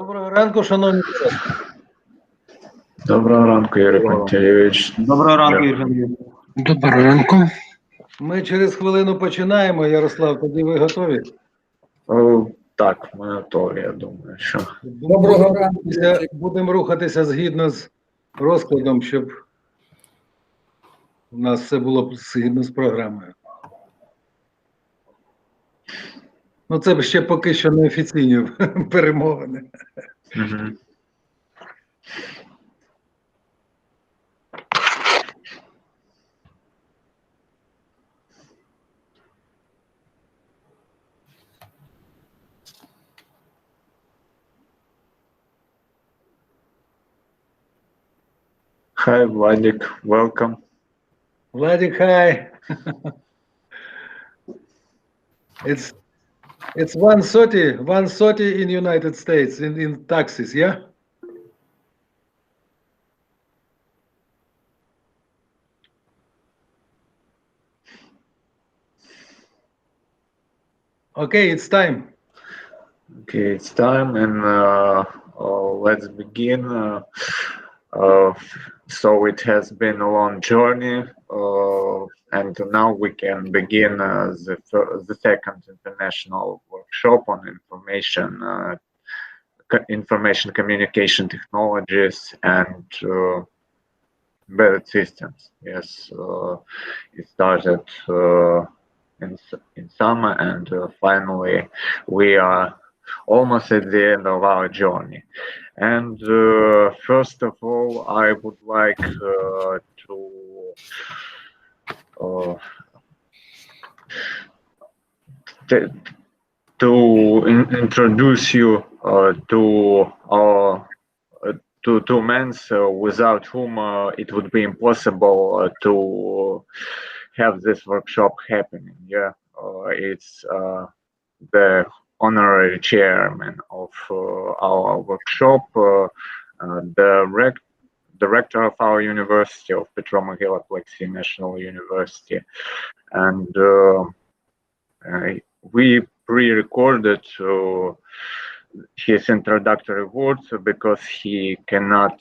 Доброго ранку, шановні колеги. Доброго ранку, Юрій Пантелійович. Доброго ранку, Євгеній. Доброго ранку. Ми через хвилину починаємо. Ярослав, тоді ви готові? Так, ми готові, я думаю, що. Доброго ранку. Будемо рухатися згідно з розкладом, щоб у нас все було згідно з програмою. Ну, це ще поки що не офіційні перемовини. Угу. Hi, Владик, welcome. Владик, hi. It's 1:30 in United States, in Texas, yeah? Okay, it's time. Okay, it's time, and let's begin. So it has been a long journey, and now we can begin the second international workshop on information communication technologies and embedded systems. Yes, it started in summer, and finally we are almost at the end of our journey. And first of all, I would like to introduce you to our two men without whom it would be impossible to have this workshop happening. Yeah, it's the honorary chairman of our workshop, director of our university, of Petromohila-Plexi National University, and we pre-recorded his introductory words because he cannot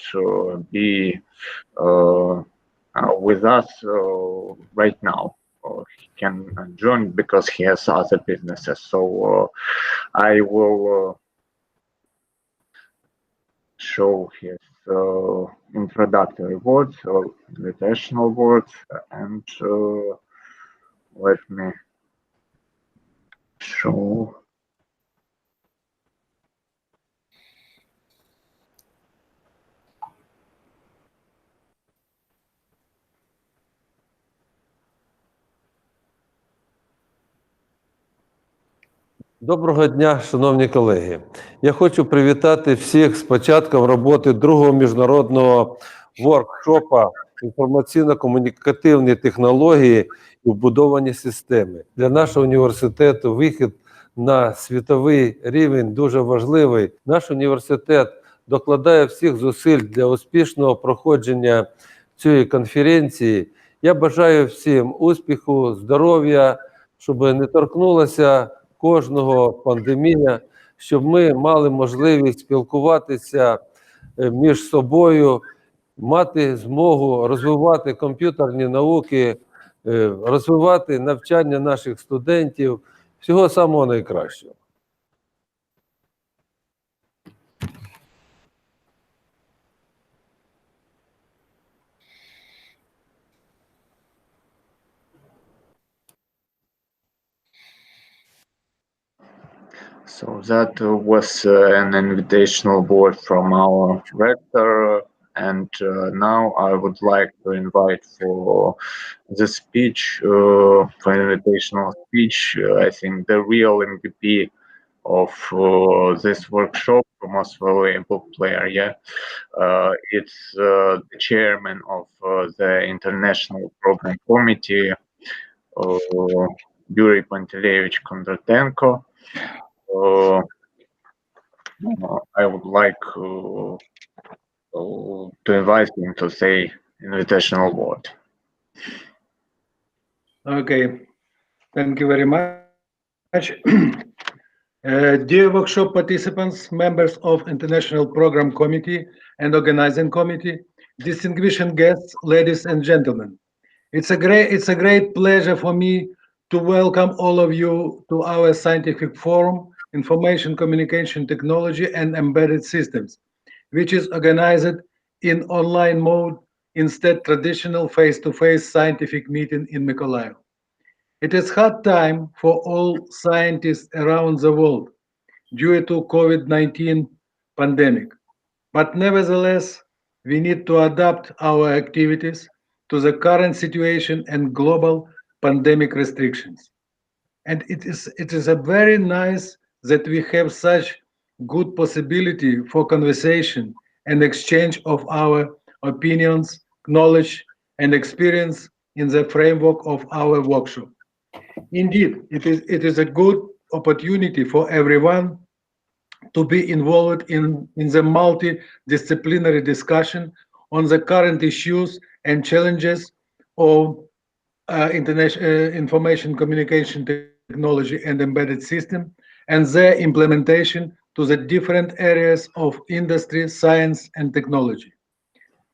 be with us right now. He can join because he has other businesses. So I will show his introductory words, or invitational words, and let me show. Доброго дня, шановні колеги. Я хочу привітати всіх з початком роботи другого міжнародного воркшопа інформаційно-комунікативні технології і вбудовані системи. Для нашого університету вихід на світовий рівень дуже важливий. Наш університет докладає всіх зусиль для успішного проходження цієї конференції. Я бажаю всім успіху, здоров'я, щоб не торкнулося кожного пандемія, щоб ми мали можливість спілкуватися між собою, мати змогу розвивати комп'ютерні науки, розвивати навчання наших студентів. Всього самого найкращого. So that was an invitational word from our rector, and now I would like to invite for the speech, for invitational speech, I think the real MVP of this workshop, most valuable player, yeah. It's the chairman of the International Program Committee, Yuri Pantelyevich Kondratенко. I would like to invite him to say invitational word. Okay, thank you very much. Dear workshop participants, members of International Program Committee and Organizing Committee, distinguished guests, ladies and gentlemen. It's a great pleasure for me to welcome all of you to our scientific forum, Information Communication Technology and Embedded Systems, which is organized in online mode instead traditional face-to-face scientific meeting in Mykolaiv. It is hard time for all scientists around the world due to COVID-19 pandemic. But nevertheless, we need to adapt our activities to the current situation and global pandemic restrictions. And it is a very nice that we have such good possibility for conversation and exchange of our opinions, knowledge, and experience in the framework of our workshop. Indeed, it is a good opportunity for everyone to be involved in the multidisciplinary discussion on the current issues and challenges of information communication technology and embedded system and their implementation to the different areas of industry, science, and technology.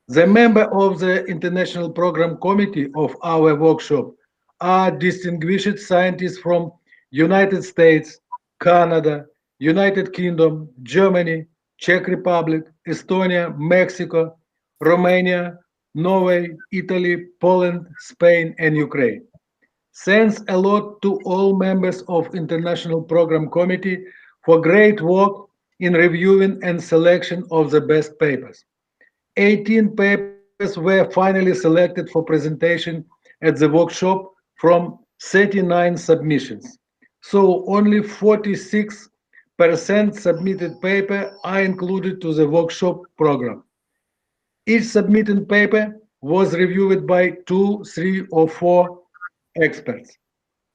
The member of the International Program Committee of our workshop are distinguished scientists from United States, Canada, United Kingdom, Germany, Czech Republic, Estonia, Mexico, Romania, Norway, Italy, Poland, Spain, and Ukraine. Thanks a lot to all members of International Program Committee for great work in reviewing and selection of the best papers. 18 papers were finally selected for presentation at the workshop from 39 submissions. So only 46% submitted paper are included to the workshop program. Each submitted paper was reviewed by 2, 3, or 4 experts.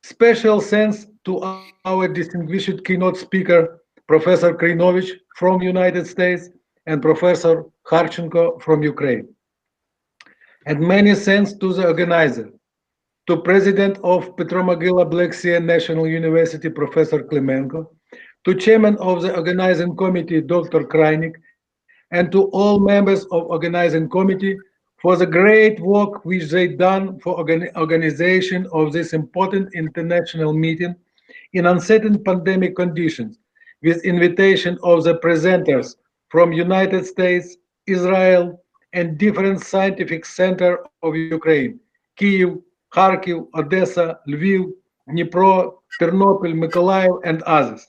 Special thanks to our distinguished keynote speaker, Professor Krinovich from United States and Professor Kharchenko from Ukraine. And many thanks to the organizer, to President of Petromogila Black Sea National University, Professor Klimenko, to Chairman of the Organizing Committee, Dr. Krajnik, and to all members of Organizing Committee for the great work which they done for organization of this important international meeting in uncertain pandemic conditions, with invitation of the presenters from United States, Israel, and different scientific center of Ukraine, Kyiv, Kharkiv, Odessa, Lviv, Dnipro, Ternopil, Mykolaiv, and others.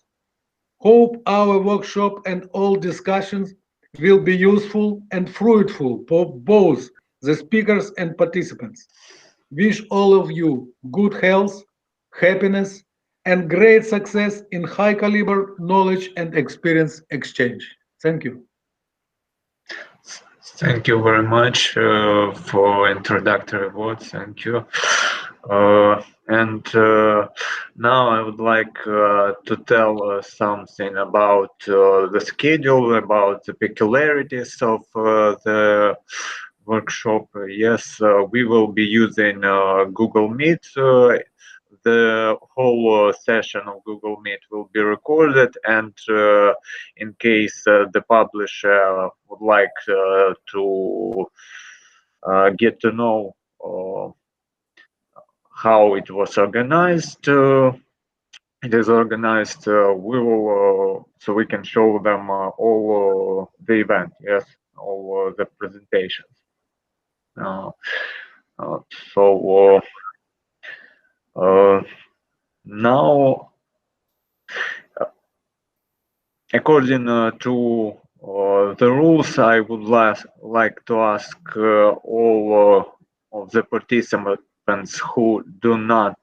Hope our workshop and all discussions will be useful and fruitful for both the speakers and participants. Wish all of you good health, happiness, and great success in high caliber knowledge and experience exchange. Thank you. Thank you very much for introductory words. Thank you. And now I would like to tell something about the schedule, about the peculiarities of the workshop. Yes, we will be using Google Meet. The whole session of Google Meet will be recorded, and in case the publisher would like to get to know how it was organized, it is organized. We will so we can show them all the event. Yes, all the presentations. So now, according to the rules, I would like to ask all of the participants who do not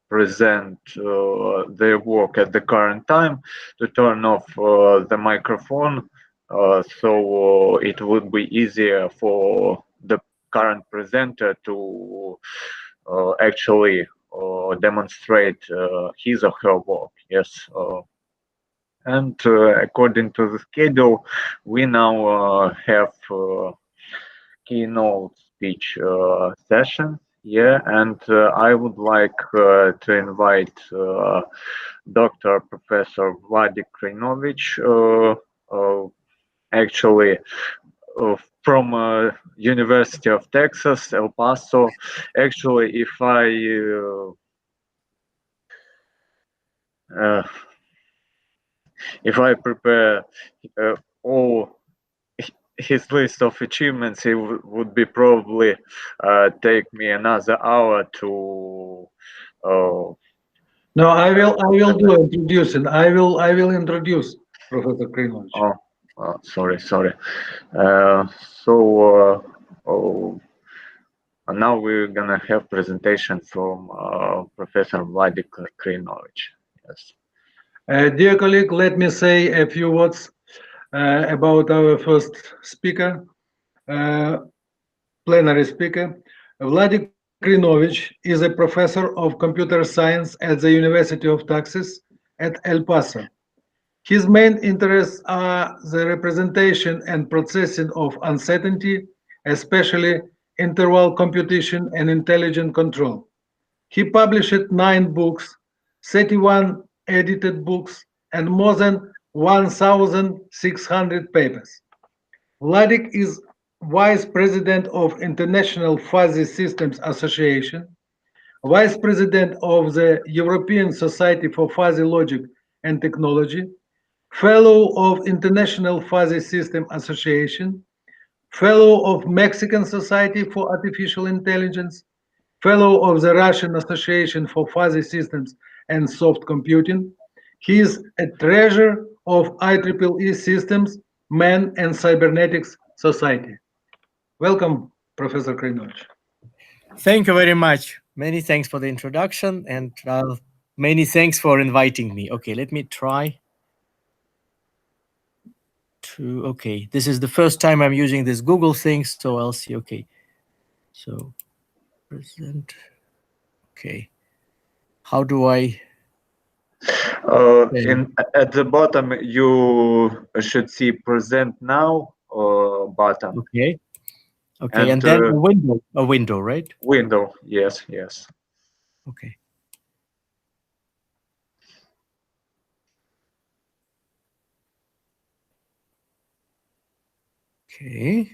present their work at the current time to turn off the microphone, so it would be easier for the current presenter to actually demonstrate his or her work. Yes. And according to the schedule, we now have keynote speech session. Yeah, and I would like to invite Dr. Professor Vladik Krinovich, actually from University of Texas, El Paso. Actually, if I prepare all his list of achievements, it would be probably take me another hour to. No, I will do introducing. I will introduce Professor Krinovich. Sorry. So now we're gonna have presentation from Professor Vladik Krinovich. Yes. Dear colleague, let me say a few words about our first speaker, plenary speaker. Vladik Krinovich is a professor of computer science at the University of Texas at El Paso. His main interests are the representation and processing of uncertainty, especially interval computation and intelligent control. He published 9 books, 31 edited books, and more than 1,600 papers. Vladik is Vice President of International Fuzzy Systems Association, Vice President of the European Society for Fuzzy Logic and Technology, Fellow of International Fuzzy System Association, Fellow of Mexican Society for Artificial Intelligence, Fellow of the Russian Association for Fuzzy Systems and Soft Computing. He is a treasurer of IEEE Systems, Man and Cybernetics Society. Welcome, Professor Krinovich. Thank you very much. Many thanks for the introduction and many thanks for inviting me. Okay, let me try to, okay, this is the first time I'm using this Google thing, so I'll see, okay. So, present, okay. How do I? At the bottom, you should see present now button. Okay. Okay, and then a window, right? Window, yes. Okay. Okay.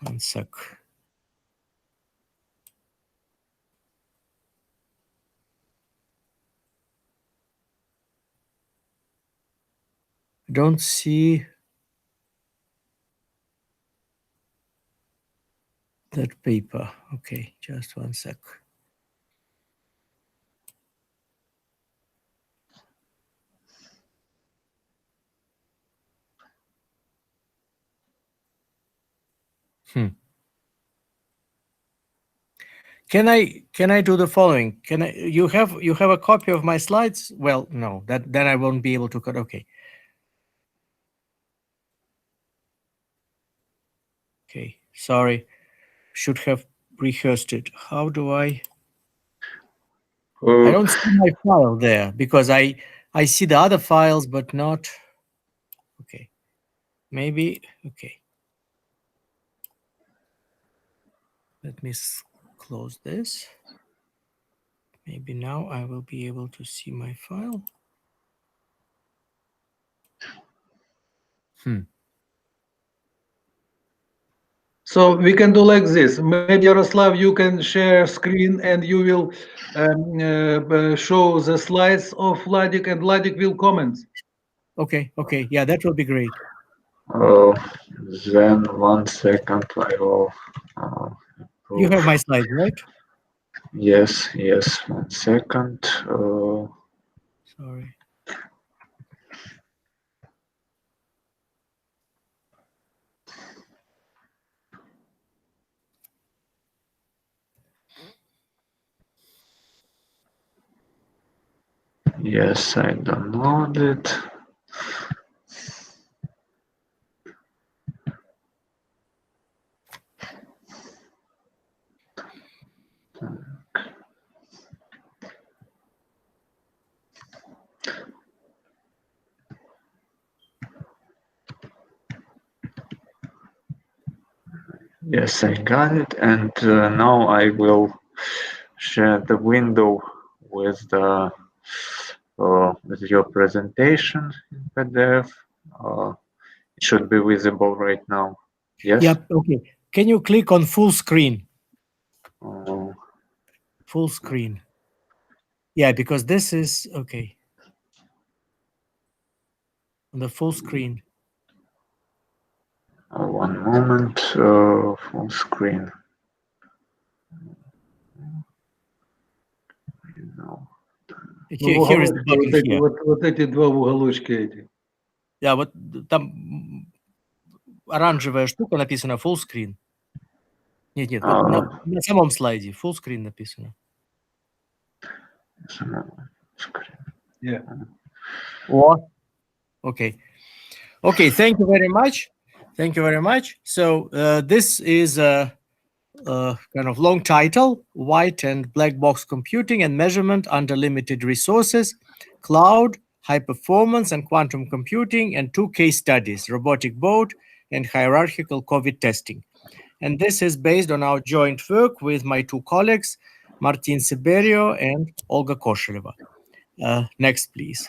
One sec. I don't see that paper. Okay, just one sec. Can I do the following? You have a copy of my slides? Well, no, then I won't be able to cut. Okay. Okay, sorry. Should have rehearsed it. How do I don't see my file there because I see the other files, but not. Okay. Maybe, okay. Let me close this. Maybe now I will be able to see my file. So we can do like this. Maybe Yaroslav, you can share screen and you will show the slides of Vladik and Vladik will comment. Okay, yeah, that will be great. Then 1 second, I will. You have my slides, right? Yes. 1 second. Sorry. Yes, I downloaded. Yes, I got it. And now I will share the window with your presentation in PDF. It should be visible right now. Yes. Yep. Okay. Can you click on full screen? Uh, Full screen. Yeah, because this is okay. On the full screen. One moment. Full screen. No. Here is the button here. Вот эти два уголочка эти. Да, вот там оранжевая штука написана full screen. Нет, вот на самом слайде full screen написано. Yeah. Okay. Okay, thank you very much. Thank you very much. So this is a kind of long title, White and Black Box Computing and Measurement Under Limited Resources, Cloud, High Performance and Quantum Computing, and 2 case studies, Robotic Boat and Hierarchical COVID Testing. And this is based on our joint work with my 2 colleagues, Martin Siberio and Olga Kosheleva. Next, please.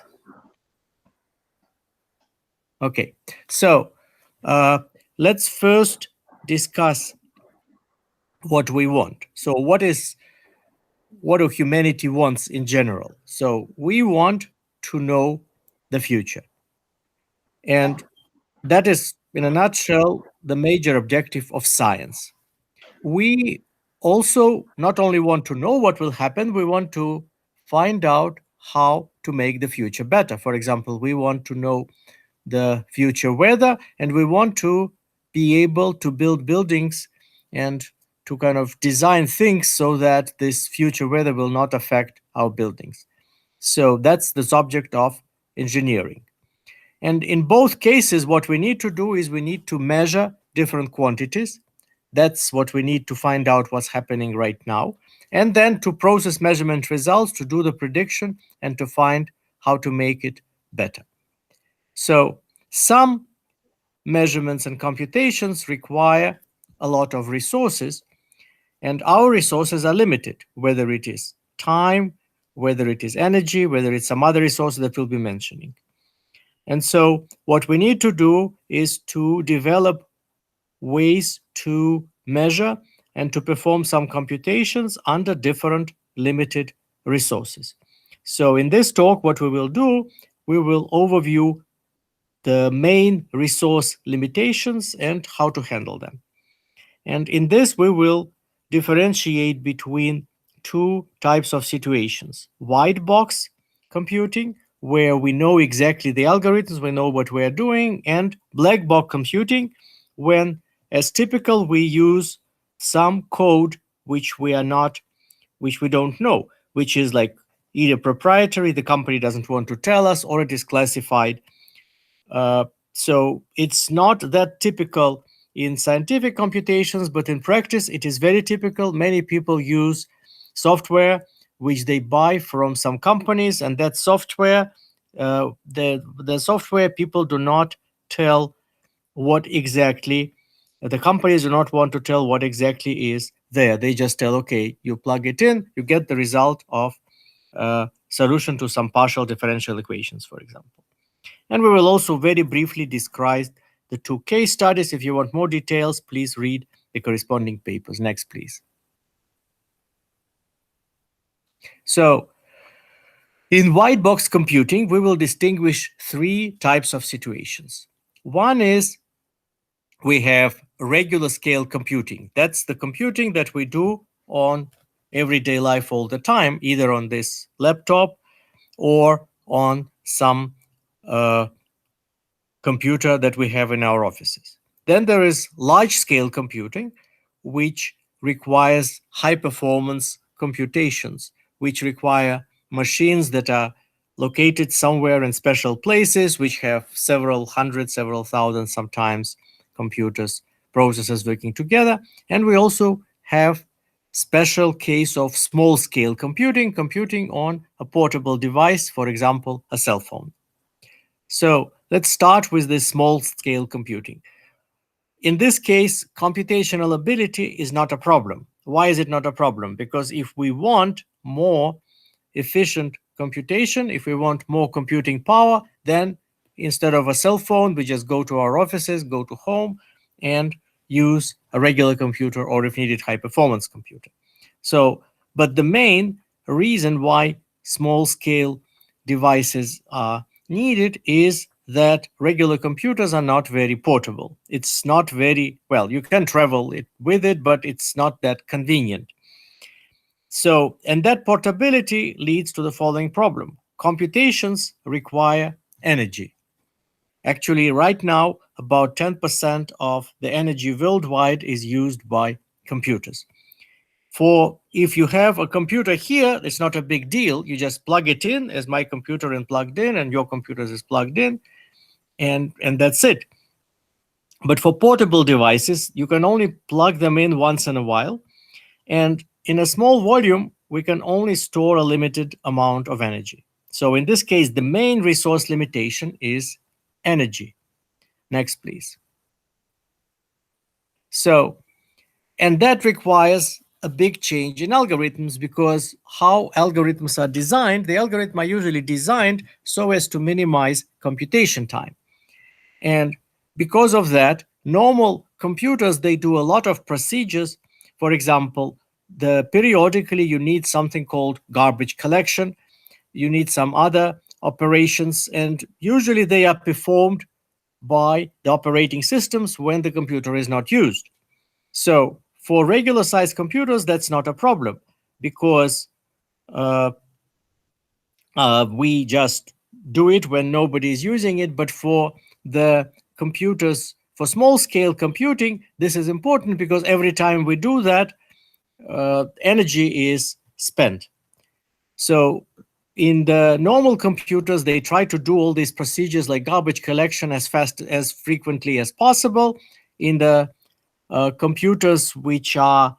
Okay, so let's first discuss what we want. So what do humanity wants in general? So we want to know the future. And that is, in a nutshell, the major objective of science. We also not only want to know what will happen, we want to find out how to make the future better. For example, we want to know the future weather, and we want to be able to build buildings and to kind of design things so that this future weather will not affect our buildings. So that's the subject of engineering. And in both cases, what we need to do is we need to measure different quantities. That's what we need to find out what's happening right now. And then to process measurement results, to do the prediction, and to find how to make it better. So some measurements and computations require a lot of resources, and our resources are limited, whether it is time, whether it is energy, whether it's some other resources that we'll be mentioning. And so what we need to do is to develop ways to measure and to perform some computations under different limited resources. So in this talk, what we will do, we will overview the main resource limitations and how to handle them. And in this, we will differentiate between 2 types of situations: white box computing, where we know exactly the algorithms, we know what we are doing, and black box computing, when, as typical, we use some code which we don't know, which is like either proprietary, the company doesn't want to tell us, or it is classified. So it's not that typical in scientific computations, but in practice, it is very typical. Many people use software which they buy from some companies, and that software, the software people do not tell what exactly, the companies do not want to tell what exactly is there. They just tell, okay, you plug it in, you get the result of solution to some partial differential equations, for example. And we will also very briefly describe the 2 case studies. If you want more details, please read the corresponding papers. Next, please. So in white box computing, we will distinguish 3 types of situations. One is we have regular scale computing. That's the computing that we do on everyday life all the time, either on this laptop or on some computer that we have in our offices. Then there is large-scale computing, which requires high-performance computations, which require machines that are located somewhere in special places, which have several hundred, several thousand, sometimes computers, processors working together. And we also have special case of small-scale computing, computing on a portable device, for example, a cell phone. So let's start with this small-scale computing. in this case, computational ability is not a problem. Why is it not a problem? Because if we want more efficient computation, if we want more computing power, then instead of a cell phone, we just go to our offices, go to home, and use a regular computer, or if needed, high-performance computer. So, but the main reason why small-scale devices are needed is that regular computers are not very portable. It's not very, well, you can travel with it, but it's not that convenient. So, and that portability leads to the following problem. Computations require energy. Actually, right now, about 10% of the energy worldwide is used by computers. If you have a computer here, it's not a big deal. You just plug it in, as my computer is plugged in, and your computer is plugged in, and that's it. But for portable devices, you can only plug them in once in a while. And in a small volume, we can only store a limited amount of energy. So in this case, the main resource limitation is energy. Next, please. So, and that requires a big change in algorithms, because how algorithms are designed, the algorithms are usually designed so as to minimize computation time. And because of that, normal computers, they do a lot of procedures. For example, periodically you need something called garbage collection. You need some other operations, and usually they are performed by the operating systems when the computer is not used. So for regular sized computers, that's not a problem, because we just do it when nobody is using it. But for the computers, for small scale computing, this is important, because every time we do that, energy is spent. So in the normal computers, they try to do all these procedures like garbage collection as frequently as possible. In the computers which are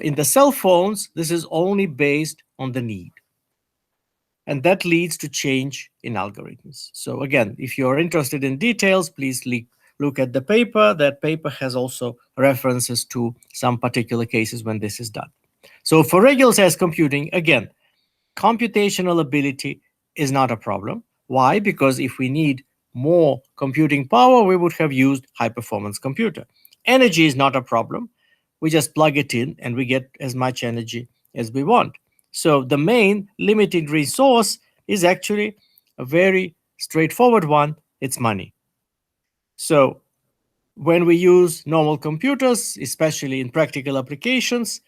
in the cell phones, this is only based on the need. And that leads to change in algorithms. So again, if you're interested in details, please look at the paper. That paper has also references to some particular cases when this is done. So for regular size computing, again, computational ability is not a problem. Why? Because if we need more computing power, we would have used high-performance computer. Energy is not a problem. We just plug it in and we get as much energy as we want. So the main limiting resource is actually a very straightforward one. It's money. So when we use normal computers, especially in practical applications,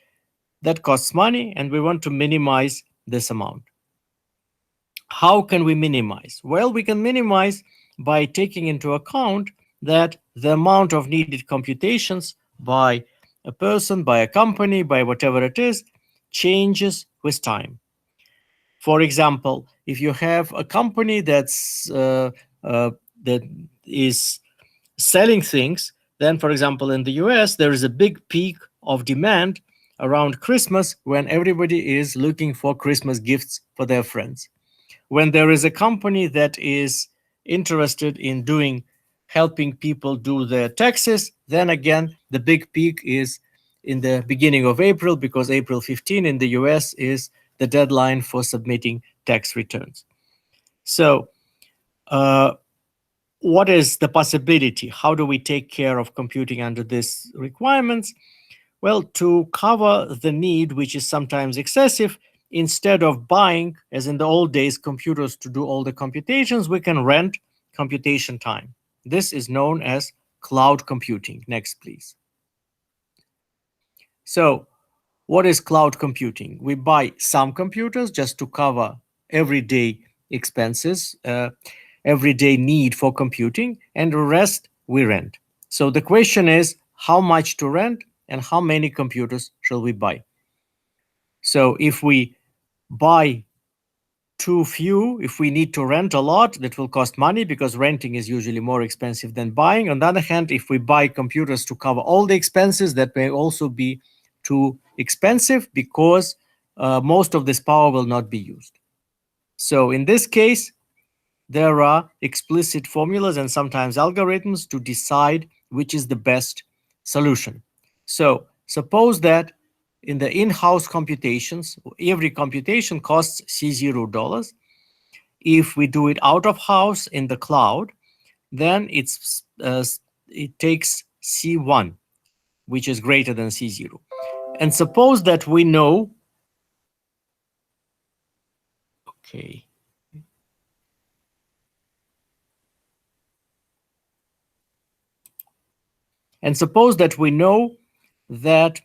that costs money, and we want to minimize this amount. How can we minimize? Well, we can minimize by taking into account that the amount of needed computations by a person, by a company, by whatever it is, changes with time. For example, if you have a company that is selling things, then, for example, in the US, there is a big peak of demand around Christmas, when everybody is looking for Christmas gifts for their friends. When there is a company that is interested in helping people do their taxes, then again, the big peak is in the beginning of April, because April 15 in the US is the deadline for submitting tax returns. So what is the possibility? How do we take care of computing under these requirements? Well, to cover the need, which is sometimes excessive, instead of buying, as in the old days, computers to do all the computations, we can rent computation time. This is known as cloud computing. Next, please. So what is cloud computing? We buy some computers just to cover everyday expenses, everyday need for computing, and the rest we rent. So the question is, how much to rent and how many computers shall we buy? So if we buy too few, if we need to rent a lot, that will cost money, because renting is usually more expensive than buying. On the other hand, if we buy computers to cover all the expenses, that may also be too expensive, because most of this power will not be used. So in this case, there are explicit formulas and sometimes algorithms to decide which is the best solution. So suppose that in the in-house computations, every computation costs $0. If we do it out of house in the cloud, then it takes C1, which is greater than C0. And suppose that we know, okay. And suppose that we know that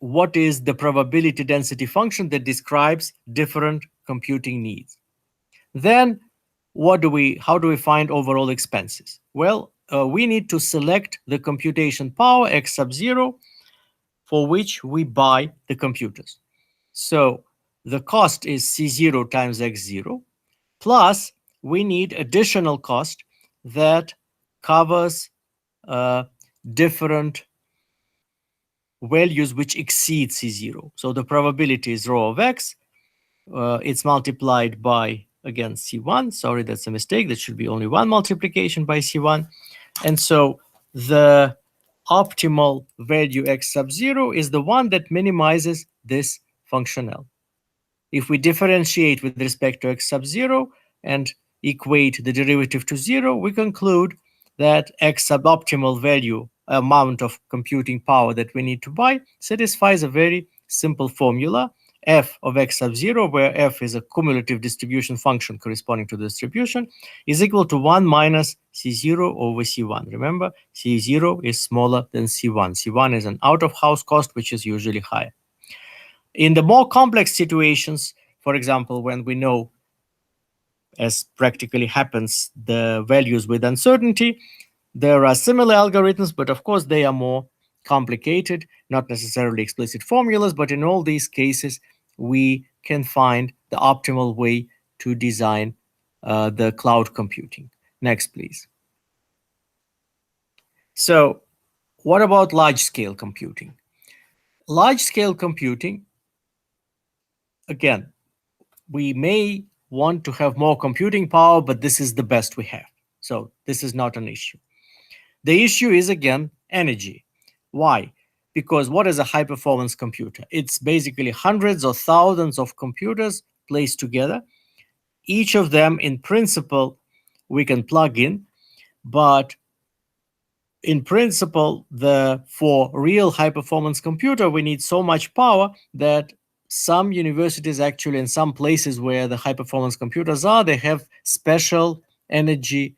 what is the probability density function that describes different computing needs. Then how do we find overall expenses? Well, we need to select the computation power x sub 0 for which we buy the computers. So the cost is C0 times x0, plus we need additional cost that covers different values which exceed C0. So the probability is rho of x. It's multiplied by, again, C1. Sorry, that's a mistake. That should be only one multiplication by C1. And so the optimal value x sub 0 is the one that minimizes this functional. If we differentiate with respect to x sub 0 and equate the derivative to 0, we conclude that x suboptimal value, amount of computing power that we need to buy, satisfies a very simple formula, f of x sub 0, where f is a cumulative distribution function corresponding to the distribution, is equal to 1 minus C0 over C1. Remember, C0 is smaller than C1. C1 is an out-of-house cost, which is usually higher. In the more complex situations, for example, when we know, as practically happens, the values with uncertainty, there are similar algorithms, but of course they are more complicated, not necessarily explicit formulas, but in all these cases, we can find the optimal way to design the cloud computing. Next, please. So what about large-scale computing? Large-scale computing, again, we may want to have more computing power, but this is the best we have. So this is not an issue. The issue is, again, energy. Why? Because what is a high-performance computer? It's basically hundreds or thousands of computers placed together. Each of them, in principle, we can plug in, but in principle, for real high-performance computer, we need so much power that some universities actually, in some places where the high-performance computers are, they have special energy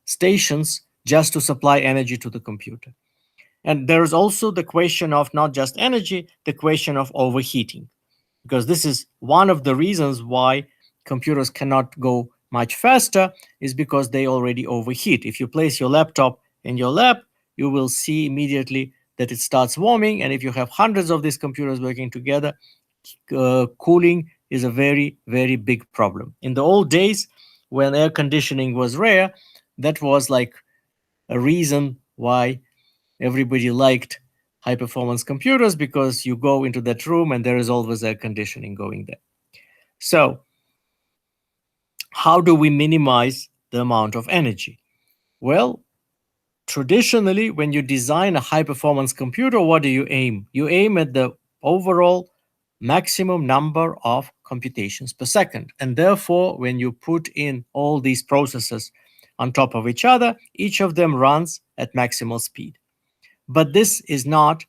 stations just to supply energy to the computer. And there is also the question of not just energy, the question of overheating, because this is one of the reasons why computers cannot go much faster, is because they already overheat. If you place your laptop in your lab, you will see immediately that it starts warming. And if you have hundreds of these computers working together, cooling is a very, very big problem. In the old days, when air conditioning was rare, that was like a reason why everybody liked high-performance computers, because you go into that room and there is always air conditioning going there. So how do we minimize the amount of energy? Well, traditionally, when you design a high-performance computer, what do you aim? You aim at the overall maximum number of computations per second. And therefore, when you put in all these processes on top of each other, each of them runs at maximal speed. But this is not,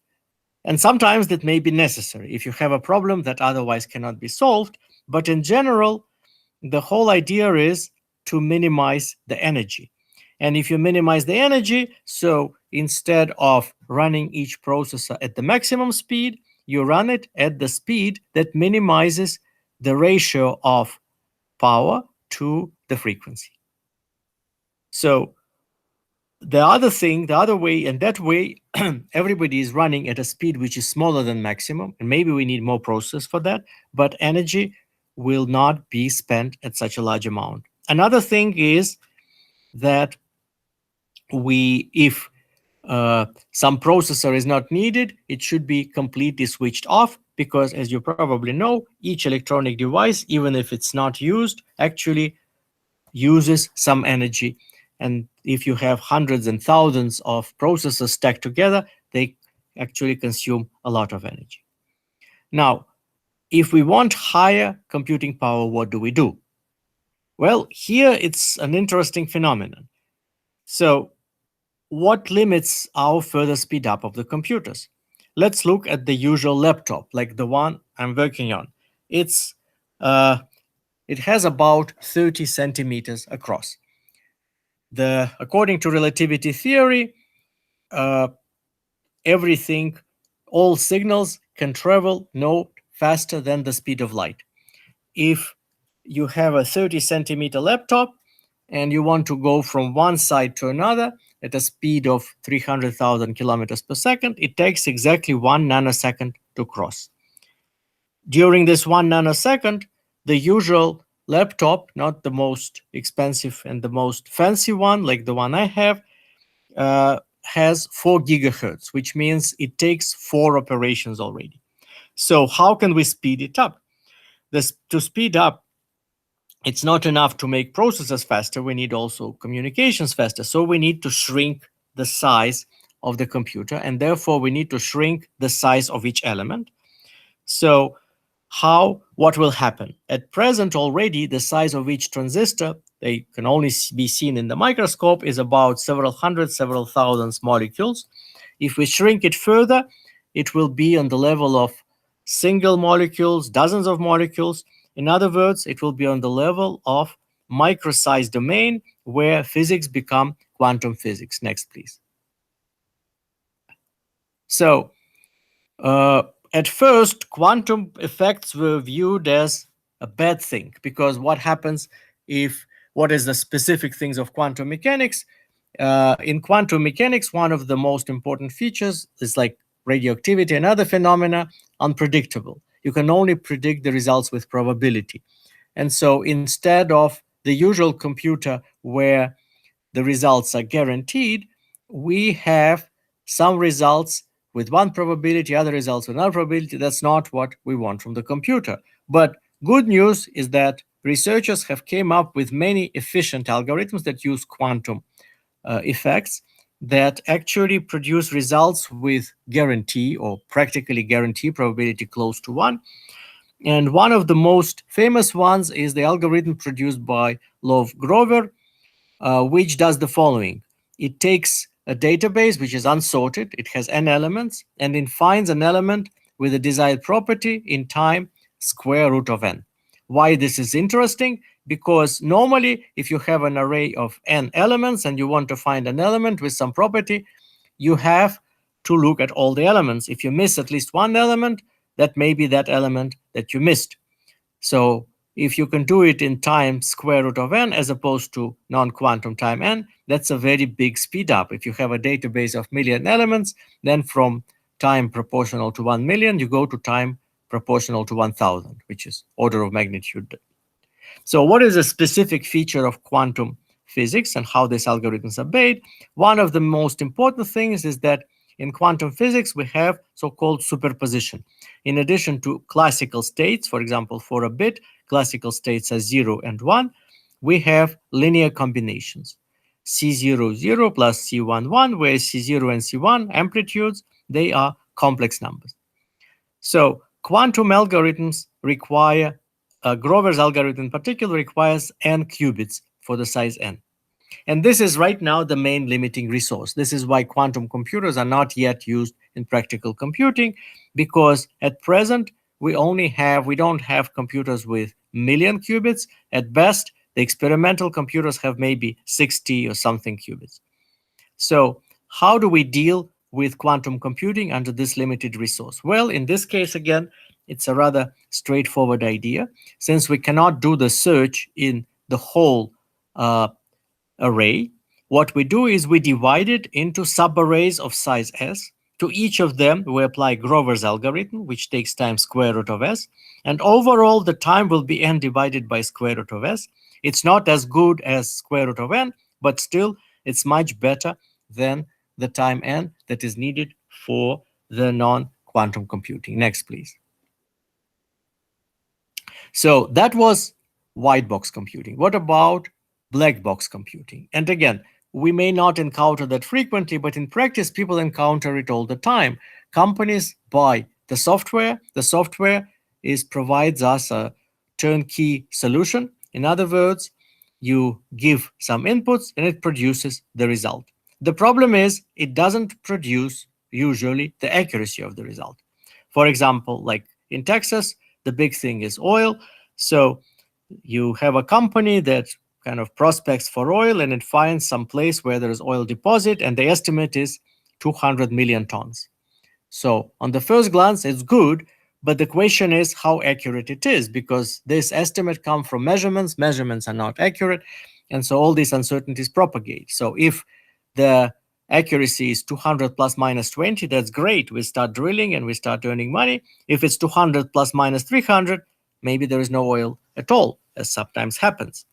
and sometimes that may be necessary if you have a problem that otherwise cannot be solved. But in general, the whole idea is to minimize the energy. And if you minimize the energy, so instead of running each processor at the maximum speed, you run it at the speed that minimizes the ratio of power to the frequency. So the other way, and that way, everybody is running at a speed which is smaller than maximum, and maybe we need more processors for that, but energy will not be spent at such a large amount. Another thing is that if some processor is not needed, it should be completely switched off, because as you probably know, each electronic device, even if it's not used, actually uses some energy. And if you have hundreds and thousands of processors stacked together, they actually consume a lot of energy. Now, if we want higher computing power, what do? Well, here it's an interesting phenomenon. So what limits our further speed up of the computers? Let's look at the usual laptop, like the one I'm working on. It has about 30 centimeters across. According to relativity theory, everything, all signals can travel no faster than the speed of light. If you have a 30 centimeter laptop and you want to go from one side to another at a speed of 300,000 kilometers per second, it takes exactly 1 nanosecond to cross. During this 1 nanosecond, the usual laptop, not the most expensive and the most fancy one, like the one I have, has 4 gigahertz, which means it takes 4 operations already. So how can we speed it up? To speed up, it's not enough to make processors faster. We need also communications faster. So we need to shrink the size of the computer, and therefore we need to shrink the size of each element. So what will happen? At present already, the size of each transistor, they can only be seen in the microscope, is about several hundred, several thousands molecules. If we shrink it further, it will be on the level of single molecules, dozens of molecules. In other words, it will be on the level of micro-sized domain where physics become quantum physics. Next, please. So, at first, quantum effects were viewed as a bad thing, because what is the specific things of quantum mechanics? In quantum mechanics, one of the most important features is like radioactivity and other phenomena, unpredictable. You can only predict the results with probability. And so instead of the usual computer where the results are guaranteed, we have some results with one probability, other results with another probability. That's not what we want from the computer. But good news is that researchers have came up with many efficient algorithms that use quantum effects that actually produce results with guarantee or practically guarantee probability close to 1. And one of the most famous ones is the algorithm produced by Love-Grover, which does the following. It takes a database which is unsorted, it has n elements, and it finds an element with a desired property in time square root of n. Why this is interesting? Because normally if you have an array of n elements and you want to find an element with some property, you have to look at all the elements. If you miss at least one element, that may be that element that you missed. So if you can do it in time square root of n as opposed to non-quantum time n, that's a very big speed up. If you have a database of million elements, then from time proportional to 1 million, you go to time proportional to 1,000, which is order of magnitude. So what is a specific feature of quantum physics and how these algorithms are made? One of the most important things is that in quantum physics, we have so-called superposition. In addition to classical states, for example, for a bit, classical states are 0 and 1, we have linear combinations. C0, 0 plus C1, 1, where C0 and C1 amplitudes, they are complex numbers. So quantum algorithms require, Grover's algorithm in particular requires n qubits for the size n. And this is right now the main limiting resource. This is why quantum computers are not yet used in practical computing, because at present we don't have computers with million qubits. At best, the experimental computers have maybe 60 or something qubits. So how do we deal with quantum computing under this limited resource? Well, in this case, again, it's a rather straightforward idea. Since we cannot do the search in the whole array, what we do is we divide it into subarrays of size s. To each of them, we apply Grover's algorithm, which takes time square root of s. And overall, the time will be n divided by square root of s. It's not as good as square root of n, but still, it's much better than the time n that is needed for the non-quantum computing. Next, please. So that was white box computing. What about black box computing? And again, we may not encounter that frequently, but in practice, people encounter it all the time. Companies buy the software. The software provides us a turnkey solution. In other words, you give some inputs and it produces the result. The problem is it doesn't produce usually the accuracy of the result. For example, like in Texas, the big thing is oil. So you have a company that kind of prospects for oil and it finds some place where there is oil deposit, and the estimate is 200 million tons. So on the first glance, it's good, but the question is how accurate it is, because this estimate comes from measurements. Measurements are not accurate, and so all these uncertainties propagate. So if the accuracy is 200 plus minus 20, that's great. We start drilling and we start earning money. If it's 200 plus minus 300, maybe there is no oil at all, as sometimes happens.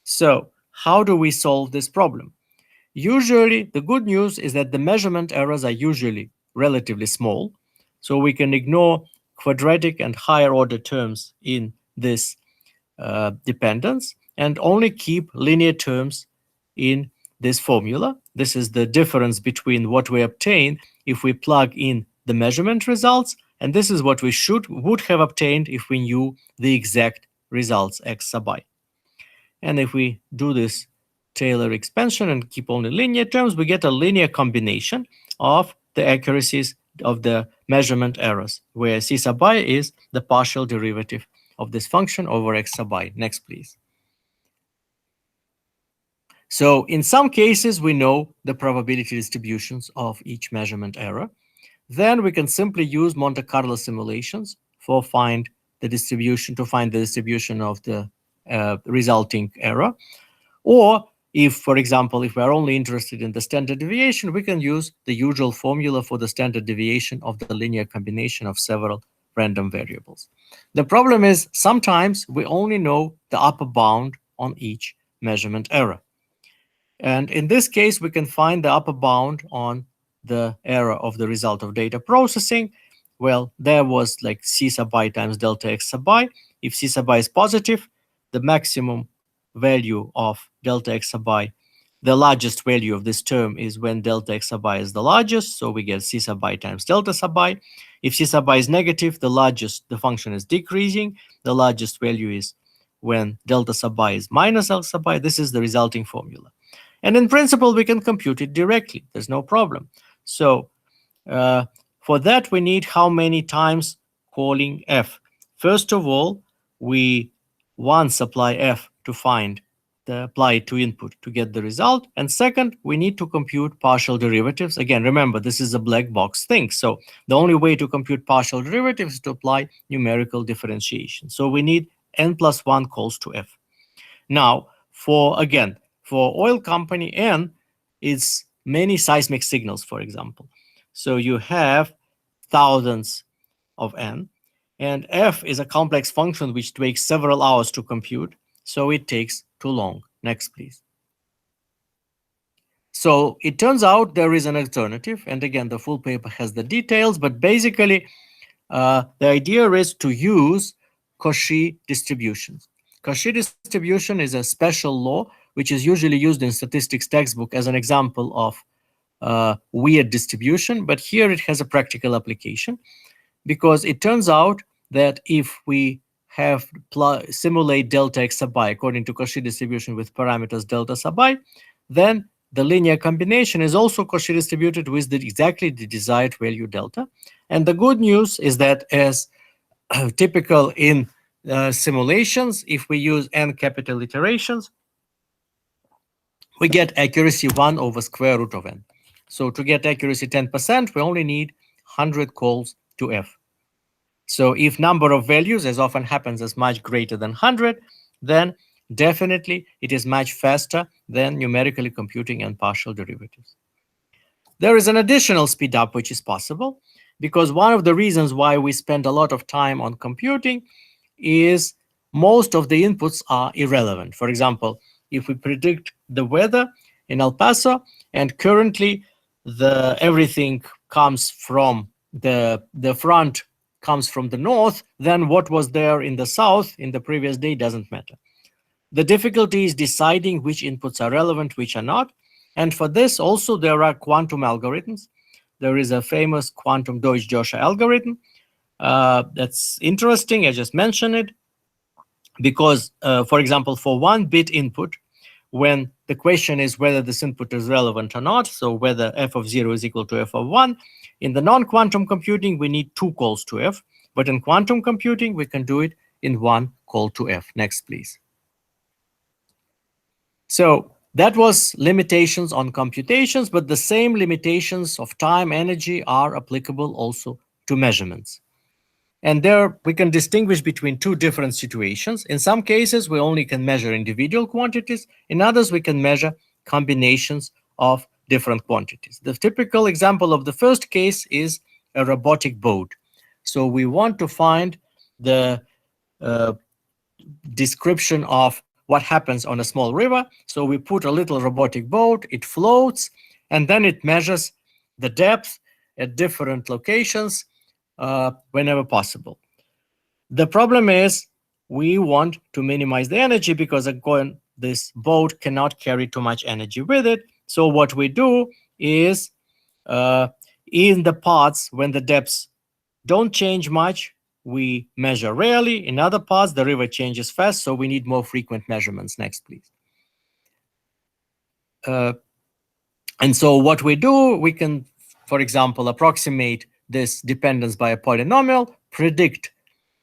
So how do we solve this problem? Usually, the good news is that the measurement errors are usually relatively small, so we can ignore quadratic and higher order terms in this dependence and only keep linear terms in this formula. This is the difference between what we obtain if we plug in the measurement results, and this is what we would have obtained if we knew the exact results x sub I. And if we do this Taylor expansion and keep only linear terms, we get a linear combination of the accuracies of the measurement errors, where c sub I is the partial derivative of this function over x sub I. Next, please. So in some cases, we know the probability distributions of each measurement error. Then we can simply use Monte Carlo simulations to find the distribution of the resulting error. Or if, for example, if we're only interested in the standard deviation, we can use the usual formula for the standard deviation of the linear combination of several random variables. The problem is sometimes we only know the upper bound on each measurement error. And in this case, we can find the upper bound on the error of the result of data processing. Well, there was like c sub I times delta x sub I. If c sub I is positive, the maximum value of delta x sub I, the largest value of this term is when delta x sub I is the largest, so we get c sub I times delta sub I. If c sub I is negative, the function is decreasing. The largest value is when delta sub I is minus delta sub I. This is the resulting formula. And in principle, we can compute it directly. There's no problem. So for that, we need how many times calling f? First of all, we once apply f to find apply it to input to get the result. And second, we need to compute partial derivatives. Again, remember, this is a black box thing. So the only way to compute partial derivatives is to apply numerical differentiation. So we need n plus 1 calls to f. Now, for oil company, n is many seismic signals, for example. So you have thousands of n, and f is a complex function which takes several hours to compute, so it takes too long. Next, please. So it turns out there is an alternative, and again, the full paper has the details, but basically, the idea is to use Cauchy distributions. Cauchy distribution is a special law which is usually used in statistics textbook as an example of weird distribution, but here it has a practical application, because it turns out that if we have simulate delta x sub I according to Cauchy distribution with parameters delta sub I, then the linear combination is also Cauchy distributed with exactly the desired value delta. And the good news is that, as typical in simulations, if we use n capital iterations, we get accuracy 1 over square root of n. So to get accuracy 10%, we only need 100 calls to f. So if number of values, as often happens, is much greater than 100, then definitely it is much faster than numerically computing and partial derivatives. There is an additional speed up which is possible, because one of the reasons why we spend a lot of time on computing is most of the inputs are irrelevant. For example, if we predict the weather in El Paso, and currently everything comes from the front comes from the north, then what was there in the south in the previous day doesn't matter. The difficulty is deciding which inputs are relevant, which are not. And for this also there are quantum algorithms. There is a famous quantum Deutsch-Josha algorithm. That's interesting, I just mentioned it, because, for example, for 1 bit input, when the question is whether this input is relevant or not, so whether f of 0 is equal to f of 1, in the non-quantum computing, we need 2 calls to f, but in quantum computing, we can do it in 1 call to f. Next, please. So that was limitations on computations, but the same limitations of time, energy are applicable also to measurements. And there we can distinguish between 2 different situations. In some cases, we only can measure individual quantities. In others, we can measure combinations of different quantities. The typical example of the first case is a robotic boat. So we want to find the description of what happens on a small river. So we put a little robotic boat, it floats, and then it measures the depth at different locations whenever possible. The problem is we want to minimize the energy because again, this boat cannot carry too much energy with it. So what we do is in the parts when the depths don't change much, we measure rarely. In other parts, the river changes fast, so we need more frequent measurements. Next, please. And so what we do, we can, for example, approximate this dependence by a polynomial, predict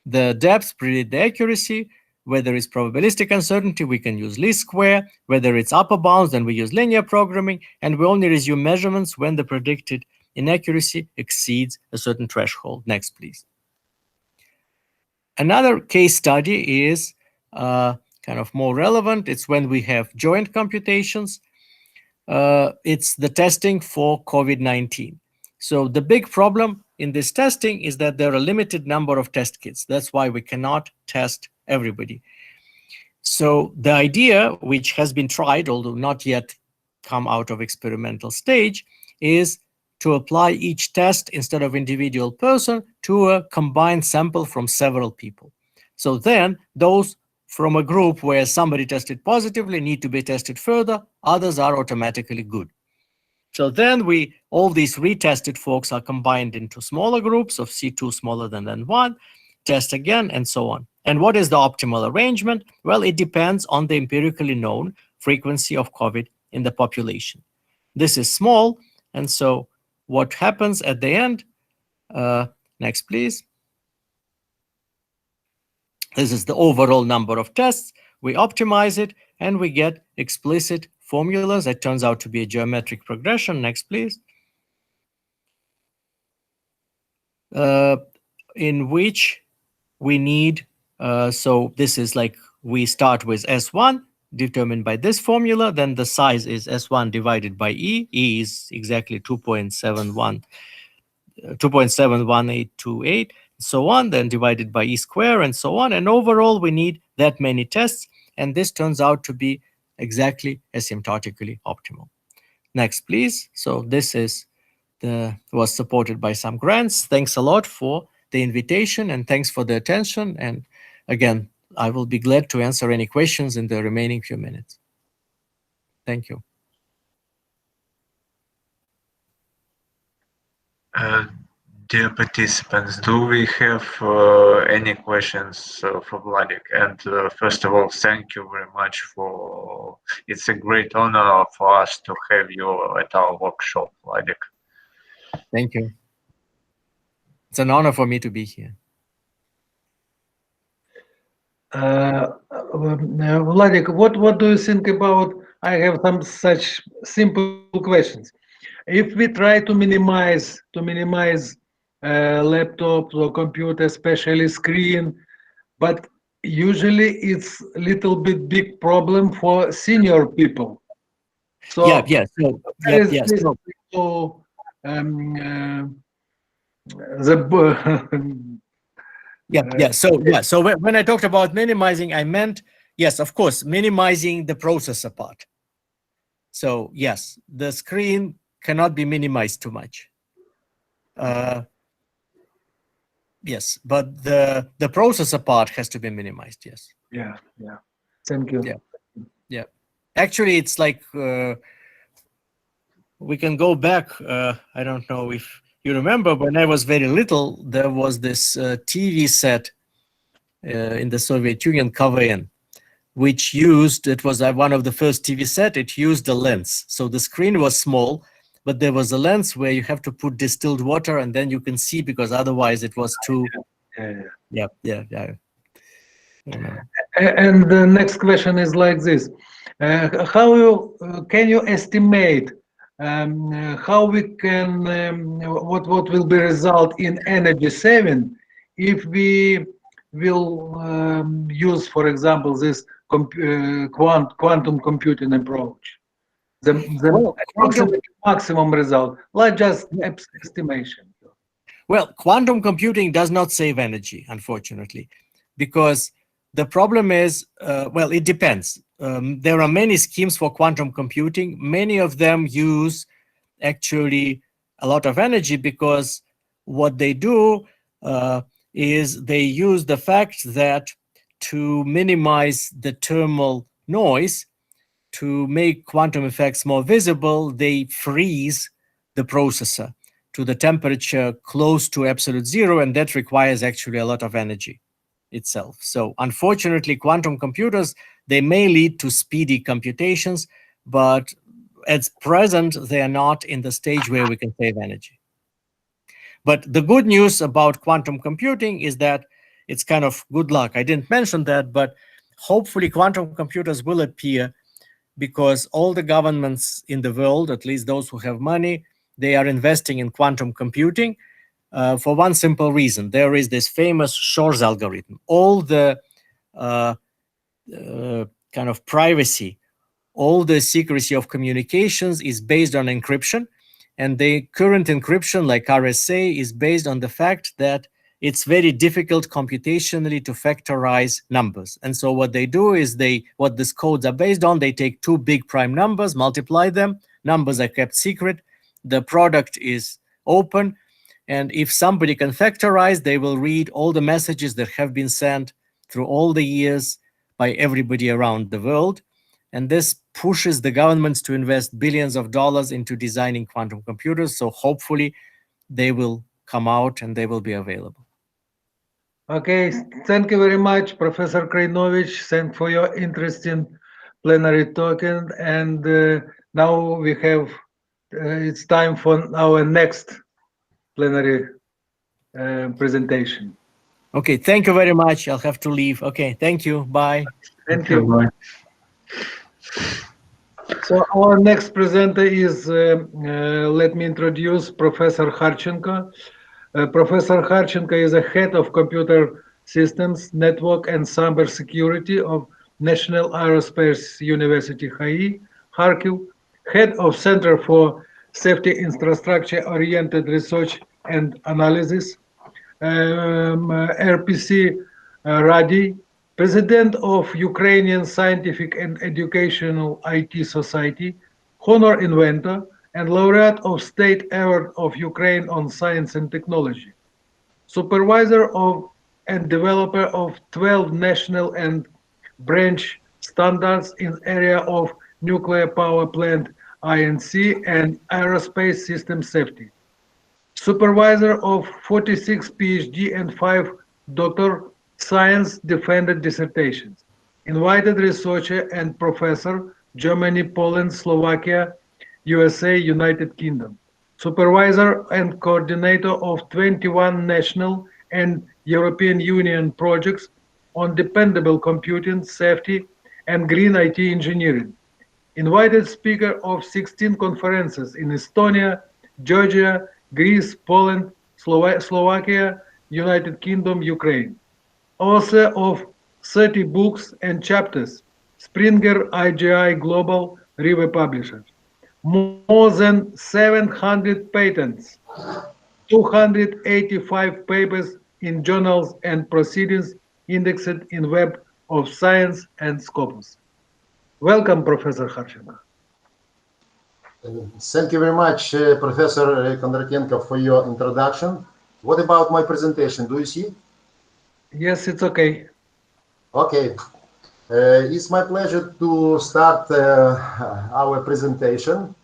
the depth, predict the accuracy. Whether it's probabilistic uncertainty, we can use least square. Whether it's upper bounds, then we use linear programming. And we only resume measurements when the predicted inaccuracy exceeds a certain threshold. Next, please. Another case study is kind of more relevant. It's when we have joint computations. It's the testing for COVID-19. So the big problem in this testing is that there are a limited number of test kits. That's why we cannot test everybody. So the idea, which has been tried, although not yet come out of experimental stage, is to apply each test instead of individual person to a combined sample from several people. So then those from a group where somebody tested positively need to be tested further, others are automatically good. So then all these retested folks are combined into smaller groups of C2 smaller than N1, test again, and so on. And what is the optimal arrangement? Well, it depends on the empirically known frequency of COVID in the population. This is small, and so what happens at the end, next please. This is the overall number of tests. We optimize it, and we get explicit formulas. That turns out to be a geometric progression. Next, please. In which we need, so this is like we start with S1, determined by this formula. Then the size is S1 divided by E. E is exactly 2.71828, so on, then divided by E squared, and so on. And overall, we need that many tests. And this turns out to be exactly asymptotically optimal. Next, please. So this is was supported by some grants. Thanks a lot for the invitation, and thanks for the attention. And again, I will be glad to answer any questions in the remaining few minutes. Thank you. Dear participants, do we have any questions for Vladek? And first of all, thank you very much for, it's a great honor for us to have you at our workshop, Vladek. Thank you. It's an honor for me to be here. Vladek, what do you think about, I have some such simple questions. If we try to minimize laptops or computer, especially screen, but usually it's a little bit big problem for senior people. So So when I talked about minimizing, I meant, yes, of course, minimizing the processor part. So yes, the screen cannot be minimized too much. Yes, but the processor part has to be minimized. Yes. Yeah. Thank you. Yeah. Actually, it's like we can go back. I don't know if you remember, when I was very little, there was this TV set in the Soviet Union, KVN, which used, it was one of the first TV set, it used a lens. So the screen was small, but there was a lens where you have to put distilled water and then you can see, because otherwise it was too... Yeah. And the next question is like this: can you estimate how we can what will be result in energy saving if we will use, for example, this quantum computing approach? The maximum result, like just estimation. Well, quantum computing does not save energy, unfortunately, because the problem is, well, it depends. There are many schemes for quantum computing. Many of them use actually a lot of energy, because what they do is they use the fact that to minimize the thermal noise, to make quantum effects more visible, they freeze the processor to the temperature close to absolute zero, and that requires actually a lot of energy itself. So unfortunately, quantum computers, they may lead to speedy computations, but at present, they are not in the stage where we can save energy. But the good news about quantum computing is that it's kind of good luck. I didn't mention that, but hopefully quantum computers will appear, because all the governments in the world, at least those who have money, they are investing in quantum computing for one simple reason. There is this famous Shor's algorithm. All the kind of privacy, all the secrecy of communications is based on encryption. And the current encryption, like RSA, is based on the fact that it's very difficult computationally to factorize numbers. And so what they do is what these codes are based on, they take two big prime numbers, multiply them, numbers are kept secret, the product is open, and if somebody can factorize, they will read all the messages that have been sent through all the years by everybody around the world. And this pushes the governments to invest billions of dollars into designing quantum computers. So hopefully they will come out and they will be available. Okay, thank you very much, Professor Krajnovich. Thanks for your interesting plenary talk. And now we have, it's time for our next plenary presentation. Okay, thank you very much. I'll have to leave. Okay, thank you. Bye. Thank you. Bye. So our next presenter is, let me introduce Professor Kharchenko. Professor Kharchenko is a head of computer systems, network and cybersecurity of National Aerospace University Kharkiv, head of Center for Safety Infrastructure-Oriented Research and Analysis, RPC Rady, President of Ukrainian Scientific and Educational IT Society, Honor Inventor, and Laureate of State Award of Ukraine on Science and Technology. Supervisor of and developer of 12 national and branch standards in area of nuclear power plant INC and aerospace system safety. Supervisor of 46 PhD and 5 Doctor Science defended dissertations. Invited researcher and professor, Germany, Poland, Slovakia, USA, United Kingdom. Supervisor and coordinator of 21 national and European Union projects on dependable computing, safety, and green IT engineering. Invited speaker of 16 conferences in Estonia, Georgia, Greece, Poland, Slovakia, United Kingdom, Ukraine. Author of 30 books and chapters, Springer IGI Global River Publishers. More than 700 patents, 285 papers in journals and proceedings indexed in Web of Science and Scopus. Welcome, Professor Kharchenko. Thank you very much, Professor Kondratyenko, for your introduction. What about my presentation? Do you see? Yes, it's okay. Okay. It's my pleasure to start our presentation.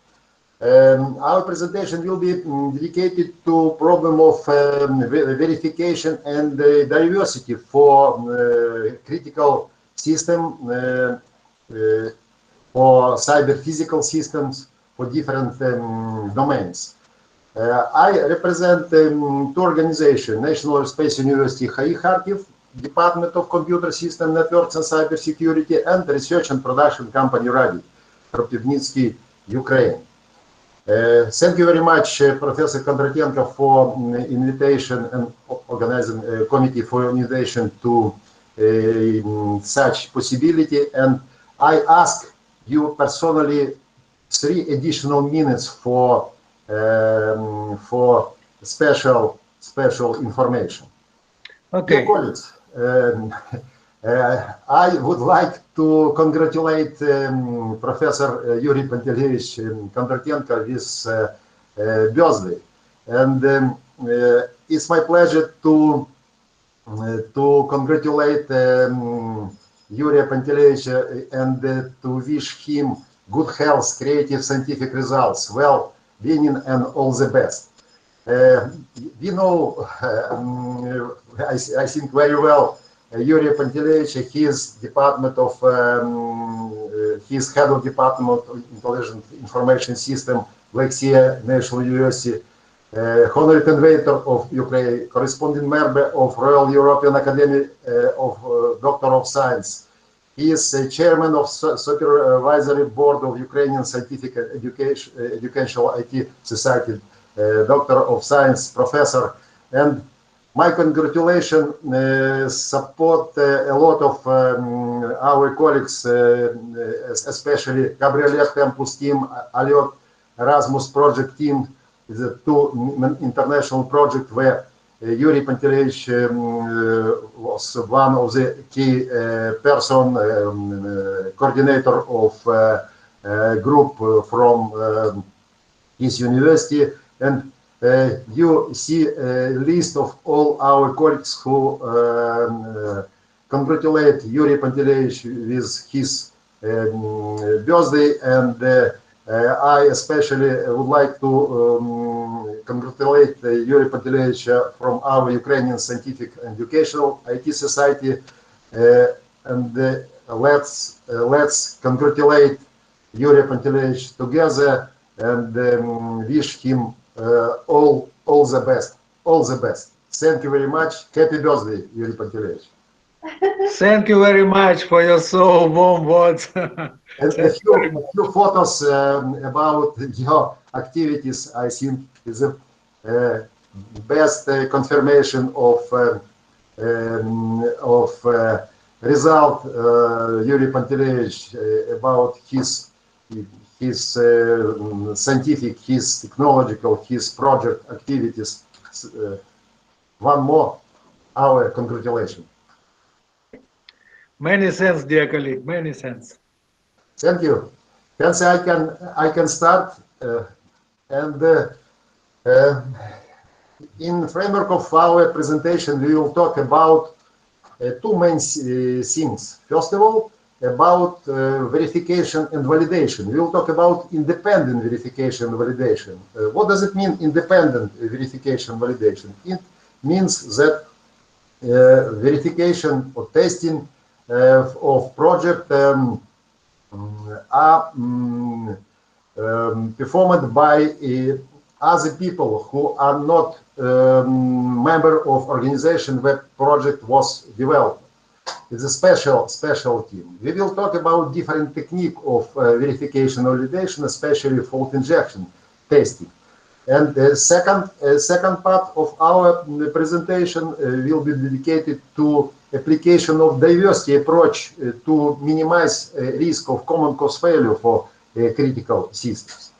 Our presentation will be dedicated to problem of verification and diversity for critical system, for cyber physical systems, for different domains. I represent two organizations: National Aerospace University Kharkiv, Department of Computer System Networks and Cybersecurity, and Research and Production Company Radi, Kropivnitsky, Ukraine. Thank you very much, Professor Kondratyenko, for invitation and organizing committee for invitation to such possibility. And I ask you personally 3 additional minutes for special information. Okay. Dear colleagues, I would like to congratulate Professor Yuri Pantelevich Kondratyenko with his birthday, and it's my pleasure to congratulate Yuri Pantelevich and to wish him good health, creative scientific results, well-being, and all the best. We know, I think very well, Yuri Pantelevich, his department of, he's head of Department of Intelligent Information System, Black Sea National University, honorary convener of Ukraine, corresponding member of Royal European Academy of Doctor of Science. He is chairman of Supervisory Board of Ukrainian Scientific Educational IT Society, Doctor of Science, Professor, and my congratulations support a lot of our colleagues, especially Gabrielette Tempus team, Aliot Erasmus project team, the 2 international projects where Yuri Pantelevich was one of the key person, coordinator of group from his university, and you see a list of all our colleagues who congratulate Yuri Pantelevich with his birthday, and I especially would like to congratulate Yuri Pantelevich from our Ukrainian Scientific and Educational IT Society, and let's congratulate Yuri Pantelevich together and wish him all the best, all the best. Thank you very much. Happy birthday, Yuri Pantelevich. Thank you very much for your so warm words. And a few photos about your activities, I think, is the best confirmation of result Yuri Pantelevich about his scientific, his technological, his project activities. One more, our congratulations. Many thanks, dear colleague. Many thanks. Thank you. Hence, I can start, and in framework of our presentation, we will talk about 2 main things. First of all, about verification and validation. We will talk about independent verification and validation. What does it mean, independent verification and validation? It means that verification or testing of project are performed by other people who are not member of organization where project was developed. It's a special team. We will talk about different technique of verification or validation, especially fault injection testing. And the second part of our presentation will be dedicated to application of diversity approach to minimize risk of common cause failure for critical systems.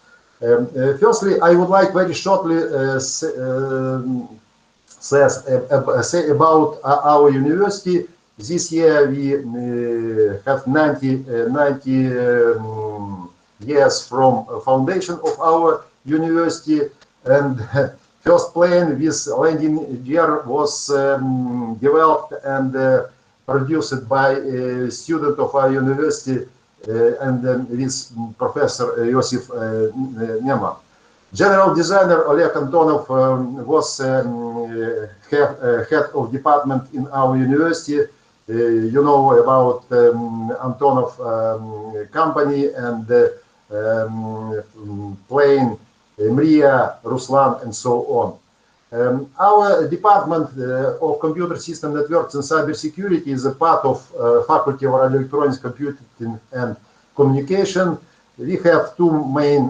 Firstly, I would like very shortly say about our university. This year we have 90 years from foundation of our university, and first plane with landing gear was developed and produced by a student of our university, and with Professor Yosif Neman. General designer Oleg Antonov was head of department in our university. You know about Antonov company and plane Mria, Ruslan, and so on. Our department of computer system networks and cybersecurity is a part of Faculty of Electronics, Computing and Communication. We have two main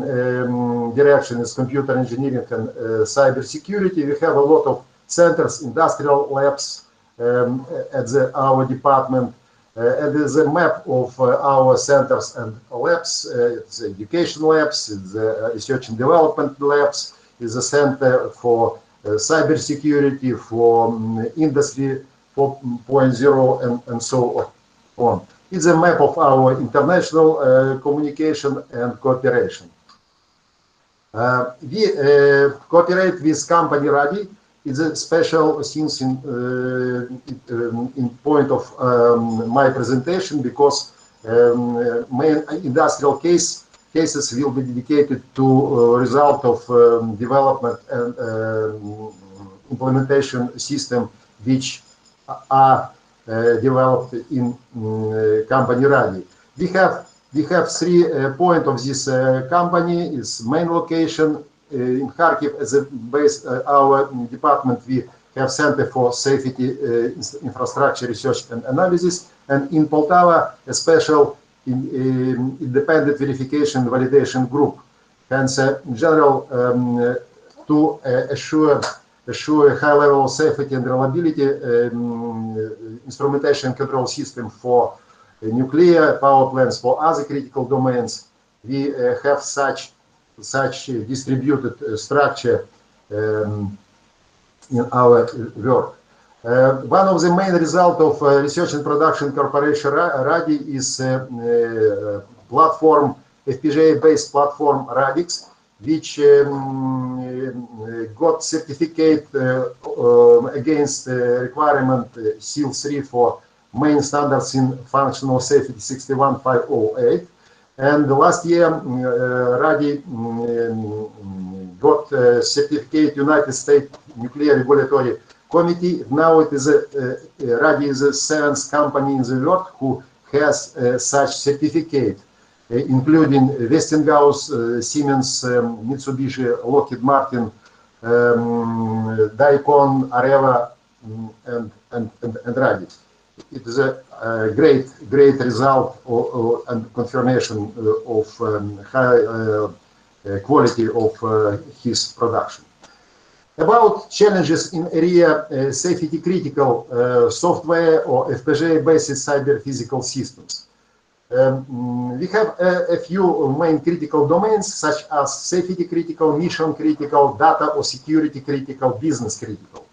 directions, computer engineering and cybersecurity. We have a lot of centers, industrial labs at our department. And there's a map of our centers and labs. It's education labs, it's research and development labs, it's a center for cybersecurity, for industry 4.0 and so on. It's a map of our international communication and cooperation. We cooperate with company Radi. It's a special things in point of my presentation, because main industrial cases will be dedicated to result of development and implementation system which are developed in company Radi. We have 3 points of this company. Its main location in Kharkiv as a base. Our department, we have Center for Safety Infrastructure Research and Analysis, and in Poltava a special independent verification and validation group. Hence, in general, to assure high level of safety and reliability, instrumentation control system for nuclear power plants, for other critical domains, we have such distributed structure in our work. One of the main results of Research and Production Corporation Radi is platform, Fpga-based platform Radix, which got certificate against requirement SEAL 3 for main standards in functional safety 61508. And last year, Radi got certificate United States Nuclear Regulatory Committee. Now it is Radi is the 7th company in the world who has such certificate, including Westinghouse, Siemens, Mitsubishi, Lockheed Martin, Daikon, Areva, and Radi. It is a great result and confirmation of high quality of his production. About challenges in area safety critical software or Fpga-based cyber physical systems. We have a few main critical domains, such as safety critical, mission critical, data or security critical, business critical.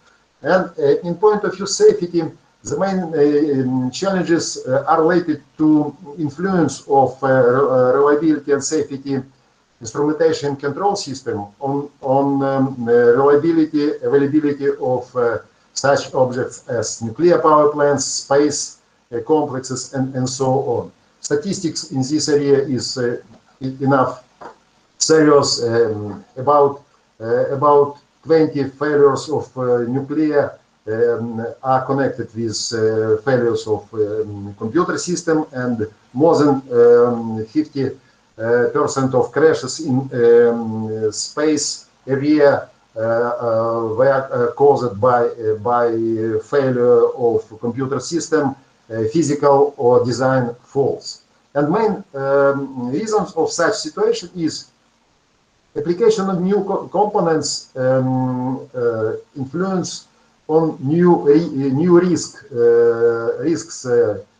And in point of view safety, the main challenges are related to influence of reliability and safety instrumentation control system on reliability, availability of such objects as nuclear power plants, space complexes, and so on. Statistics in this area is enough serious. About 20 failures of nuclear are connected with failures of computer system, and more than 50% of crashes in space area were caused by failure of computer system, physical or design faults. And main reasons of such situation is application of new components influence on new risks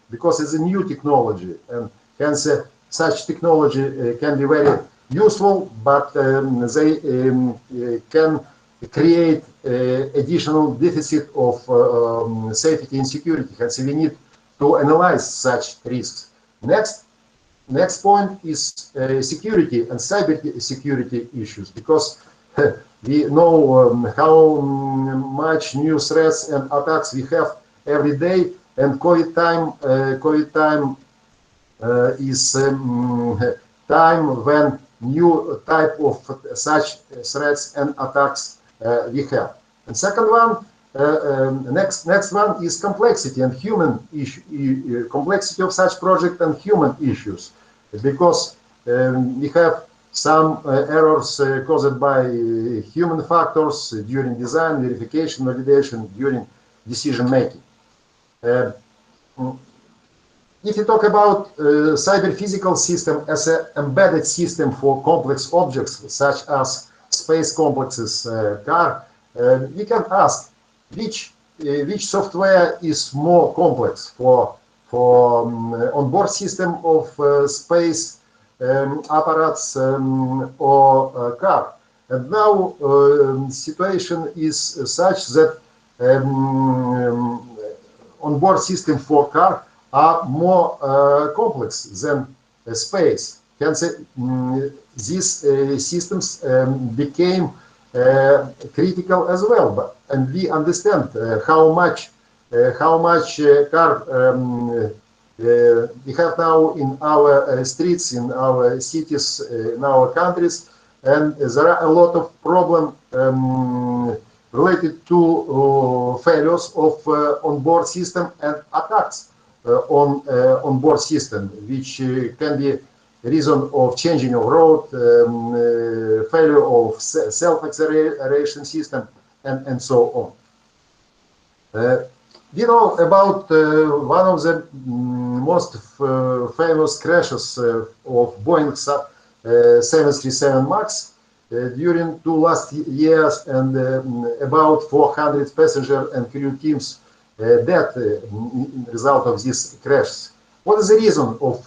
because it's a new technology, and hence such technology can be very useful, but they can create additional deficit of safety and security. Hence, we need to analyze such risks. Next point is security and cyber security issues, because we know how much new threats and attacks we have every day, and COVID time is time when new type of such threats and attacks we have. And second one, next one is complexity and human issue, complexity of such project and human issues, because we have some errors caused by human factors during design, verification, validation, during decision making. If you talk about cyber-physical system as an embedded system for complex objects such as space complexes, car, we can ask which software is more complex for onboard system of space apparatus or car. And now situation is such that onboard system for car are more complex than space. Hence, these systems became critical as well. And we understand how much car we have now in our streets, in our cities, in our countries, and there are a lot of problems related to failures of onboard system and attacks on board system, which can be reason of changing of road, failure of self-acceleration system, and so on. We know about one of the most famous crashes of Boeing 737 MAX during 2 last years, and about 400 passenger and crew teams dead in result of these crashes. What is the reason of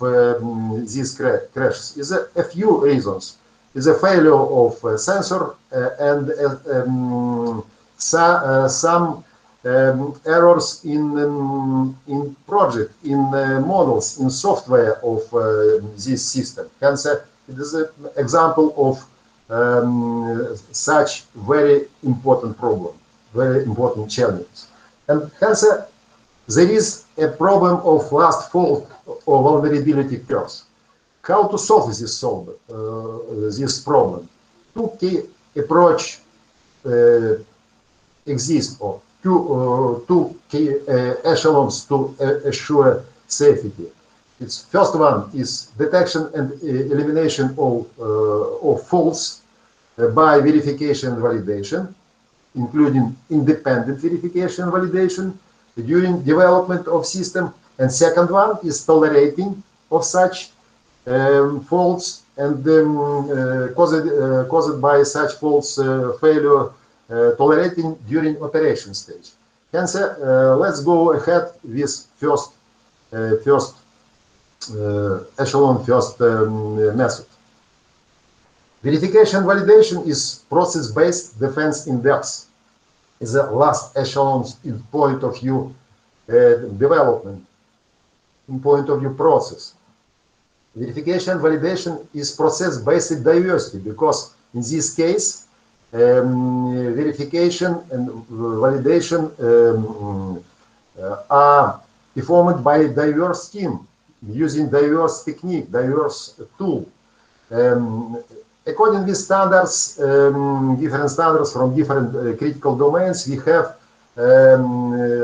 these crashes? Is a few reasons. Is a failure of sensor and some errors in project, in models, in software of this system. Hence, it is an example of such very important problem, very important challenge. And hence, there is a problem of last fault or vulnerability curves. How to solve this problem? Two key approach exist, or two key echelons to assure safety. Its first one is detection and elimination of faults by verification and validation, including independent verification and validation during development of system. And second one is tolerating of such faults and caused by such faults failure, tolerating during operation stage. Hence, let's go ahead with first echelon, first method. Verification validation is process-based defense in depth. Is the last echelon in point of view development, in point of view process. Verification validation is process-based diversity, because in this case, verification and validation are performed by a diverse team using diverse technique, diverse tool. According to standards, different standards from different critical domains, we have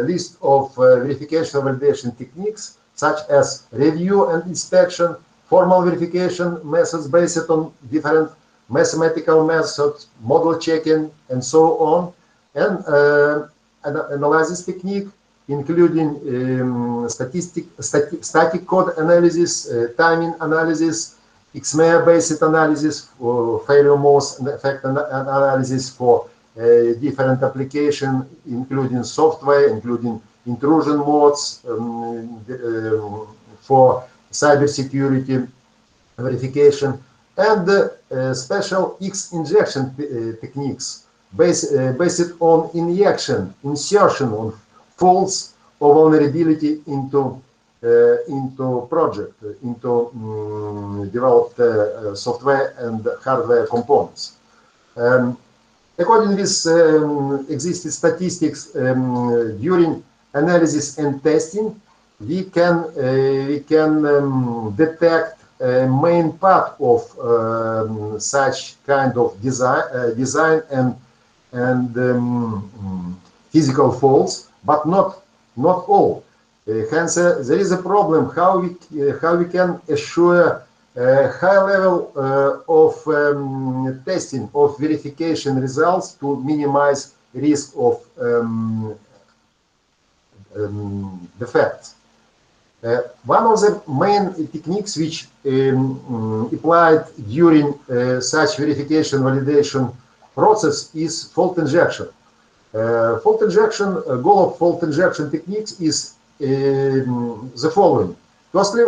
list of verification and validation techniques, such as review and inspection, formal verification methods based on different mathematical methods, model checking, and so on, and an analysis technique, including static code analysis, timing analysis, XMEA-based analysis for failure modes and effect analysis for different applications, including software, including intrusion modes, for cybersecurity verification, and special X injection techniques based on insertion of faults or vulnerability into project, into developed software and hardware components. According to this existing statistics, during analysis and testing, we can detect a main part of such kind of design and physical faults, but not all. Hence, there is a problem how we can assure a high level of testing of verification results to minimize risk of defects. One of the main techniques which applied during such verification validation process is fault injection. Fault injection, goal of fault injection techniques is the following. Firstly,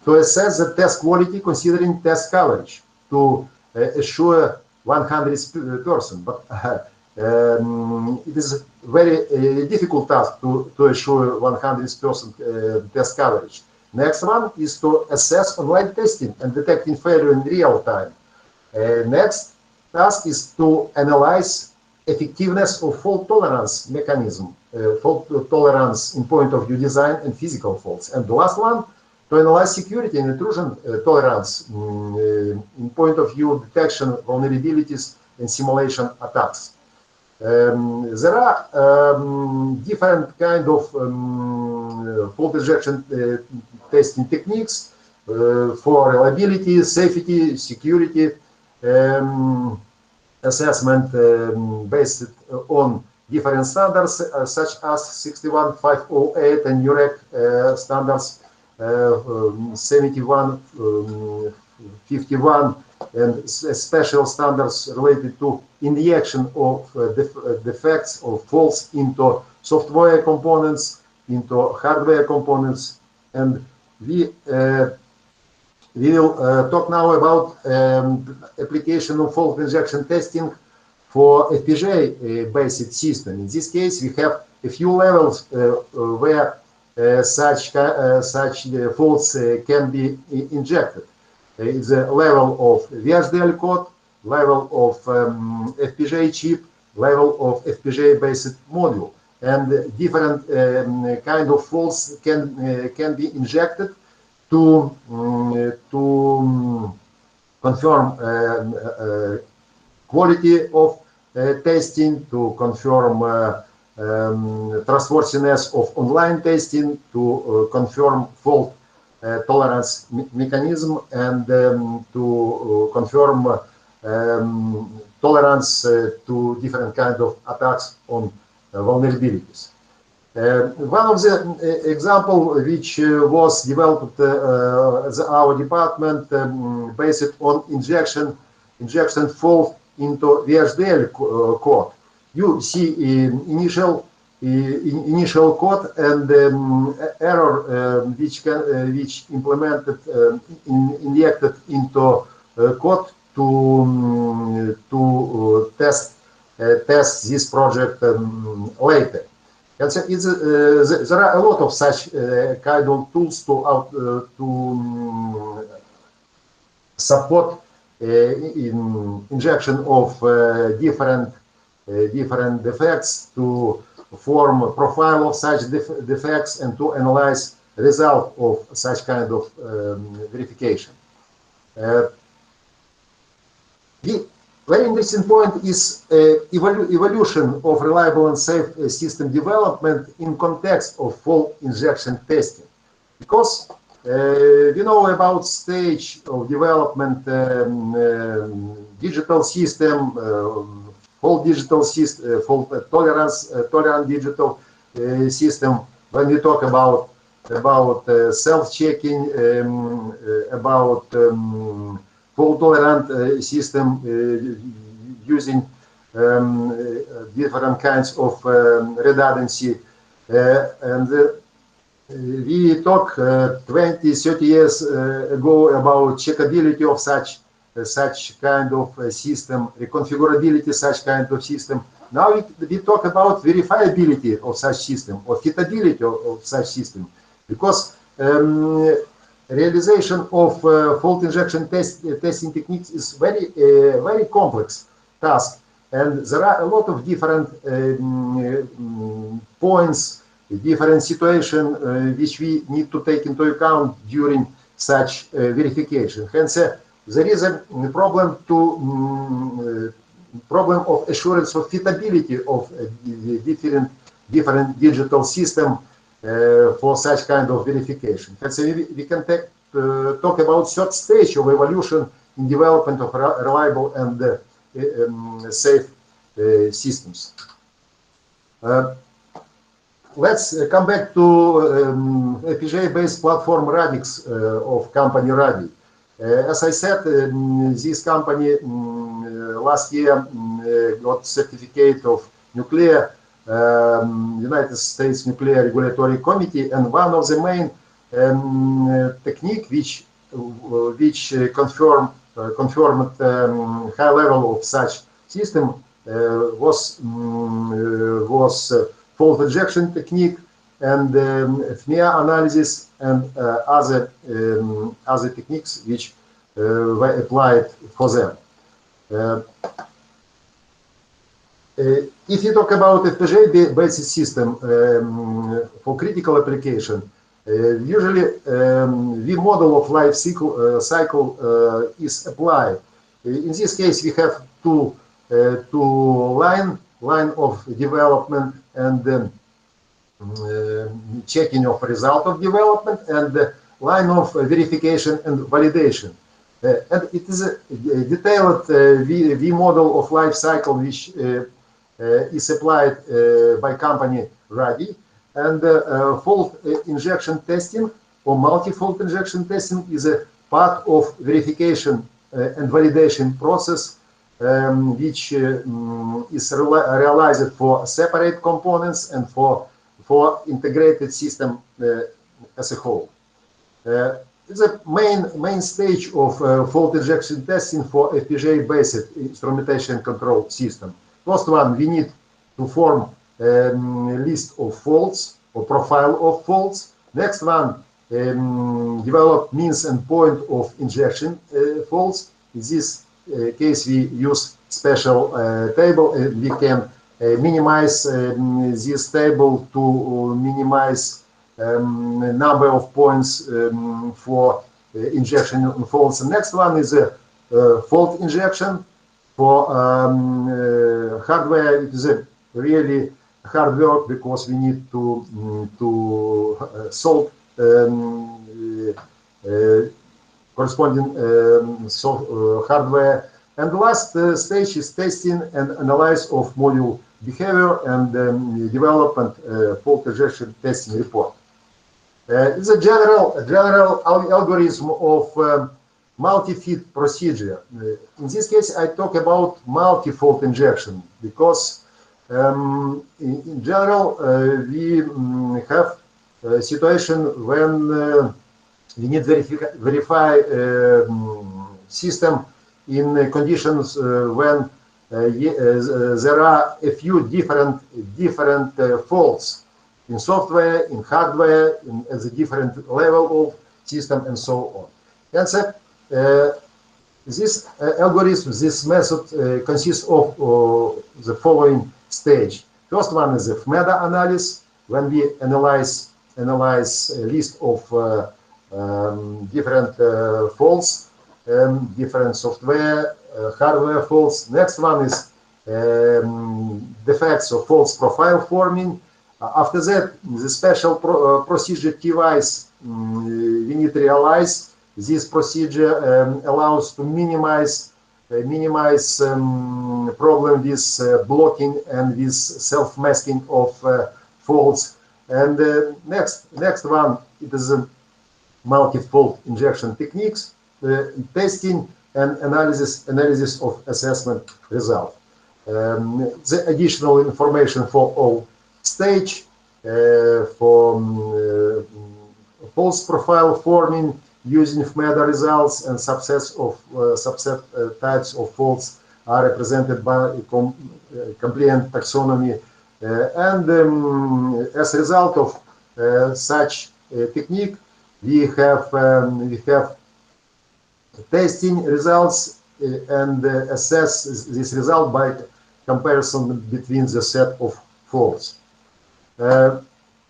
to assess the test quality considering test coverage to assure 100%, but it is a very difficult task to assure 100% test coverage. Next one is to assess online testing and detecting failure in real time. Next task is to analyze effectiveness of fault tolerance mechanism, fault tolerance in point of view design and physical faults. And the last one, to analyze security and intrusion tolerance in point of view detection vulnerabilities and simulation attacks. There are different kind of fault injection testing techniques for reliability, safety, security assessment based on different standards such as 61508 and NUREC standards 7151 and special standards related to injection of defects or faults into software components, into hardware components, and we will talk now about application of fault injection testing for FPGA-based system. In this case, we have a few levels where such faults can be injected. It's a level of VHDL code, level of FPGA chip, level of FPGA-based module, and different kind of faults can be injected to confirm quality of testing, to confirm trustworthiness of online testing, to confirm fault tolerance mechanism, and to confirm tolerance to different kind of attacks on vulnerabilities. One of the example which was developed at our department based on injection fault into VHDL code. You see initial code and error which implemented injected into code to test this project later. And so there are a lot of such kind of tools to support injection of different defects, to form a profile of such defects, and to analyze result of such kind of verification. The very interesting point is evolution of reliable and safe system development in context of fault injection testing, because we know about stage of development, digital system, fault tolerant digital system. When we talk about self-checking, about fault tolerant system using different kinds of redundancy, and we talked 20-30 years ago about checkability of such kind of system, reconfigurability such kind of system. Now we talk about verifiability of such system, or fitability of such system, because realization of fault injection testing techniques is very complex task, and there are a lot of different points different situation which we need to take into account during such verification. Hence, there is a problem problem of assurance of fitability of different digital system for such kind of verification. Hence, we can talk about third stage of evolution in development of reliable and safe systems. Let's come back to FPGA-based platform Radix of company Radi. As I said, this company last year got certificate of nuclear United States Nuclear Regulatory Committee, and one of the main technique which confirmed high level of such system was fault injection technique and Fpga analysis and other techniques which were applied for them. If you talk about FPGA-based system for critical application, usually the model of life cycle is applied. In this case, we have two line of development and checking of result of development, and the line of verification and validation. And it is a detailed V model of life cycle which is applied by company Radi, and fault injection testing or multi-fault injection testing is a part of verification and validation process which is realized for separate components and for integrated system as a whole. It's a main stage of fault injection testing for FPGA-based instrumentation control system. First one, we need to form a list of faults or profile of faults. Next one, develop means and point of injection faults. In this case, we use special table. We can minimize this table to minimize number of points for injection faults. The next one is a fault injection. For hardware, it is a really hard work because we need to solve corresponding hardware. And the last stage is testing and analysis of module behavior and development fault injection testing report. It's a general algorithm of multi-feed procedure. In this case, I talk about multi-fault injection because in general we have a situation when we need verify system in conditions when there are a few different faults in software, in hardware, at the different level of system, and so on. And so, this algorithm, this method consists of the following stage. First one is the Fpga analysis, when we analyze a list of different faults, different software, hardware faults. Next one is defects or faults profile forming. After that, the special procedure device we need to realize. This procedure allows to minimize problem with blocking and with self-masking of faults. And next one, it is a multi-fault injection techniques, testing and analysis of assessment result. The additional information for all stage, for faults profile forming using Fpga results, and subset types of faults are represented by compliant taxonomy. And as a result of such technique, we have testing results and assess this result by comparison between the set of faults.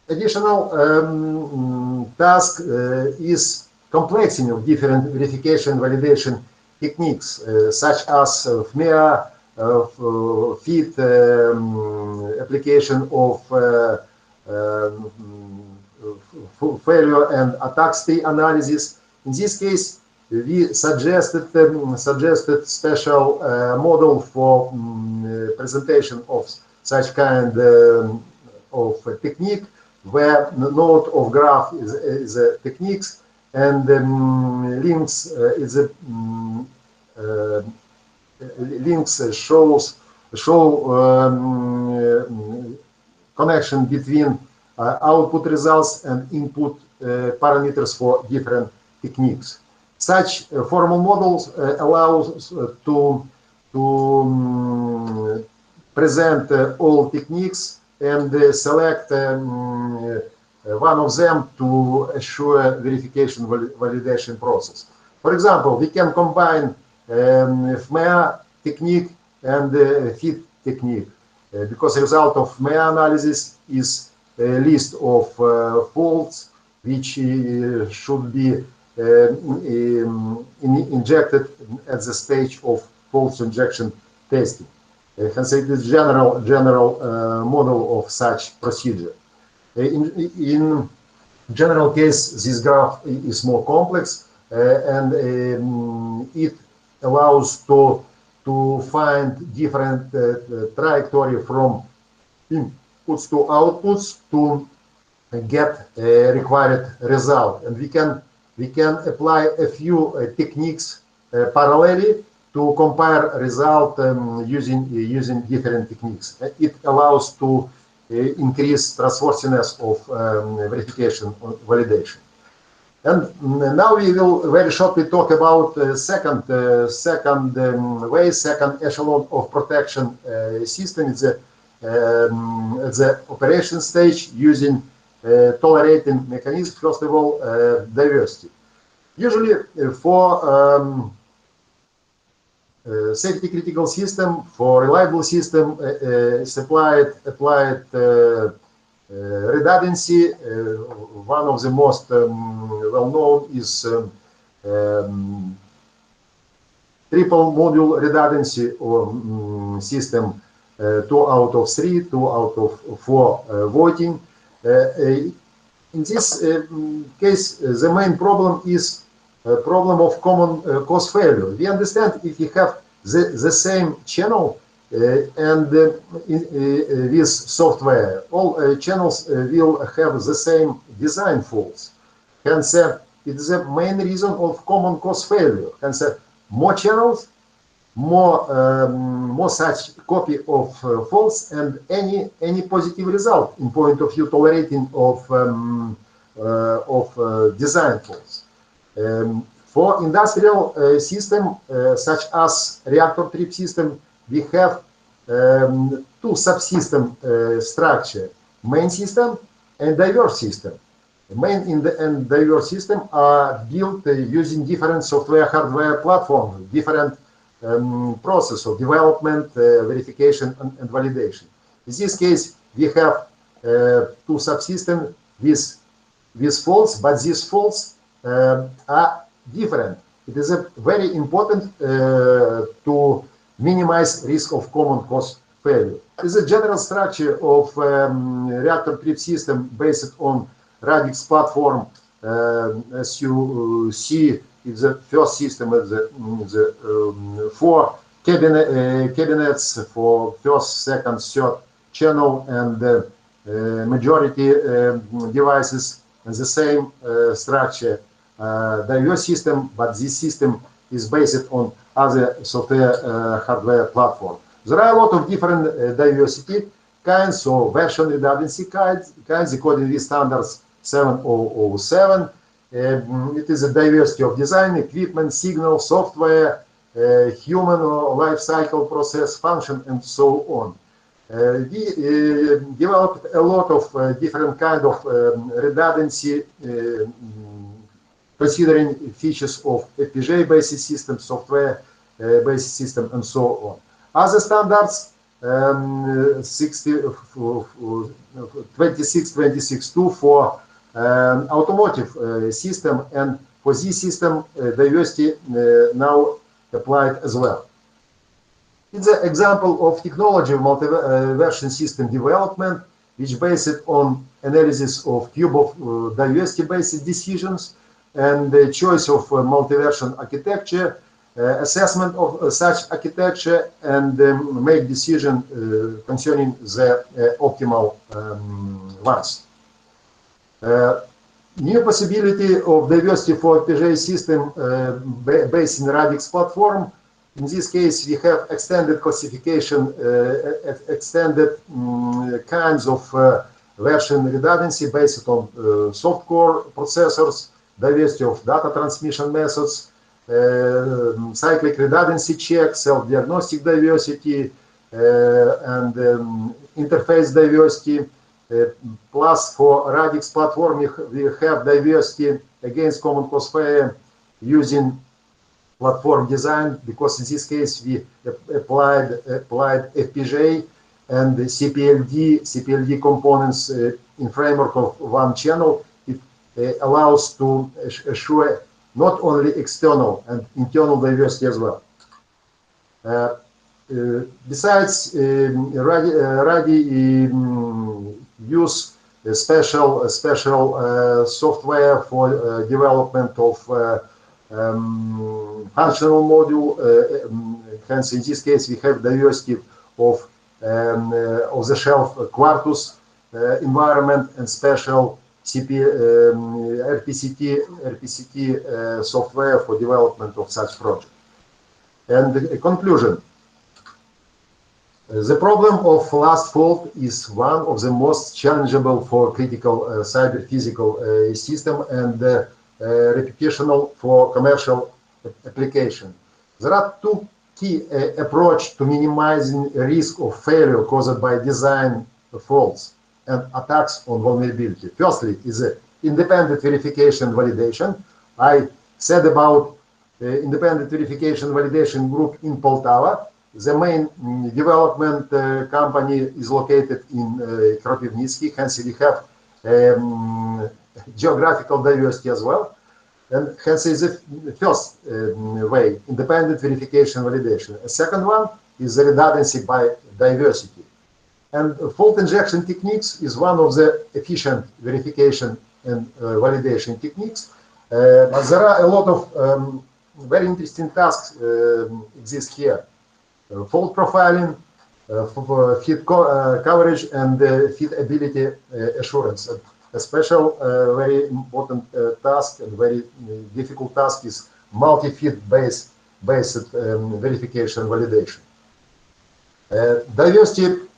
Additional task is complexing of different verification validation techniques, such as Fpga, fit application of failure and attack state analysis. In this case, we suggested special model for presentation of such kind of technique, where node of graph is a techniques, and links is a links show connection between output results and input parameters for different techniques. Such formal models allows to present all techniques and select one of them to assure verification validation process. For example, we can combine Fpga technique and fit technique, because the result of Fpga analysis is a list of faults which should be injected at the stage of fault injection testing. Hence, it is general model of such procedure. In general case, this graph is more complex, and it allows to find different trajectory from inputs to outputs to get a required result, and we can apply a few techniques parallelly to compare result using different techniques. It allows to increase trustworthiness of verification validation. And now we will very shortly talk about second echelon of protection system. It's the operation stage using tolerating mechanism. First of all, diversity. Usually for safety critical system, for reliable system, is applied redundancy. One of the most well-known is triple module redundancy, or system 2 out of 3, 2 out of 4 voting. In this case, the main problem is problem of common cause failure. We understand if you have the same channel and with software, all channels will have the same design faults. Hence, it is the main reason of common cause failure. Hence, more channels, more such copy of faults, and any positive result in point of view tolerating of design faults. For industrial system such as reactor trip system, we have two subsystem structure: main system and diverse system. The main and diverse system are built using different software hardware platforms, different process of development, verification, and validation. In this case, we have two subsystems with faults, but these faults are different. It is very important to minimize risk of common cause failure. It is a general structure of reactor trip system based on Radix platform. As you see, it's the first system of the 4 cabinets for first, second, third channel, and majority devices, and the same structure. Diverse system, but this system is based on other software hardware platform. There are a lot of different diversity kinds, so version redundancy kinds according to standards 7007. It is a diversity of design, equipment, signal, software, human life cycle, process, function, and so on. We developed a lot of different kind of redundancy, considering features of FPGA-based system, software-based system, and so on. Other standards 2626.2 for automotive system, and for this system diversity now applied as well. It's an example of technology of multi-version system development, which based on analysis of cube of diversity-based decisions and the choice of multi-version architecture, assessment of such architecture, and make decision concerning the optimal ones. New possibility of diversity for Fpga system based in Radix platform. In this case, we have extended classification, extended kinds of version redundancy based on soft core processors, diversity of data transmission methods, cyclic redundancy check, self-diagnostic diversity, and interface diversity. Plus, for Radix platform, we have diversity against common cause failure using platform design, because in this case we applied Fpga and CPLD components in framework of one channel. It allows to assure not only external and internal diversity as well. Besides, Radi use special software for development of functional module. Hence, in this case, we have diversity of the shelf Quartus environment and special RPCT software for development of such project. And a conclusion. The problem of last fault is one of the most challengeable for critical cyber physical system and reputational for commercial application. There are two key approaches to minimizing risk of failure caused by design faults and attacks on vulnerability. Firstly, is independent verification validation. I said about independent verification validation group in Poltava. The main development company is located in Kropivnitsky, hence we have geographical diversity as well. And hence is the first way, independent verification validation. A second one is the redundancy by diversity. And fault injection techniques is one of the efficient verification and validation techniques. But there are a lot of very interesting tasks exist here. Fault profiling, fit coverage, and fit ability assurance. A special, very important task and very difficult task is multi-fit based verification validation. Diversity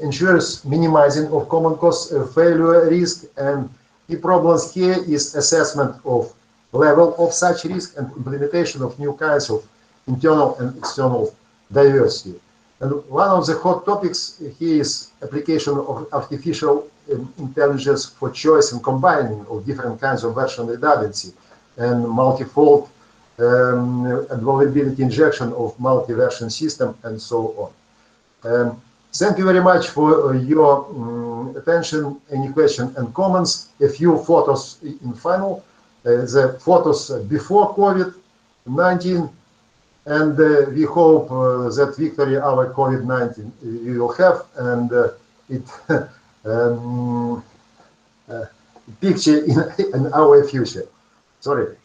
ensures minimizing of common cause failure risk, and key problems here is assessment of level of such risk and implementation of new kinds of internal and external diversity. And one of the hot topics here is application of artificial intelligence for choice and combining of different kinds of version redundancy and multi-fault and vulnerability injection of multi-version system and so on. Thank you very much for your attention. Any question and comments? A few photos in final. The photos before COVID-19, and we hope that victory over COVID-19 we will have, and it picture in our future. Sorry.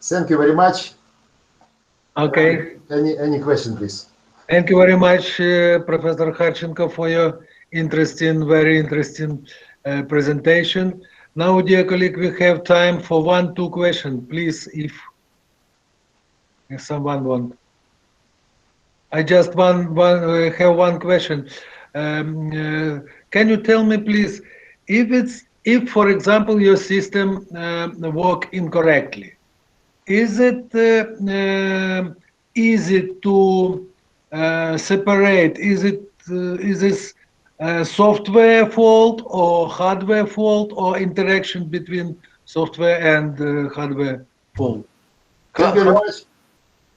Thank you very much. Okay. Any question, please? Thank you very much, Professor Kharchenko, for your very interesting presentation. Now, dear colleague, we have time for 1-2 questions, please, if someone wants. I just have one question. Can you tell me, please, if for example your system work incorrectly, is it easy to separate? Is this software fault or hardware fault, or interaction between software and hardware fault? Thank you very much.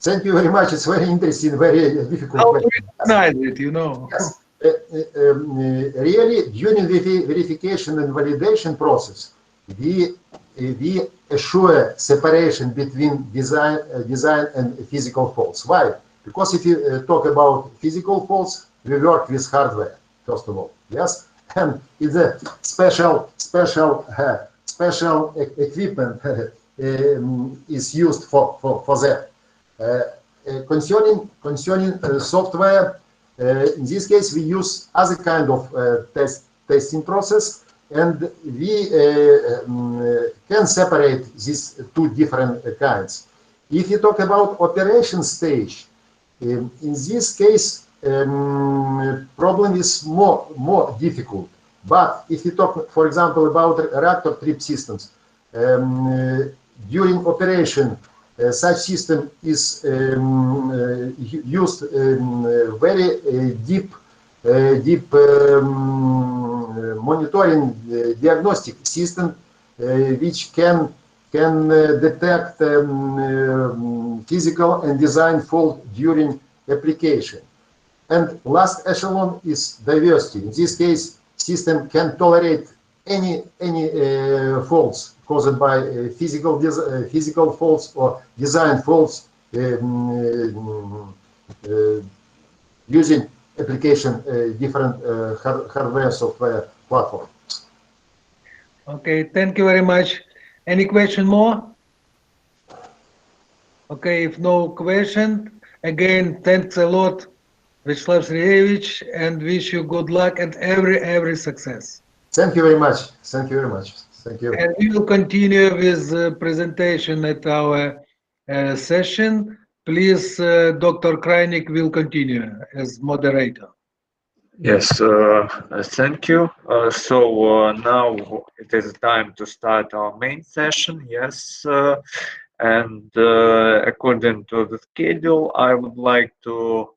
Thank you very much. It's very interesting, very difficult How to question. recognize it, you know? Yes. Really, during the verification and validation process, we assure separation between design and physical faults. Why? Because if you talk about physical faults, we work with hardware, first of all. Yes, and it's a special equipment is used for that. Concerning software, in this case, we use other kind of testing process, and we can separate these two different kinds. If you talk about operation stage, in this case, problem is more difficult. But if you talk, for example, about reactor trip systems, during operation, such system is used very deep monitoring diagnostic system, which can detect physical and design fault during application. And last echelon is diversity. In this case, system can tolerate any faults caused by physical faults or design faults using application different hardware software platform. Okay, thank you very much. Any question more? Okay, if no question, again, thanks a lot, Vyacheslav Sergeyevich, and wish you good luck and every success. Thank you very much. Thank you very much. Thank you. And we will continue with presentation at our session. Please, Dr. Krajnik will continue as moderator. Yes, thank you. So now it is time to start our main session. Yes, and according to the schedule, I would like to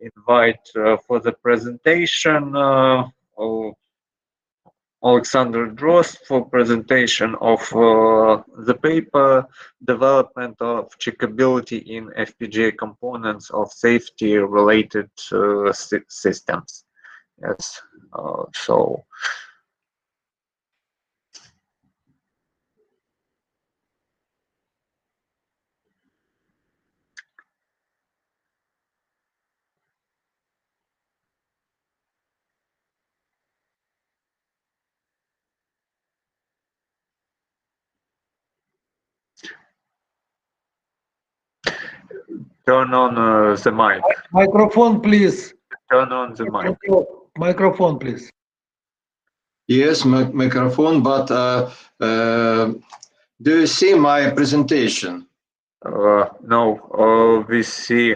invite for the presentation Alexander Drost for presentation of the paper development of checkability in FPGA components of safety related systems. Yes, so turn on the mic. Microphone, please. Turn on the mic. Microphone, please. Yes, microphone, but do you see my presentation? No, we see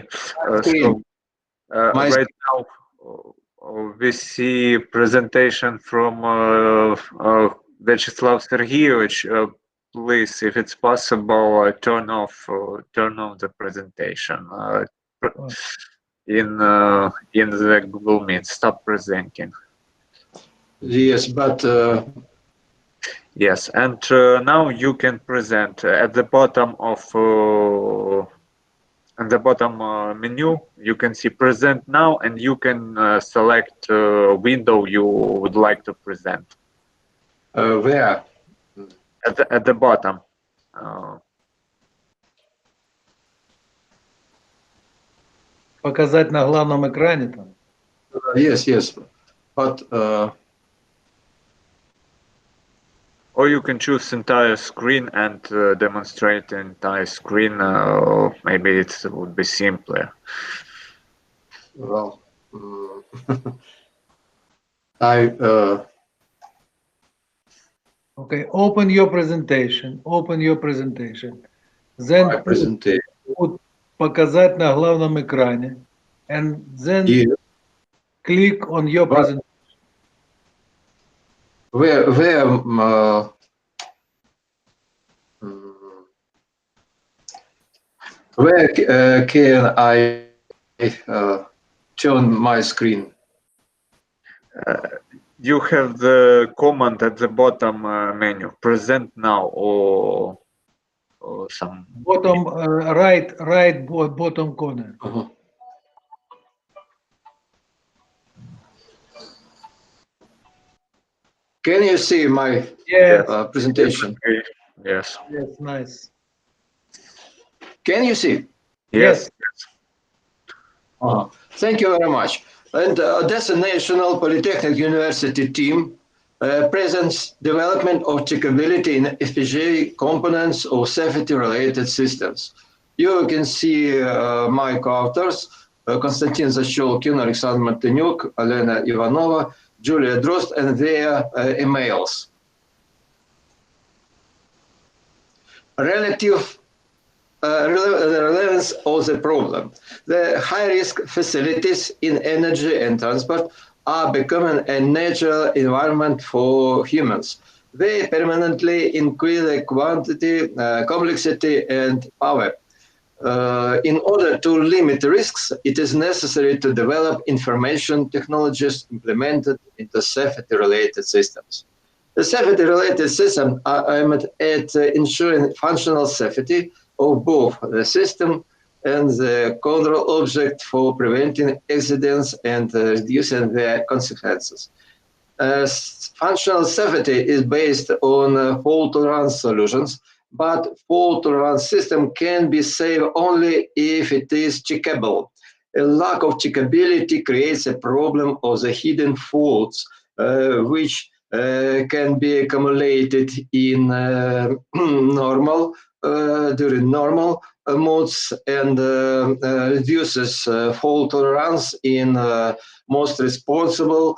so, right now we see presentation from Vyacheslav Sergeyevich. Please, if it's possible, turn off the presentation in the Google Meet. Stop presenting. Yes, but yes, and now you can present at the bottom of menu. You can see present now, and you can select window you would like to present. where? At the bottom. Показать на главном экране там. Yes, but Or you can choose entire screen and demonstrate the entire screen. Maybe it would be simpler. well, I Okay, open your presentation. Open your presentation. Then my presentation. put показать на главном экране. And then Yeah. click on your But- presentation. Where can I turn my screen? You have the command at the bottom menu, present now, or some. Bottom bottom corner. Can you see my Yes, presentation? Yes. yes, nice. Can you see? Yes. Thank you very much. And Odessa National Polytechnic University team presents development of checkability in FPGA components or safety-related systems. You can see my co-authors, Konstantin Zasholkin, Alexander Martinyuk, Elena Ivanova, Julia Drost, and their emails. Relative the relevance of the problem. The high-risk facilities in energy and transport are becoming a natural environment for humans. They permanently increase the quantity, complexity, and power. In order to limit risks, it is necessary to develop information technologies implemented into safety-related systems. The safety-related systems are aimed at ensuring functional safety of both the system and the control object for preventing accidents and reducing their consequences. Functional safety is based on fault-tolerant solutions, but fault-tolerant system can be safe only if it is checkable. A lack of checkability creates a problem of the hidden faults, which can be accumulated in during normal modes and reduces fault tolerance in most responsible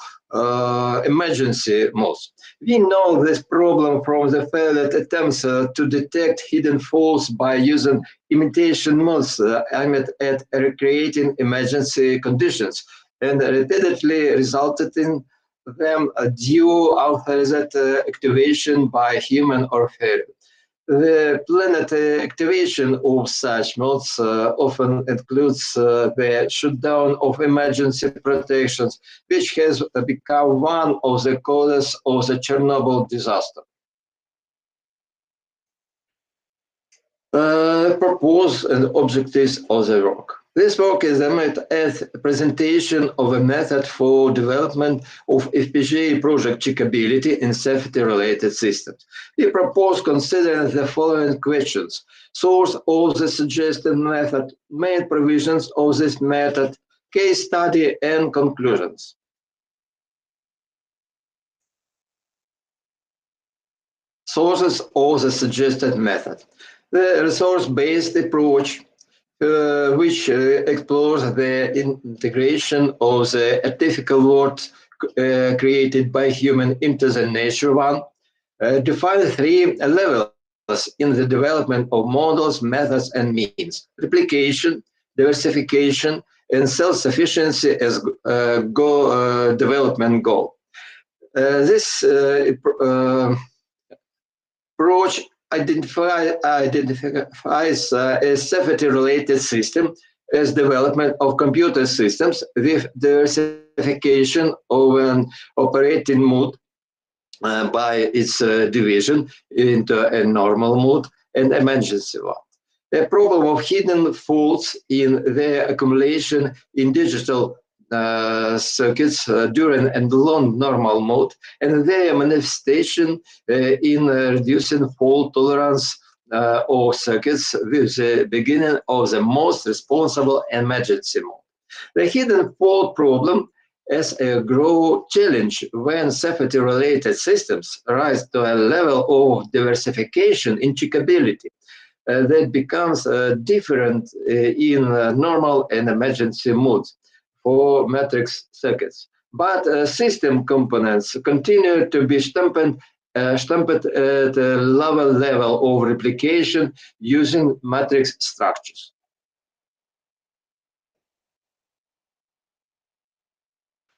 emergency modes. We know this problem from the failed attempts to detect hidden faults by using imitation modes aimed at recreating emergency conditions and repeatedly resulted in them due authorized activation by human or failure. The planned activation of such modes often includes the shutdown of emergency protections, which has become one of the causes of the Chernobyl disaster. Purpose and objectives of the work. This work is aimed at a presentation of a method for development of FPGA project checkability in safety-related systems. We propose considering the following questions: source of the suggested method, main provisions of this method, case study, and conclusions. Sources of the suggested method. The resource-based approach which explores the integration of the artificial world created by human into the natural one, defines three levels in the development of models, methods, and means: replication, diversification, and self-sufficiency as development goal. This approach identifies a safety-related system as development of computer systems with diversification of an operating mode by its division into a normal mode and emergency one. The problem of hidden faults in their accumulation in digital circuits during and long normal mode, and their manifestation in reducing fault tolerance of circuits with the beginning of the most responsible emergency mode. The hidden fault problem as a growing challenge when safety-related systems rise to a level of diversification in checkability that becomes different in normal and emergency modes for matrix circuits. But system components continue to be stamped at a lower level of replication using matrix structures.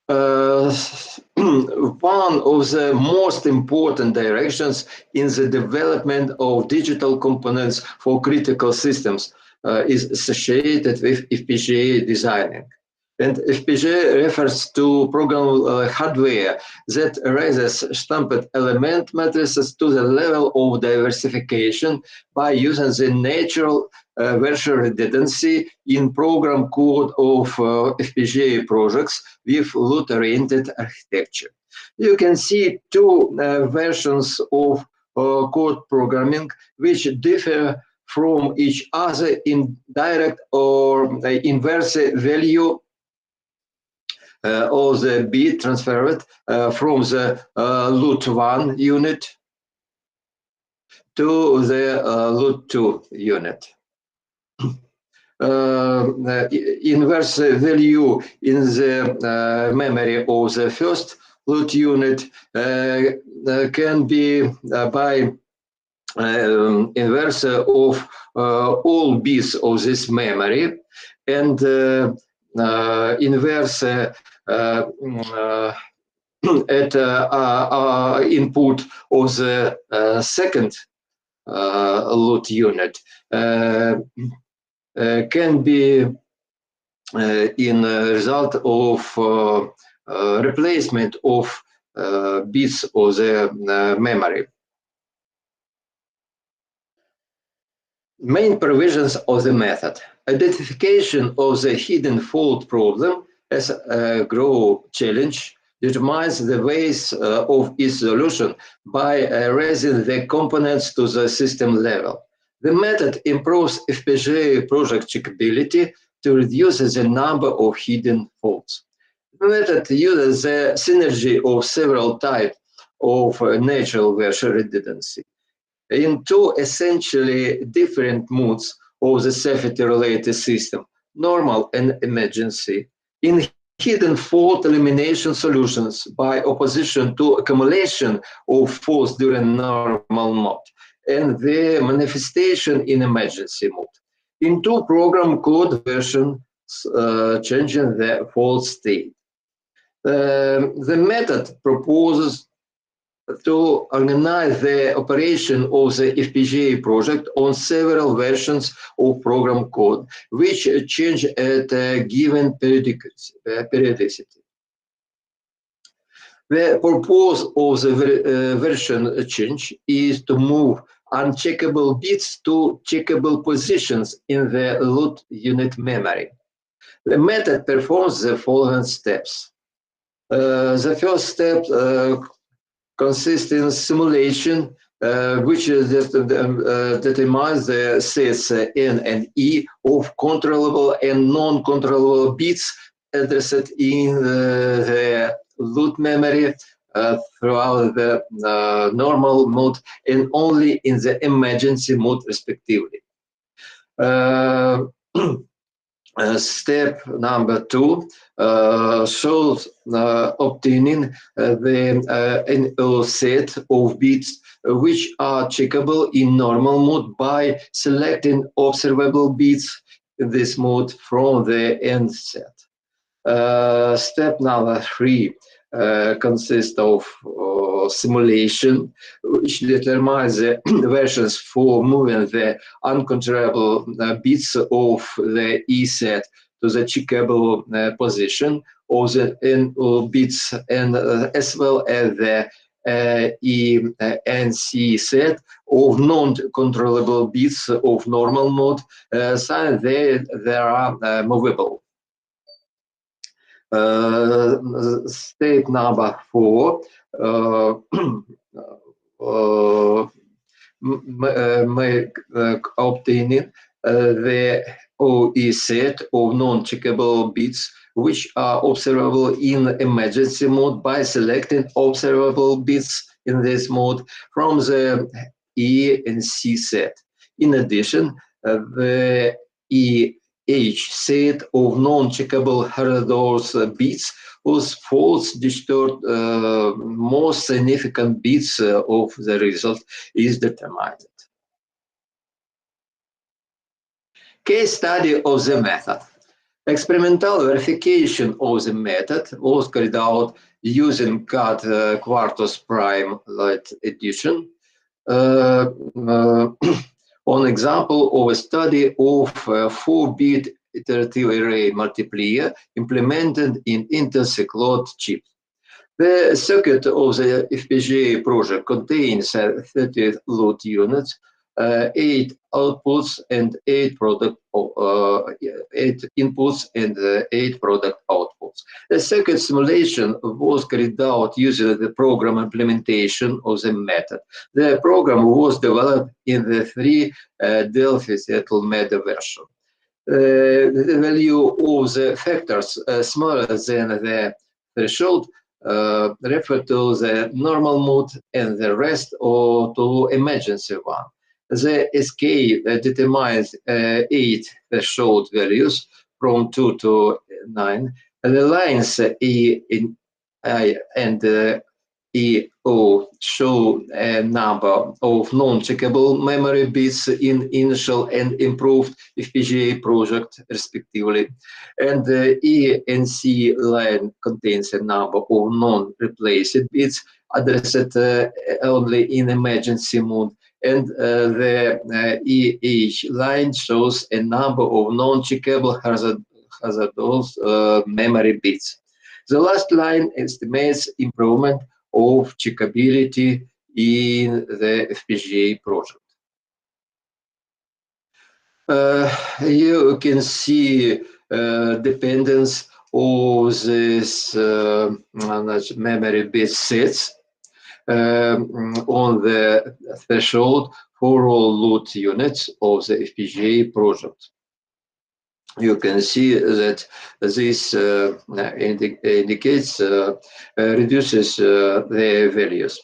One of the most important directions in the development of digital components for critical systems is associated with FPGA designing. And Fpga refers to program hardware that raises stamped element matrices to the level of diversification by using the natural virtual redundancy in program code of Fpga projects with load-oriented architecture. You can see two versions of code programming which differ from each other in direct or inverse value of the bit transferred from the LUT1 unit to the LUT2 unit. Inverse value in the memory of the first LUT unit can be by inverse of all bits of this memory, and inverse at input of the second LUT unit can be in result of replacement of bits of the memory. Main provisions of the method: identification of the hidden fault problem as a grow challenge determines the ways of its solution by raising the components to the system level. The method improves Fpga project checkability to reduce the number of hidden faults. The method uses the synergy of several types of natural virtual redundancy in two essentially different modes of the safety-related system, normal and emergency. In hidden fault elimination solutions by opposition to accumulation of faults during normal mode, and the manifestation in emergency mode. In two program code versions changing the fault state. The method proposes to organize the operation of the Fpga project on several versions of program code, which change at a given periodicity. The purpose of the version change is to move uncheckable bits to checkable positions in the LUT unit memory. The method performs the following steps. The first step consists in simulation, which determines the sets N and E of controllable and non-controllable bits addressed in the LUT memory throughout the normal mode and only in the emergency mode, respectively. Step number 2 shows obtaining the NO set of bits which are checkable in normal mode by selecting observable bits in this mode from the N set. Step number 3 consists of simulation, which determines the versions for moving the uncontrollable bits of the E set to the checkable position of the N bits, and as well as the E and C set of non-controllable bits of normal mode, so they are movable. Step number 4 obtaining the OE set of non-checkable bits which are observable in emergency mode by selecting observable bits in this mode from the E and C set. In addition, the H set of non-checkable heterodox bits whose faults distort most significant bits of the result is determined. Case study of the method. Experimental verification of the method was carried out using CAD Quartus Prime Lite Edition. On example of a study of 4-bit iterative array multiplier implemented in intercyclode chip. The circuit of the FPGA project contains 30 load units, 8 outputs and 8 inputs and 8 product outputs. The circuit simulation was carried out using the program implementation of the method. The program was developed in the 3 Delphi settlement version. The value of the factors smaller than the threshold refer to the normal mode and the rest or to emergency one. The SK determines 8 threshold values from 2 to 9. The lines E in I and EO show a number of non-checkable memory bits in initial and improved FPGA project, respectively. And the E and C line contains a number of non-replaced bits addressed only in emergency mode. And the EH line shows a number of non-checkable hazardous memory bits. The last line estimates improvement of checkability in the FPGA project. You can see dependence of this memory bit sets on the threshold for all load units of the FPGA project. You can see that this indicates reduces the values.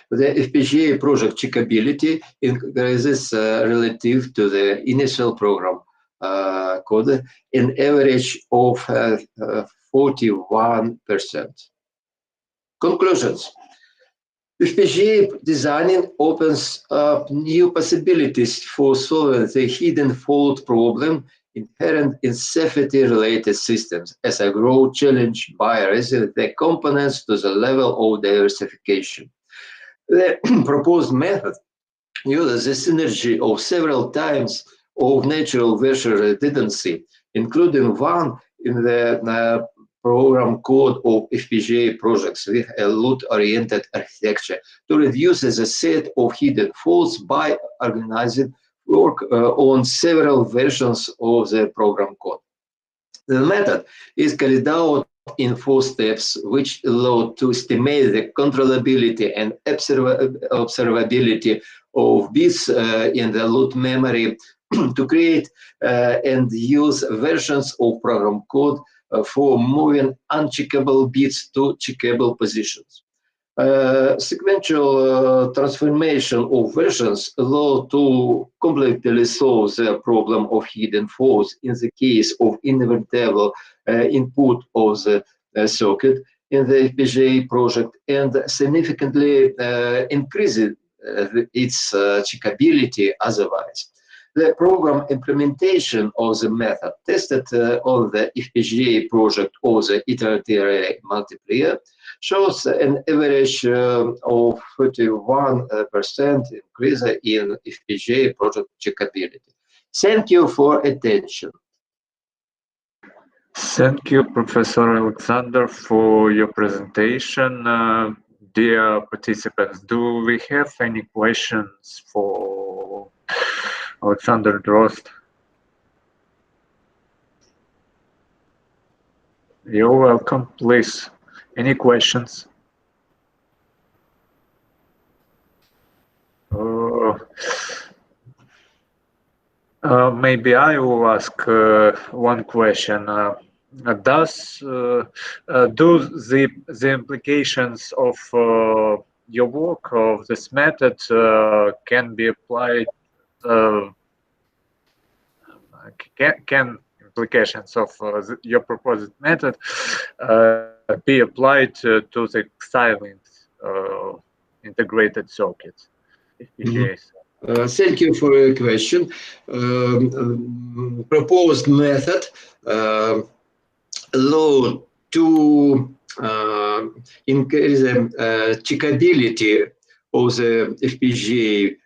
The FPGA project checkability increases relative to the initial program code, an average of 41%. Conclusions. FPGA designing opens up new possibilities for solving the hidden fault problem inherent in safety-related systems as a growth challenge by raising the components to the level of diversification. The proposed method uses the synergy of several types of natural virtual redundancy, including one in the program code of FPGA projects with a load-oriented architecture to reduce the set of hidden faults by organizing work on several versions of the program code. The method is carried out in 4 steps, which allow to estimate the controllability and observability of bits in the load memory to create and use versions of program code for moving uncheckable bits to checkable positions. Sequential transformation of versions allow to completely solve the problem of hidden faults in the case of inevitable input of the circuit in the FPGA project and significantly increase its checkability otherwise. The program implementation of the method tested on the FPGA project of the iterative array multiplier shows an average of 31% increase in FPGA project checkability. Thank you for attention. Thank you, Professor Alexander, for your presentation. Dear participants, do we have any questions for Alexander Drost? You're welcome, please. Any questions? Maybe I will ask one question. Do the implications of your work of this method can be applied? Can implications of your proposed method be applied to the silent integrated circuits? Thank you for your question. Proposed method allow to increase the checkability of the FPGA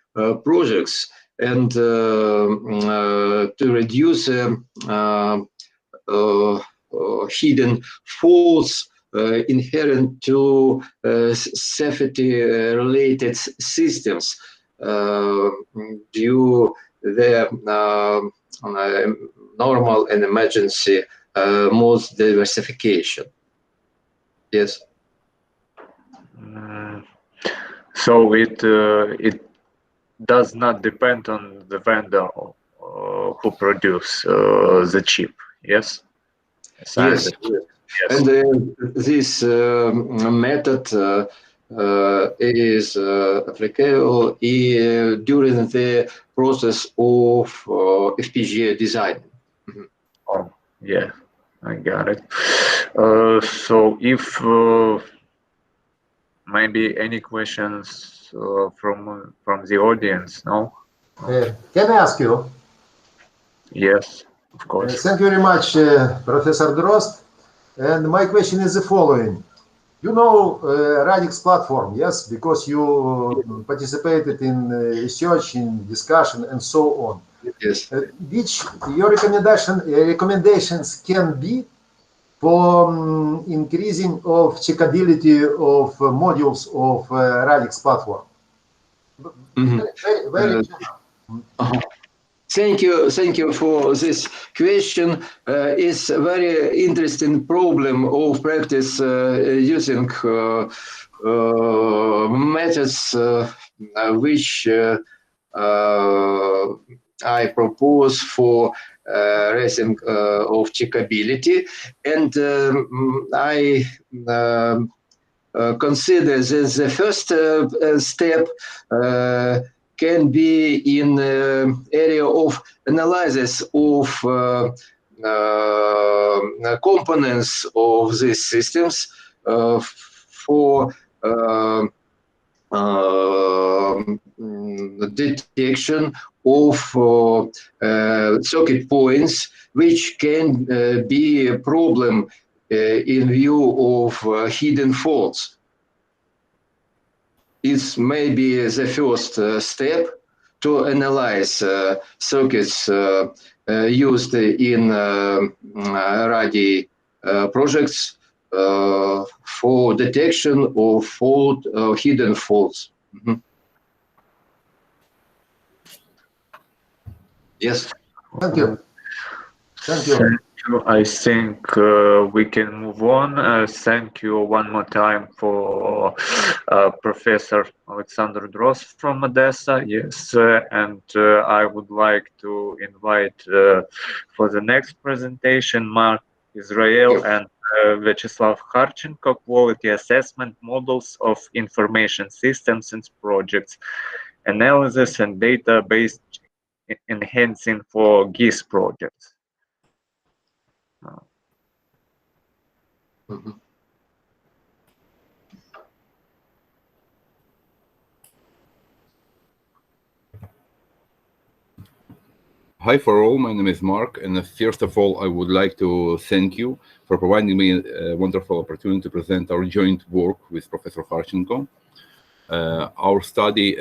projects and to reduce hidden faults inherent to safety-related systems due the normal and emergency mode diversification. Yes. So it does not depend on the vendor who produce the chip. Yes. Yes. And this method is applicable during the process of FPGA design. Oh, yeah, I got it. So if maybe any questions from the audience, no? Can I ask you? Yes, of course. Thank you very much, Professor Drost. And my question is the following. You know Radix platform, yes, because you participated in research, in discussion, and so on. Yes. Which your recommendations can be for increasing of checkability of modules of Radix platform? Very Thank you for this question. It's a very interesting problem of practice using methods which I propose for raising of checkability, and I consider that the first step can be in area of analysis of components of these systems for detection of circuit points which can be a problem in view of hidden faults. It's maybe the first step to analyze circuits used in RADI projects for detection of hidden faults. Yes. Thank you. Thank you. I think we can move on. Thank you one more time for Professor Alexander Drost from Odessa. Yes, and I would like to invite for the next presentation Mark Israel and Vyacheslav Kharchenko, Quality Assessment Models of Information Systems and Projects, Analysis and Database Enhancing for GIS Projects. Hi for all, my name is Mark, and first of all, I would like to thank you for providing me a wonderful opportunity to present our joint work with Professor Kharchenko. Our study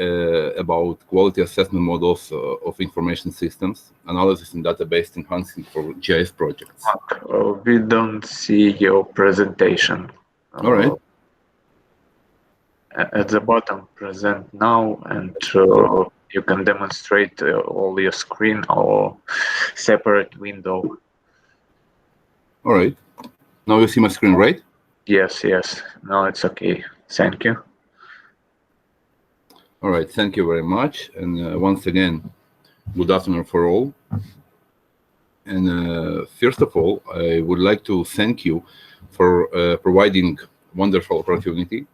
about quality assessment models of information systems, analysis and database enhancing for GIS projects. We don't see your presentation. All right. At the bottom, present now, and you can demonstrate all your screen or separate window. All right. Now you see my screen, right? Yes, yes. No, it's okay. Thank you. All right. Thank you very much. And once again, good afternoon for all. And first of all, I would like to thank you for providing wonderful opportunity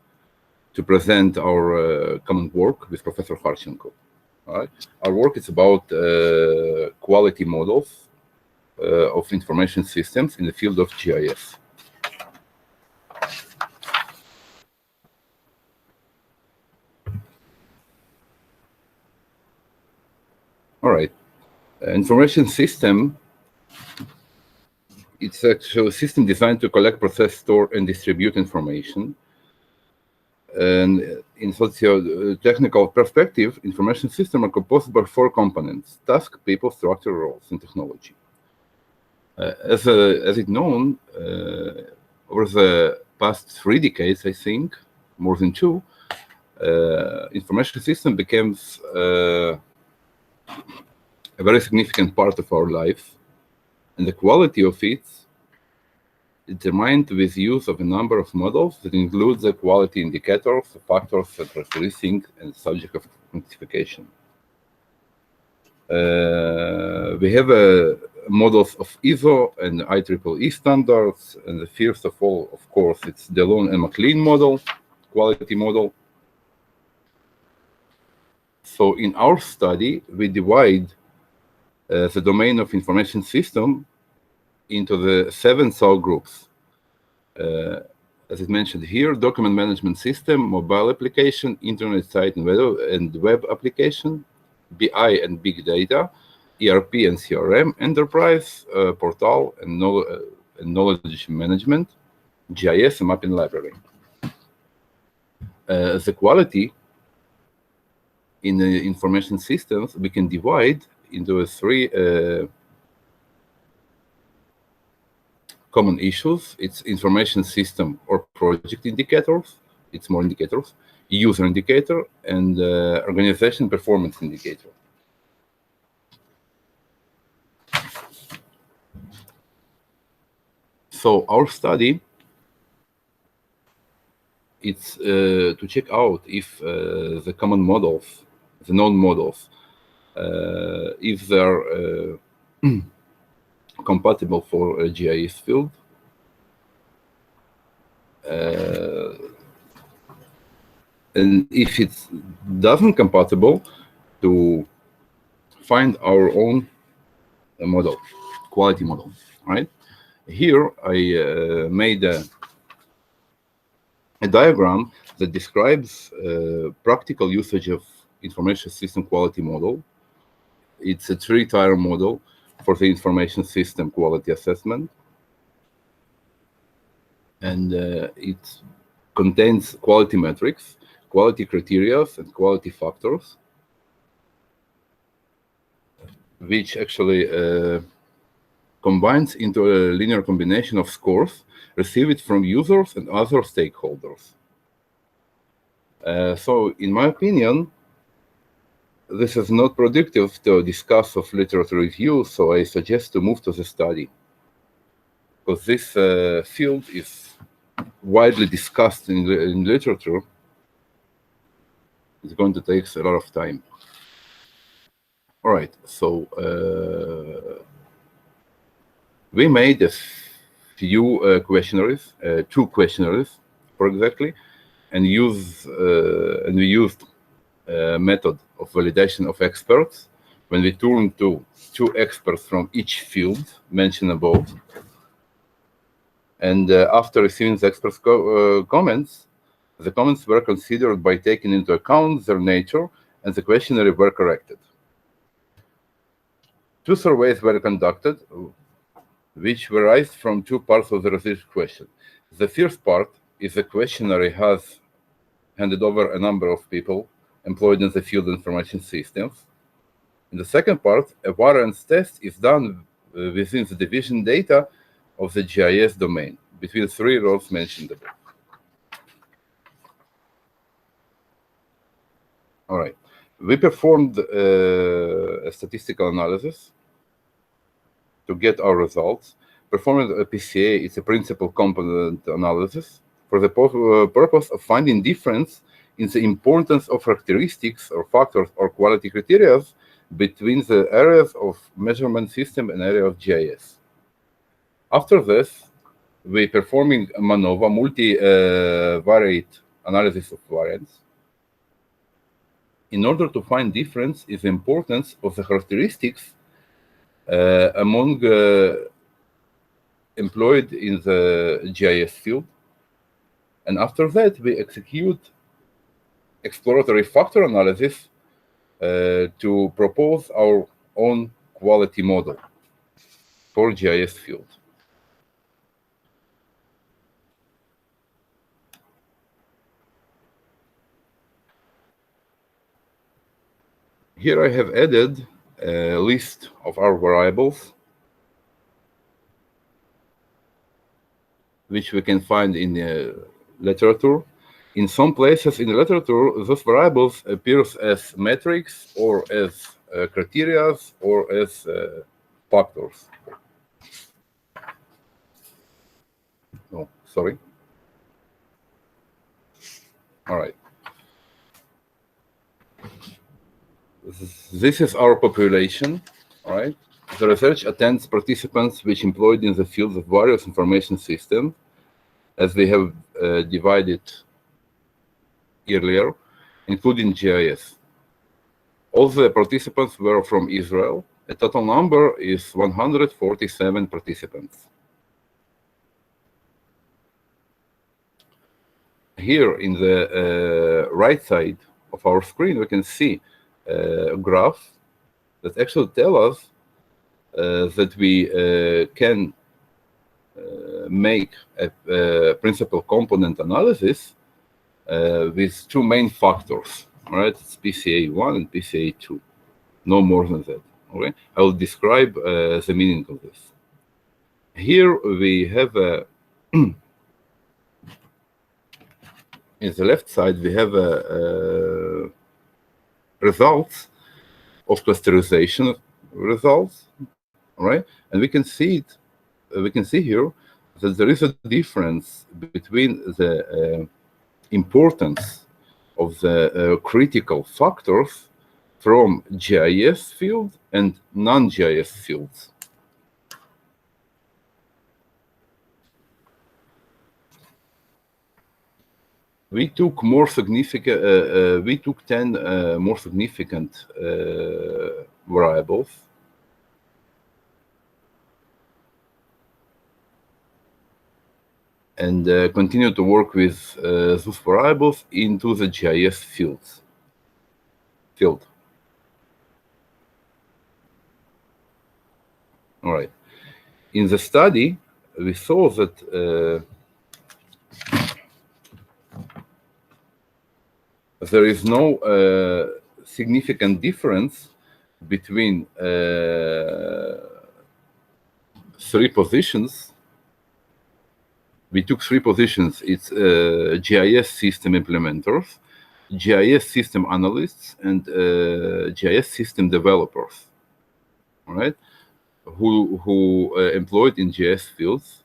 to present our common work with Professor Kharchenko. All right. Our work is about quality models of information systems in the field of GIS. All right. Information system, it's actually a system designed to collect, process, store, and distribute information. And in socio-technical perspective, information systems are composed by 4 components: task, people, structure, roles, and technology. As it's known, over the past 3 decades, I think, more than 2, information system becomes a very significant part of our lives, and the quality of it determined with use of a number of models that include the quality indicators, factors, characteristics, and subject of quantification. We have models of ISO and IEEE standards, and the first of all, of course, it's the Delon and MacLean model, quality model. So in our study, we divide the domain of information system into the 7 subgroups. As it mentioned here, document management system, mobile application, internet site and web application, BI and big data, ERP and CRM, enterprise, portal and knowledge management, GIS and mapping library. The quality in the information systems we can divide into 3 common issues. It's information system or project indicators, it's more indicators, user indicator, and organization performance indicator. So our study, it's to check out if the common models, the known models, if they're compatible for a GIS field. And if it doesn't compatible, to find our own model, quality model, right? Here I made a diagram that describes practical usage of information system quality model. It's a 3-tier model for the information system quality assessment. And it contains quality metrics, quality criteria, and quality factors, which actually combines into a linear combination of scores received from users and other stakeholders. So in my opinion, this is not productive to discuss of literature review, so I suggest to move to the study, because this field is widely discussed in literature. It's going to take a lot of time. All right, so we made a few questionnaires, 2 questionnaires, for exactly, and we used a method of validation of experts when we turned to 2 experts from each field mentioned above. And after receiving the experts' comments, the comments were considered by taking into account their nature, and the questionnaire were corrected. 2 surveys were conducted, which arise from 2 parts of the research question. The first part is the questionnaire has handed over a number of people employed in the field information systems. In the second part, a variance test is done within the division data of the GIS domain between 3 roles mentioned above. All right, we performed a statistical analysis to get our results. Performing a PCA is a principal component analysis for the purpose of finding difference in the importance of characteristics or factors or quality criteria between the areas of measurement system and area of GIS. After this, we performing a MANOVA, multivariate analysis of variance, in order to find difference in the importance of the characteristics among employed in the GIS field. And after that, we execute exploratory factor analysis to propose our own quality model for GIS field. Here I have added a list of our variables, which we can find in the literature. In some places in the literature, those variables appears as metrics or as criteria or as factors. No, sorry. All right. This is our population, all right? The research attends participants which employed in the fields of various information systems, as they have divided earlier, including GIS. All the participants were from Israel. The total number is 147 participants. Here in the right side of our screen, we can see a graph that actually tells us that we can make a principal component analysis with two main factors, right? It's PCA1 and PCA2, no more than that. Okay, I will describe the meaning of this. Here we have a in the left side we have results of clusterization results, right? And we can see it. We can see here that there is a difference between the importance of the critical factors from GIS field and non-GIS fields. We took more significant. We took 10 more significant variables. And continue to work with those variables into the GIS field. All right. In the study, we saw that there is no significant difference between three positions. We took three positions. It's GIS system implementers, GIS system analysts, and GIS system developers, all right, who employed in GIS fields.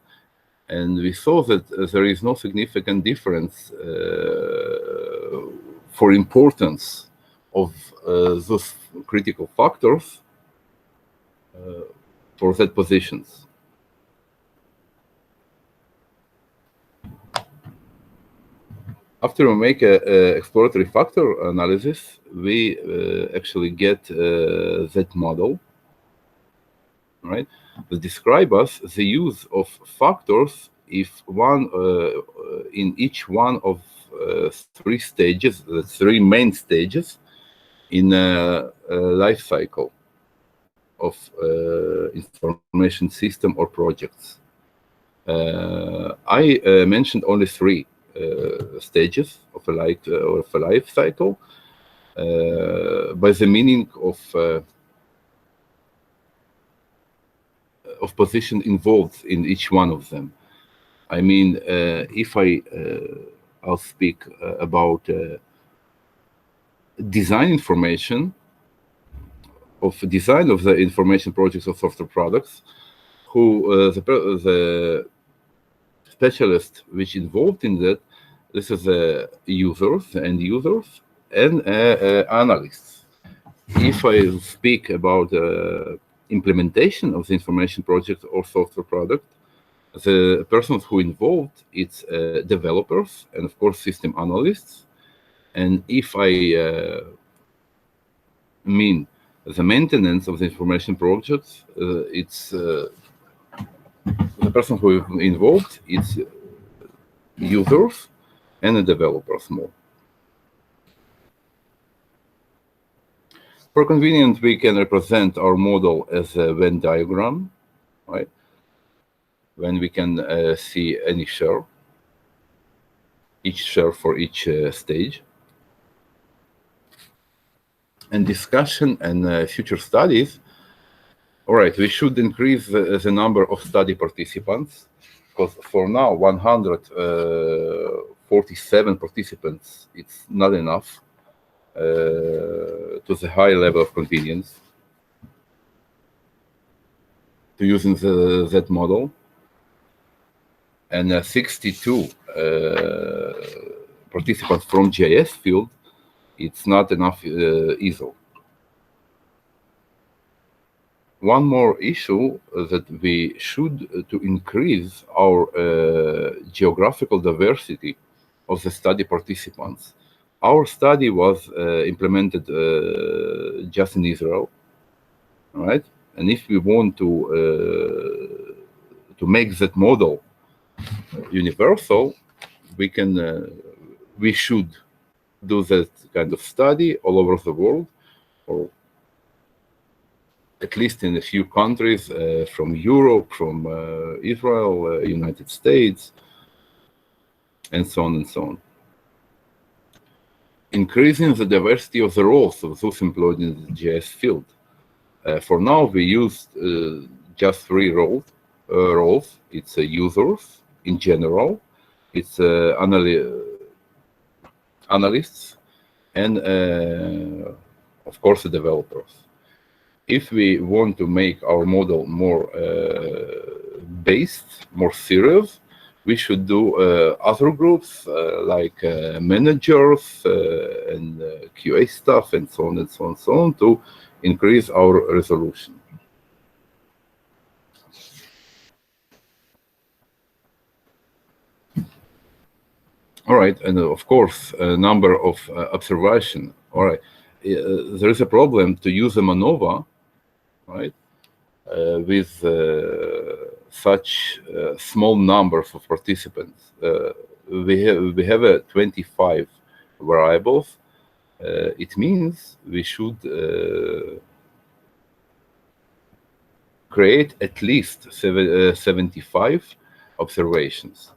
And we saw that there is no significant difference for importance of those critical factors for that positions. After we make an exploratory factor analysis, we actually get that model, right? That describe us the use of factors if one in each one of three stages, the three main stages in a life cycle of information system or projects. I mentioned only three stages of a life cycle by the meaning of position involved in each one of them. I mean, if I'll speak about design information of design of the information projects of software products, who the specialist which involved in that, this is the users, the end users, and analysts. If I speak about implementation of the information project or software product, the persons who involved, it's developers and of course system analysts. And if I mean the maintenance of the information projects, it's the person who is involved, it's users and the developers more. For convenience, we can represent our model as a Venn diagram, right? When we can see any share, each share for each stage. and discussion and future studies, all right, we should increase the number of study participants, because for now 147 participants, it's not enough to the high level of convenience to using that model, and 62 participants from GIS field, it's not enough either. One more issue that we should to increase our geographical diversity of the study participants. Our study was implemented just in Israel, right? And if we want to make that model universal, we should do that kind of study all over the world, or at least in a few countries from Europe, from Israel, United States, and so on and so on. Increasing the diversity of the roles of those employed in the GIS field. For now, we used just 3 roles. It's users in general, it's analysts, and of course the developers. If we want to make our model more based, more serious, we should do other groups like managers and QA staff and so on and so on and so on to increase our resolution. All right, and of course, a number of observation. All right, there is a problem to use a MANOVA, right, with such small numbers of participants. We have 25 variables. It means we should create at least 75 observations.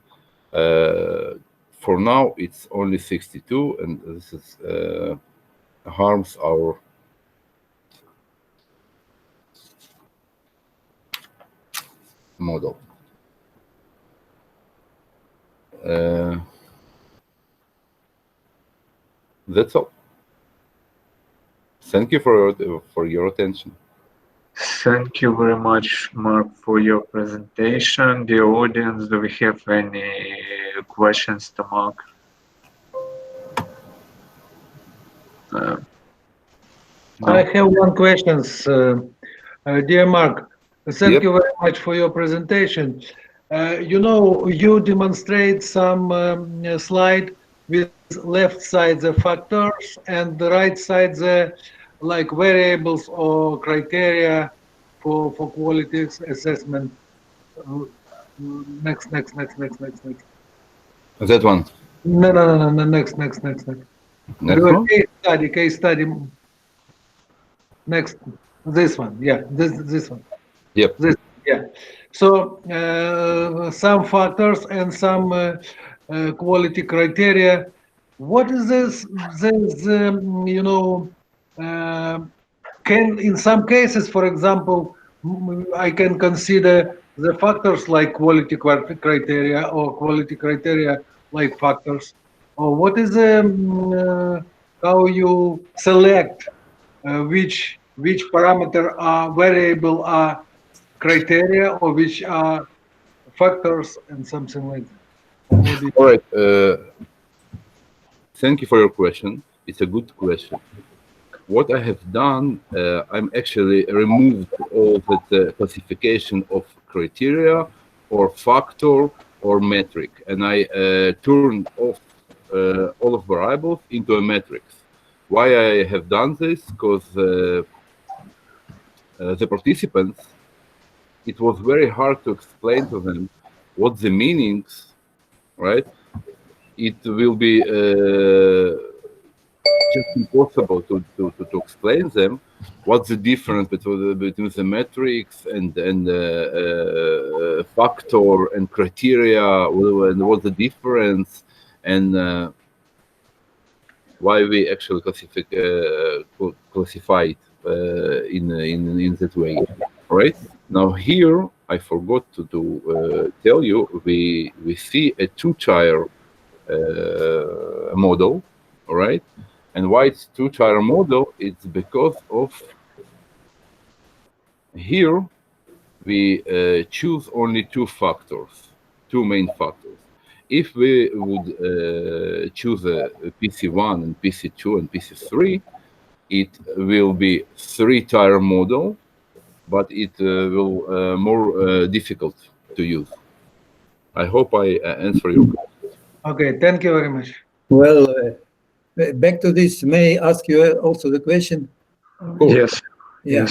For now, it's only 62, and this is harms our model. That's all. Thank you for your attention. Thank you very much, Mark, for your presentation. Dear audience, do we have any questions to Mark? I have one question. Dear Mark, thank you very much for your presentation. You demonstrate some slide with left side the factors and the right side the like variables or criteria for quality assessment. Next. That one. No. Next one. Case study. Next, this one. Yeah, this one. Yep. Yeah. So some factors and some quality criteria. What is this? Can in some cases, for example, I can consider the factors like quality criteria or quality criteria like factors. Or what is how you select which parameter are variable are criteria or which are factors and something like that. All right. Thank you for your question. It's a good question. What I have done, I'm actually removed all the classification of criteria or factor or metric, and I turned off all of variables into a matrix. Why I have done this? Because the participants, it was very hard to explain to them what the meanings, right? It will be just impossible to explain them. What's the difference between the metrics and factor and criteria, and what's the difference? And why we actually classify it in that way. Right now, here I forgot to tell you we see a two-tier model, all right? And why it's two-tier model? It's because of here we choose only two main factors. If we would choose a PC1 and PC2 and PC3, it will be three-tier model, but it will more difficult to use. I hope I answer your question. Okay, thank you very much. Well, back to this, may I ask you also the question? Yes. Yeah.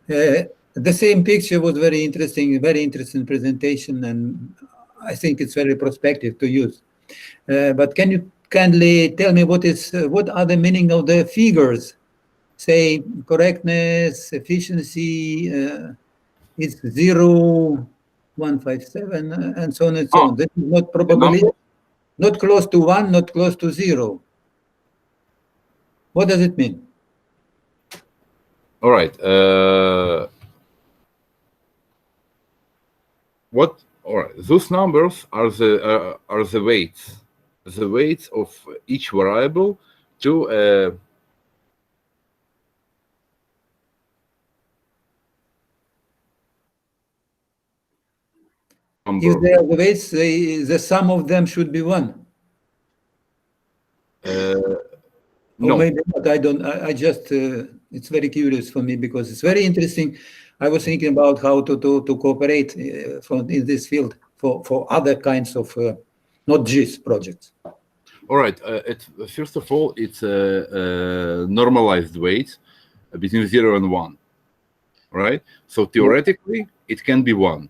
Yes. The same picture was very interesting presentation, and I think it's very prospective to use. But can you kindly tell me what are the meaning of the figures? Say correctness, efficiency, it's 0, 157, and so on and so on. This is not probably not close to 1, not close to 0. What does it mean? All right. All right. Those numbers are the weights of each variable to If they are the weights, the sum of them should be 1. No. Or maybe not. I just, it's very curious for me because it's very interesting. I was thinking about how to cooperate in this field for other kinds of not GIS projects. All right. First of all, it's a normalized weight between 0 and 1. Right. So theoretically, it can be 1.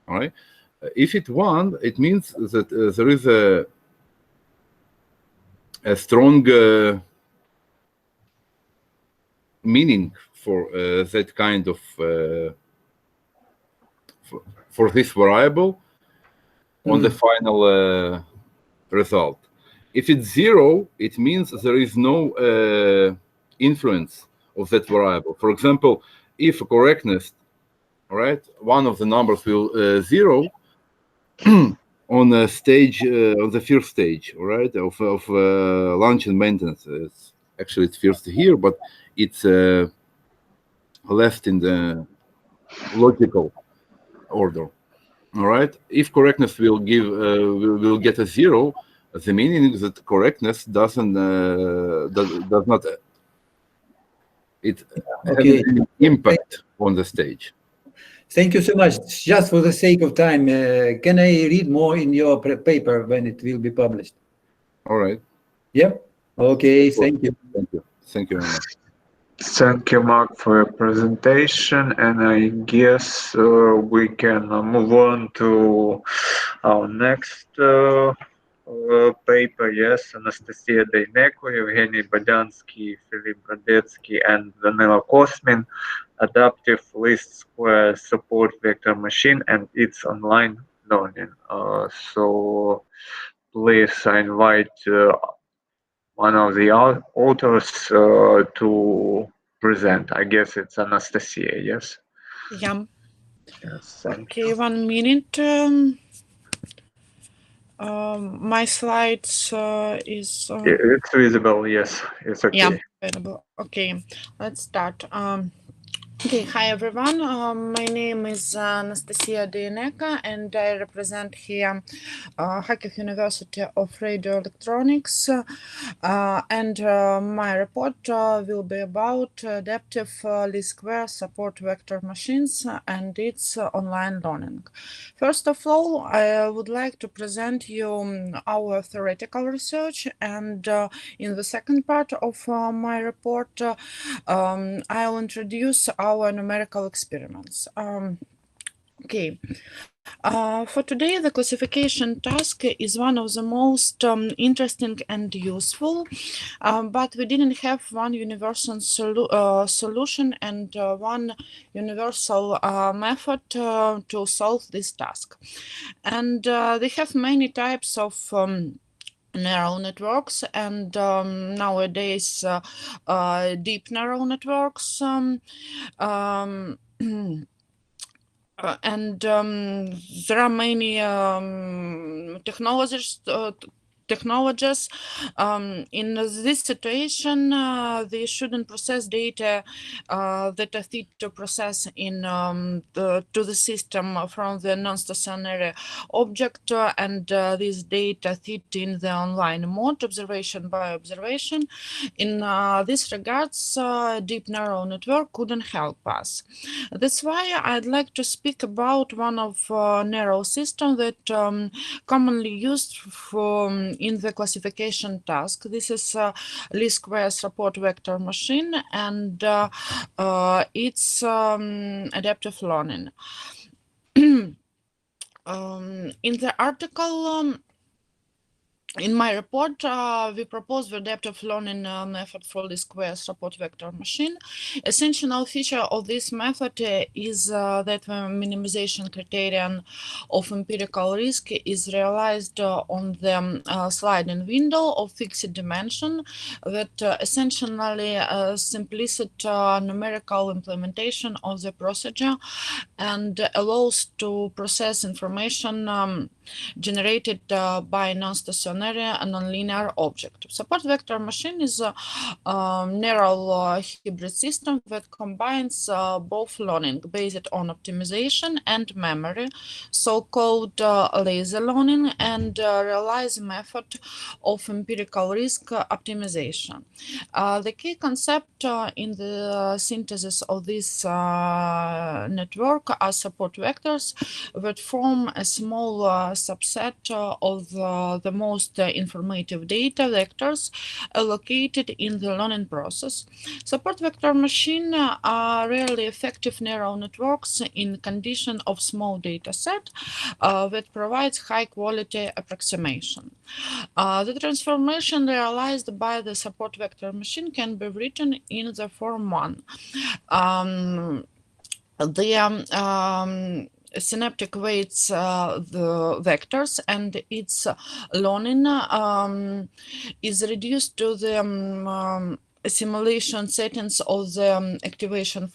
All right. If it's 1, it means that there is a strong meaning for that kind of for this variable on the final result. If it's 0, it means there is no influence of that variable. For example, if correctness, right, one of the numbers will 0 on a stage, on the first stage, right, of launch and maintenance. Actually, it's first here, but it's left in the logical order. All right. If correctness will give will get a 0, the meaning is that correctness does not it has any impact on the stage. Thank you so much. Just for the sake of time, can I read more in your paper when it will be published? All right. Yeah. Okay. Thank you. Thank you. Thank you very much. Thank you, Mark, for your presentation. And I guess we can move on to our next paper. Yes, Anastasia Deineko, Evgeny Badyansky, Philip Brodetsky, and Danilo Kosmin, Adaptive Least Square Support Vector Machine and its online learning. So please, I invite one of the authors to present. I guess it's Anastasia, yes? Yeah. Yes, Okay, 1 minute. My slides is... It's visible, yes, it's okay. Yeah, available. Okay, let's start. Okay, hi everyone. My name is Anastasia Deineko, and I represent here Kharkiv University of Radio Electronics. And my report will be about adaptive least square support vector machines and its online learning. First of all, I would like to present you our theoretical research, and in the second part of my report, I'll introduce our numerical experiments. Okay. For today, the classification task is one of the most interesting and useful, but we didn't have one universal solution and one universal method to solve this task. And they have many types of neural networks, and nowadays deep neural networks. And there are many technologies. In this situation, they shouldn't process data that are fit to process to the system from the non-stationary object, and this data fit in the online mode, observation by observation. In this regards, deep neural network couldn't help us. That's why I'd like to speak about one of neural system that commonly used in the classification task. This is least square support vector machine, and it's adaptive learning. In the article, in my report, we propose the adaptive learning method for least square support vector machine. Essential feature of this method is that the minimization criterion of empirical risk is realized on the sliding window of fixed dimension that essentially simplicity numerical implementation of the procedure and allows to process information generated by non-stationary and non-linear object. Support vector machine is a neural hybrid system that combines both learning based on optimization and memory, so-called lazy learning, and realize method of empirical risk optimization. The key concept in the synthesis of this network are support vectors that form a small subset of the most informative data vectors allocated in the learning process. Support vector machine are really effective neural networks in condition of small data set that provides high quality approximation. The transformation realized by the support vector machine can be written in the form 1. Synaptic weights the vectors, and its learning is reduced to the simulation settings of the activation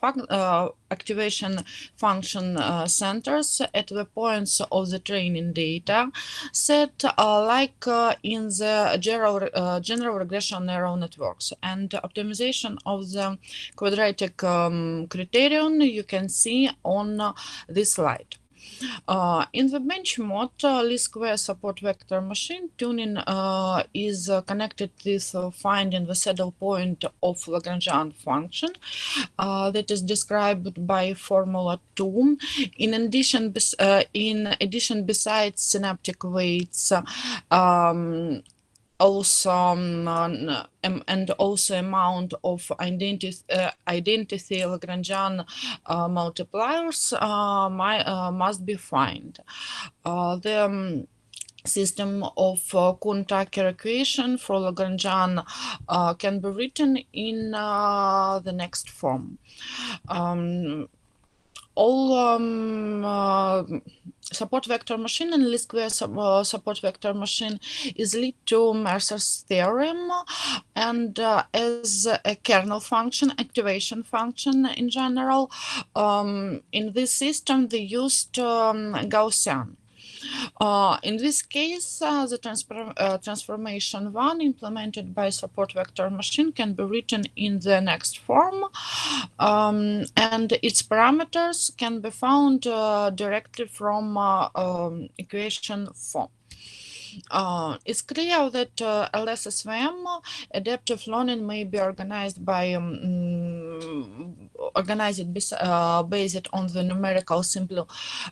function centers at the points of the training data set, like in the general regression neural networks, and optimization of the quadratic criterion you can see on this slide. In the bench mode, least square support vector machine tuning is connected with finding the saddle point of Lagrangian function that is described by formula 2. In addition, besides synaptic weights, also and also amount of identity Lagrangian multipliers must be found. The system of Kuhn-Tucker equation for Lagrangian can be written in the next form. All support vector machine and least square support vector machine is lead to Mercer's theorem, and as a kernel function, activation function in general, in this system they used Gaussian. In this case, the transformation 1 implemented by support vector machine can be written in the next form, and its parameters can be found directly from equation form. It's clear that LSSVM adaptive learning may be organized by based on the numerical simple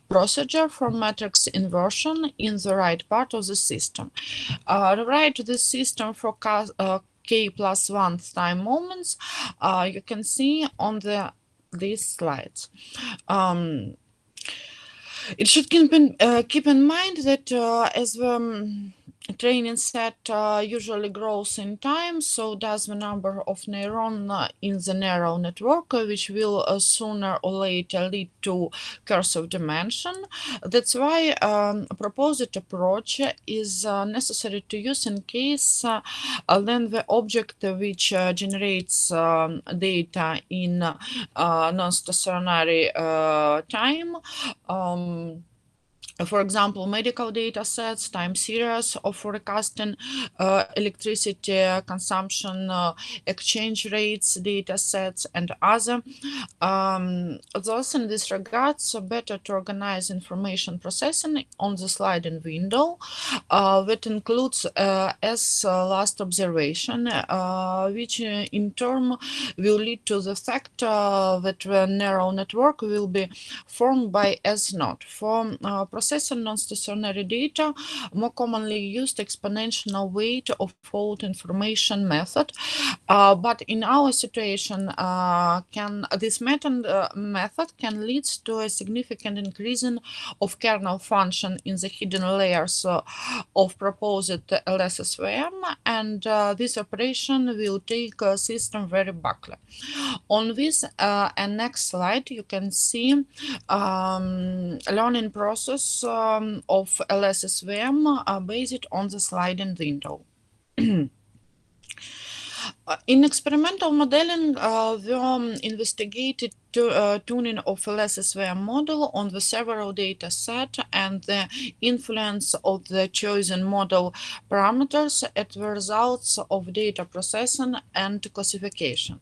procedure for matrix inversion in the right part of the system. Write the system for k plus 1 time moments. You can see on these slides. It should keep in mind that as the training set usually grows in time, so does the number of neurons in the neural network, which will sooner or later lead to cursive dimension. That's why a proposed approach is necessary to use in case then the object which generates data in non-stationary time, for example, medical data sets, time series of forecasting electricity consumption, exchange rates, data sets, and other. Thus, in this regard, so better to organize information processing on the sliding window that includes as last observation, which in turn will lead to the fact that the neural network will be formed by S naught. For processing non-stationary data, more commonly used exponential weight of fault information method. But in our situation, this method can lead to a significant increasing of kernel function in the hidden layers of proposed LSSVM, and this operation will take a system very backward. On this and next slide, you can see learning process of LSSVM based on the sliding window. In experimental modeling, we investigated tuning of LSSVM model on the several data set and the influence of the chosen model parameters at the results of data processing and classification.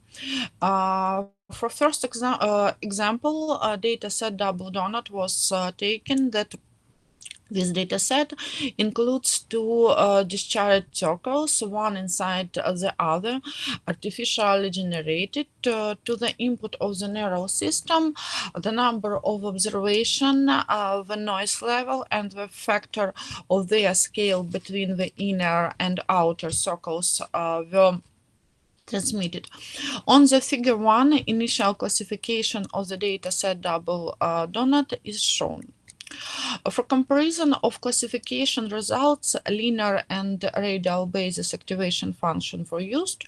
For first example, data set double donut was taken that this dataset includes two discharged circles, one inside the other, artificially generated to the input of the neural system, the number of observation, the noise level, and the factor of their scale between the inner and outer circles were transmitted. On the figure 1, initial classification of the dataset double donut is shown. For comparison of classification results, linear and radial basis activation function were used.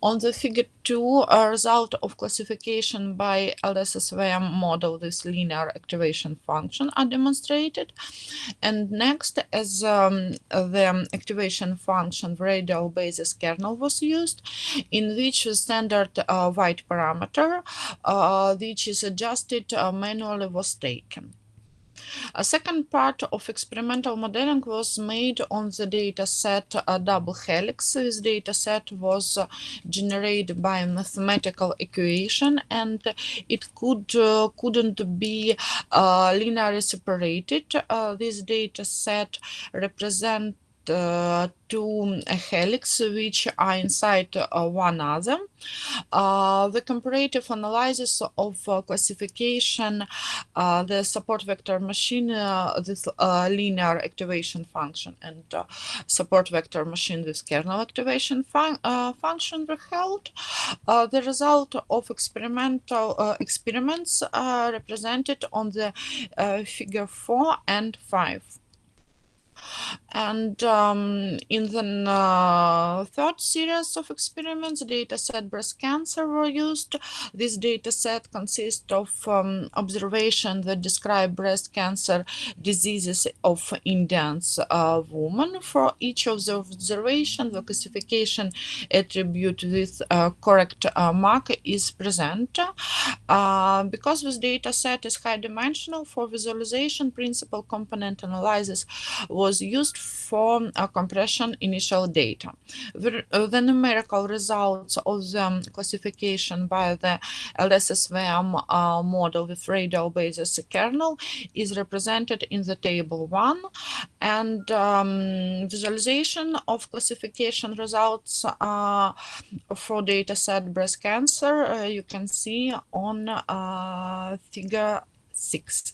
On the figure 2, a result of classification by LSSVM model with linear activation function are demonstrated. And next, as the activation function radial basis kernel was used, in which the standard white parameter, which is adjusted manually, was taken. A second part of experimental modeling was made on the data set double helix. This data set was generated by a mathematical equation, and it couldn't be linearly separated. This data set represents two helix which are inside one another. The comparative analysis of classification, the support vector machine, this linear activation function, and support vector machine with kernel activation function were held. The result of experimental experiments are represented on the figure 4 and 5. And in the third series of experiments, dataset breast cancer were used. This dataset consists of observations that describe breast cancer diseases of Indian women. For each of the observations, the classification attribute with correct mark is present. Because this dataset is high-dimensional, for visualization, principal component analysis was used for compression initial data. The numerical results of the classification by the LSSVM model with radial basis kernel is represented in the table 1, and visualization of classification results for dataset breast cancer you can see on figure 6.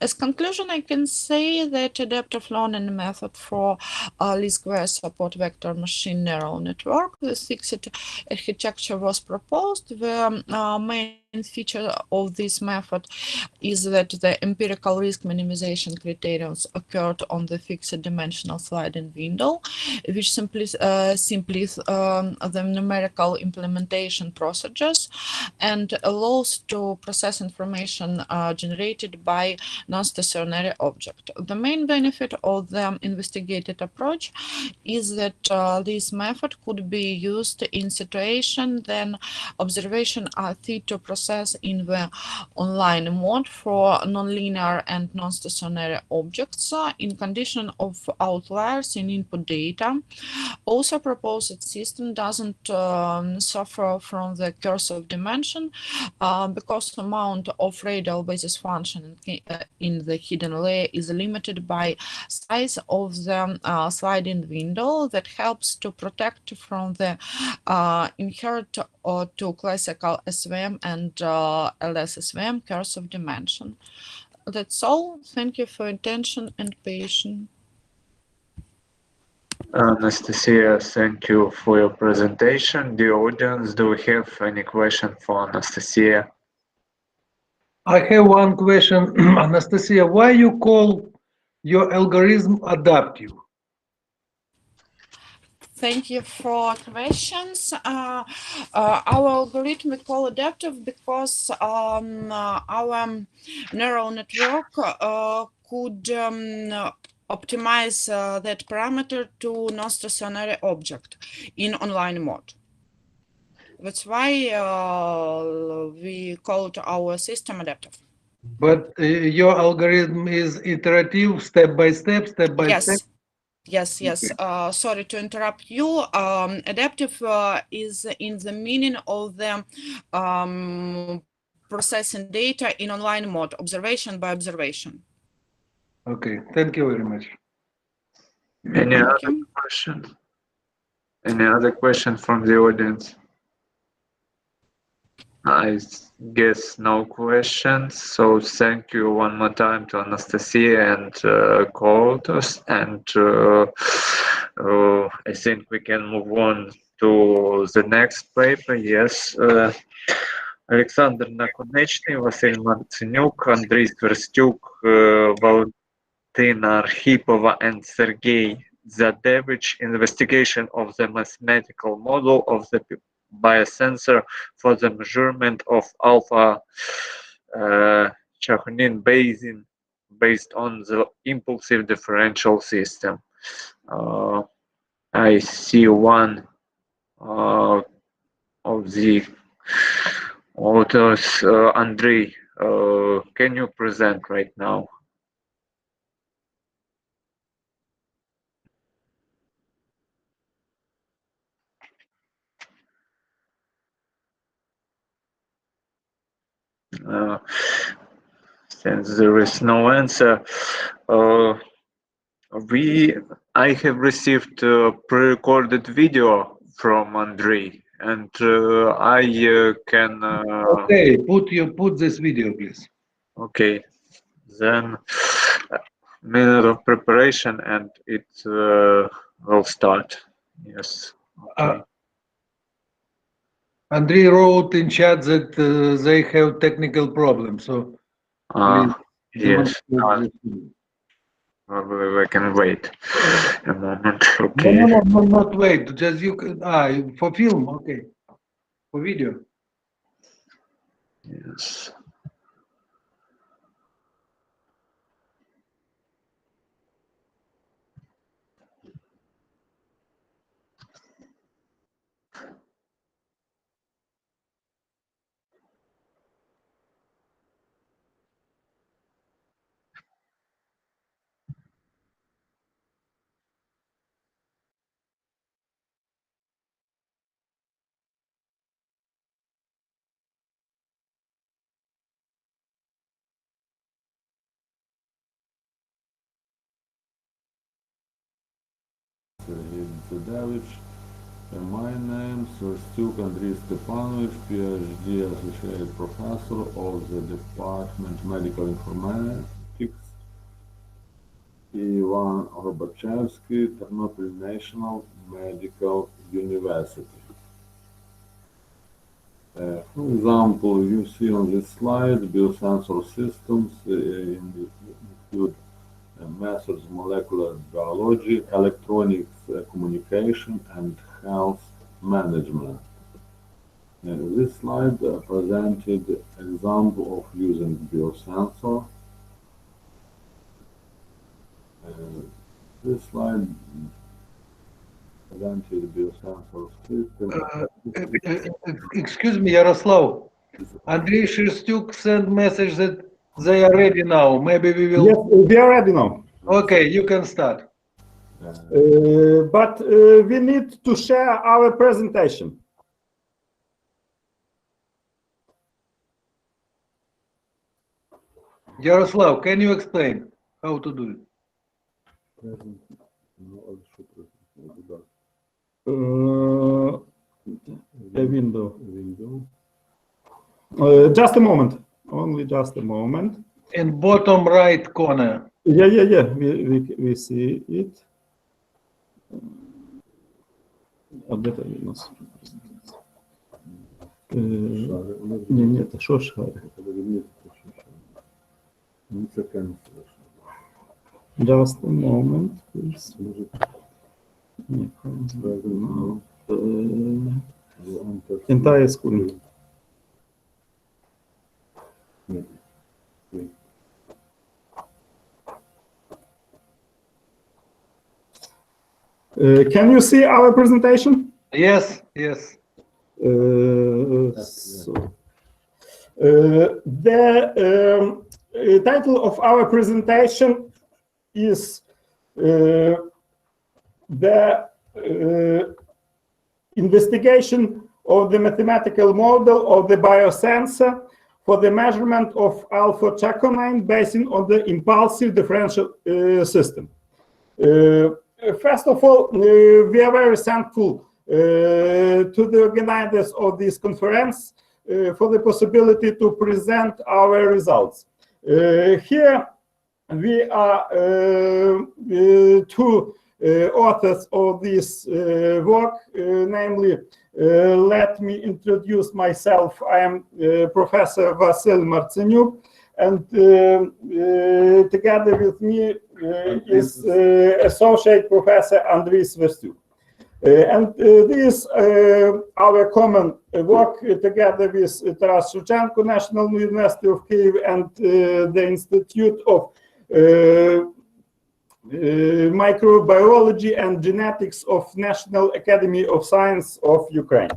As conclusion, I can say that adaptive learning method for least square support vector machine neural network with fixed architecture was proposed. The main feature of this method is that the empirical risk minimization criteria occurred on the fixed dimensional sliding window, which simplifies the numerical implementation procedures and allows to process information generated by non-stationary object. The main benefit of the investigated approach is that this method could be used in situation then observation are fit to process in the online mode for nonlinear and non-stationary objects in condition of outliers in input data. Also proposed system doesn't suffer from the curse of dimension because the amount of radial basis function in the hidden layer is limited by size of the sliding window that helps to protect from the inherent to classical SVM and LSSVM curse of dimension. That's all. Thank you for attention and patience. Anastasia, thank you for your presentation. Dear audience, do we have any question for Anastasia? I have one question, Anastasia. Why you call your algorithm adaptive? Thank you for questions. Our algorithm we call adaptive because our neural network could optimize that parameter to non-stationary object in online mode. That's why we call it our system adaptive. But your algorithm is iterative, step by step, step by step? Yes. Sorry to interrupt you. Adaptive is in the meaning of the processing data in online mode, observation by observation. Okay, thank you very much. Any other question? Any other question from the audience? I guess no questions. So thank you one more time to Anastasia and co-authors. And I think we can move on to the next paper. Yes. Александр Наконечный, Василий Марценюк, Андрей Сверстюк, Valentina Arhipova, and Sergey Zadevich. Investigation of the mathematical model of the biosensor for the measurement of alpha Chakhunin basin based on the impulsive differential system. I see one of the authors, Andrei. Can you present right now? Since there is no answer, I have received a pre-recorded video from Andrei, and I can. Okay, put this video, please. Okay, then minute of preparation, and it will start. Yes. Okay. Andrei wrote in chat that they have technical problems, so please. Yes. Probably we can wait a moment. Okay. No, not wait. Just you can. For film, okay. For video. Yes. Sergey Zadevich, and my name Sverstyuk Andrei Stepanovich, PhD Associate Professor of the Department Medical Informatics, Ivan Robachevsky, Ternopil National Medical University. For example, you see on this slide biosensor systems include methods, molecular biology, electronics, communication, and health management. This slide presented example of using biosensor. This slide presented biosensor system. Excuse me, Yaroslav. Andrei Shestuk sent message that they are ready now. Maybe we will. Yes, we are ready now. Okay, you can start. But we need to share our presentation. Yaroslav, can you explain how to do it? A window. Just a moment. Only just a moment. In bottom right corner. Yeah. We see it. Ні, та що шари? Just a moment, please. Entire screen. Can you see our presentation? Yes. The title of our presentation is the investigation of the mathematical model of the biosensor for the measurement of alpha-chaconine based on the impulsive differential system. First of all, we are very thankful to the organizers of this conference for the possibility to present our results. Here we are two authors of this work, namely, let me introduce myself. I am Professor Vasil Martsenyuk, and together with me is Associate Professor Andrei Sverstyuk. And this our common work together with Taras Shevchenko National University of Kyiv and the Institute of Microbiology and Genetics of National Academy of Science of Ukraine.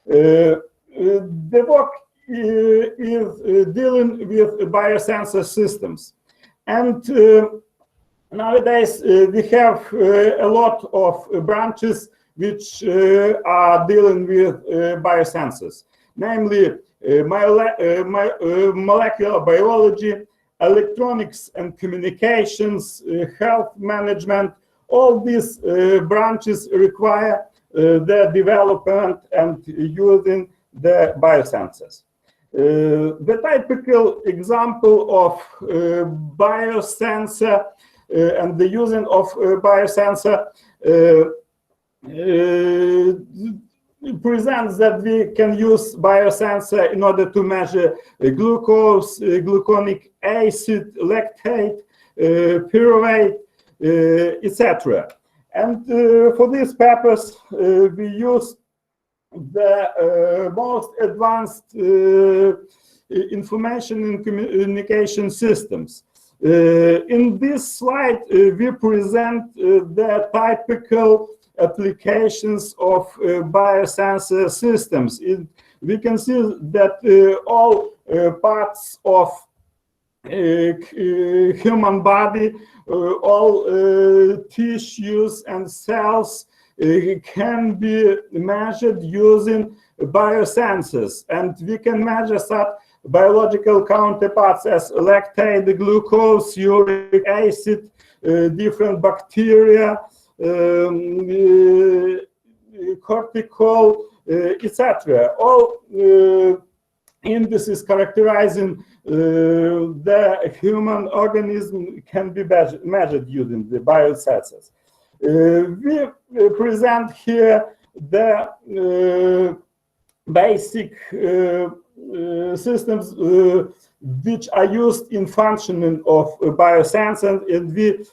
The work is dealing with biosensor systems, and nowadays we have a lot of branches which are dealing with biosensors, namely molecular biology, electronics and communications, health management. All these branches require the development and using the biosensors. The typical example of biosensor and the using of biosensor presents that we can use biosensor in order to measure glucose, gluconic acid, lactate, pyruvate, etc. And for this purpose, we use the most advanced information and communication systems. In this slide, we present the typical applications of biosensor systems. We can see that all parts of human body, all tissues and cells can be measured using biosensors, and we can measure such biological counterparts as lactate, glucose, uric acid, different bacteria, cortical, etc. All indices characterizing the human organism can be measured using the biosensors. We present here the basic systems which are used in functioning of biosensor, and we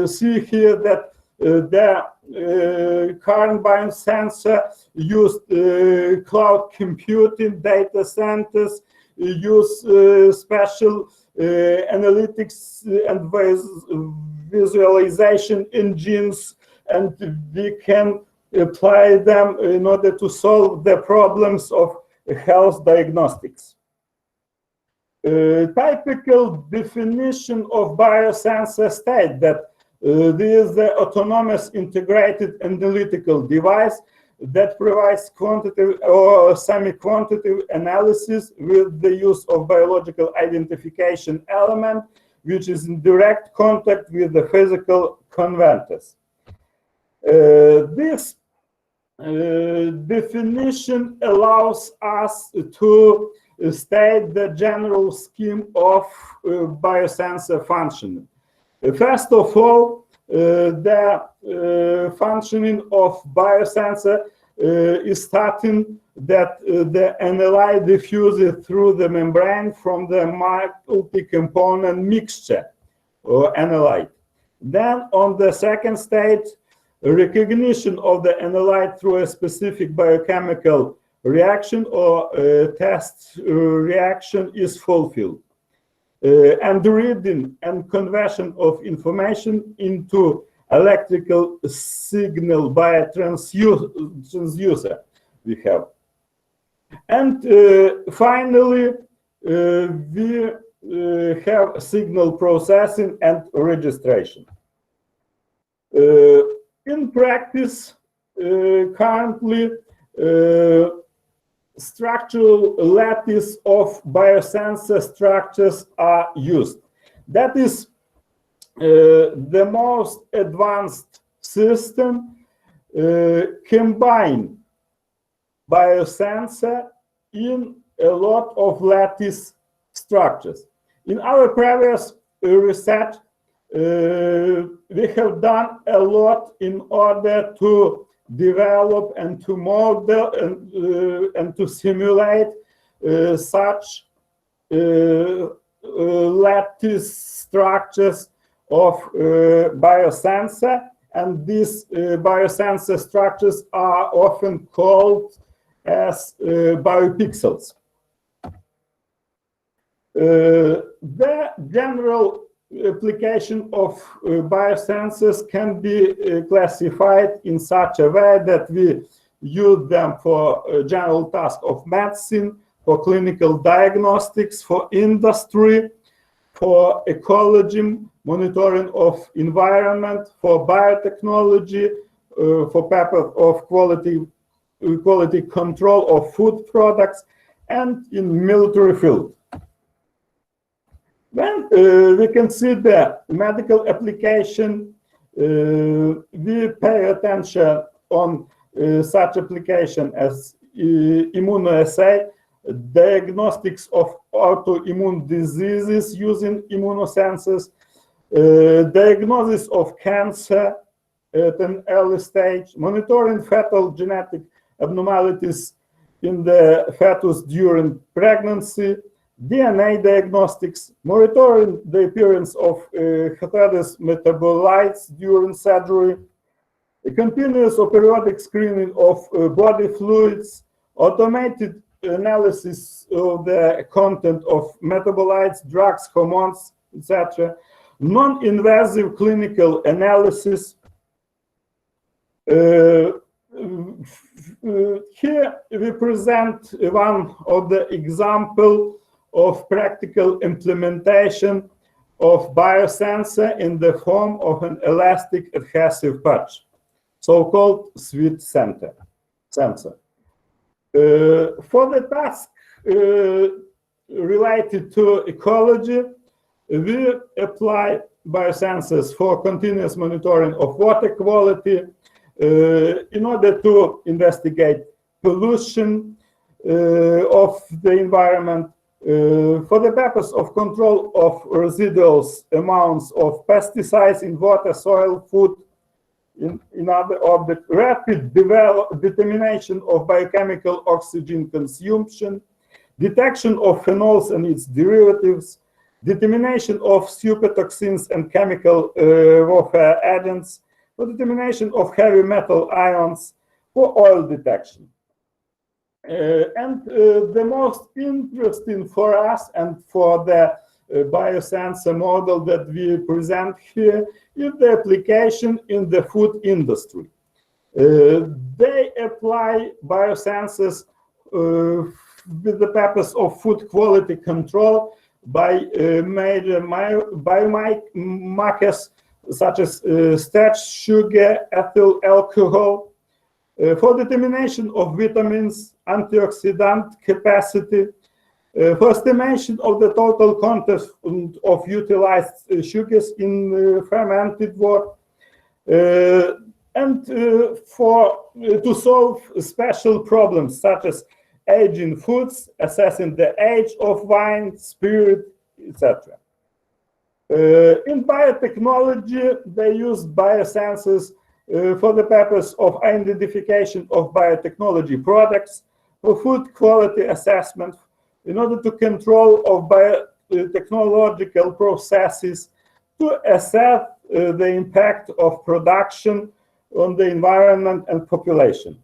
see here that the current biosensor used cloud computing data centers, use special analytics and visualization engines, and we can apply them in order to solve the problems of health diagnostics. Typical definition of biosensor state that this is the autonomous integrated analytical device that provides quantitative or semi-quantitative analysis with the use of biological identification element, which is in direct contact with the physical converters. This definition allows us to state the general scheme of biosensor functioning. First of all, the functioning of biosensor is starting that the analyte diffuses through the membrane from the multi-component mixture or analyte. Then on the second stage, recognition of the analyte through a specific biochemical reaction or test reaction is fulfilled. And the reading and conversion of information into electrical signal by a transducer we have. And finally, we have signal processing and registration. In practice, currently, structural lattice of biosensor structures are used. That is the most advanced system combine biosensor in a lot of lattice structures. In our previous research, we have done a lot in order to develop and to model and to simulate such lattice structures of biosensor, and these biosensor structures are often called as biopixels. The general application of biosensors can be classified in such a way that we use them for general task of medicine, for clinical diagnostics, for industry, for ecology, monitoring of environment, for biotechnology, for purpose of quality control of food products, and in military field. When we consider medical application, we pay attention on such application as immunoassay, diagnostics of autoimmune diseases using immunosensors, diagnosis of cancer at an early stage, monitoring fetal genetic abnormalities in the fetus during pregnancy, DNA diagnostics, monitoring the appearance of hazardous metabolites during surgery, a continuous or periodic screening of body fluids, automated analysis of the content of metabolites, drugs, hormones, etc., non-invasive clinical analysis. Here we present one of the examples of practical implementation of biosensor in the form of an elastic adhesive patch, so-called sweet sensor. For the task related to ecology, we apply biosensors for continuous monitoring of water quality in order to investigate pollution of the environment, for the purpose of control of residual amounts of pesticides in water, soil, food, in other object, rapid determination of biochemical oxygen consumption, detection of phenols and its derivatives, determination of supertoxins and chemical warfare agents, for determination of heavy metal ions, for oil detection. And the most interesting for us and for the biosensor model that we present here is the application in the food industry. They apply biosensors with the purpose of food quality control by major biomarkers such as starch, sugar, ethyl alcohol, for determination of vitamins, antioxidant capacity, for estimation of the total content of utilized sugars in fermented wort, and to solve special problems such as aging foods, assessing the age of wine, spirit, etc. In biotechnology, they use biosensors for the purpose of identification of biotechnology products, for food quality assessment, in order to control of biotechnological processes, to assess the impact of production on the environment and population.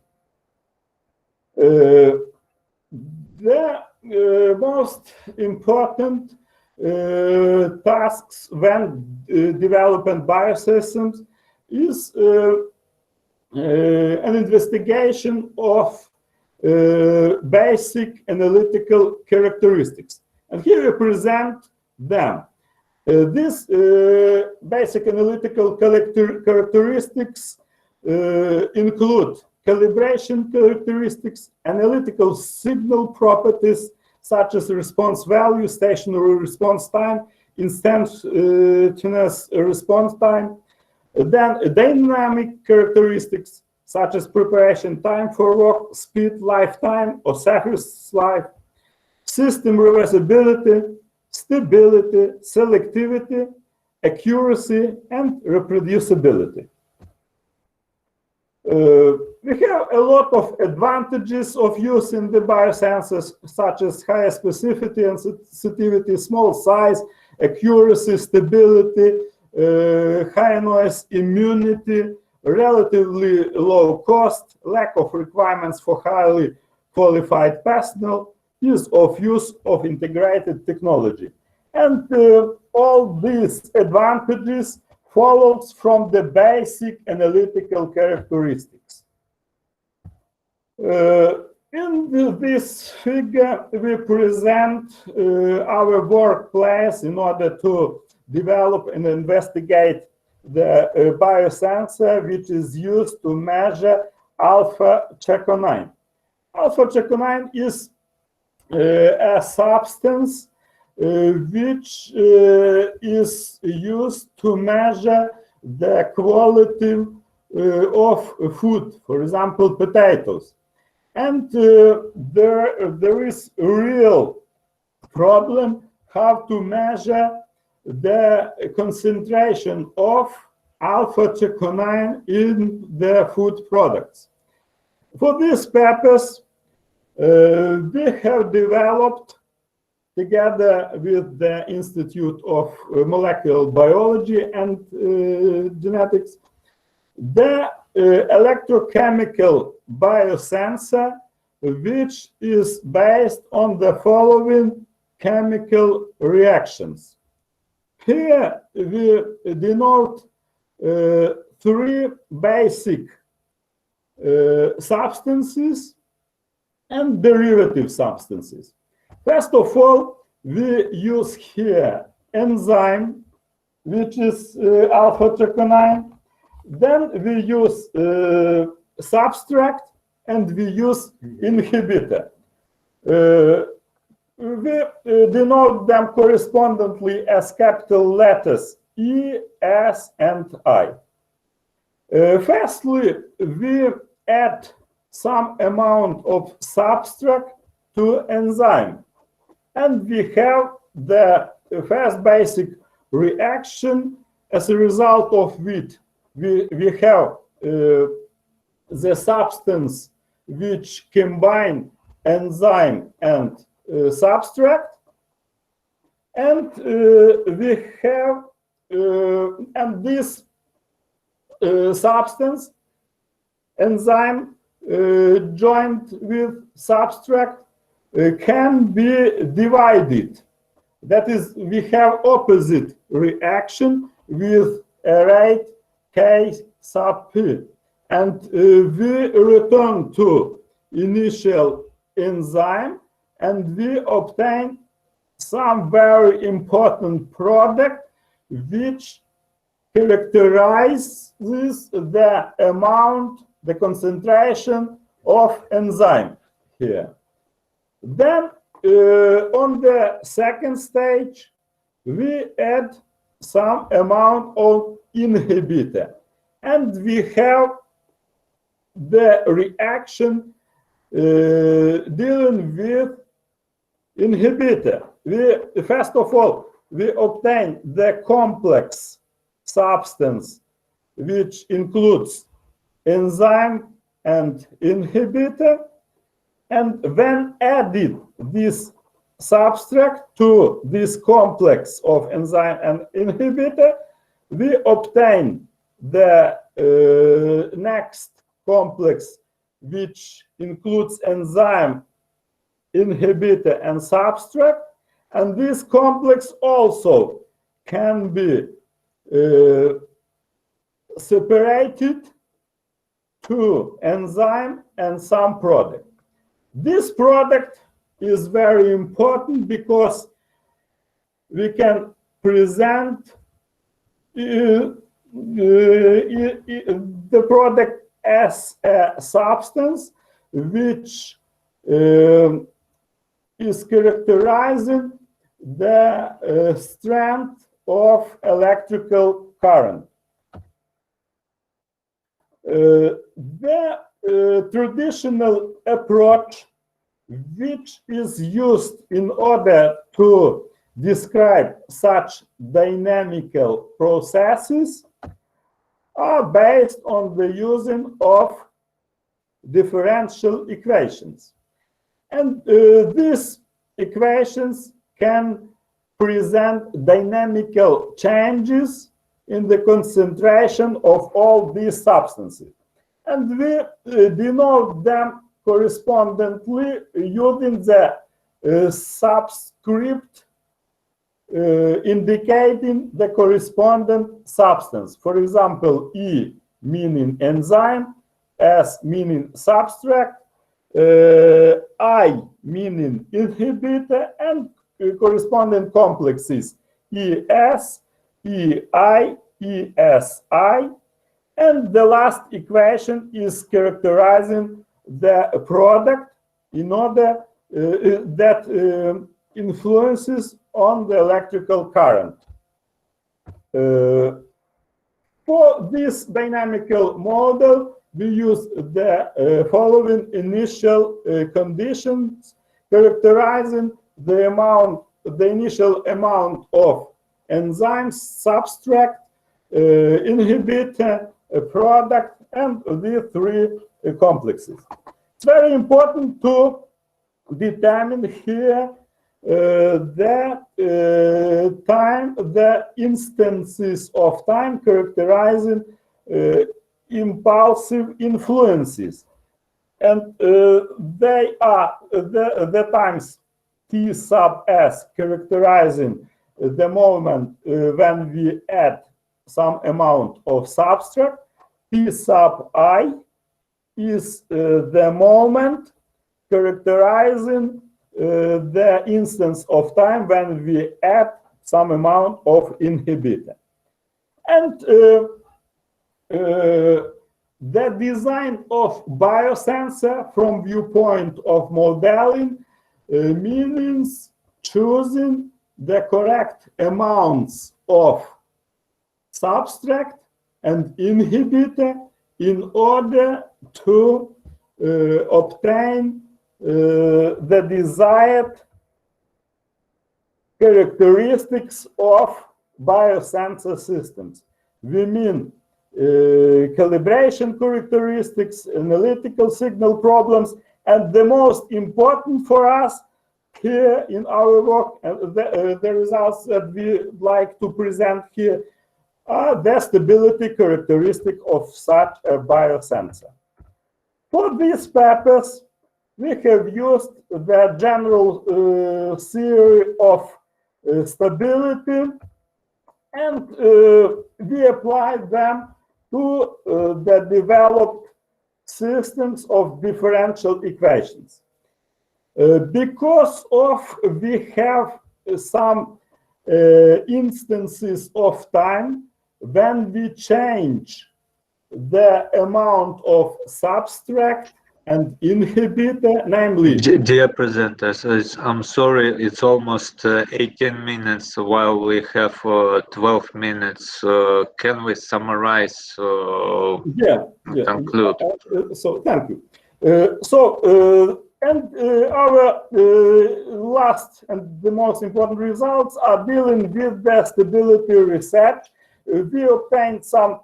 The most important tasks when developing biosystems is an investigation of basic analytical characteristics. And here we present them. These basic analytical characteristics include calibration characteristics, analytical signal properties such as response value, stationary response time, instantaneous response time, then dynamic characteristics such as preparation time for work, speed, lifetime, or surface life, system reversibility, stability, selectivity, accuracy, and reproducibility. We have a lot of advantages of using the biosensors, such as high specificity and sensitivity, small size, accuracy, stability, high noise immunity, relatively low cost, lack of requirements for highly qualified personnel, ease of use of integrated technology. And all these advantages follows from the basic analytical characteristics. In this figure, we present our workplace in order to develop and investigate the biosensor, which is used to measure alpha-chaconine. Alpha-chaconine is a substance which is used to measure the quality of food, for example, potatoes. And there is a real problem how to measure the concentration of alpha-chaconine in the food products. For this purpose, we have developed, together with the Institute of Molecular Biology and Genetics, the electrochemical biosensor, which is based on the following chemical reactions. Here we denote three basic substances and derivative substances. First of all, we use here enzyme, which is alpha-chaconine. Then we use substrate, and we use inhibitor. We denote them correspondingly as capital letters E, S, and I. Firstly, we add some amount of substrate to enzyme, and we have the first basic reaction, as a result of which we have the substance which combine enzyme and substrate, and we have and this substance enzyme joined with substrate can be divided. That is, we have opposite reaction with a rate K sub P, and we return to initial enzyme and we obtain some very important product which characterizes the amount, the concentration of enzyme here. Then on the second stage, we add some amount of inhibitor, and we have the reaction dealing with inhibitor. First of all, we obtain the complex substance which includes enzyme and inhibitor, and when added this substrate to this complex of enzyme and inhibitor, we obtain the next complex which includes enzyme, inhibitor, and substrate, and this complex also can be separated to enzyme and some product. This product is very important because we can present the product as a substance which is characterizing the strength of electrical current. The traditional approach which is used in order to describe such dynamical processes are based on the using of differential equations. And these equations can present dynamical changes in the concentration of all these substances. And we denote them correspondingly using the subscript indicating the corresponding substance. For example, E meaning enzyme, S meaning substrate, I meaning inhibitor, and corresponding complexes ES, EI, ESI, and the last equation is characterizing the product in order that influences on the electrical current. For this dynamical model, we use the following initial conditions characterizing the initial amount of enzymes, substrate, inhibitor, product, and the three complexes. It's very important to determine here the instances of time characterizing impulsive influences, and they are the times T sub S characterizing the moment when we add some amount of substrate. T sub I is the moment characterizing the instance of time when we add some amount of inhibitor. And the design of biosensor from viewpoint of modeling means choosing the correct amounts of substrate and inhibitor in order to obtain the desired characteristics of biosensor systems. We mean calibration characteristics, analytical signal problems, and the most important for us here in our work, the results that we like to present here are the stability characteristic of such a biosensor. For this purpose, we have used the general theory of stability, and we applied them to the developed systems of differential equations. Because we have some instances of time when we change the amount of substrate and inhibitor, namely... Dear presenters, I'm sorry, it's almost 18 minutes while we have 12 minutes. Can we summarize? Conclude. So, thank you. Our last and the most important results are dealing with the stability research. We obtained some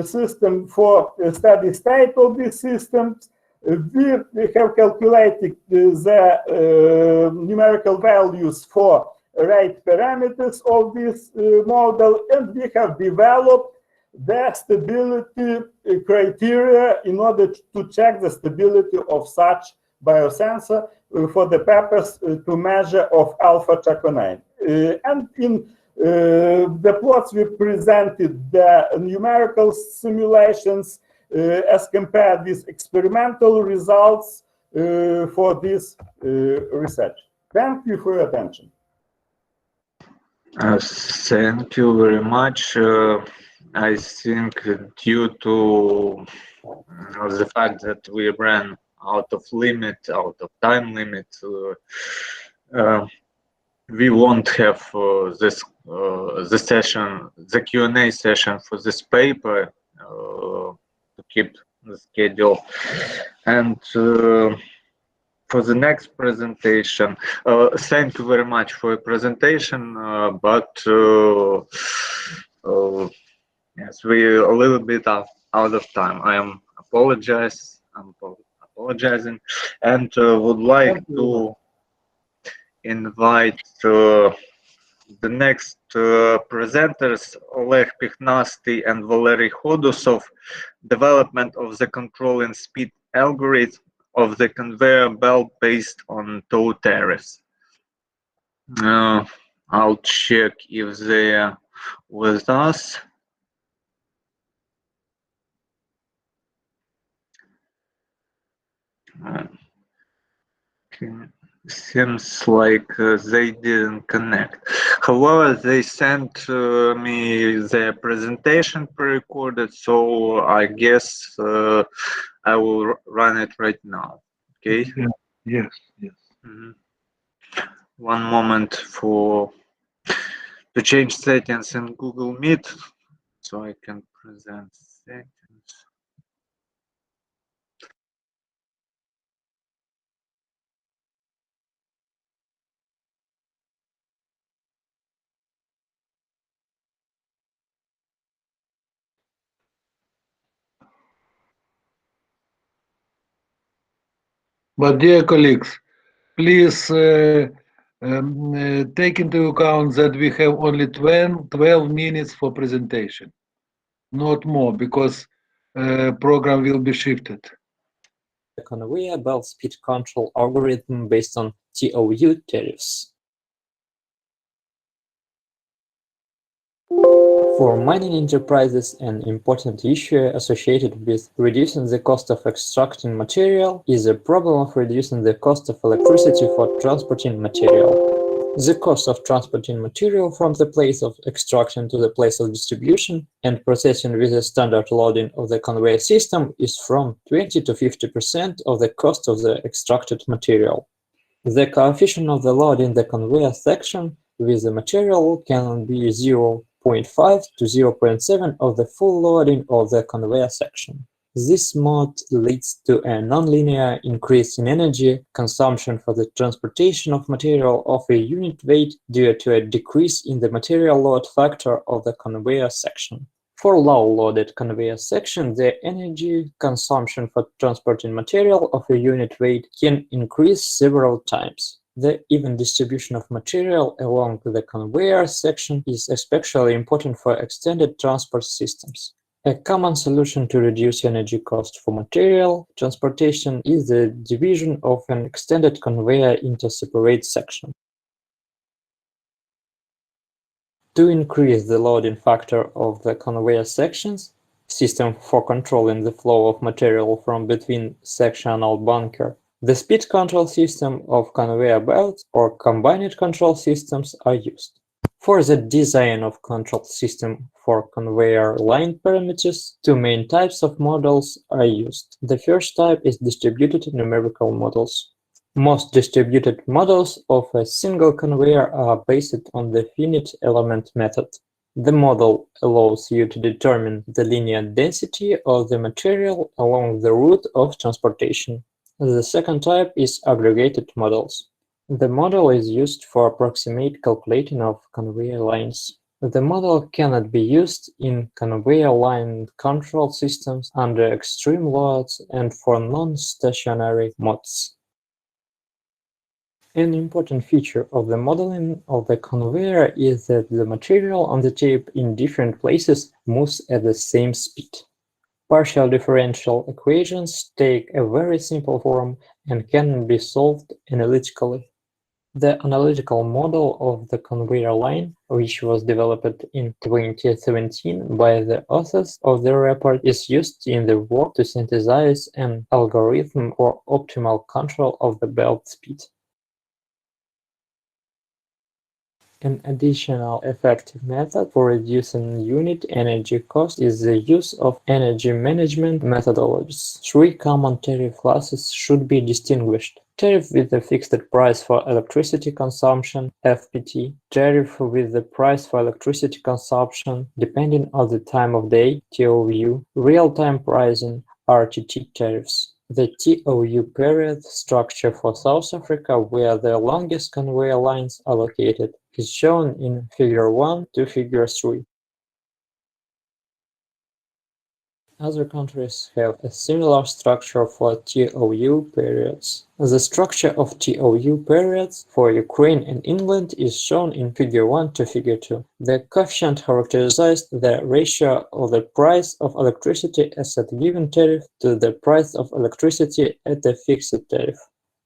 system for steady state of these systems. We have calculated the numerical values for rate parameters of this model, and we have developed the stability criteria in order to check the stability of such biosensor for the purpose to measure of alpha-chaconine. And in the plots we presented the numerical simulations as compared with experimental results for this research. Thank you for your attention. Thank you very much. I think due to the fact that we ran out of time limit, we won't have the Q&A session for this paper to keep the schedule. And for the next presentation, thank you very much for your presentation, but yes, we're a little bit out of time. I'm apologizing, and would like to invite the next presenters, Oleg Pikhnasty and Valery Khodusov, development of the control and speed algorithm of the conveyor belt based on tow tariffs. I'll check if they're with us. Okay. Seems like they didn't connect. However, they sent me their presentation pre-recorded, so I guess I will run it right now. Okay? Yes, yes. Mm-hmm. One moment to change settings in Google Meet so I can present settings. But dear colleagues, please take into account that we have only 12 minutes for presentation, not more, because program will be shifted. The conveyor belt speed control algorithm based on TOU tariffs. For mining enterprises, an important issue associated with reducing the cost of extracting material is the problem of reducing the cost of electricity for transporting material. The cost of transporting material from the place of extraction to the place of distribution and processing with a standard loading of the conveyor system is from 20 to 50% of the cost of the extracted material. The coefficient of the load in the conveyor section with the material can be 0.5 to 0.7 of the full loading of the conveyor section. This mode leads to a nonlinear increase in energy consumption for the transportation of material of a unit weight due to a decrease in the material load factor of the conveyor section. For low-loaded conveyor section, the energy consumption for transporting material of a unit weight can increase several times. The even distribution of material along the conveyor section is especially important for extended transport systems. A common solution to reduce energy cost for material transportation is the division of an extended conveyor into separate sections. To increase the loading factor of the conveyor sections, system for controlling the flow of material from between sectional bunker, the speed control system of conveyor belts or combined control systems are used. For the design of control system for conveyor line parameters, two main types of models are used. The first type is distributed numerical models. Most distributed models of a single conveyor are based on the finite element method. The model allows you to determine the linear density of the material along the route of transportation. The second type is aggregated models. The model is used for approximate calculating of conveyor lines. The model cannot be used in conveyor line control systems under extreme loads and for non-stationary modes. An important feature of the modeling of the conveyor is that the material on the tape in different places moves at the same speed. Partial differential equations take a very simple form and can be solved analytically. The analytical model of the conveyor line, which was developed in 2017 by the authors of the report, is used in the work to synthesize an algorithm for optimal control of the belt speed. An additional effective method for reducing unit energy cost is the use of energy management methodologies. Three common tariff classes should be distinguished: tariff with a fixed price for electricity consumption, FPT, tariff with the price for electricity consumption depending on the time of day, TOU, real-time pricing, RTT tariffs. The TOU period structure for South Africa, where the longest conveyor lines are located, is shown in Figure 1 to Figure 3. Other countries have a similar structure for TOU periods. The structure of TOU periods for Ukraine and England is shown in Figure 1 to Figure 2. The coefficient characterizes the ratio of the price of electricity as a given tariff to the price of electricity at a fixed tariff.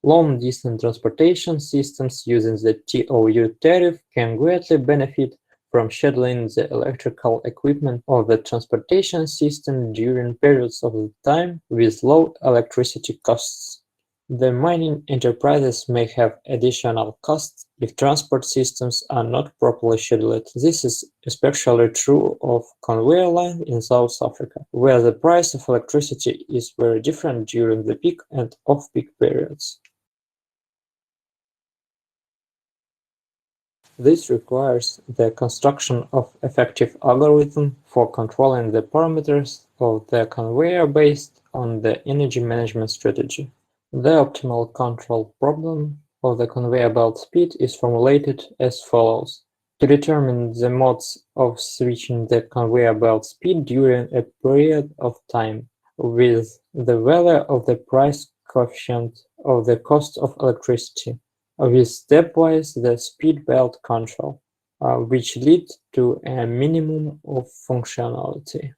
Long-distance transportation systems using the TOU tariff can greatly benefit from scheduling the electrical equipment of the transportation system during periods of time with low electricity costs. The mining enterprises may have additional costs if transport systems are not properly scheduled. This is especially true of conveyor lines in South Africa, where the price of electricity is very different during the peak and off-peak periods. This requires the construction of effective algorithm for controlling the parameters of the conveyor based on the energy management strategy. The optimal control problem of the conveyor belt speed is formulated as follows. To determine the modes of switching the conveyor belt speed during a period of time with the value of the price coefficient of the cost of electricity, with stepwise the speed belt control, which lead to a minimum of functionality,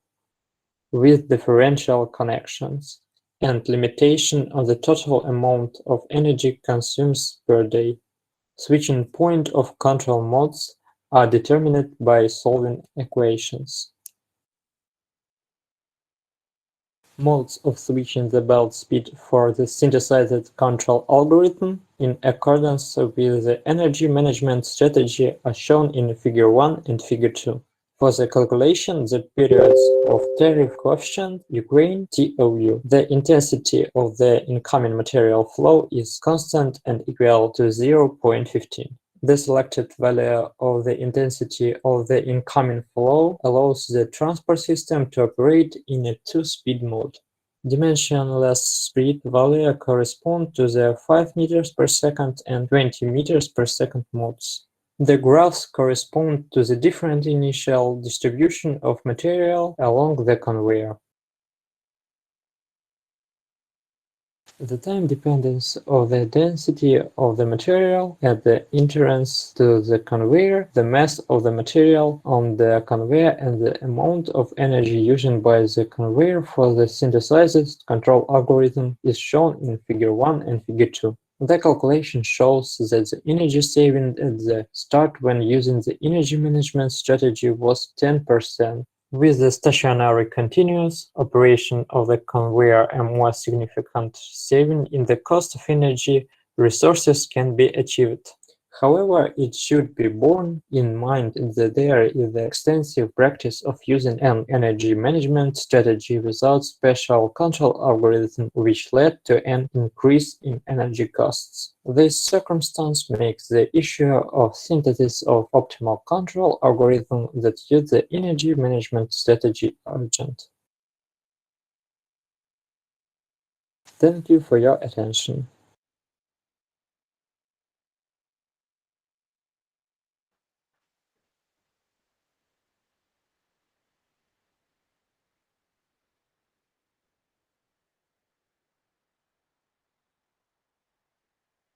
with differential connections, and limitation on the total amount of energy consumed per day. Switching point of control modes are determined by solving equations. Modes of switching the belt speed for the synthesized control algorithm in accordance with the energy management strategy are shown in Figure 1 and Figure 2. For the calculation, the periods of tariff coefficient, Ukraine, TOU, the intensity of the incoming material flow is constant and equal to 0.15. The selected value of the intensity of the incoming flow allows the transport system to operate in a two-speed mode. Dimensionless speed value correspond to the 5 meters per second and 20 meters per second modes. The graphs correspond to the different initial distribution of material along the conveyor. The time dependence of the density of the material at the entrance to the conveyor, the mass of the material on the conveyor, and the amount of energy used by the conveyor for the synthesized control algorithm is shown in Figure 1 and Figure 2. The calculation shows that the energy saving at the start when using the energy management strategy was 10%. With the stationary continuous operation of the conveyor, a more significant saving in the cost of energy resources can be achieved. However, it should be borne in mind that there is the extensive practice of using an energy management strategy without special control algorithm, which led to an increase in energy costs. This circumstance makes the issue of synthesis of optimal control algorithm that use the energy management strategy urgent. Thank you for your attention.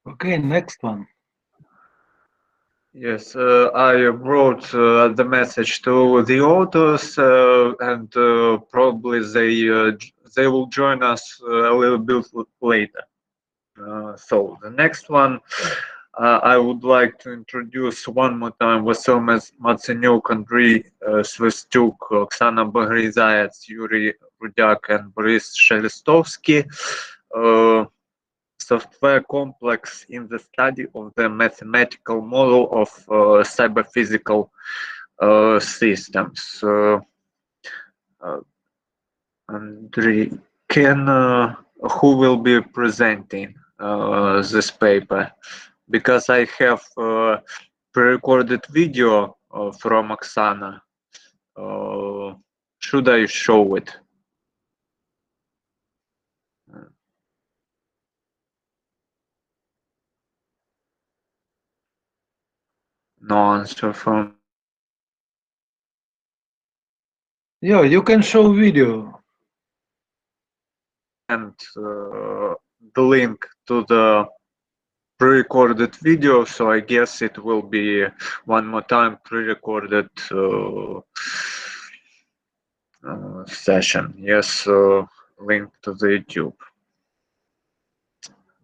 Okay, next one. Yes, I brought the message to the authors, and probably they will join us a little bit later. So the next one, I would like to introduce one more time Vasyl Matsenюк, Andriy Svystyuk, Oksana Bagrizayets, Yuri Rudyak, and Boris Shelestovsky. Software complex in the study of the mathematical model of cyber-physical systems. Andriy, who will be presenting this paper? Because I have pre-recorded video from Oksana. Should I show it? No answer from. Yeah, you can show video. And the link to the pre-recorded video, so I guess it will be one more time pre-recorded session. Yes, link to the YouTube.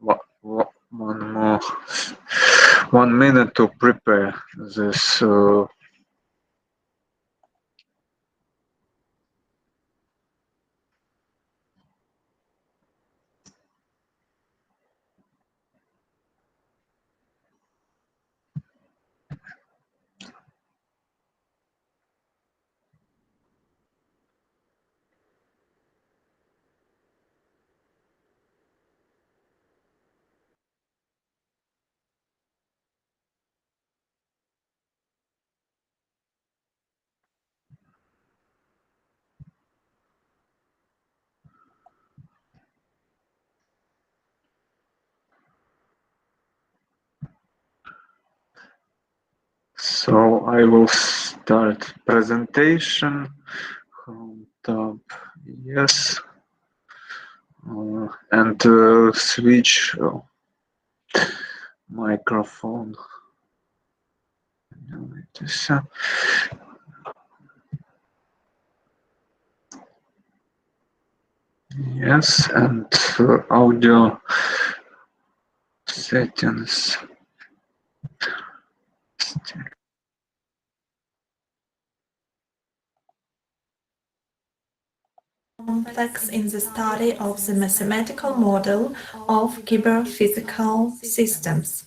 One more, 1 minute to prepare this. So I will start presentation. Home tab, yes, and switch microphone. Yes, and audio settings. Complex in the study of the mathematical model of cyber-physical systems.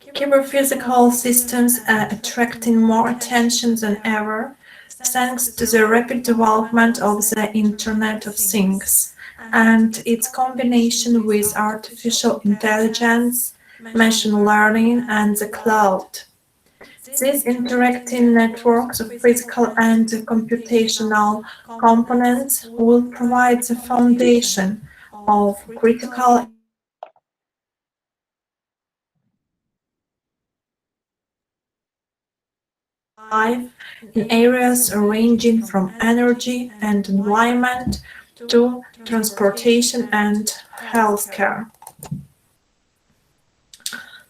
Cyber-physical systems are attracting more attention than ever, thanks to the rapid development of the Internet of Things and its combination with artificial intelligence, machine learning, and the cloud. These interacting networks of physical and computational components will provide the foundation of critical in areas ranging from energy and environment to transportation and healthcare.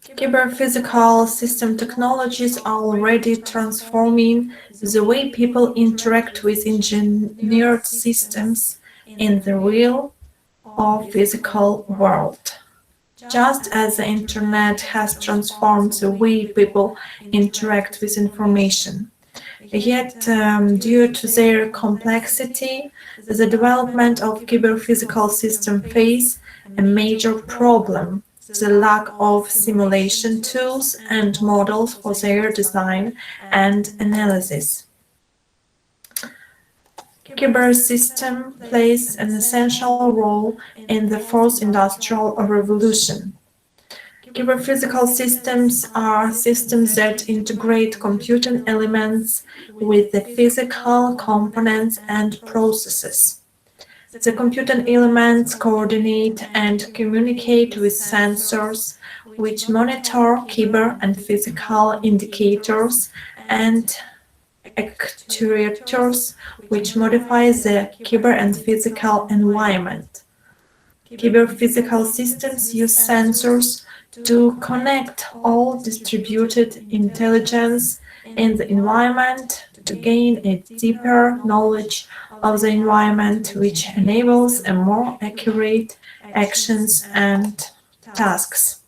Cyber-physical system technologies are already transforming the way people interact with engineered systems in the real or physical world. Just as the internet has transformed the way people interact with information. Yet, due to their complexity, the development of cyber-physical systems face a major problem: the lack of simulation tools and models for their design and analysis. Cyber system plays an essential role in the fourth industrial revolution. Cyber-physical systems are systems that integrate computing elements with the physical components and processes. The computing elements coordinate and communicate with sensors, which monitor cyber and physical indicators, and actuators, which modify the cyber and physical environment. Cyber-physical systems use sensors to connect all distributed intelligence in the environment to gain a deeper knowledge of the environment, which enables a more accurate actions and tasks.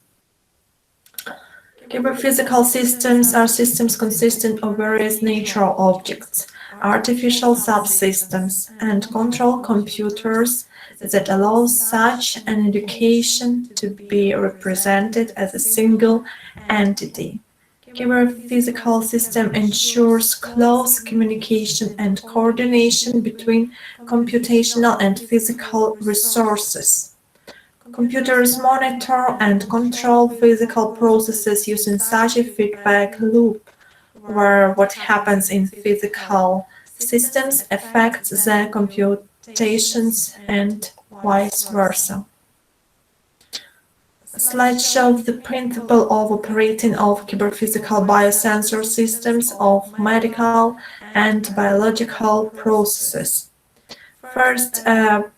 Cyber-physical systems are systems consisting of various natural objects, artificial subsystems, and control computers that allows such an education to be represented as a single entity. Cyber-physical system ensures close communication and coordination between computational and physical resources. Computers monitor and control physical processes using such a feedback loop, where what happens in physical systems affects the computations and vice versa. The slide shows the principle of operating of cyber-physical biosensor systems of medical and biological processes. First, a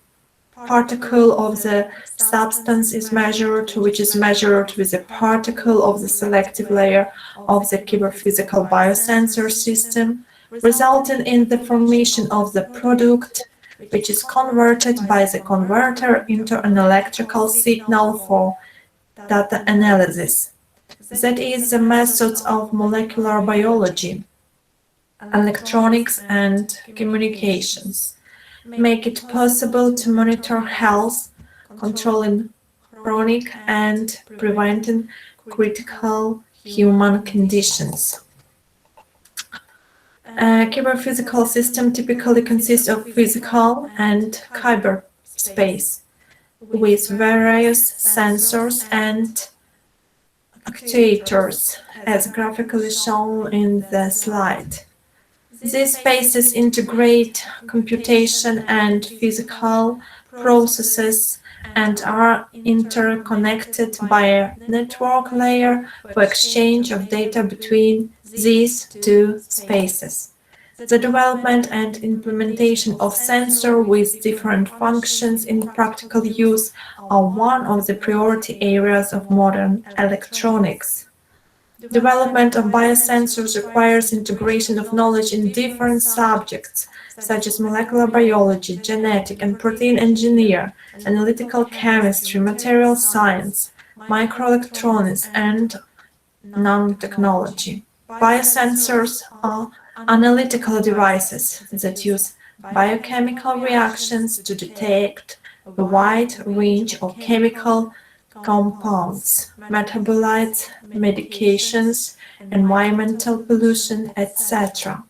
particle of the substance is measured, which is measured with a particle of the selective layer of the cyber-physical biosensor system, resulting in the formation of the product, which is converted by the converter into an electrical signal for data analysis. That is, the methods of molecular biology, electronics, and communications make it possible to monitor health, controlling chronic and preventing critical human conditions. A cyber-physical system typically consists of physical and cyberspace, with various sensors and actuators, as graphically shown in the slide. These spaces integrate computation and physical processes and are interconnected by a network layer for exchange of data between these two spaces. The development and implementation of sensors with different functions in practical use are one of the priority areas of modern electronics. Development of biosensors requires integration of knowledge in different subjects, such as molecular biology, genetic and protein engineering, analytical chemistry, material science, microelectronics, and nanotechnology. Biosensors are analytical devices that use biochemical reactions to detect a wide range of chemical compounds, metabolites, medications, environmental pollution, etc.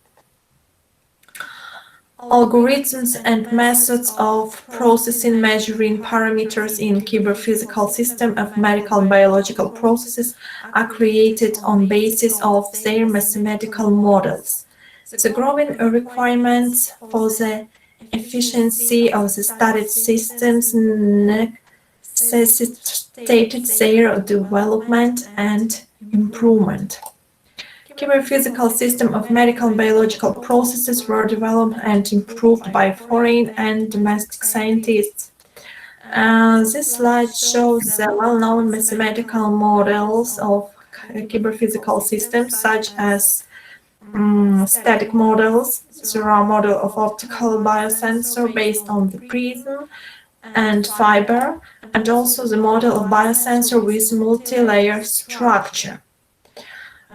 Algorithms and methods of processing measuring parameters in cyber-physical system of medical and biological processes are created on basis of their mathematical models. The growing requirements for the efficiency of the studied systems necessitated their development and improvement. Chemophysical system of medical and biological processes were developed and improved by foreign and domestic scientists. This slide shows the well-known mathematical models of chemophysical systems, such as static models. There are model of optical biosensor based on the prism and fiber, and also the model of biosensor with multi-layer structure.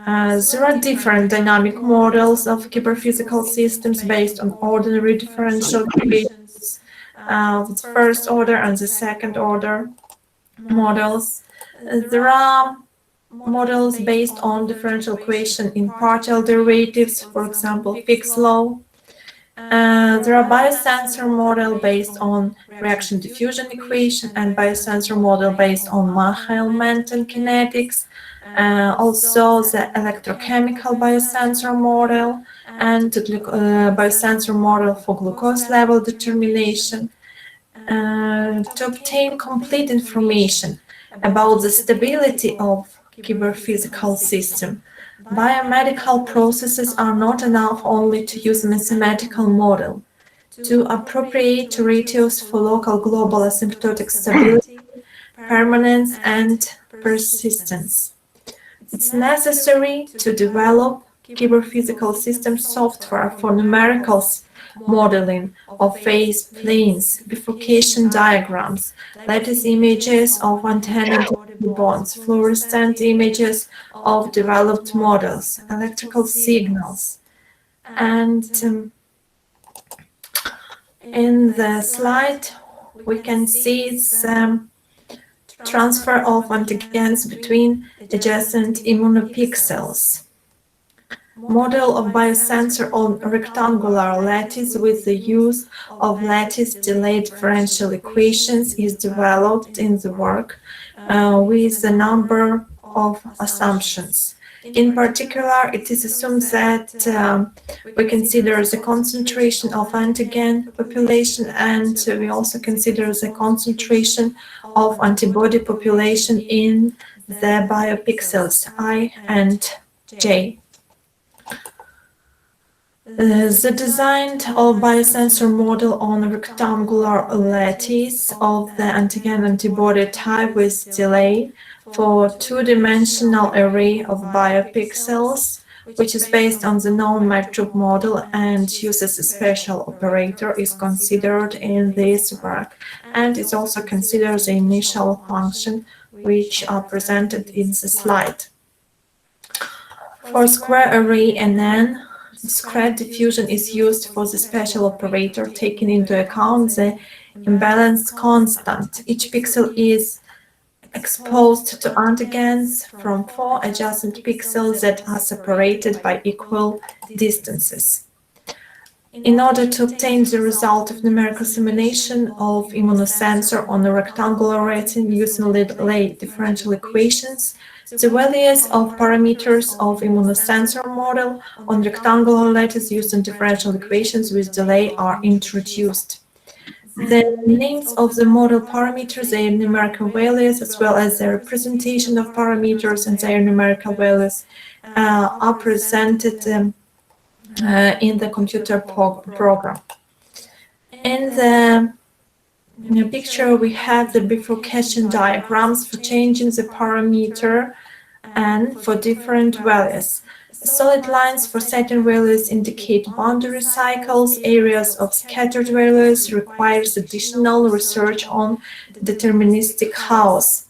There are different dynamic models of chemophysical systems based on ordinary differential equations, the first order and the second order models. There are models based on differential equation in partial derivatives, for example, Fick's law. There are biosensor model based on reaction diffusion equation and biosensor model based on Mach-Manton kinetics. Also the electrochemical biosensor model and the biosensor model for glucose level determination. To obtain complete information about the stability of chemophysical system, biomedical processes are not enough only to use a mathematical model. To appropriate ratios for local global asymptotic stability, permanence, and persistence. It's necessary to develop chemophysical system software for numerical modeling of phase planes, bifurcation diagrams, lattice images of untangled bonds, fluorescent images of developed models, electrical signals. And in the slide, we can see some transfer of antigens between adjacent immunopixels. Model of biosensor on rectangular lattice with the use of lattice delay differential equations is developed in the work with a number of assumptions. In particular, it is assumed that we consider the concentration of antigen population, and we also consider the concentration of antibody population in the biopixels I and J. The design of biosensor model on a rectangular lattice of the antigen-antibody type with delay for two-dimensional array of biopixels, which is based on the known metric model and uses a special operator, is considered in this work, and is also considered the initial function, which are presented in the slide. For square array NN, discrete diffusion is used for the special operator, taking into account the imbalance constant. Each pixel is exposed to antigens from 4 adjacent pixels that are separated by equal distances. In order to obtain the result of numerical simulation of immunosensor on a rectangular retina using Lie differential equations, the values of parameters of immunosensor model on rectangular lattice using differential equations with delay are introduced. The names of the model parameters, their numerical values, as well as the representation of parameters and their numerical values are presented in the computer program. In the picture, we have the bifurcation diagrams for changing the parameter and for different values. Solid lines for certain values indicate boundary cycles. Areas of scattered values requires additional research on deterministic chaos.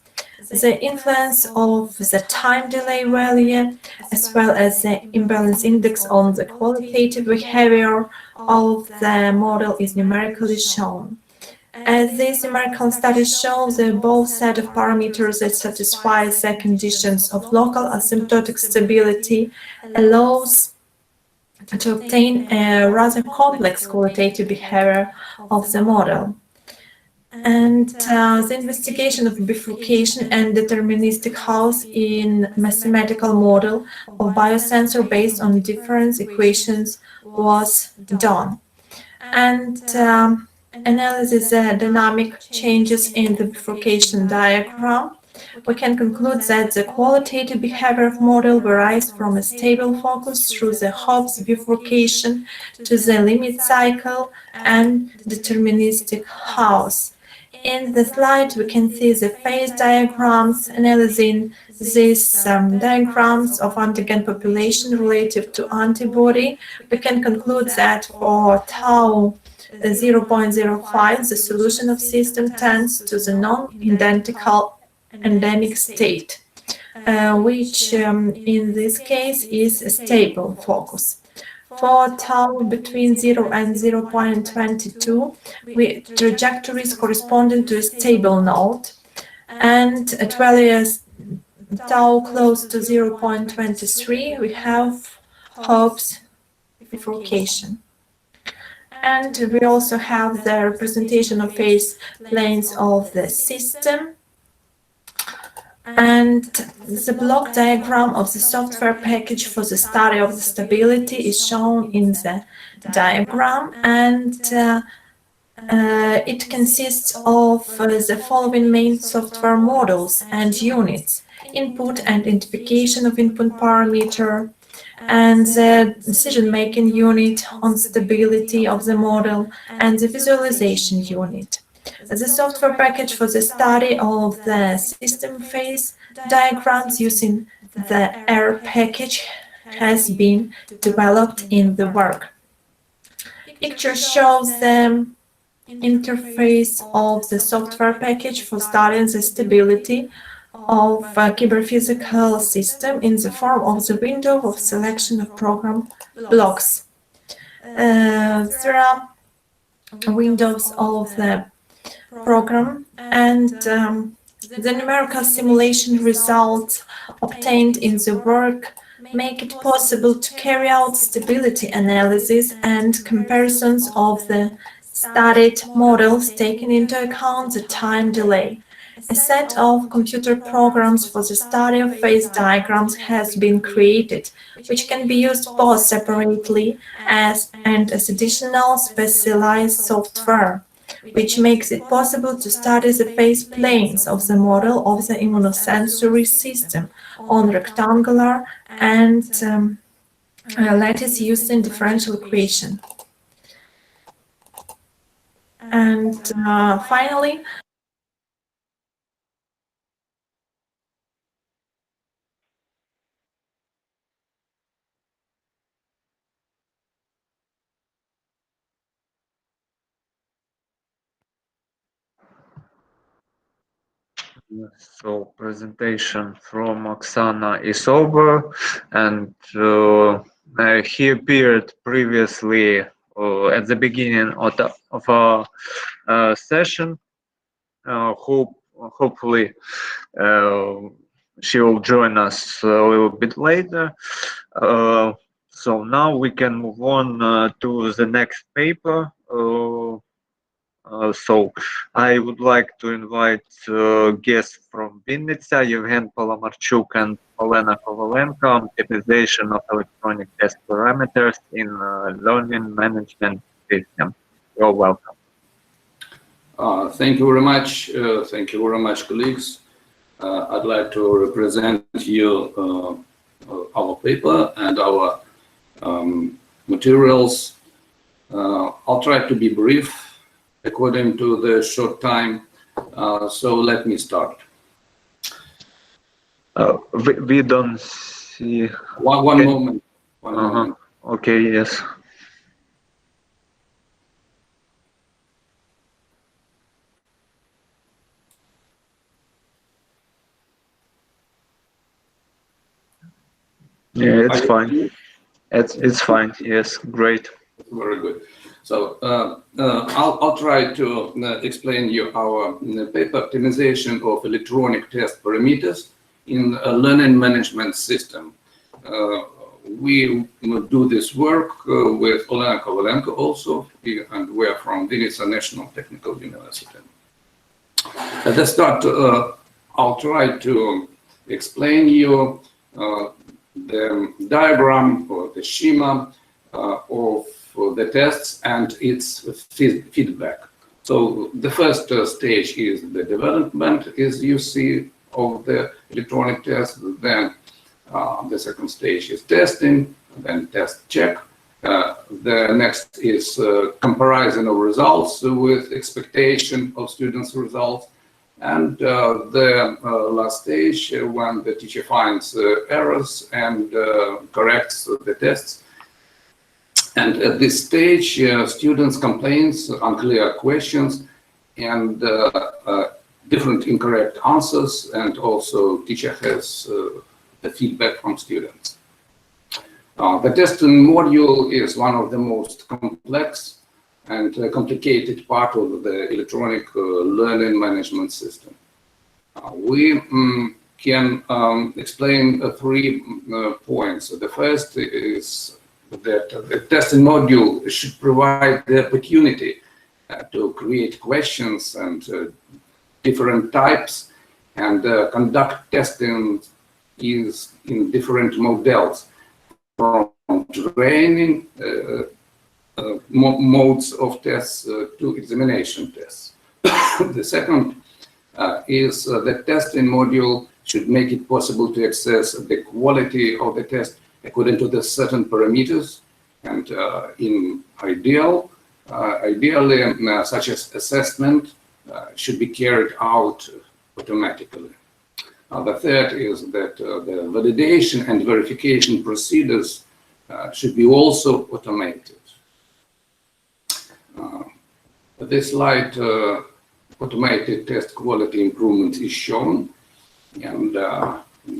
The influence of the time delay value, as well as the imbalance index on the qualitative behavior of the model, is numerically shown. As these numerical studies show, the both set of parameters that satisfy the conditions of local asymptotic stability allows to obtain a rather complex qualitative behavior of the model. And the investigation of bifurcation and deterministic chaos in mathematical model of biosensor based on difference equations was done. And analysis the dynamic changes in the bifurcation diagram We can conclude that the qualitative behavior of model varies from a stable focus through the Hobbes bifurcation to the limit cycle and deterministic house. In the slide, we can see the phase diagrams. Analyzing these diagrams of antigen population relative to antibody, we can conclude that for tau 0.05, the solution of system tends to the non-identical endemic state, which in this case is a stable focus. For tau between 0 and 0.22, trajectories corresponding to a stable node, and at values tau close to 0.23, we have Hobbes bifurcation. And we also have the representation of phase planes of the system. And the block diagram of the software package for the study of the stability is shown in the diagram, and it consists of the following main software models and units: input and identification of input parameter, and the decision-making unit on stability of the model, and the visualization unit. The software package for the study of the system phase diagrams using the R package has been developed in the work. Picture shows the interface of the software package for studying the stability of a cyber-physical system in the form of the window of selection of program blocks. There are windows of the program, and the numerical simulation results obtained in the work make it possible to carry out stability analysis and comparisons of the studied models, taking into account the time delay. A set of computer programs for the study of phase diagrams has been created, which can be used both separately and as additional specialized software, which makes it possible to study the phase planes of the model of the immunosensory system on rectangular and lattice used in differential equation. And finally, So presentation from Oksana is over, and he appeared previously at the beginning of our session. Hopefully she will join us a little bit later. So now we can move on to the next paper. So I would like to invite guests from Vinnytsia, Yevhen Polomarchuk and Olena Kovalenko, optimization of electronic test parameters in learning management system. You're welcome. Thank you very much. Thank you very much, colleagues. I'd like to represent you our paper and our materials. I'll try to be brief according to the short time. So let me start. We don't see. One moment. One moment. Okay, yes. Yeah, it's fine. It's fine. Yes, great. Very good. So I'll try to explain you our paper, optimization of electronic test parameters in a learning management system. We do this work with Olena Kovalenko also, and we are from Vinnytsia National Technical University. At the start, I'll try to explain you the diagram or the schema of the tests and its feedback. So the first stage is the development, as you see of the electronic test. Then the second stage is testing, then test check. The next is comparison of results with expectation of students' results. And the last stage, when the teacher finds errors and corrects the tests. And at this stage, students' complaints, unclear questions, and different incorrect answers, and also teacher has the feedback from students. The testing module is one of the most complex and complicated part of the electronic learning management system. We can explain 3 points. The first is that the testing module should provide the opportunity to create questions and different types and conduct testing is in different models, from training modes of tests to examination tests. The second is the testing module should make it possible to assess the quality of the test according to the certain parameters, and ideally such as assessment should be carried out automatically. The third is that the validation and verification procedures should be also automated. This slide, automated test quality improvement is shown, and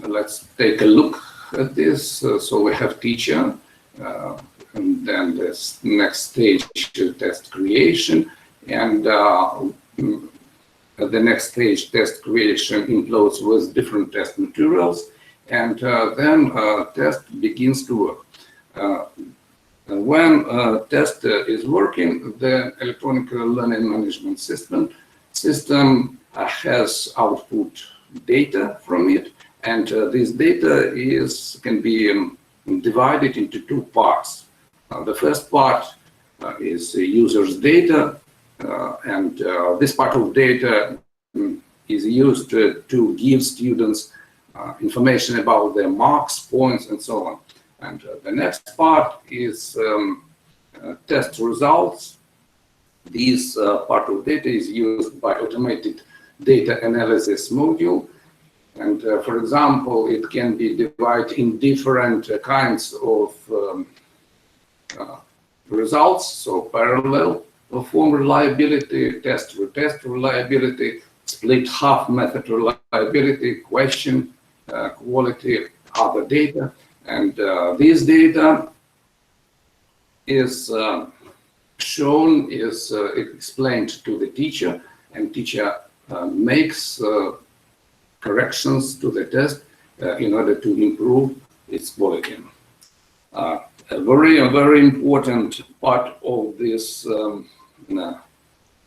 let's take a look at this. So we have teacher, and then this next stage test creation, and the next stage test creation includes with different test materials, and then test begins to work. When test is working, the electronic learning management system has output data from it, and this data can be divided into 2 parts. The first part is the user's data, and this part of data is used to give students information about their marks, points, and so on. And the next part is test results. This part of data is used by automated data analysis module. And for example, it can be divided in different kinds of results. So parallel form reliability, test-retest reliability, split half method reliability, question, quality, other data. And this data is shown, is explained to the teacher, and teacher makes corrections to the test in order to improve its quality. A very important part of this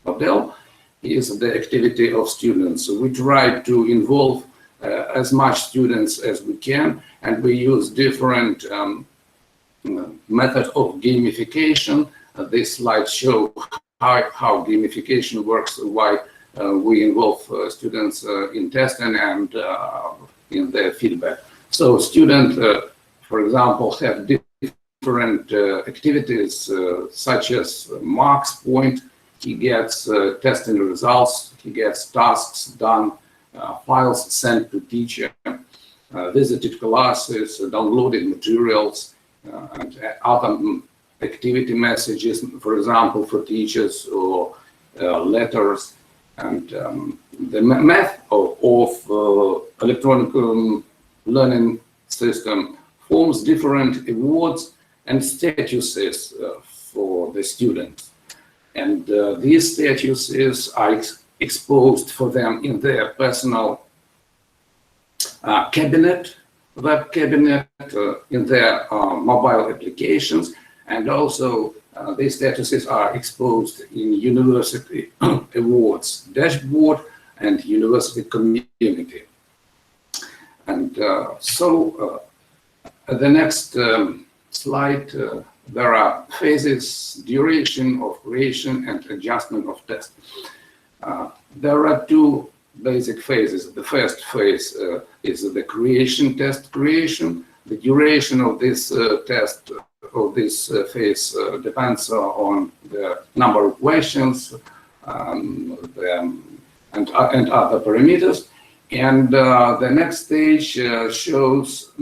model is the activity of students. So we try to involve as much students as we can, and we use different methods of gamification. This slide shows how gamification works, why we involve students in testing and in their feedback. So students, for example, have different activities such as marks, point. He gets testing results, he gets tasks done, files sent to teacher, visited classes, downloaded materials, and other activity messages, for example, for teachers, or letters. And the method of electronic learning system forms different awards and statuses for the students. And these statuses are exposed for them in their personal cabinet, web cabinet, in their mobile applications, and also these statuses are exposed in university awards dashboard and university community. And so the next slide, there are phases, duration of creation and adjustment of test. There are 2 basic phases. The first phase is the creation test creation. The duration of this test of this phase depends on the number of questions and other parameters. And the next stage shows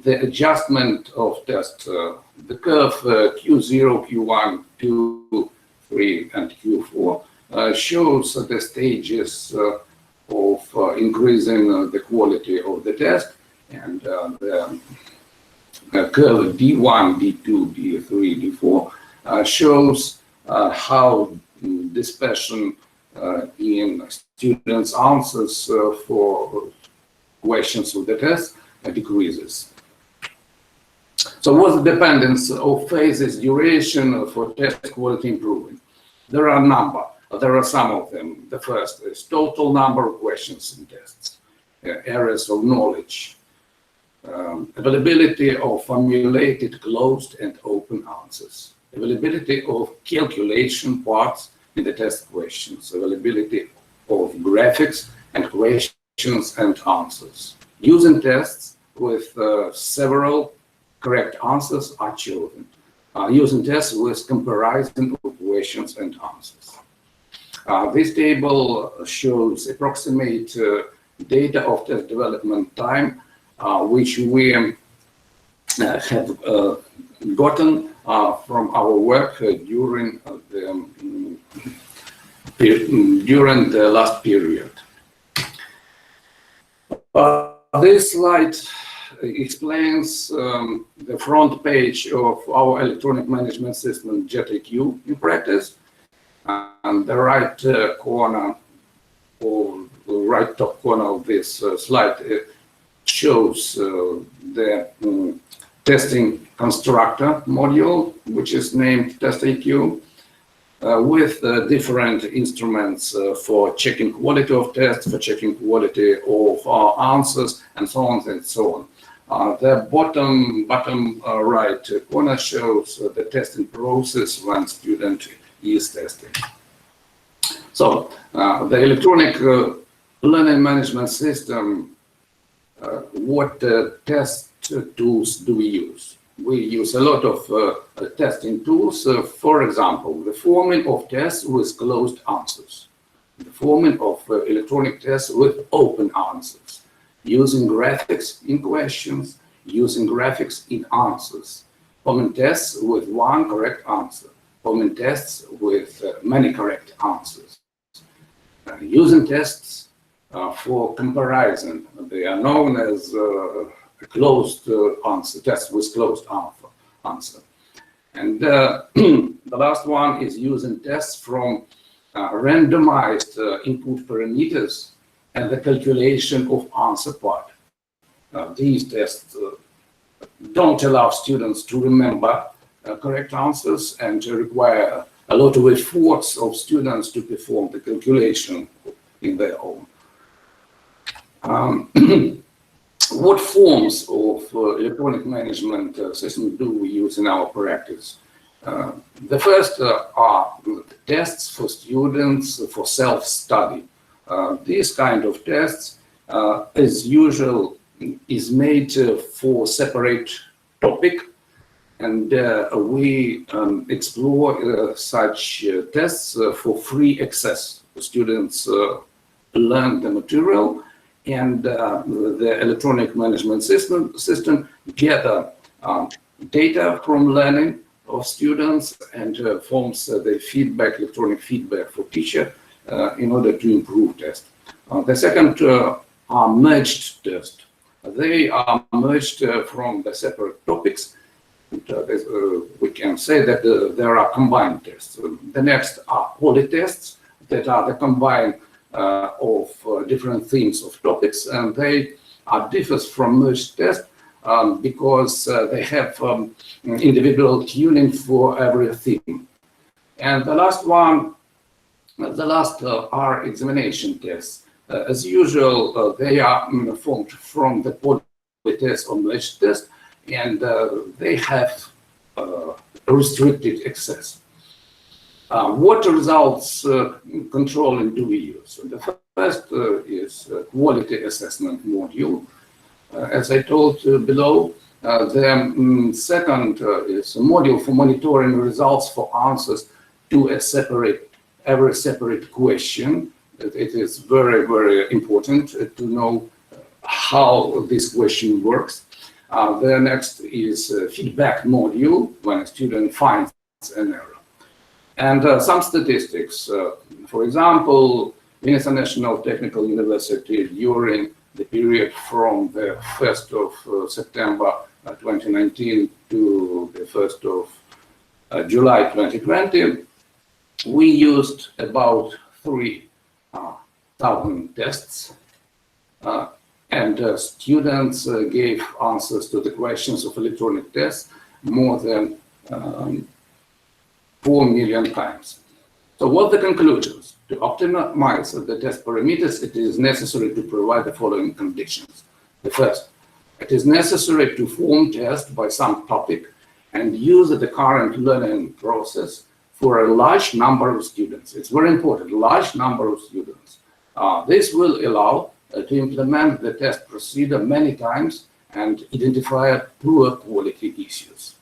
the adjustment of test. The curve Q0, Q1, Q2, 3, and Q4 shows the stages of increasing the quality of the test, and the curve D1, D2, D3, D4 shows how dispersion in students' answers for questions of the test decreases. So what's the dependence of phases duration for test quality improvement? There are a number. There are some of them. The first is total number of questions in tests, areas of knowledge, availability of formulated closed and open answers, availability of calculation parts in the test questions, availability of graphics and questions and answers. Using tests with several correct answers are chosen. Using tests with comparison of questions and answers. This table shows approximate data of test development time, which we have gotten from our work during the last period. This slide explains the front page of our electronic management system JET-IQ in practice, and the right corner or the right top corner of this slide shows the testing constructor module, which is named TestIQ, with different instruments for checking quality of tests, for checking quality of answers, and so on and so on. The bottom right corner shows the testing process when student is testing. So the electronic learning management system, what test tools do we use? We use a lot of testing tools. For example, the forming of tests with closed answers, the forming of electronic tests with open answers, using graphics in questions, using graphics in answers, forming tests with one correct answer, forming tests with many correct answers, using tests for comparison. They are known as closed answer, tests with closed answer. And the last one is using tests from randomized input parameters and the calculation of answer part. These tests don't allow students to remember correct answers and require a lot of efforts of students to perform the calculation in their own. What forms of electronic management system do we use in our practice? The first are tests for students for self-study. These kind of tests, as usual, is made for separate topic, and we explore such tests for free access. Students learn the material, and the electronic management system gather data from learning of students and forms the feedback, electronic feedback for teacher in order to improve test. The second are merged tests. They are merged from the separate topics. We can say that there are combined tests. The next are polytests, that are the combined of different themes of topics, and they differs from merged tests because they have individual tuning for every theme. And the last one, are examination tests. As usual, they are formed from the polytest or merged test, and they have restricted access. What results controlling do we use? The first is quality assessment module. As I told below, the second is a module for monitoring results for answers to every separate question. It is very, very important to know how this question works. The next is a feedback module when a student finds an error. And some statistics. For example, Venice National Technical University during the period from the 1st of September 2019 to the 1st of July 2020, we used about 3,000 tests, and students gave answers to the questions of electronic tests more than 4 million times. So what are the conclusions? To optimize the test parameters, it is necessary to provide the following conditions. The first, it is necessary to form tests by some topic and use the current learning process for a large number of students. It's very important, large number of students. This will allow to implement the test procedure many times and identify poor quality issues.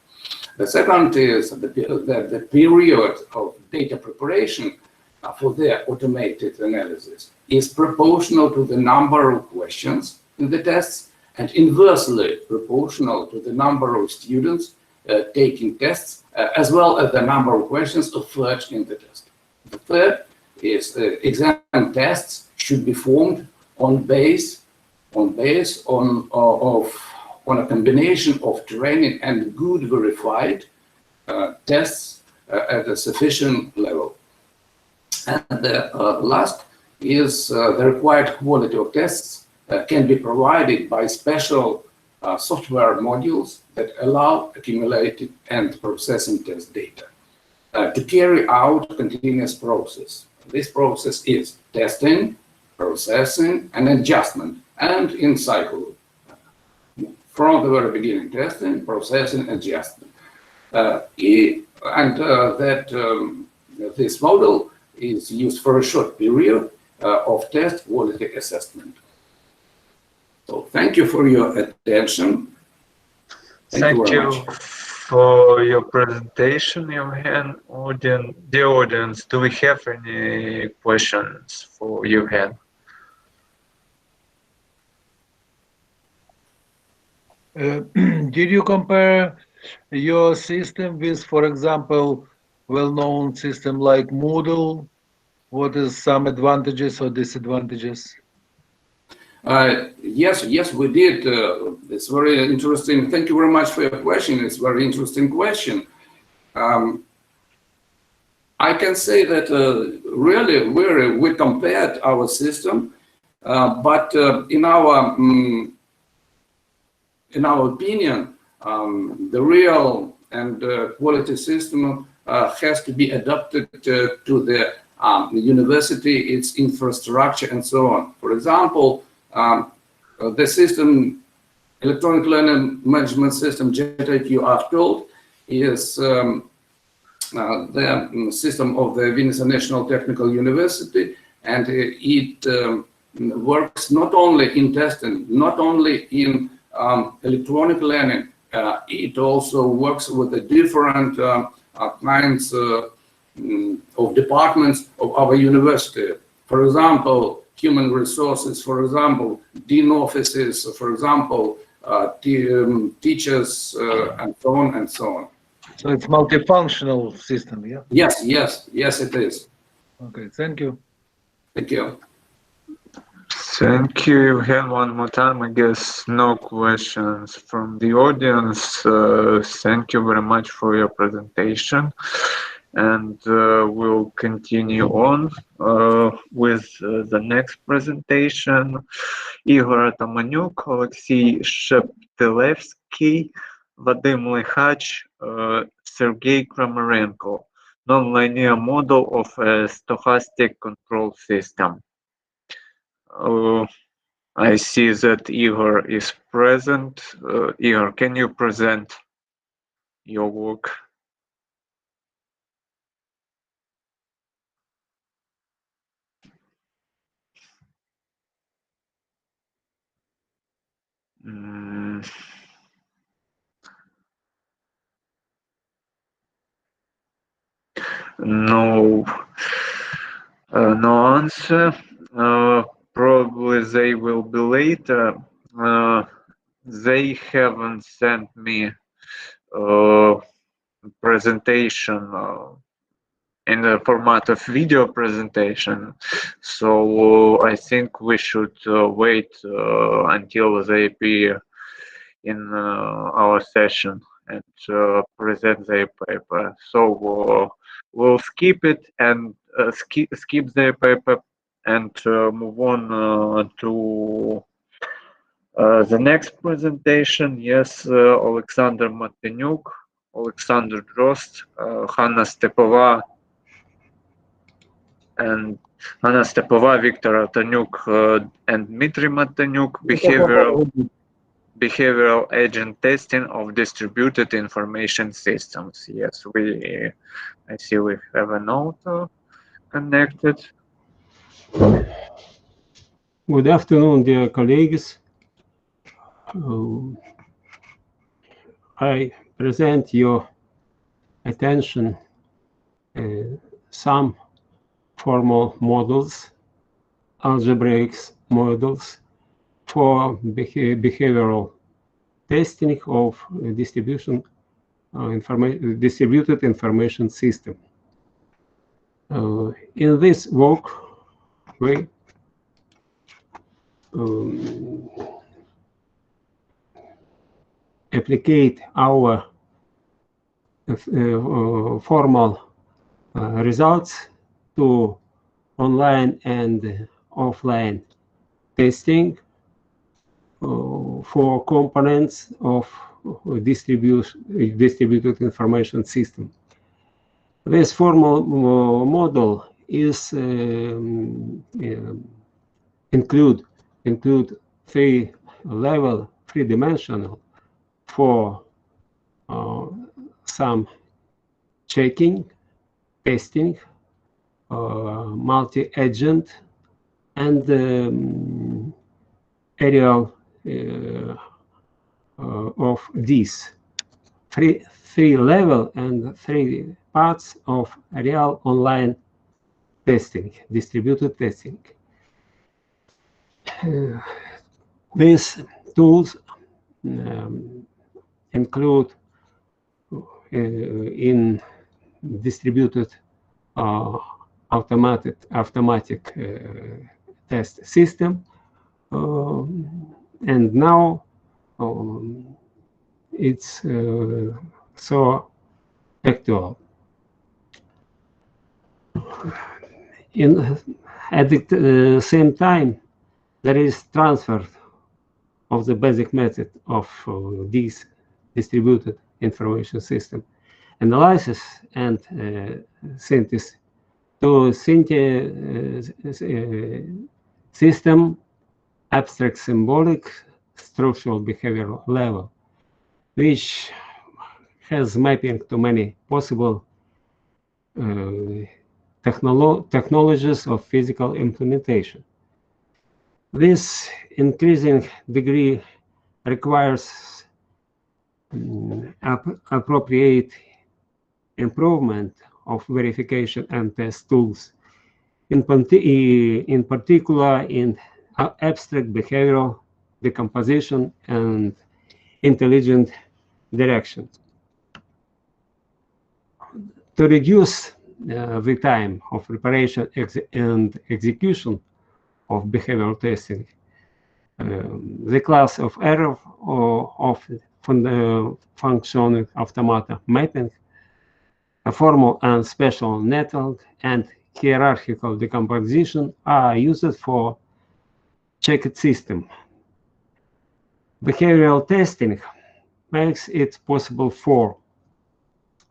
The second is that the period of data preparation for the automated analysis is proportional to the number of questions in the tests and inversely proportional to the number of students taking tests, as well as the number of questions offered in the test. The third is exam tests should be formed on a combination of training and good verified tests at a sufficient level. And the last is the required quality of tests can be provided by special software modules that allow accumulated and processing test data to carry out a continuous process. This process is testing, processing, and adjustment, and in cycle. From the very beginning, testing, processing, adjustment. This model is used for a short period of test quality assessment. So thank you for your attention. Thank you for your presentation, Evgen. Dear audience, do we have any questions for Evgen? Did you compare your system with, for example, well-known system like Moodle? What is some advantages or disadvantages? Yes, we did. It's very interesting. Thank you very much for your question. It's a very interesting question. I can say that really we compared our system, but in our opinion, the real and quality system has to be adapted to the university, its infrastructure, and so on. For example, the system, electronic learning management system, JET-IQ, I've told, is the system of the Venice National Technical University, and it works not only in testing, not only in electronic learning, it also works with the different kinds of departments of our university. For example, human resources, for example, dean offices, for example, teachers, and so on and so on. So it's multifunctional system, yeah? Yes, it is. Okay, thank you. Thank you. Thank you, Evgen, one more time. I guess no questions from the audience. Thank you very much for your presentation. And we'll continue on with the next presentation. Igor Atamanyuk, Alexey Sheptelevsky, Vadim Lihach, Sergei Kramarenko, nonlinear model of a stochastic control system. I see that Igor is present. Igor, can you present your work? No, no answer. Probably they will be later. They haven't sent me presentation in the format of video presentation, so I think we should wait until they appear in our session and present their paper. So we'll skip it and skip their paper and move on to the next presentation. Yes, Alexander Matvenyuk, Alexander Drost, Hanna Stepova, and Hanna Stepova, Viktor Antonyuk, and Dmitry Matvenyuk, behavioral agent testing of distributed information systems. Yes, I see we have a note connected. Good afternoon, dear colleagues. I present your attention some formal models, algebraic models for behavioral testing of distributed information system. In this work, we apply our formal results to online and offline testing for components of distributed information system. This formal model is include three-dimensional for some checking, testing, multi-agent, and aerial of these three level and three parts of real online testing, distributed testing. These tools include in distributed automatic test system, and now it's so actual. At the same time, there is transfer of the basic method of this distributed information system analysis and synthesis to system abstract symbolic structural behavioral level, which has mapping to many possible technologies of physical implementation. This increasing degree requires appropriate improvement of verification and test tools, in particular in abstract behavioral decomposition and intelligent direction. To reduce the time of preparation and execution of behavioral testing, the class of error of functioning automata mapping, a formal and special network, and hierarchical decomposition are used for checked system. Behavioral testing makes it possible for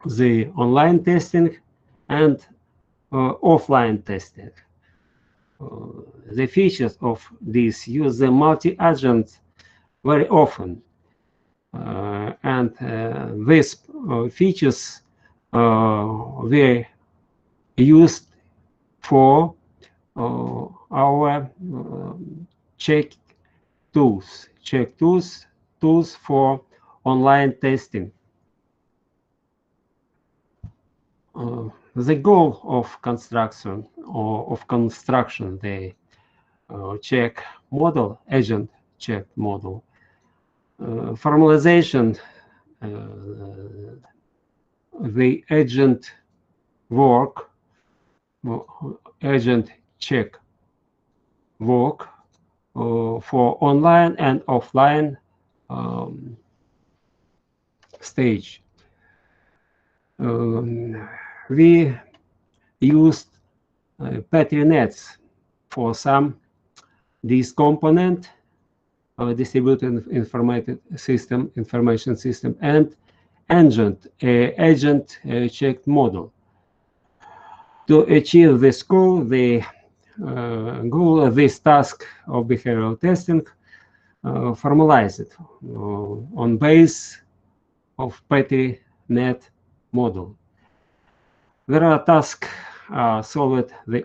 the online testing and offline testing. The features of this use the multi-agent very often, and these features were used for our check tools, check tools for online testing. The goal of construction the check model, agent check model, formalization, the agent work, agent check work for online and offline stage. We used Petri nets for some this component, distributed information system, and agent checked model. To achieve this goal, this task of behavioral testing formalized on base of Petri net model. There are tasks solved the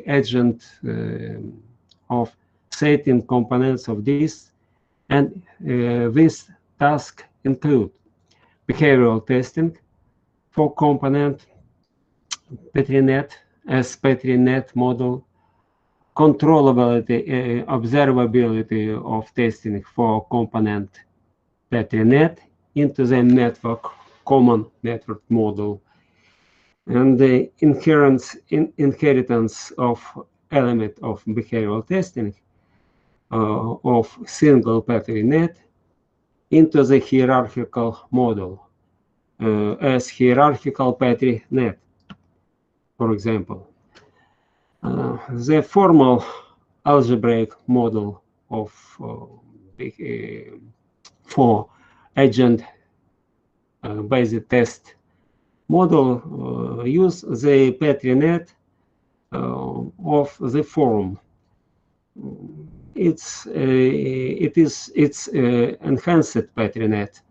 agent of setting components of this, and this task include behavioral testing for component Petri net as Petri net model, controllability, observability of testing for component Petri net into the network common network model, and the inheritance of element of behavioral testing of single Petri net into the hierarchical model as hierarchical Petri net, for example. The formal algebraic model of for agent based test model use the Petri net of the form. It's enhanced Petri net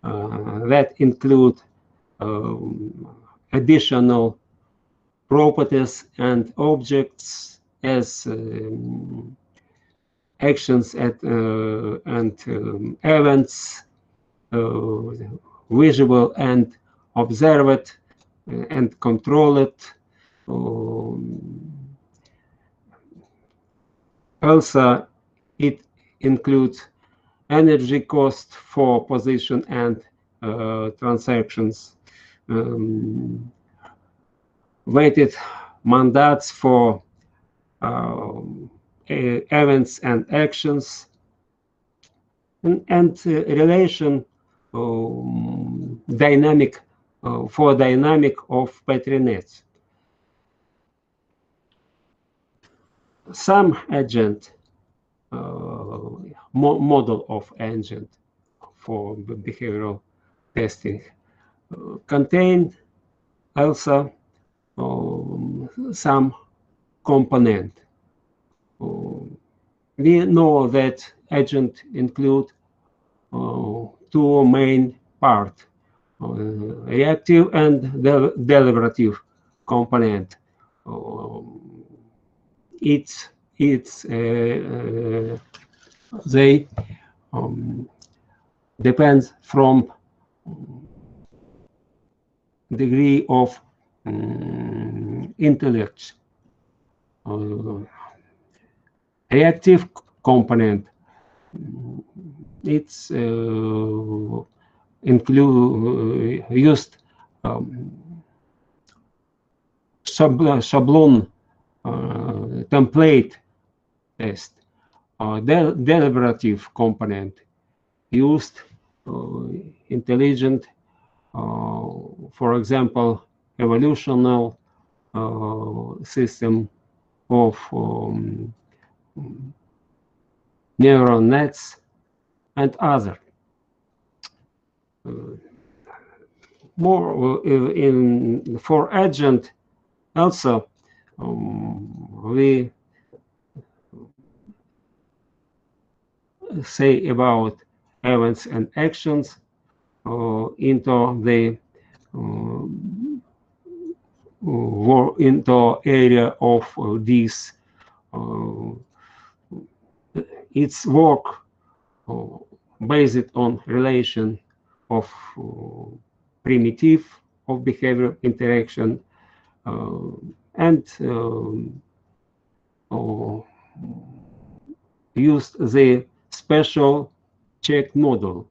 that include additional properties and objects as actions and events, visible and observed and controlled. Also, it includes energy cost for position and transactions, weighted mandates for events and actions, and relation dynamic for dynamic of Petri nets. Some agent model of agent for behavioral testing contain also some component. We know that agent include two main parts, reactive and deliberative component. They depends from degree of intellect. Reactive component, it's include used schablon template test. Deliberative component used intelligent, for example, evolutional system of neural nets and other. More for agent also we say about events and actions into the into area of this its work based on relation of primitive of behavior interaction and used the special check model.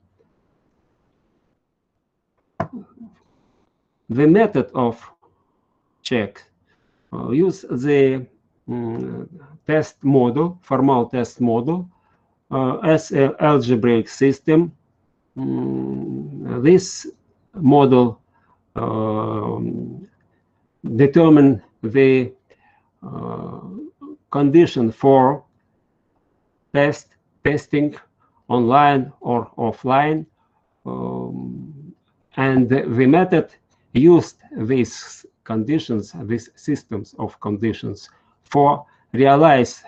The method of check use the test model, formal test model, as an algebraic system. This model determine the condition for testing online or offline, and the method used these conditions, these systems of conditions, for realize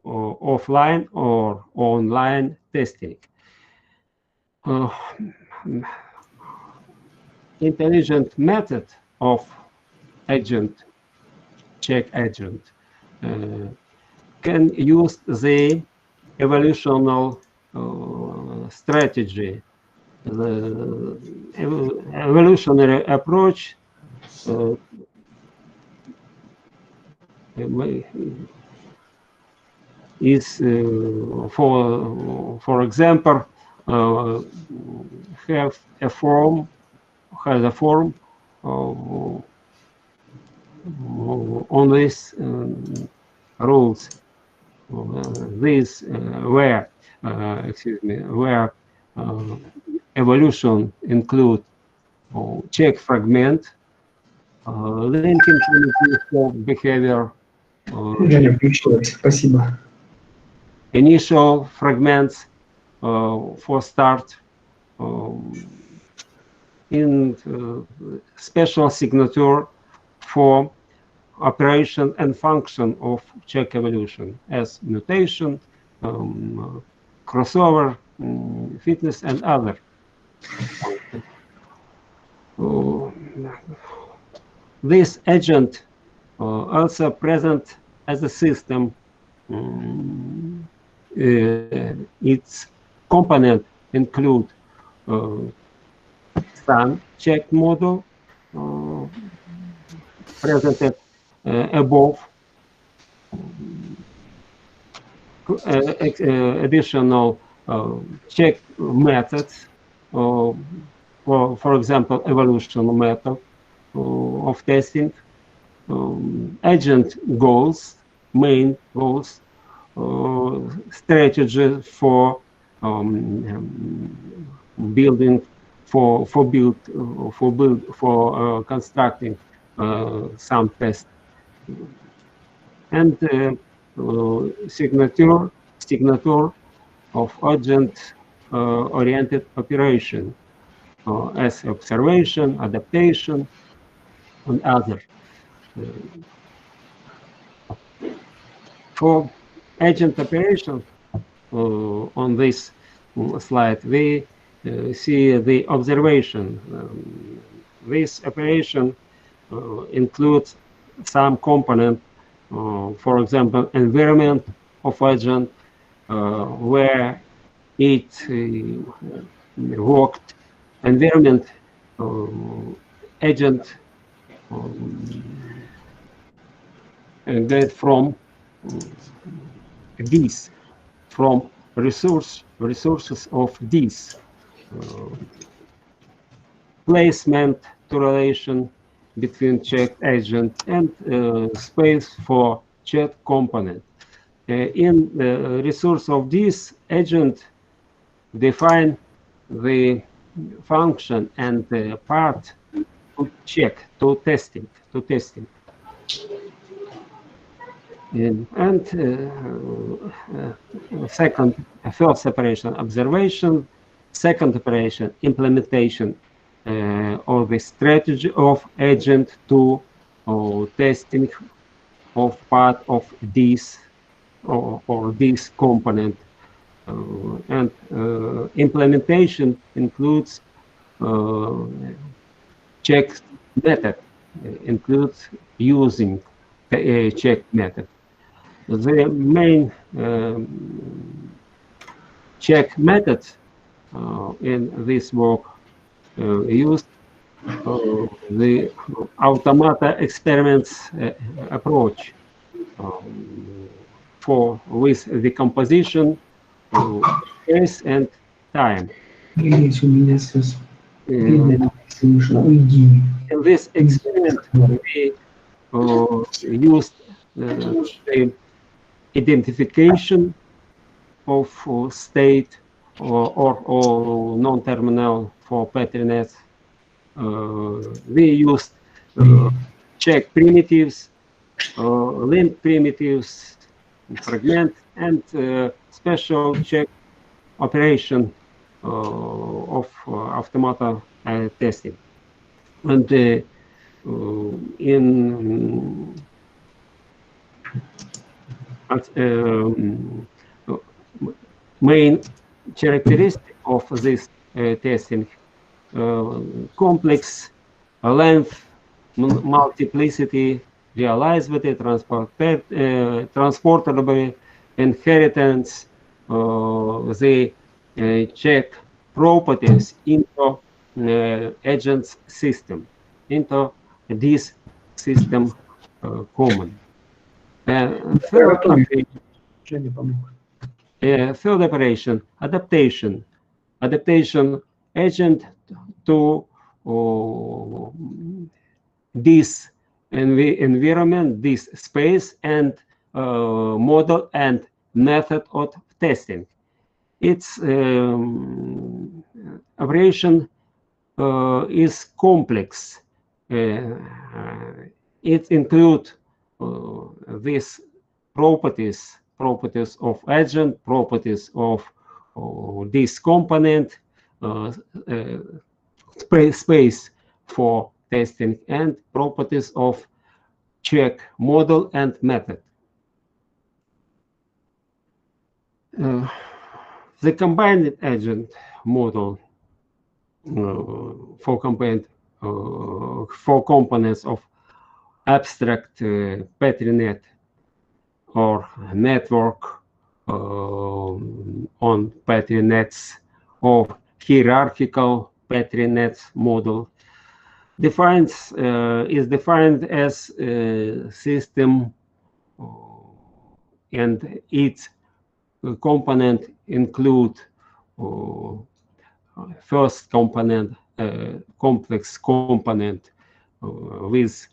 offline or online testing. Intelligent method of check agent can use the evolutional strategy. The evolutionary approach is, for example, has a form on these rules. These where evolution include check fragment, linking primitive behavior, initial fragments for start, in special signature for operation and function of check evolution as mutation, crossover, fitness, and other. This agent also present as a system. Its component include sun check model presented above, additional check methods, for example, evolution method of testing, agent goals, main goals, strategy for building, for constructing some test, and signature of agent oriented operation as observation, adaptation, and other. For agent operation on this slide, we see the observation. This operation includes some component, for example, environment of agent, where it worked, environment agent get from these, from resources of these, placement to relation between check agent and space for check component. In the resource of this agent, define the function and the part to check, to testing. And first operation, observation, second operation, implementation of the strategy of agent to testing of part of this or this component, and implementation includes check method, includes using the check method. The main check methods in this work used the automata experiments approach for with the composition, space and time. In this experiment, we used the identification of state or non-terminal for patterns. We used check primitives, link primitives, fragment, and special check operation of automata testing. And in main characteristic of this testing, complex length, multiplicity, realizability, transportability, inheritance, they check properties into agents system, into this system common. Third operation, adaptation agent to this environment, this space, and model and method of testing. Its operation is complex. It includes these properties of agent, properties of this component, space for testing, and properties of check model and method. The combined agent model for components of abstract pattern net or network on pattern nets or hierarchical pattern nets model is defined as a system, and its component include first component, complex component with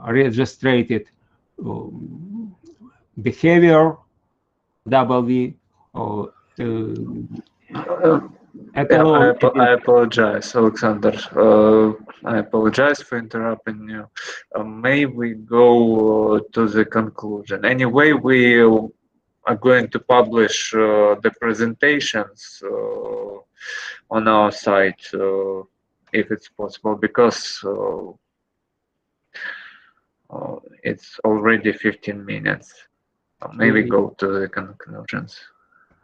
registered behavior, W, I apologize, Alexander. I apologize for interrupting you. May we go to the conclusion? Anyway, we are going to publish the presentations on our site if it's possible, because it's already 15 minutes. Maybe go to the conclusions.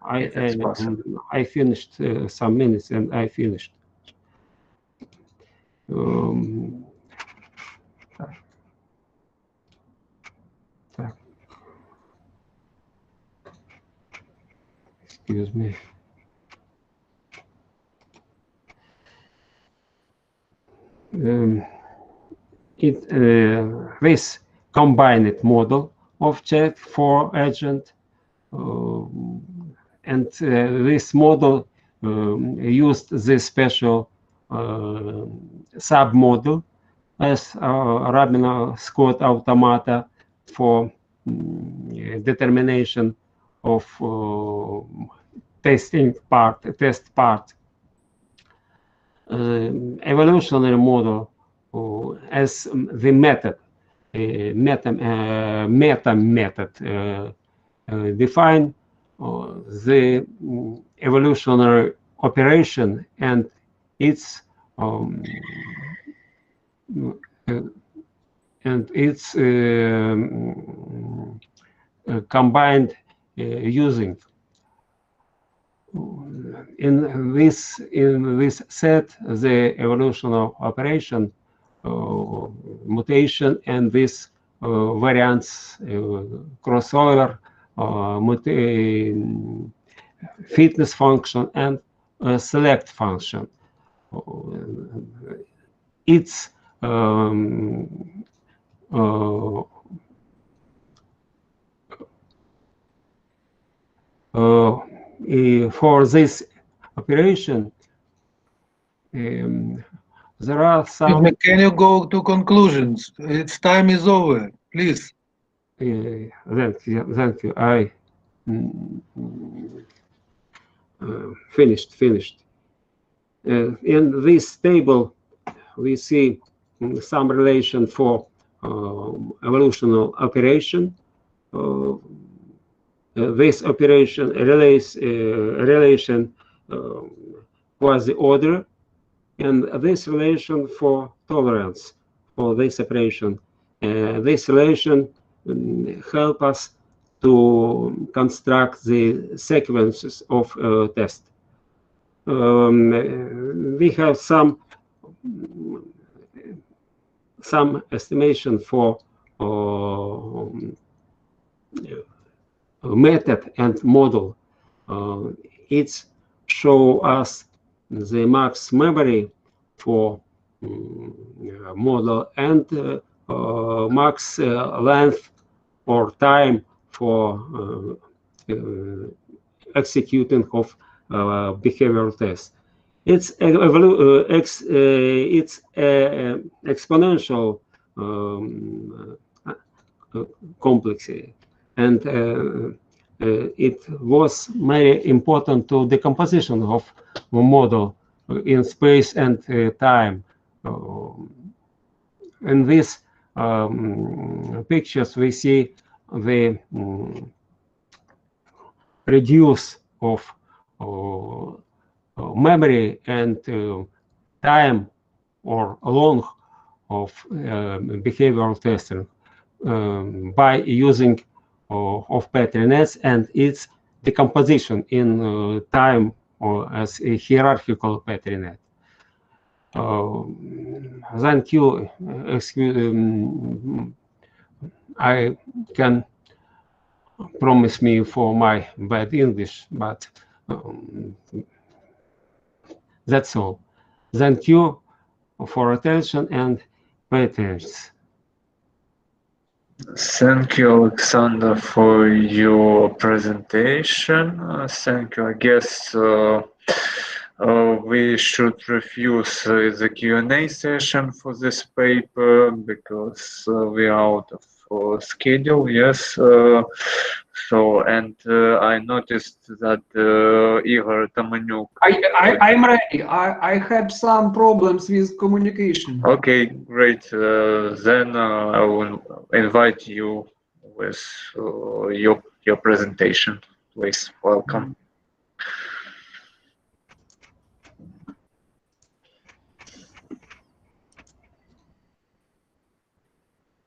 I finished some minutes, and I finished. Excuse me. This combined model of check for agent, and this model used this special sub-model as Rabin-Scott automata for determination of test part. Evolutionary model as the method, meta method, define the evolutionary operation and its combined using. In this set, the evolutionary operation, mutation, and this variance crossover fitness function and select function. It's for this operation, there are some. Can you go to conclusions? Its time is over, please. Thank you. I finished. In this table, we see some relation for evolutional operation. This operation relation was the order, and this relation for tolerance for this operation. This relation help us to construct the sequences of test. We have some estimation for method and model. It show us the max memory for model and max length or time for executing of behavioral tests. It's exponential complexity, and it was very important to decomposition of a model in space and time. In these pictures, we see the reduce of memory and time or long of behavioral testing by using of P3NETs and its decomposition in time or as a hierarchical P3NET. Thank you. I can promise me for my bad English, but that's all. Thank you for attention and patience. Thank you, Alexander, for your presentation. Thank you. I guess we should refuse the Q&A session for this paper because we are out of schedule. Yes. I noticed that Igor Tamanyuk. I'm ready. I had some problems with communication. Okay, great. Then I will invite you with your presentation. Please, welcome.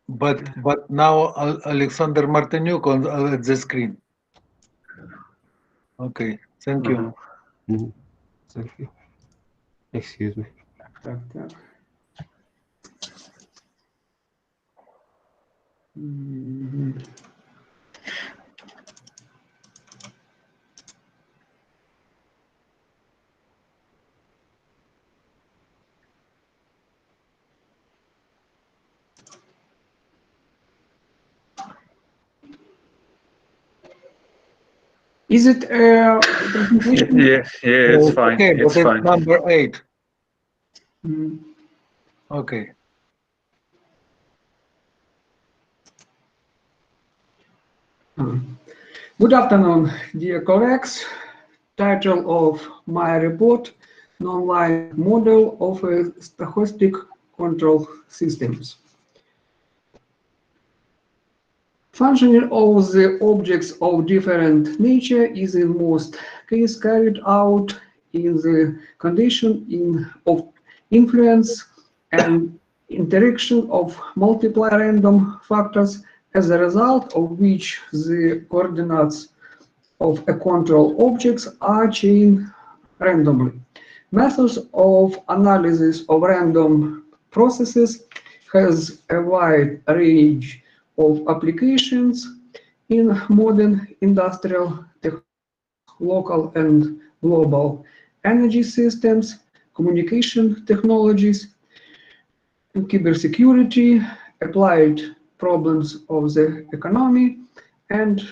But now Alexander Martinyuk on the screen. Okay, thank you. Thank you. Excuse me. Is it presentation? Yeah, it's fine. Okay, It's but fine. it's number 8. Okay. Good afternoon, dear colleagues. Title of my report, Non-Linear Model of Stochastic Control Systems. Functioning of the objects of different nature is in most cases carried out in the condition of influence and interaction of multiple random factors, as a result of which the coordinates of a control objects are changed randomly. Methods of analysis of random processes has a wide range of applications in modern industrial local and global energy systems, communication technologies, and cybersecurity, applied problems of the economy, and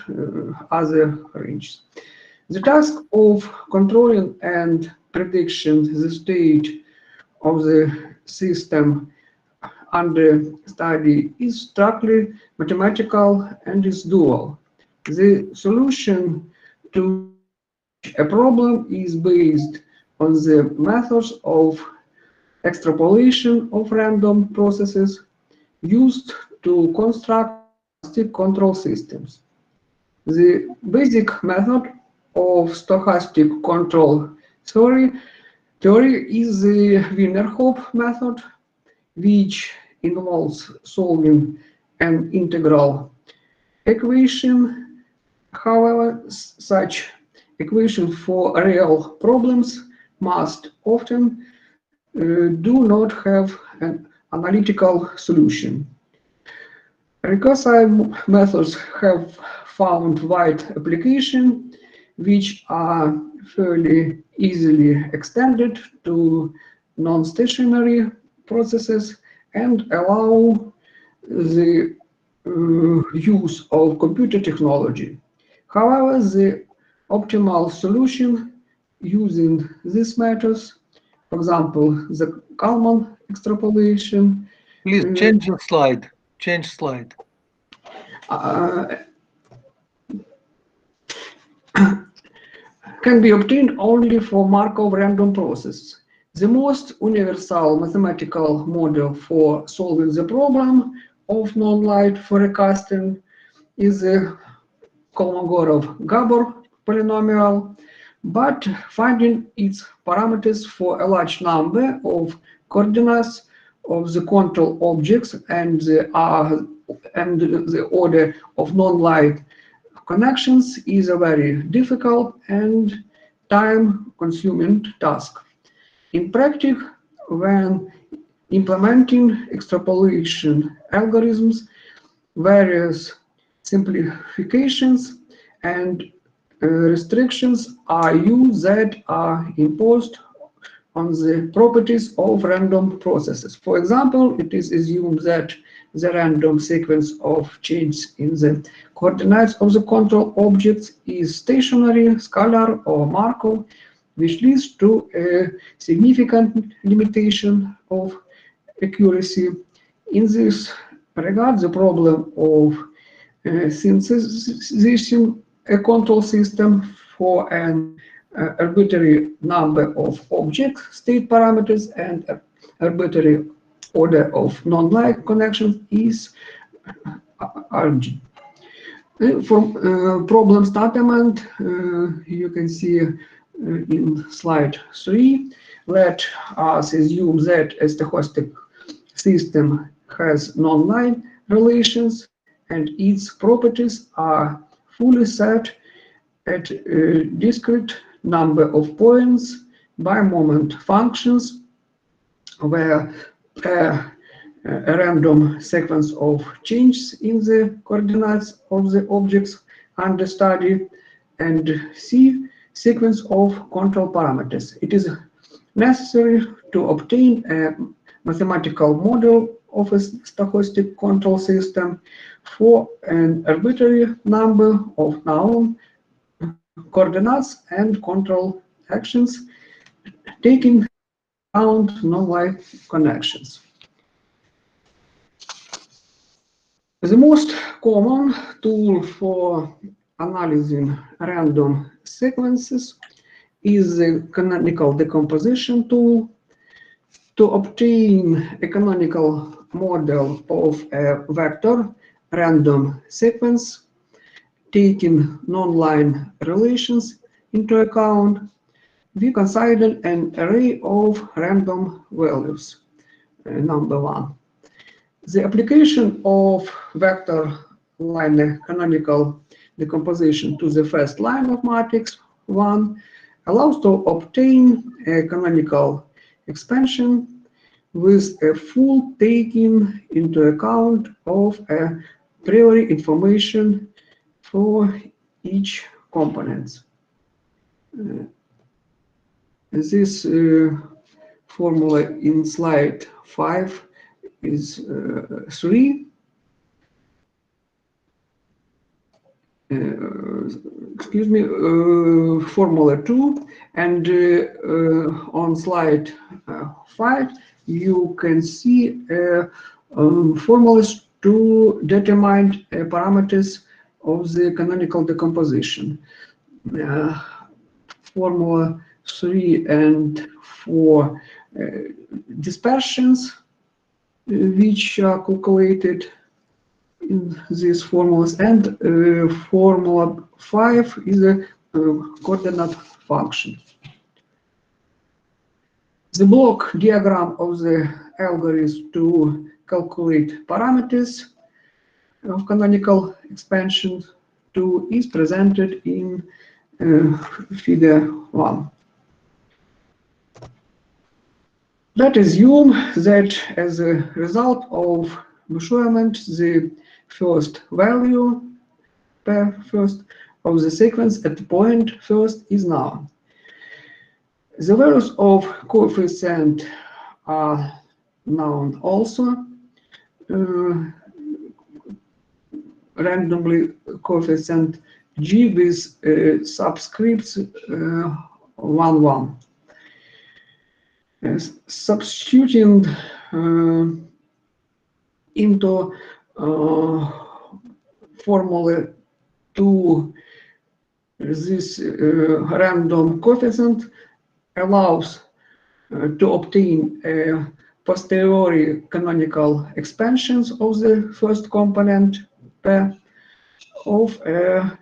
other ranges. The task of controlling and prediction the state of the system under study is strictly mathematical and is dual. The solution to a problem is based on the methods of extrapolation of random processes used to construct control systems. The basic method of stochastic control theory is the Wiener-Hope method, which involves solving an integral equation. However, such equations for real problems must often do not have an analytical solution. Recursive methods have found wide application, which are fairly easily extended to non-stationary processes and allow the use of computer technology. However, the optimal solution using these methods, for example, the Kalman extrapolation. Please change the slide. Change slide. Can be obtained only for Markov random process. The most universal mathematical model for solving the problem of non-light forecasting is the Kolmogorov-Gabor polynomial, but finding its parameters for a large number of coordinates of the control objects and the order of non-light connections is a very difficult and time-consuming task. In practice, when implementing extrapolation algorithms, various simplifications and restrictions are used that are imposed on the properties of random processes. For example, it is assumed that the random sequence of changes in the coordinates of the control objects is stationary, scalar, or Markov, which leads to a significant limitation of accuracy. In this regard, the problem of synthesizing a control system for an arbitrary number of object state parameters and arbitrary order of non-light connections is urgent. From problem statement, you can see in slide 3, let us assume that a stochastic system has non-light relations and its properties are fully set at a discrete number of points by moment functions where a random sequence of changes in the coordinates of the objects under study and C sequence of control parameters. It is necessary to obtain a mathematical model of a stochastic control system for an arbitrary number of known coordinates and control actions, taking account non-light connections. The most common tool for analyzing random sequences is the canonical decomposition tool. To obtain a canonical model of a vector random sequence, taking non-line relations into account, we consider an array of random values, number 1. The application of vector line canonical decomposition to the first line of matrix 1 allows to obtain a canonical expansion with a full taking into account of a priori information for each component. This formula in slide 5 is 3. Excuse me, formula 2, and on slide 5 you can see formulas to determine parameters of the canonical decomposition. Formula 3 and 4 dispersions, which are calculated in these formulas, and formula 5 is a coordinate function. The block diagram of the algorithm to calculate parameters of canonical expansion 2 is presented in figure 1. Let's assume that as a result of measurement, the first value per first of the sequence at the point first is known. The values of coefficient are known also. Randomly coefficient G with subscripts 1, 1. Substituting into formula 2 this random coefficient allows to obtain posteriori canonical expansions of the first component pair of a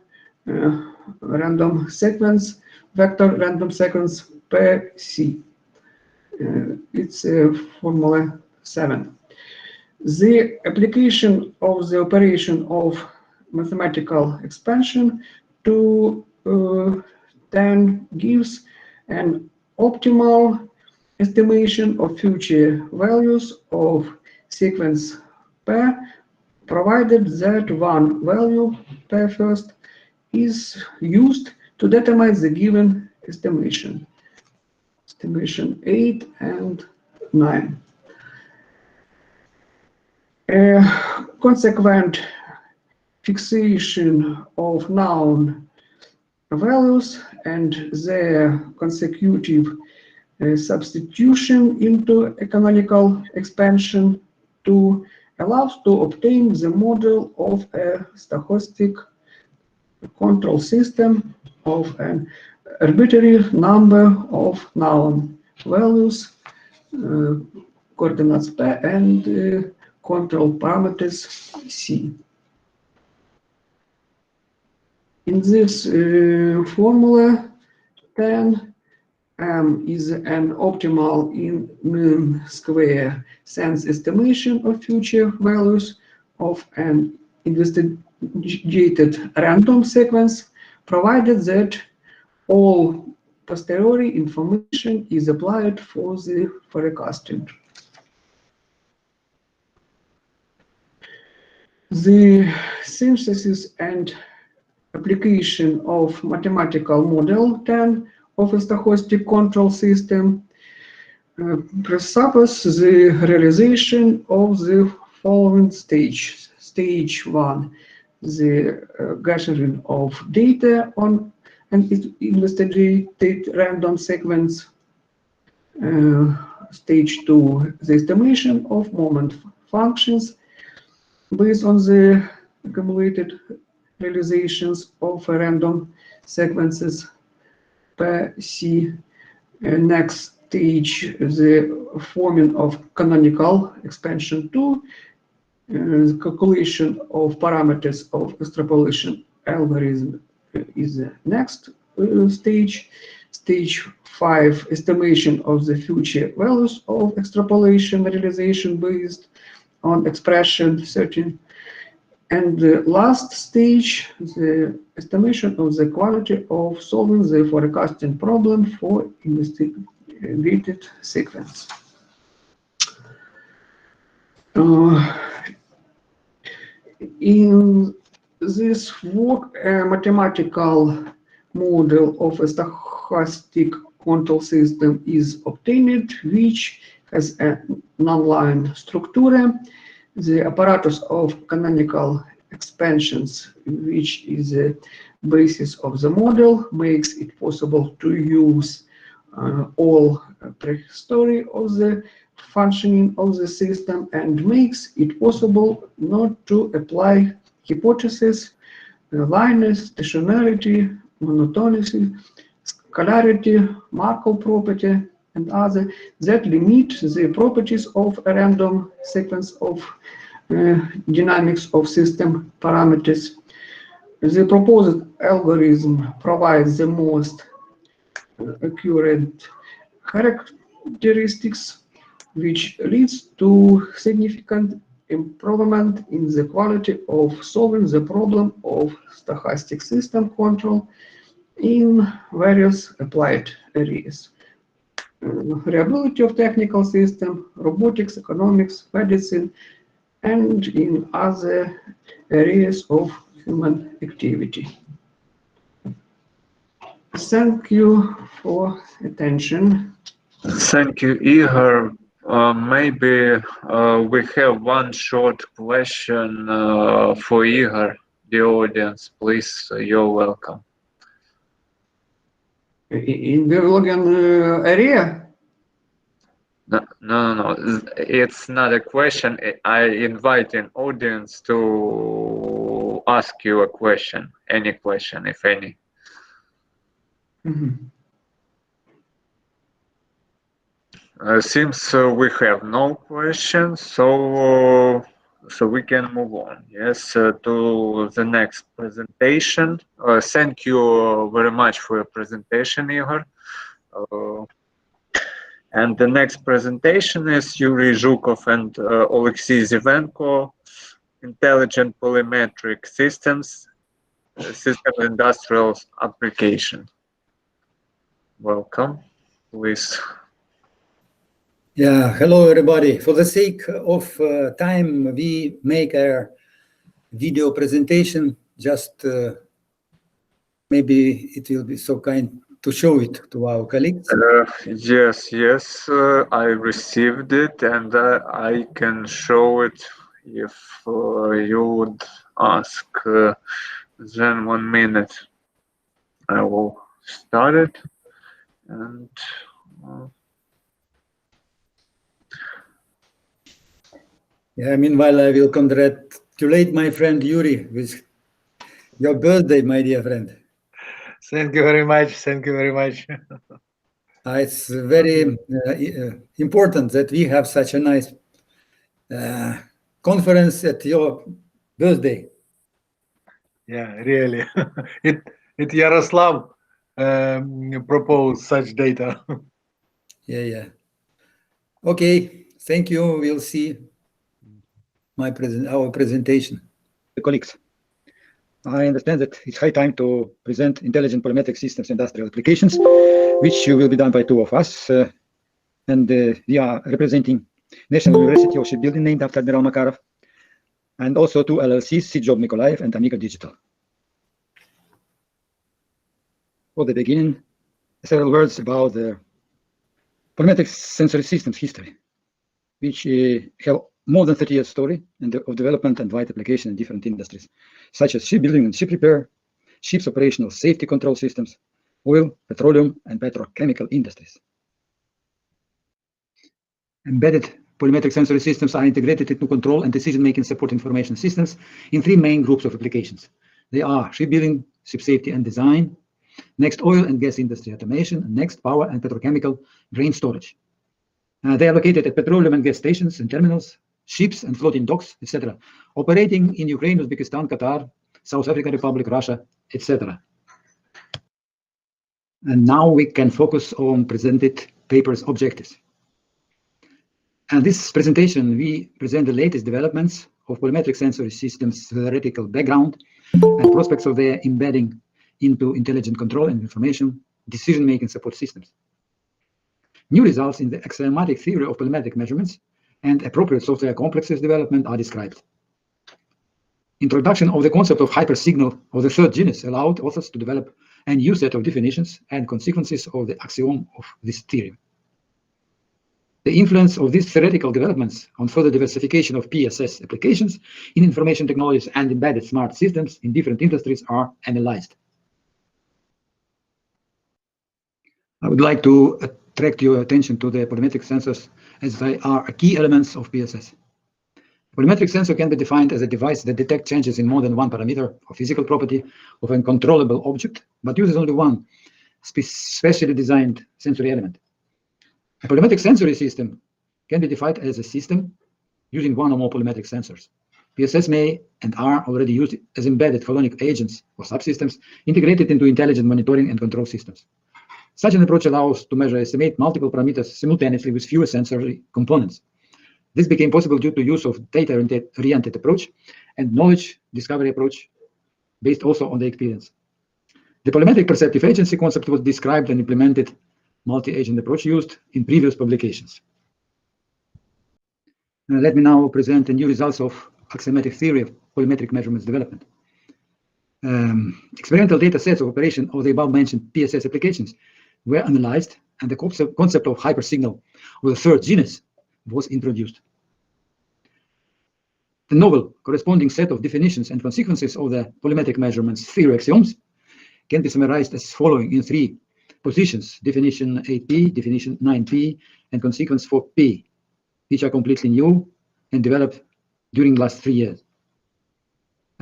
random sequence, vector random sequence per C. It's formula 7. The application of the operation of mathematical expansion to then gives an optimal estimation of future values of sequence pair, provided that one value per first is used to determine the given estimation. Estimation 8 and 9. A consequent fixation of known values and their consecutive substitution into a canonical expansion 2 allows to obtain the model of a stochastic control system of an arbitrary number of known values, coordinates P, and control parameters C. In this formula, 10 is an optimal in mean square sense estimation of future values of an investigated random sequence, provided that all posteriori information is applied for the forecasting. The synthesis and application of mathematical model 10 of a stochastic control system presupposes the realization of the following stage. Stage 1, the gathering of data on an investigated random sequence. Stage 2, the estimation of moment functions based on the accumulated realizations of random sequences per C. Next stage, the forming of canonical expansion 2, the calculation of parameters of extrapolation algorithm is the next stage. Stage 5, estimation of the future values of extrapolation realization based on expression 13. And the last stage, the estimation of the quality of solving the forecasting problem for investigated sequence. In this work, a mathematical model of a stochastic control system is obtained, which has a nonline structure. The apparatus of canonical expansions, which is the basis of the model, makes it possible to use all prehistory of the functioning of the system and makes it possible not to apply hypotheses, linearity, stationarity, monotonicity, scalarity, Markov property, and other that limit the properties of a random sequence of dynamics of system parameters. The proposed algorithm provides the most accurate characteristics, which leads to significant improvement in the quality of solving the problem of stochastic system control in various applied areas. Reliability of technical system, robotics, economics, medicine, and in other areas of human activity. Thank you for attention. Thank you, Igor. Maybe we have one short question for Igor, the audience. Please, you're welcome. In biologian area? No. It's not a question. I invite an audience to ask you a question, any question, if any. Seems we have no questions, so we can move on. Yes, to the next presentation. Thank you very much for your presentation, Igor. And the next presentation is Yuri Zhukov and Alexei Zivenko, Intelligent Polymetric Systems, System Industrial Application. Welcome, please. Yeah, hello everybody. For the sake of time, we make a video presentation. Just maybe it will be so kind to show it to our colleagues. Yes, I received it and I can show it if you would ask. Then 1 minute. I will start it and. Yeah, meanwhile, I will congratulate my friend Yuri with your birthday, my dear friend. Thank you very much. Thank you very much. It's very important that we have such a nice conference at your birthday. Yeah, really. It Yaroslav proposed such data. Yeah. Okay, thank you. We'll see our presentation. Colleagues, I understand that it's high time to present Intelligent Polymetric Systems Industrial Applications, which will be done by two of us. And we are representing National University of Shipbuilding, named after Admiral Makarov, and also two LLCs, Seajob Mykolaiv and Amiga Digital. For the beginning, several words about the polymetric sensory systems history, which have more than 30 years story of development and wide application in different industries, such as shipbuilding and ship repair, ships operational safety control systems, oil, petroleum, and petrochemical industries. Embedded polymetric sensory systems are integrated into control and decision-making support information systems in three main groups of applications. They are shipbuilding, ship safety and design, next oil and gas industry automation, and next power and petrochemical grain storage. They are located at petroleum and gas stations and terminals, ships and floating docks, etc., operating in Ukraine, Uzbekistan, Qatar, South African Republic, Russia, etc. And now we can focus on presented papers objectives. And this presentation, we present the latest developments of polymetric sensory systems, theoretical background, and prospects of their embedding into intelligent control and information decision-making support systems. New results in the axiomatic theory of polymetric measurements and appropriate software complexes development are described. Introduction of the concept of hypersignal of the third genus allowed authors to develop a new set of definitions and consequences of the axiom of this theorem. The influence of these theoretical developments on further diversification of PSS applications in information technologies and embedded smart systems in different industries are analyzed. I would like to attract your attention to the polymetric sensors, as they are key elements of PSS. A polymetric sensor can be defined as a device that detects changes in more than one parameter or physical property of an controllable object, but uses only one specially designed sensory element. A polymetric sensory system can be defined as a system using one or more polymetric sensors. PSS may and are already used as embedded photonic agents or subsystems integrated into intelligent monitoring and control systems. Such an approach allows to measure and estimate multiple parameters simultaneously with fewer sensory components. This became possible due to use of data-oriented approach and knowledge discovery approach based also on the experience. The polymetric perceptive agency concept was described and implemented multi-agent approach used in previous publications. Let me now present the new results of axiomatic theory of polymetric measurements development. Experimental data sets of operation of the above-mentioned PSS applications were analyzed, and the concept of hypersignal with a third genus was introduced. The novel corresponding set of definitions and consequences of the polymetric measurements theory axioms can be summarized as following in three positions: definition 8p, definition 9p, and consequence 4p, which are completely new and developed during the last 3 years.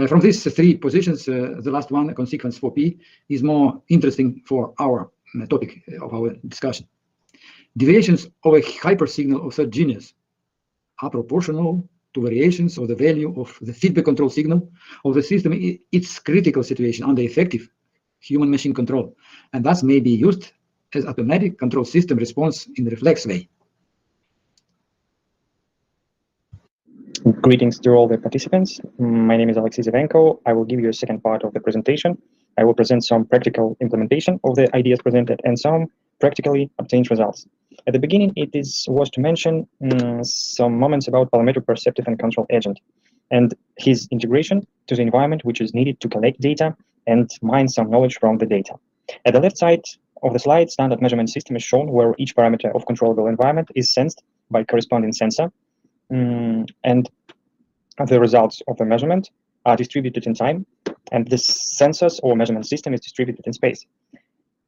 From these three positions, the last one, consequence 4p, is more interesting for our topic of our discussion. Deviations of a hypersignal of third genus are proportional to variations of the value of the feedback control signal of the system in its critical situation under effective human-machine control, and thus may be used as automatic control system response in a reflex way. Greetings to all the participants. My name is Alexei Zavenko. I will give you a second part of the presentation. I will present some practical implementation of the ideas presented and some practically obtained results. At the beginning, it was to mention some moments about polymetric perceptive and control agent and his integration to the environment which is needed to collect data and mine some knowledge from the data. At the left side of the slide, standard measurement system is shown where each parameter of controllable environment is sensed by corresponding sensor, and the results of the measurement are distributed in time, and this sensors or measurement system is distributed in space.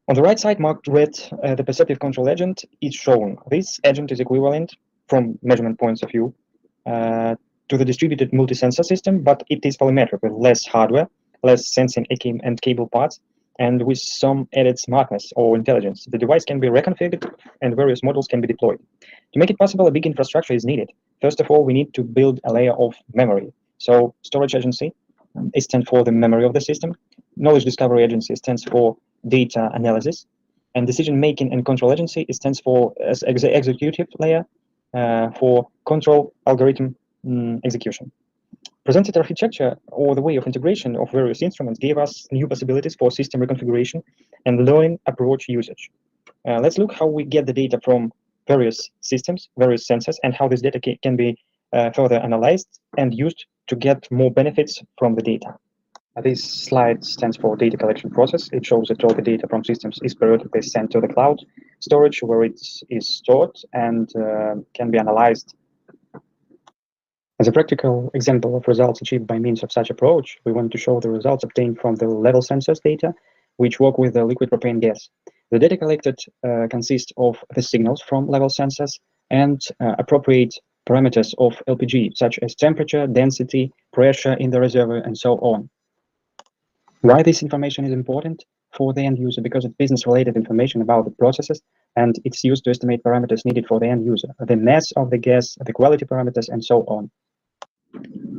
On the right side, marked red, the perceptive control agent is shown. This agent is equivalent, from measurement points of view, to the distributed multi-sensor system, but it is polymetric with less hardware, less sensing and cable parts, and with some added smartness or intelligence. The device can be reconfigured and various models can be deployed. To make it possible, a big infrastructure is needed. First of all, we need to build a layer of memory. So storage agency stands for the memory of the system. Knowledge discovery agency stands for data analysis. And decision-making and control agency stands for as executive layer for control algorithm execution. Presented architecture or the way of integration of various instruments gave us new possibilities for system reconfiguration and learning approach usage. Let's look how we get the data from various systems, various sensors, and how this data can be further analyzed and used to get more benefits from the data. This slide stands for data collection process. It shows that all the data from systems is periodically sent to the cloud storage where it is stored and can be analyzed. As a practical example of results achieved by means of such approach, we want to show the results obtained from the level sensors data, which work with the liquid propane gas. The data collected consists of the signals from level sensors and appropriate parameters of LPG, such as temperature, density, pressure in the reservoir, and so on. Why this information is important for the end user? Because it's business-related information about the processes, and it's used to estimate parameters needed for the end user, the mass of the gas, the quality parameters, and so on.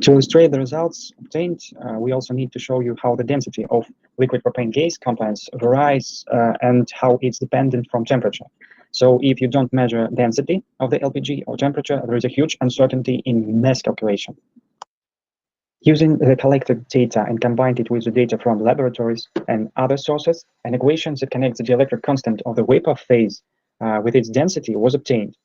To illustrate the results obtained, we also need to show you how the density of liquid propane gas components varies and how it's dependent from temperature. So if you don't measure density of the LPG or temperature, there is a huge uncertainty in mass calculation. Using the collected data and combined it with the data from laboratories and other sources, an equation that connects the electric constant of the vapor phase with its density was obtained.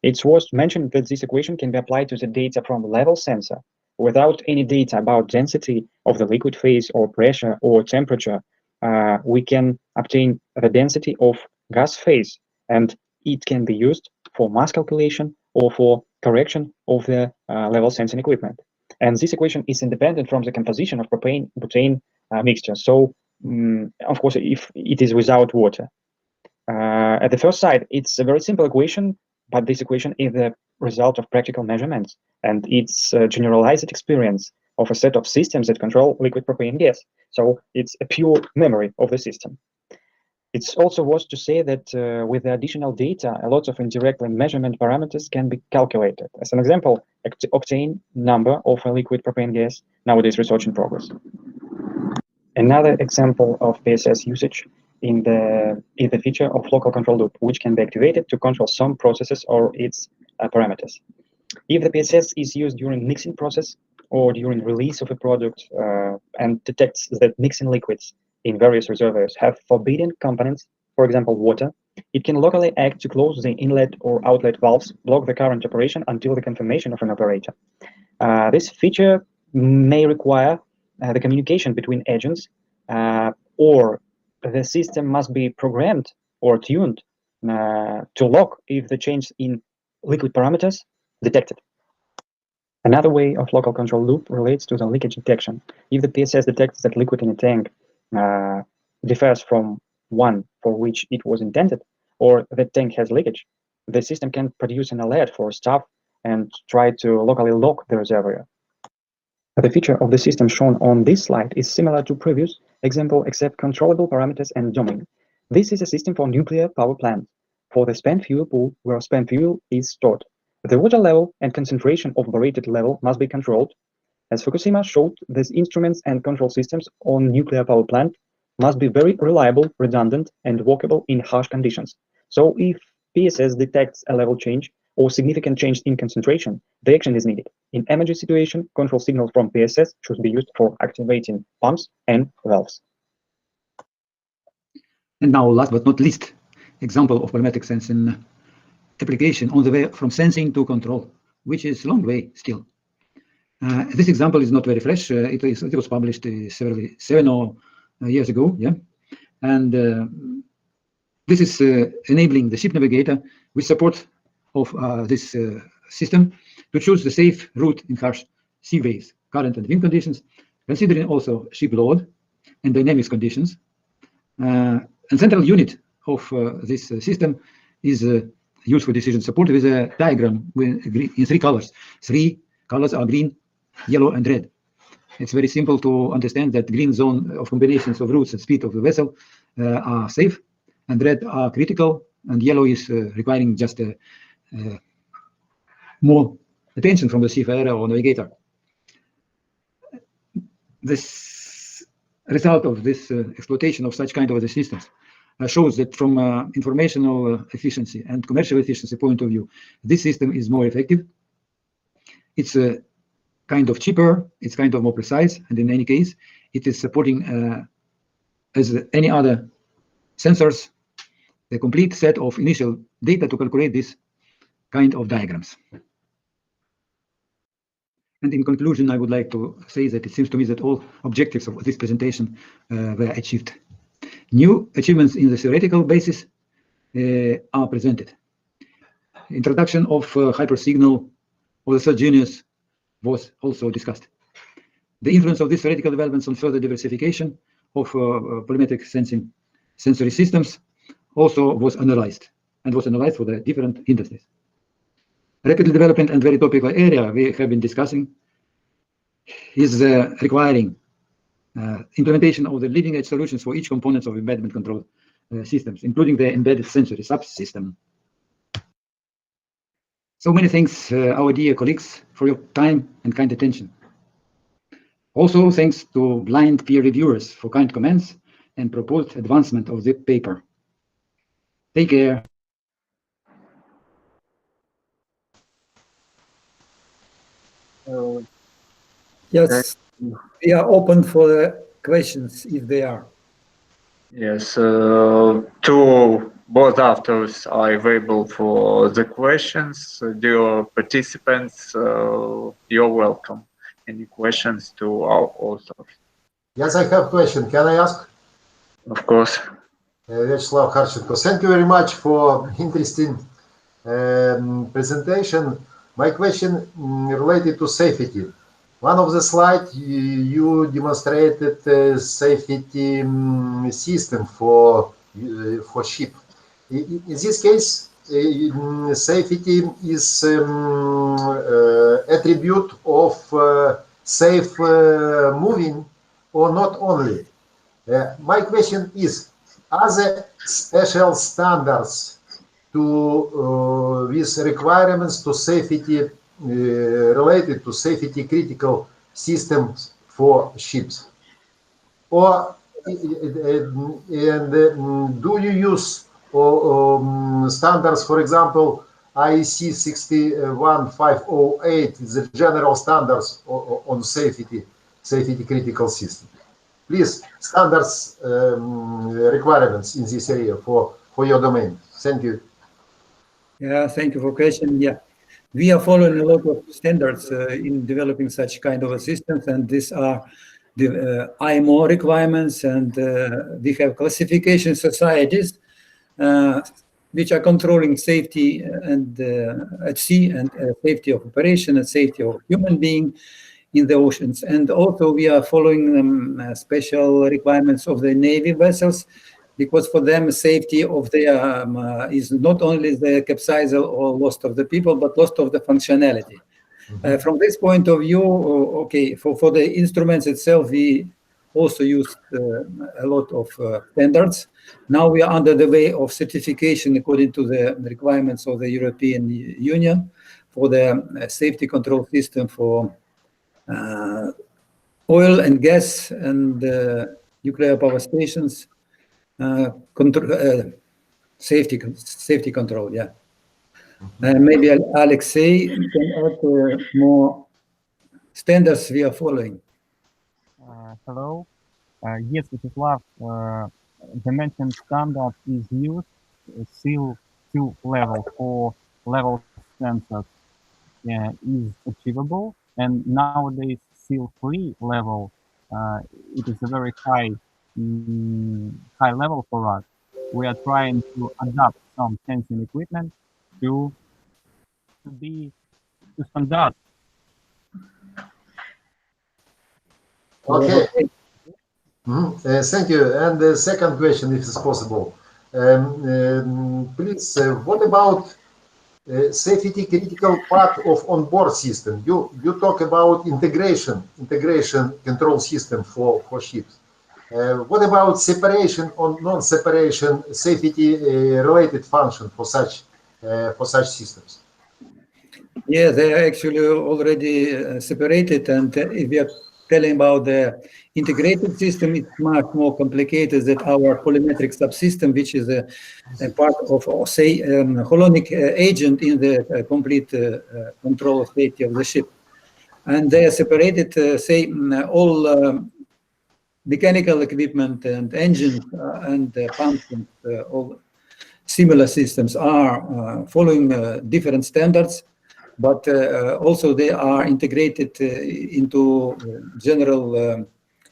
It's worth mentioning that this equation can be applied to the data from level sensor without any data about density of the liquid phase or pressure or temperature. we can obtain the density of gas phase, and it can be used for mass calculation or for correction of the level sensing equipment. And this equation is independent from the composition of propane-butane mixture. So, of course, if it is without water. At the first sight, it's a very simple equation, but this equation is the result of practical measurements, and it's a generalized experience of a set of systems that control liquid propane gas. So it's a pure memory of the system. It's also worth to say that with the additional data, a lot of indirect measurement parameters can be calculated. As an example, octane number of a liquid propane gas, nowadays research in progress. Another example of PSS usage is the feature of local control loop, which can be activated to control some processes or its parameters. If the PSS is used during mixing process or during release of a product and detects that mixing liquids in various reservoirs have forbidden components, for example, water, it can locally act to close the inlet or outlet valves, block the current operation until the confirmation of an operator. This feature may require the communication between agents, or the system must be programmed or tuned to lock if the change in liquid parameters detected. Another way of local control loop relates to the leakage detection. If the PSS detects that liquid in a tank differs from one for which it was intended, or the tank has leakage, the system can produce an alert for staff and try to locally lock the reservoir. The feature of the system shown on this slide is similar to previous example, except controllable parameters and domain. This is a system for nuclear power plant, for the spent fuel pool where spent fuel is stored. The water level and concentration of barated level must be controlled. As Fukushima showed, these instruments and control systems on nuclear power plant must be very reliable, redundant, and workable in harsh conditions. So if PSS detects a level change or significant change in concentration, the action is needed. In emergency situation, control signals from PSS should be used for activating pumps and valves. And now, last but not least, example of volumetric sensing application on the way from sensing to control, which is a long way still. This example is not very fresh. It was published seven years ago, yeah. And this is enabling the ship navigator with support of this system to choose the safe route in harsh seaways, current and wind conditions, considering also ship load and dynamics conditions. And central unit of this system is used for decision support with a diagram in three colors. Three colors are green, yellow, and red. It's very simple to understand that green zone of combinations of routes and speed of the vessel are safe, and red are critical, and yellow is requiring just more attention from the seafarer or navigator. This result of this exploitation of such kind of systems shows that from informational efficiency and commercial efficiency point of view, this system is more effective. It's kind of cheaper, it's kind of more precise, and in any case, it is supporting, as any other sensors, the complete set of initial data to calculate this kind of diagrams. And in conclusion, I would like to say that it seems to me that all objectives of this presentation were achieved. New achievements in the theoretical basis are presented. Introduction of hypersignal or the third genius was also discussed. The influence of these theoretical developments on further diversification of volumetric sensing sensory systems also was analyzed, and was analyzed for the different industries. Rapidly developing and very topical area we have been discussing is requiring implementation of the leading-edge solutions for each component of embedment control systems, including the embedded sensory subsystem. So many thanks, our dear colleagues, for your time and kind attention. Also, thanks to blind peer reviewers for kind comments and proposed advancement of the paper. Take care. Yes, we are open for the questions if they are. Yes, two both authors are available for the questions. Dear participants, you're welcome. Any questions to our authors? Yes, I have a question. Can I ask? Of course. Vyacheslav Kharchenko. Thank you very much for interesting presentation. My question related to safety. One of the slides you demonstrated safety system for ship. In this case, safety is attribute of safe moving or not only. My question is, are there special standards to with requirements to safety related to safety critical systems for ships? Or do you use standards, for example, IEC 61508, the general standards on safety critical system? Please, standards requirements in this area for your domain. Thank you. Yeah, thank you for question. Yeah, we are following a lot of standards in developing such kind of systems, and these are the IMO requirements, and we have classification societies which are controlling safety and at sea, and safety of operation and safety of human being in the oceans. And also we are following special requirements of the Navy vessels, because for them safety of their is not only the capsizal or loss of the people, but loss of the functionality. From this point of view, okay, for the instruments itself, we also use a lot of standards. Now we are under the way of certification according to the requirements of the European Union for the safety control system for oil and gas and nuclear power stations, safety control, yeah. Maybe Alexei can add more standards we are following. Hello. Yes, Vyacheslav, the mentioned standard is used. SEAL 2 level for level sensors is achievable, and nowadays SEAL 3 level, it is a very high level for us. We are trying to adapt some sensing equipment to standard. Okay. Thank you. And the second question, if it's possible, please, what about safety critical part of onboard system? You talk about integration control system for ships. What about separation or non-separation safety related function for such systems? Yeah, they are actually already separated, and if we are telling about the integrated system, it's much more complicated than our polymetric subsystem, which is a part of, say, holonic agent in the complete control of safety of the ship. And they are separated, say, all mechanical equipment and engines and pumps and all similar systems are following different standards, but also they are integrated into general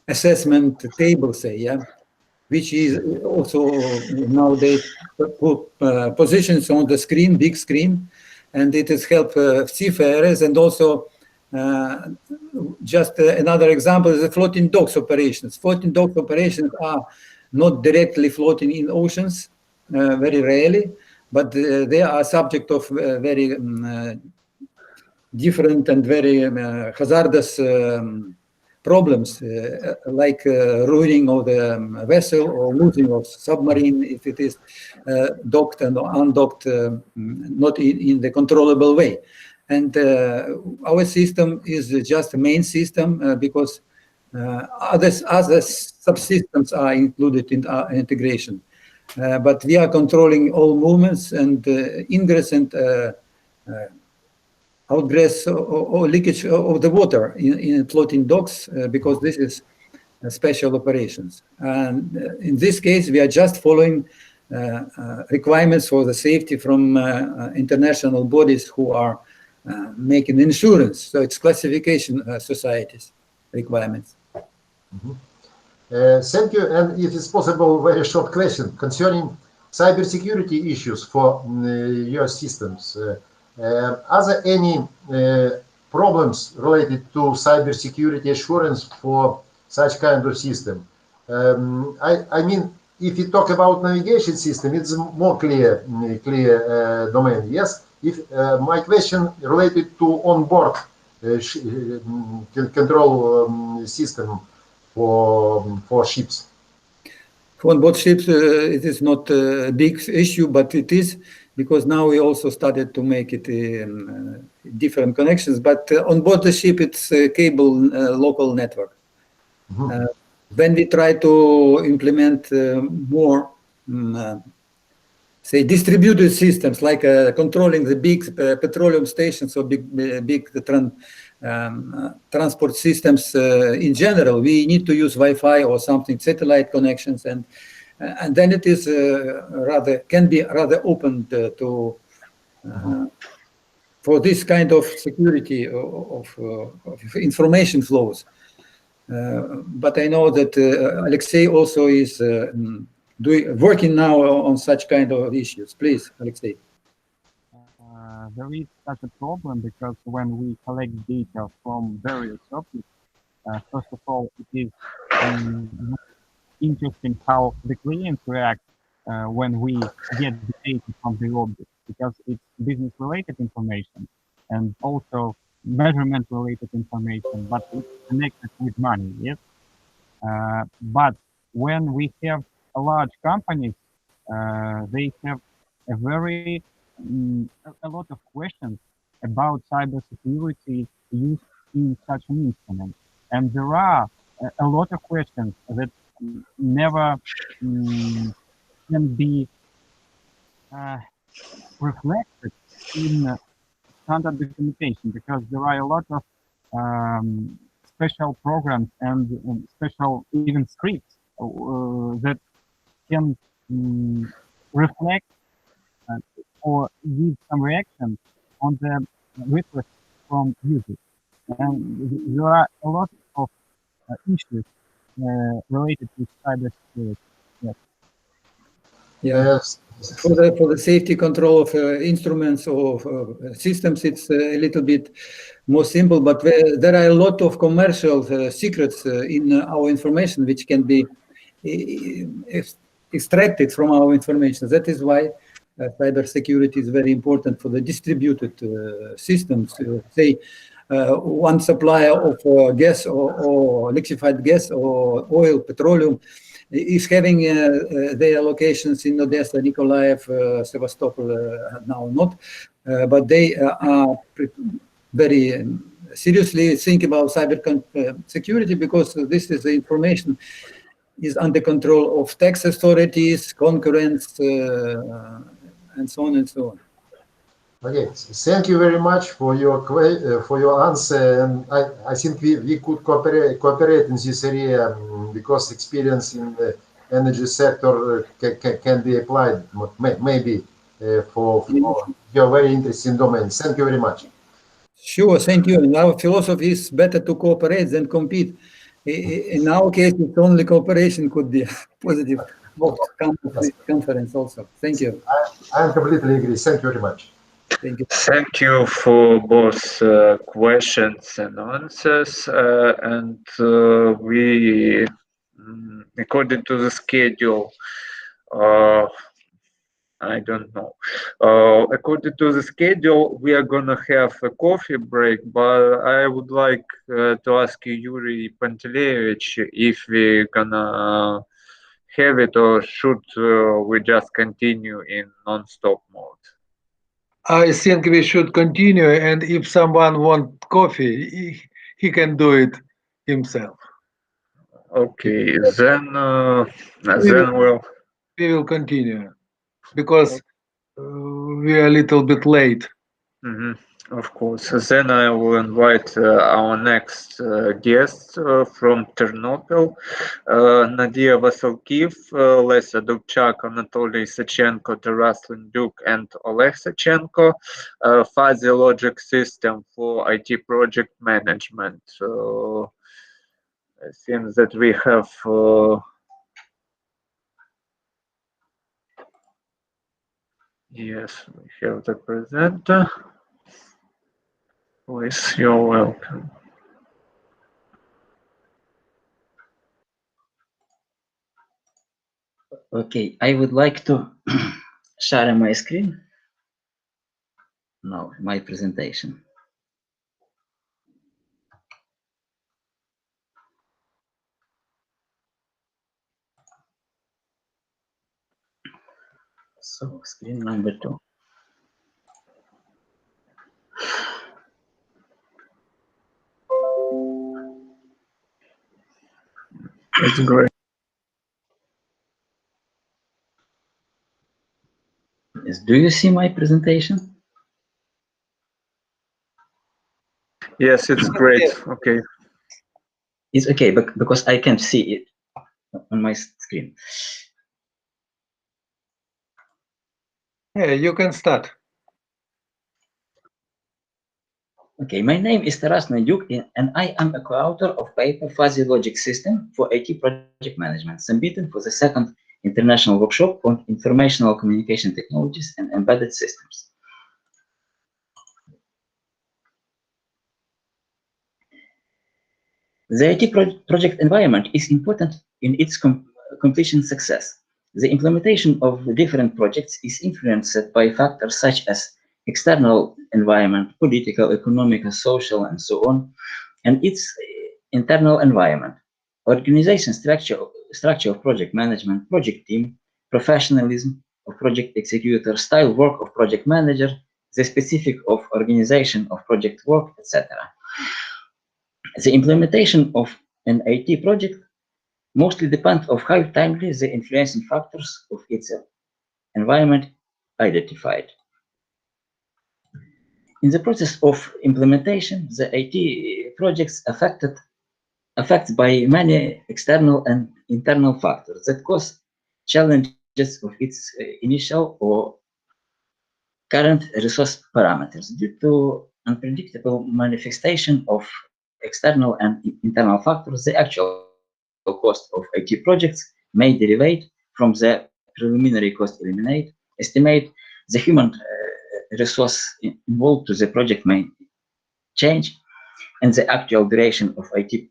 assessment table, say, yeah, which is also nowadays positions on the screen, big screen, and it has helped seafarers. And also just another example is the floating docks operations. Floating docks operations are not directly floating in oceans, very rarely, but they are subject of very different and very hazardous problems, like ruining of the vessel or losing of submarine if it is docked and undocked, not in the controllable way. And our system is just a main system because other subsystems are included in our integration. But we are controlling all movements and ingress and outgress or leakage of the water in floating docks, because this is special operations. And in this case, we are just following requirements for the safety from international bodies who are making insurance. So it's classification societies requirements. Thank you. And if it's possible, very short question concerning cybersecurity issues for your systems. Are there any problems related to cybersecurity assurance for such kind of system? I mean, if you talk about navigation system, it's more clear domain. Yes. If my question related to onboard control system for ships. For onboard ships, it is not a big issue, but it is because now we also started to make it different connections. But on board the ship, it's a cable local network. When we try to implement more, say, distributed systems like controlling the big petroleum stations or big transport systems in general, we need to use Wi-Fi or something, satellite connections, and then it is can be rather open to for this kind of security of information flows. But I know that Alexei also is working now on such kind of issues. Please, Alexei. There is such a problem because when we collect data from various objects, first of all, it is interesting how the client reacts when we get the data from the object, because it's business-related information and also measurement-related information, but it's connected with money, yes? But when we have a large companies, they have a very a lot of questions about cybersecurity used in such an instrument, and there are a lot of questions that never can be reflected in standard documentation, because there are a lot of special programs and special even scripts that can reflect or give some reaction on the request from users. And there are a lot of issues related to cybersecurity. Yes. Yes. For the safety control of instruments or systems, it's a little bit more simple, but there are a lot of commercial secrets in our information which can be extracted from our information. That is why cybersecurity is very important for the distributed systems. Say one supplier of gas or liquefied gas or oil, petroleum, is having their locations in Odessa, Nikolaev, Sevastopol, now not, but they are very seriously think about cyber security, because this is the information is under control of tax authorities, concurrents, and so on and so on. Okay, thank you very much for your answer, and I think we could cooperate in this area because experience in the energy sector can be applied maybe for your very interesting domain. Thank you very much. Sure, thank you. And our philosophy is better to cooperate than compete. In our case, it's only cooperation could be positive conference also. Thank you. I completely agree. Thank you very much. Thank you. Thank you for both questions and answers. And we, according to the schedule, I don't know. According to the schedule, we are gonna have a coffee break, but I would like to ask you, Yuri Pantelevich, if we're gonna have it, or should we just continue in non-stop mode? I think we should continue, and if someone wants coffee, he can do it himself. Okay, then we will continue, because we are a little bit late. Of course. Then I will invite our next guest from Ternopil, Nadia Vasilkiv, Lesa Dubchak, Anatoly Sachenko, Taras Linduk, and Oleg Sachenko, Fuzzy Logic System for IT project management. it seems that we have yes, we have the presenter. Please, you're welcome. Okay, I would like to share my screen now, my presentation. So, screen number 2. It's great. Yes, do you see my presentation? Yes, it's great. Okay. It's okay, but because I can't see it on my screen. Yeah, you can start. Okay, my name is Taras Nadyuk, and I am a co-author of paper Fuzzy Logic System for IT Project Management, submitted for the second International Workshop on Informational Communication Technologies and Embedded Systems. The IT project environment is important in its completion success. The implementation of different projects is influenced by factors such as external environment, political, economic, social, and so on, and its internal environment, organization structure of project management, project team, professionalism of project executor, style work of project manager, the specific of organization of project work, etc. The implementation of an IT project mostly depends on how timely the influencing factors of its environment identified. In the process of implementation, the IT projects affected by many external and internal factors that cause challenges of its initial or current resource parameters due to unpredictable manifestation of external and internal factors. The actual cost of IT projects may derive from the preliminary cost estimate. The human resource involved to the project may change, and the actual duration of IT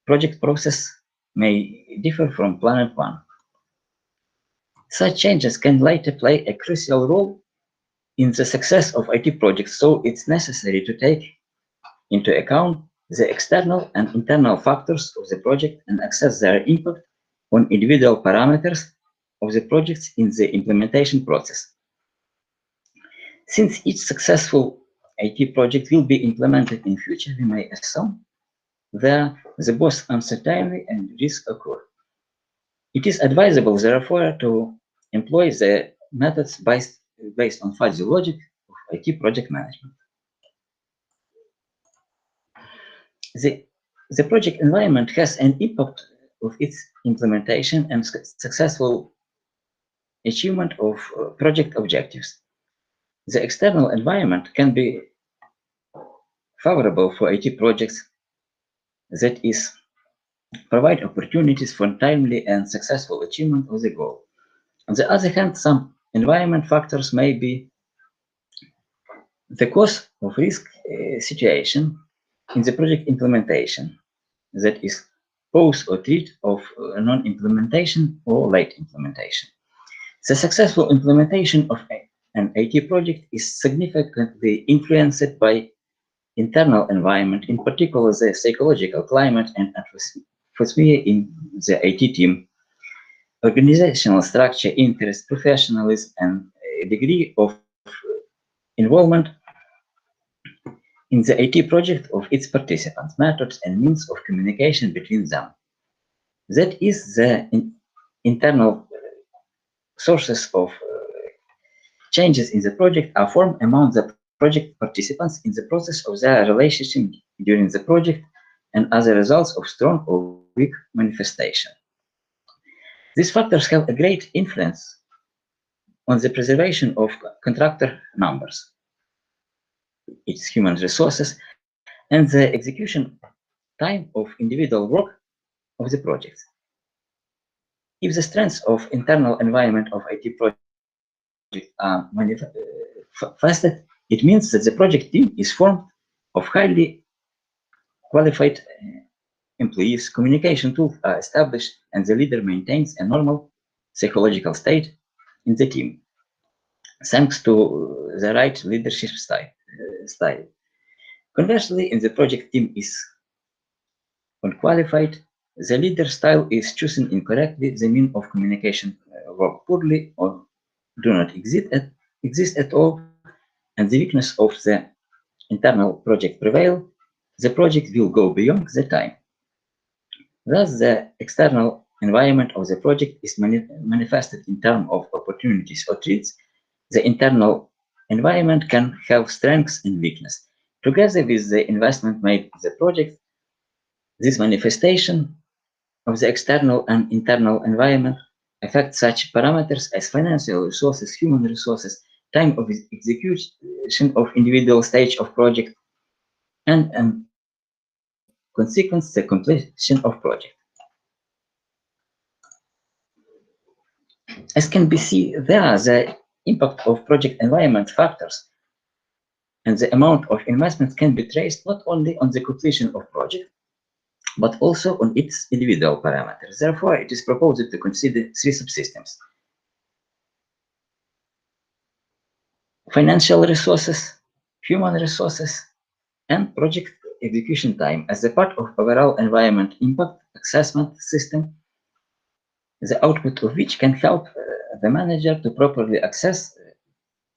project process may differ from planned one. Such changes can later play a crucial role in the success of IT projects, so it's necessary to take into account the external and internal factors of the project and assess their impact on individual parameters of the projects in the implementation process. Since each successful IT project will be implemented in future, we may assume that the both uncertainty and risk occur. It is advisable, therefore, to employ the methods based on fuzzy logic of IT project management. The project environment has an impact of its implementation and successful achievement of project objectives. The external environment can be favorable for IT projects, that is, provide opportunities for timely and successful achievement of the goal. On the other hand, some environment factors may be the cause of risk situation in the project implementation, that is, pause or threat of non-implementation or late implementation. The successful implementation of an IT project is significantly influenced by internal environment, in particular the psychological climate and atmosphere in the IT team, organizational structure, interest, professionalism, and a degree of involvement in the IT project of its participants, methods and means of communication between them. That is, the internal sources of changes in the project are formed among the project participants in the process of their relationship during the project and as a result of strong or weak manifestation. These factors have a great influence on the preservation of contractor numbers, its human resources, and the execution time of individual work of the projects. If the strengths of internal environment of IT project are manifested, it means that the project team is formed of highly qualified employees, communication tools are established, and the leader maintains a normal psychological state in the team, thanks to the right leadership style. Conversely, if the project team is unqualified, the leader style is chosen incorrectly, the means of communication work poorly or do not exist at all, and the weakness of the internal project prevail, the project will go beyond the time. Thus, the external environment of the project is manifested in terms of opportunities or threats. The internal environment can have strengths and weakness. Together with the investment made in the project, this manifestation of the external and internal environment affects such parameters as financial resources, human resources, time of execution of individual stage of project, and consequence the completion of project. As can be seen there, the impact of project environment factors and the amount of investment can be traced not only on the completion of project, but also on its individual parameters. Therefore, it is proposed to consider three subsystems: financial resources, human resources, and project execution time as a part of overall environment impact assessment system, the output of which can help the manager to properly assess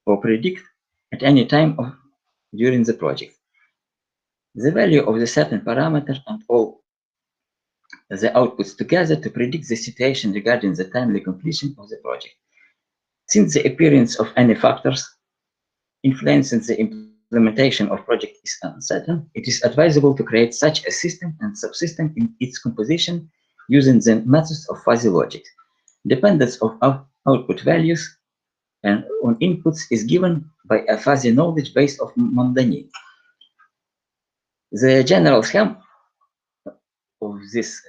or predict at any time during the project the value of the certain parameter and all the outputs together to predict the situation regarding the timely completion of the project. Since the appearance of any factors influencing the implementation of project is uncertain, it is advisable to create such a system and subsystem in its composition using the methods of fuzzy logic. Dependence of output values and on inputs is given by a fuzzy knowledge base of Mondani. The general scheme of this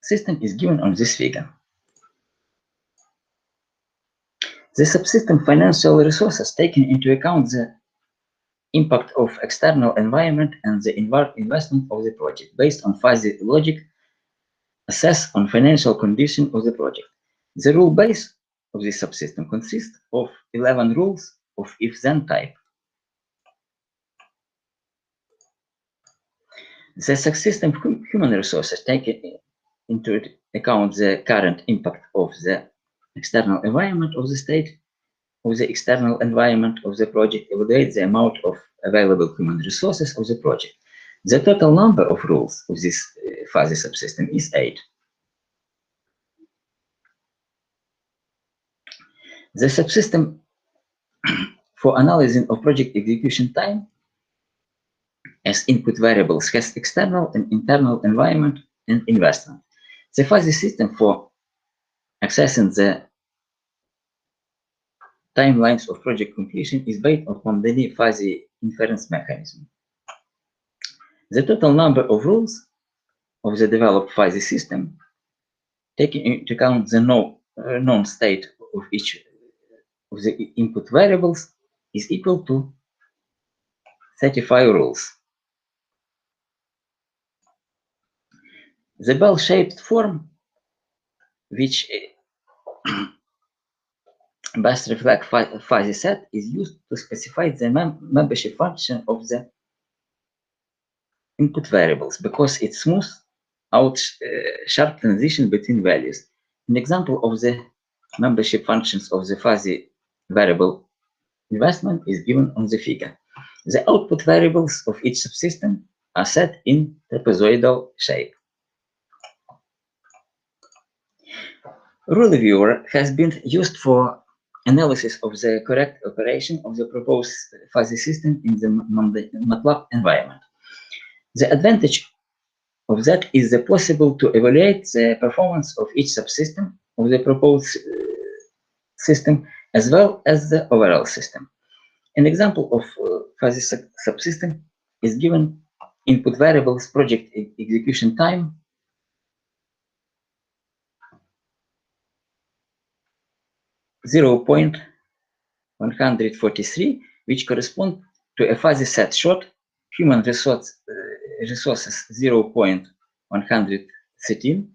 system is given on this figure. The subsystem financial resources taking into account the impact of external environment and the investment of the project based on fuzzy logic assess on financial condition of the project. The rule base of this subsystem consists of 11 rules of if-then type. The subsystem human resources take into account the current impact of the external environment of the state of the external environment of the project, evaluate the amount of available human resources of the project. The total number of rules of this fuzzy subsystem is 8. The subsystem for analyzing of project execution time as input variables has external and internal environment and investment. The fuzzy system for accessing the timelines of project completion is based upon the fuzzy inference mechanism. The total number of rules of the developed fuzzy system, taking into account the known state of each of the input variables, is equal to 35 rules. The bell-shaped form, which best reflects fuzzy set, is used to specify the membership function of the input variables because it smooths out sharp transition between values. An example of the membership functions of the fuzzy variable investment is given on the figure. The output variables of each subsystem are set in trapezoidal shape. Rule viewer has been used for analysis of the correct operation of the proposed fuzzy system in the MATLAB environment. The advantage of that is the possible to evaluate the performance of each subsystem of the proposed system as well as the overall system. An example of fuzzy subsystem is given: input variables project execution time 0.143, which correspond to a fuzzy set short, human resources 0.113,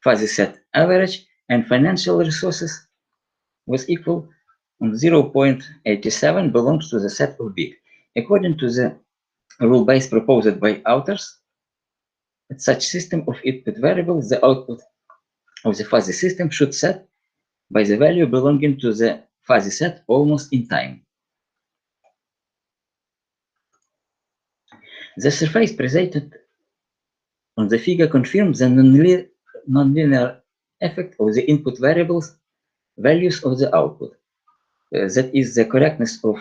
fuzzy set average, and financial resources was equal on 0.87 belongs to the set of big. According to the rule base proposed by authors, in such system of input variables, the output of the fuzzy system should set by the value belonging to the fuzzy set almost in time. The surface presented on the figure confirms the nonlinear effect of the input variables values of the output. That is the correctness of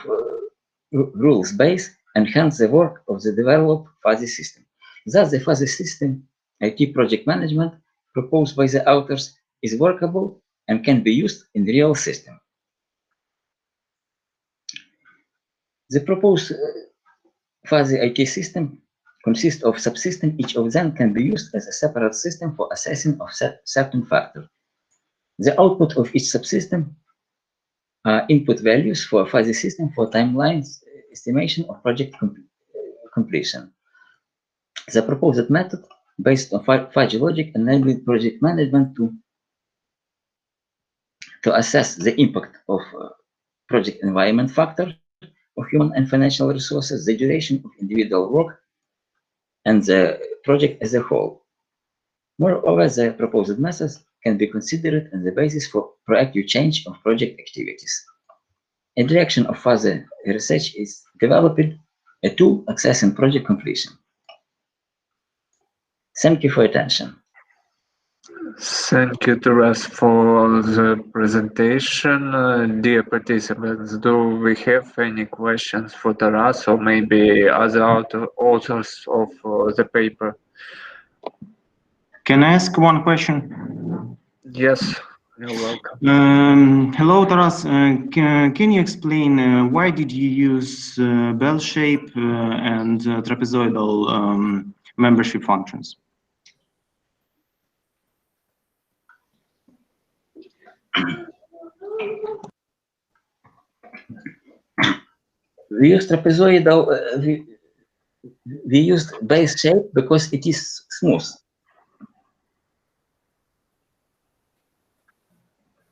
rules base and hence the work of the developed fuzzy system. Thus, the fuzzy system IT project management proposed by the authors is workable and can be used in the real system. The proposed fuzzy IT system consists of subsystems. Each of them can be used as a separate system for assessing of certain factors. The output of each subsystem are input values for a fuzzy system for timelines estimation of project completion. The proposed method based on fuzzy logic enabling project management to assess the impact of project environment factor of human and financial resources, the duration of individual work, and the project as a whole. Moreover, the proposed methods can be considered as the basis for proactive change of project activities. A direction of fuzzy research is developing a tool accessing project completion. Thank you for your attention. Thank you, Taras, for the presentation. Dear participants, do we have any questions for Taras or maybe other authors of the paper? Can I ask one question? Yes, you're welcome. Hello, Taras. Can you explain why did you use bell shape and trapezoidal membership functions? We used trapezoidal, we used base shape because it is smooth.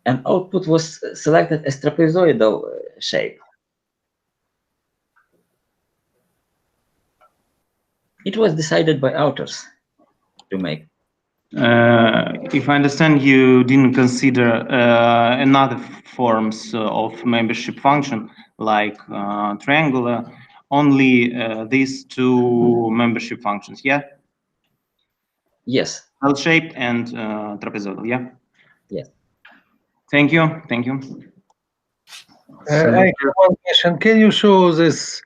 And output was selected as trapezoidal shape. It was decided by authors to make. If I understand, you didn't consider another forms of membership function like triangular, only these two membership functions, yeah? Yes. L-shaped and trapezoidal, yeah? Yes. Thank you, thank you. I have one question. Can you show this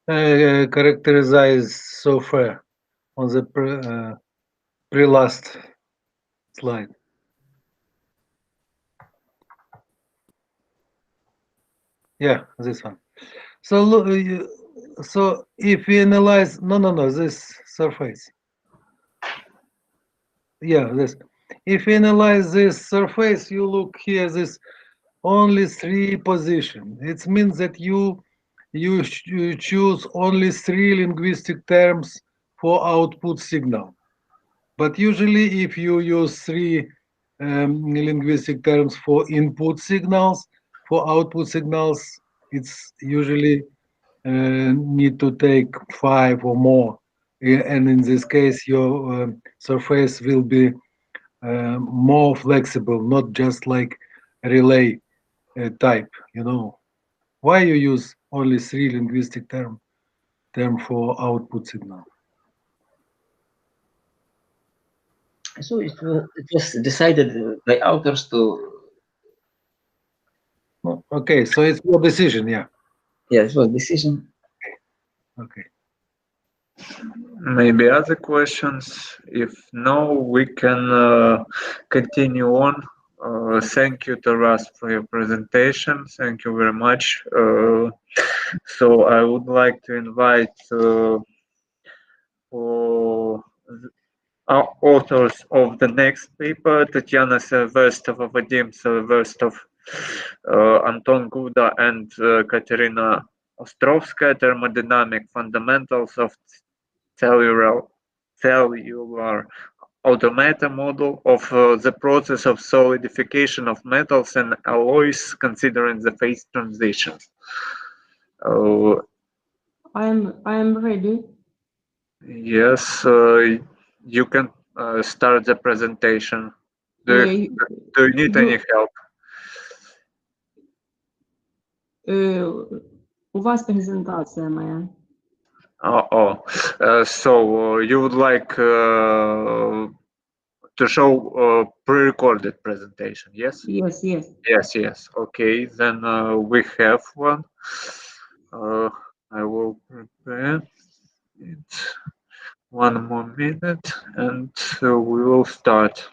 characterized software on the pre-last slide? Yeah, this one. So look, so if we analyze, this surface. Yeah, this. If we analyze this surface, you look here, this only 3 position. It means that you choose only 3 linguistic terms for output signal. But usually if you use 3 linguistic terms for input signals, for output signals, it's usually need to take 5 or more. And in this case, your surface will be more flexible, not just like relay type, you know. Why you use only 3 linguistic term for output signal? So it was decided by authors to. Okay, so it's your decision, yeah. Yeah, it was decision. Okay. Maybe other questions? If no, we can continue on. Thank you, Taras, for your presentation. Thank you very much. So I would like to invite our authors of the next paper, Tatiana Severstova, Vadim Severstov, Anton Guda and Katerina Ostrovskaya, Thermodynamic Fundamentals of Cellular Automata Model of the Process of Solidification of Metals and Alloys Considering the Phase Transitions. I am ready. Yes, you can start the presentation. Do you need any help? У вас презентация моя. So you would like to show pre-recorded presentation, yes? Yes. Yes. Okay, then we have one. I will prepare it. 1 more minute and we will start.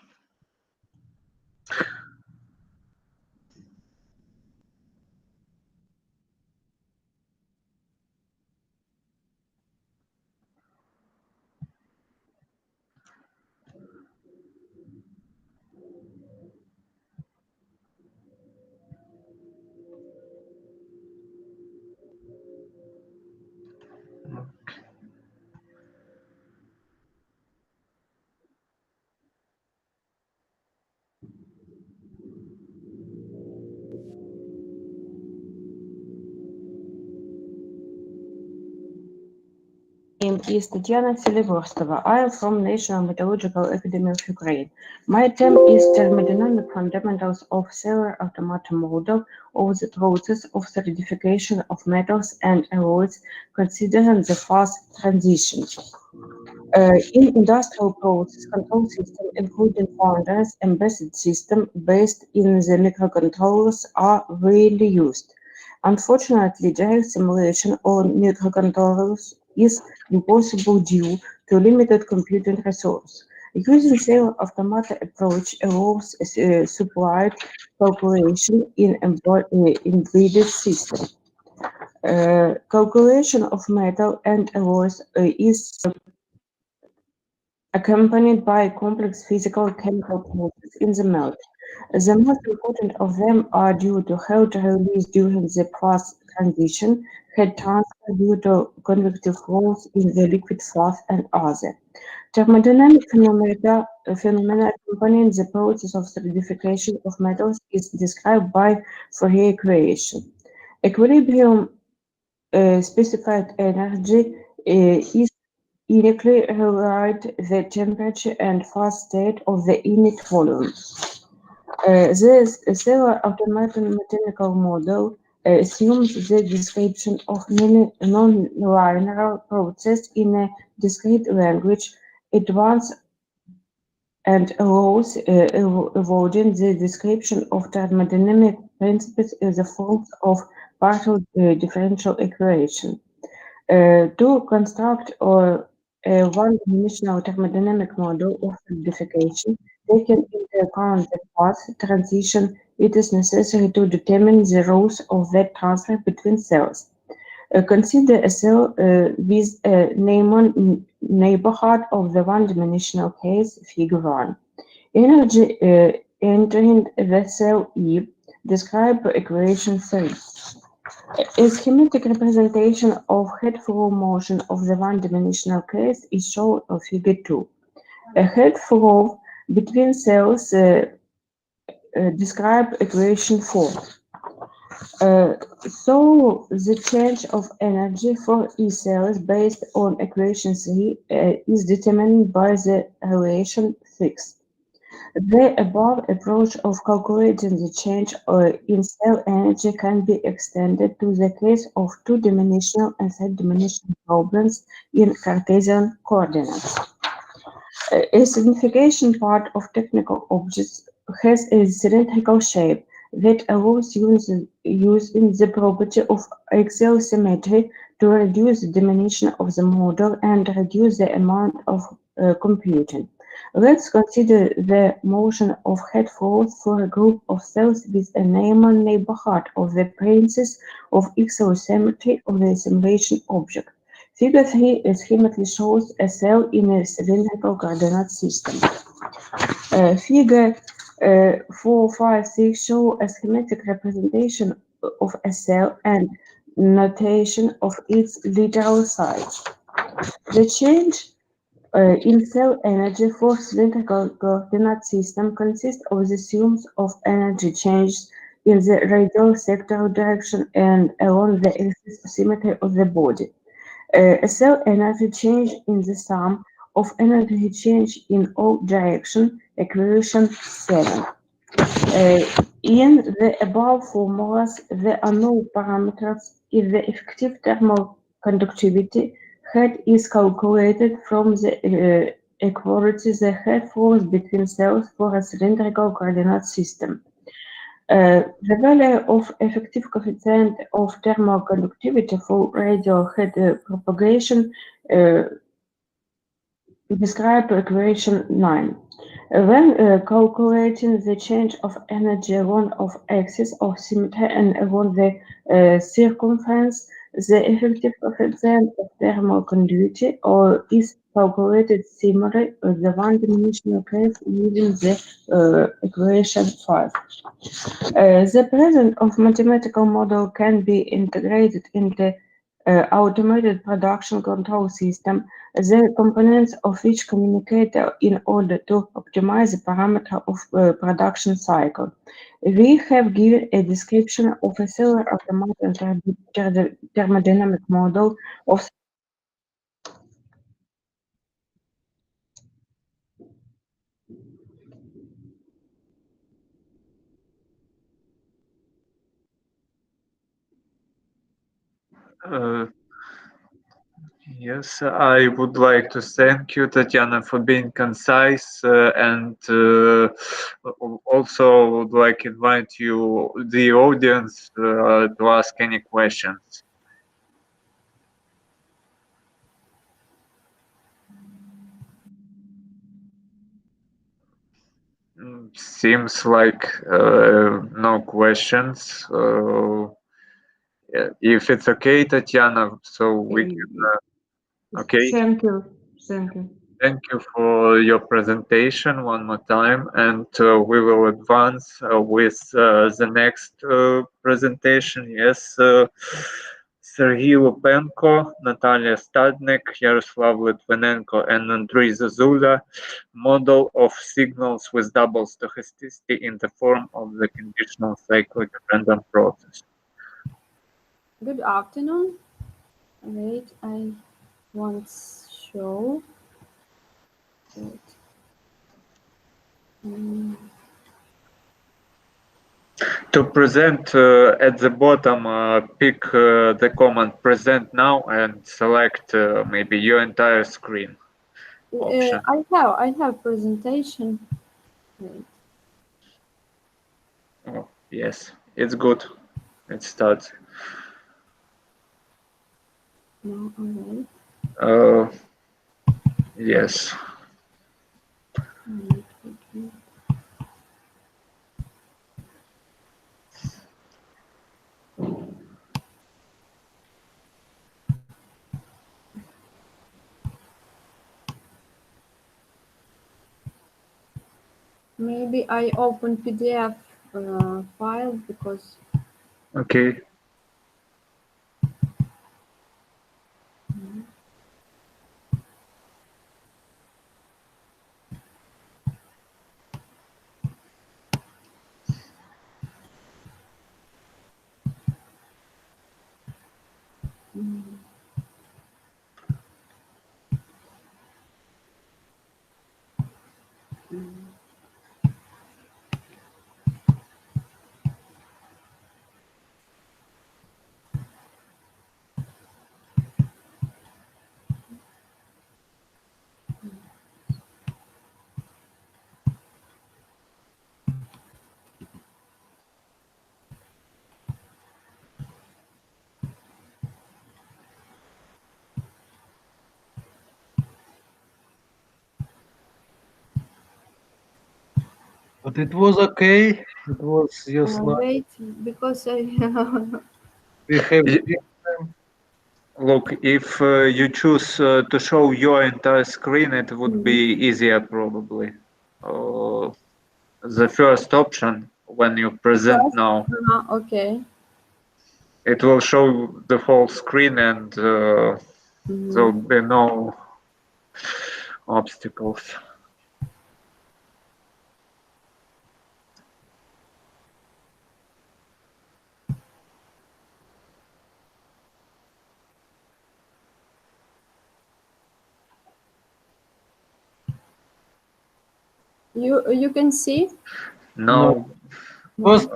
Name is Tatiana Filiborstova. I am from National Meteorological Academy of Ukraine. My term is Thermodynamic Fundamentals of Cellular Automata Model of the Process of Solidification of Metals and Alloys Considering the Phase Transition. In industrial process control system, including foundries, embedded system based in the microcontrollers are rarely used. Unfortunately, direct simulation on microcontrollers is impossible due to limited computing resource. Using cellular automata approach allows supplied calculation in embedded system. Calculation of metal and alloys is accompanied by complex physical chemical processes in the melt. The most important of them are due to heat release during the phase transition, heat transfer due to convective flows in the liquid phase, and other. Thermodynamic phenomena accompanying the process of solidification of metals is described by Fourier equation. Equilibrium specified energy is uniquely relate the temperature and phase state of the init volume. This cellular automated mechanical model assumes the description of non-linear process in a discrete language advanced and allows avoiding the description of thermodynamic principles in the form of partial differential equation. To construct a one-dimensional thermodynamic model of solidification, taking into account the phase transition, it is necessary to determine the rules of that transfer between cells. Consider a cell with a Neyman neighborhood of the one-dimensional case, figure 1. Energy entering the cell E, describe equation 3. A schematic representation of head flow motion of the one-dimensional case is shown on figure 2. A head flow between cells describe equation 4. So the change of energy for E cells based on equation 3 is determined by the relation 6. The above approach of calculating the change in cell energy can be extended to the case of two-dimensional and third-dimensional problems in Cartesian coordinates. A significant part of technical objects has a cylindrical shape that allows using the property of axial symmetry to reduce the dimension of the model and reduce the amount of computing. Let's consider the motion of head flows for a group of cells with a Neyman neighborhood of the premises of axial symmetry of the simulation object. Figure 3 schematically shows a cell in a cylindrical coordinate system. Figure 4, 5, 6 show a schematic representation of a cell and notation of its literal size. The change in cell energy for cylindrical coordinate system consists of the sums of energy changes in the radial sectoral direction and along the axis of symmetry of the body. A cell energy change in the sum of energy change in all directions, equation 7. In the above formulas, the unknown parameters if the effective thermal conductivity head is calculated from the equality the head force between cells for a cylindrical coordinate system. The value of effective coefficient of thermal conductivity for radial head propagation described equation 9. When calculating the change of energy along of axis of symmetry and along the circumference, the effective coefficient of thermal conductivity is calculated similarly with the one-dimensional case using the equation 5. The presence of mathematical model can be integrated into automated production control system, the components of which communicate in order to optimize the parameter of production cycle. We have given a description of a cellular automated thermodynamic model of Yes, I would like to thank you, Tatiana, for being concise, and also would like to invite you, the audience, to ask any questions. Seems like no questions. If it's okay, Tatiana, so we can. Okay. Thank you. Thank you. Thank you for your presentation one more time, and we will advance with the next presentation. Yes, Sergey Lupenko, Natalia Stadnik, Yaroslav Litvinenko, and Andrei Zazula, model of signals with double stochasticity in the form of the conditional cyclic random process. Good afternoon. Wait, I want show. Wait. To present at the bottom, pick the command present now and select maybe your entire screen option. I have presentation. Wait. Oh, yes, it's good. It starts. No, alright. Yes. Maybe I open PDF file because. Okay. But it was okay. It was your slide. Wait, because I We have. Look, if you choose to show your entire screen, it would be easier probably. the first option when you present now. Okay. It will show the whole screen and there'll be no obstacles. You can see? No. First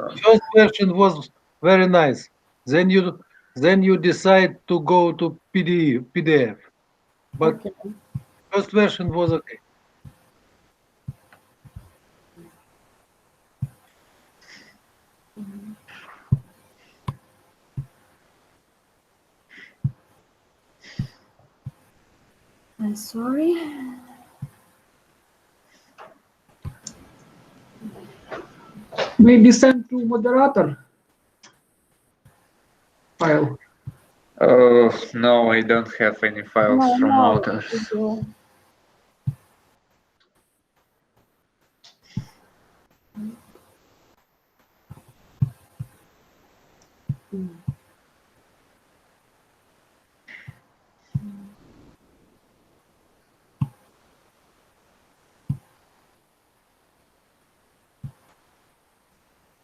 version was very nice. Then you decide to go to PDF. But Okay. first version was okay. I'm sorry. Maybe send to moderator file. No, I don't have any files from authors.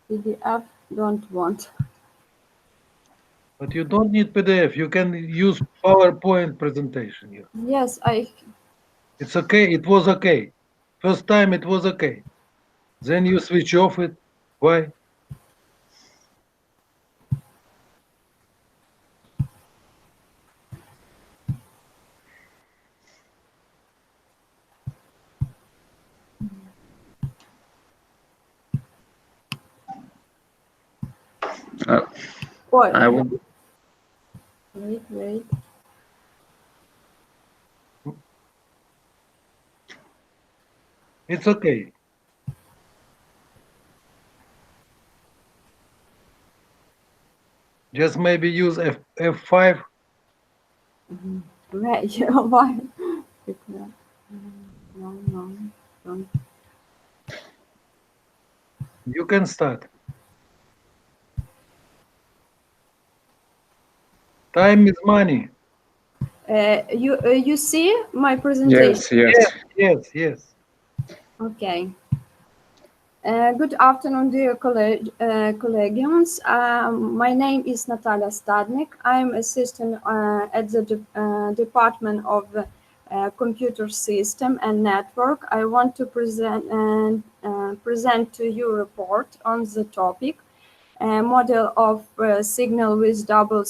PDF don't want. But you don't need PDF. You can use PowerPoint presentation here. Yes, It's okay. It was okay. First time it was okay. Then you switch off it. Why? I will. Wait. It's okay. Just maybe use F5. Right. Why? No, don't. You can start. Time is money. You see my presentation? Yes. Okay. Good afternoon, dear colleagues. My name is Natalia Stadnik. I'm assistant at the Department of Computer System and Network. I want to present to you a report on the topic, model of signal with double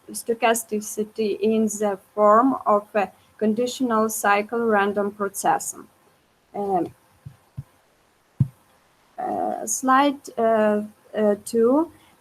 stochasticity in the form of a conditional cycle random processing. Slide 2.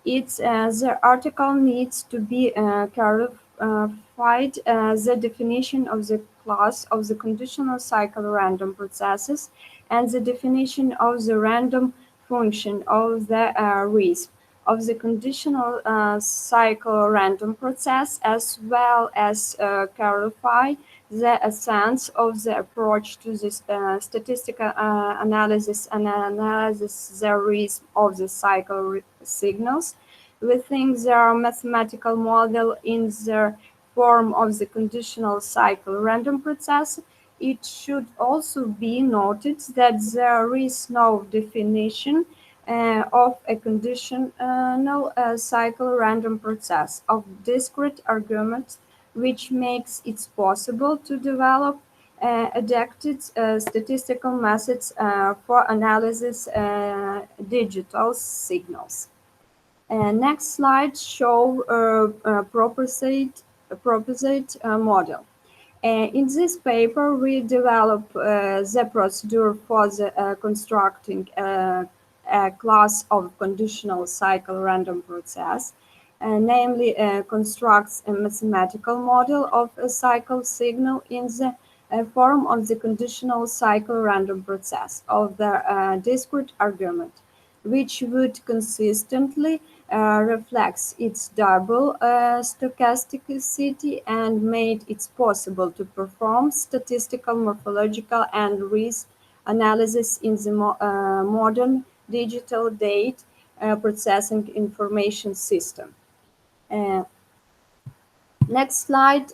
The article needs to be clarified the definition of the class of the conditional cycle random processes and the definition of the random function of the RISC of the conditional cycle random process, as well as clarify the essence of the approach to this statistical analysis and analysis the risk of the cycle signals within their mathematical model in the form of the conditional cycle random process. It should also be noted that there is no definition of a conditional cycle random process of discrete arguments, which makes it possible to develop adapted statistical methods for analysis digital signals. Next slide show proposite model. In this paper, we develop the procedure for the constructing a class of conditional cycle random process, namely constructs a mathematical model of a cycle signal in the form of the conditional cycle random process of the discrete argument, which would consistently reflects its double stochasticity and made it possible to perform statistical, morphological, and risk analysis in the modern digital data processing information system. Next slide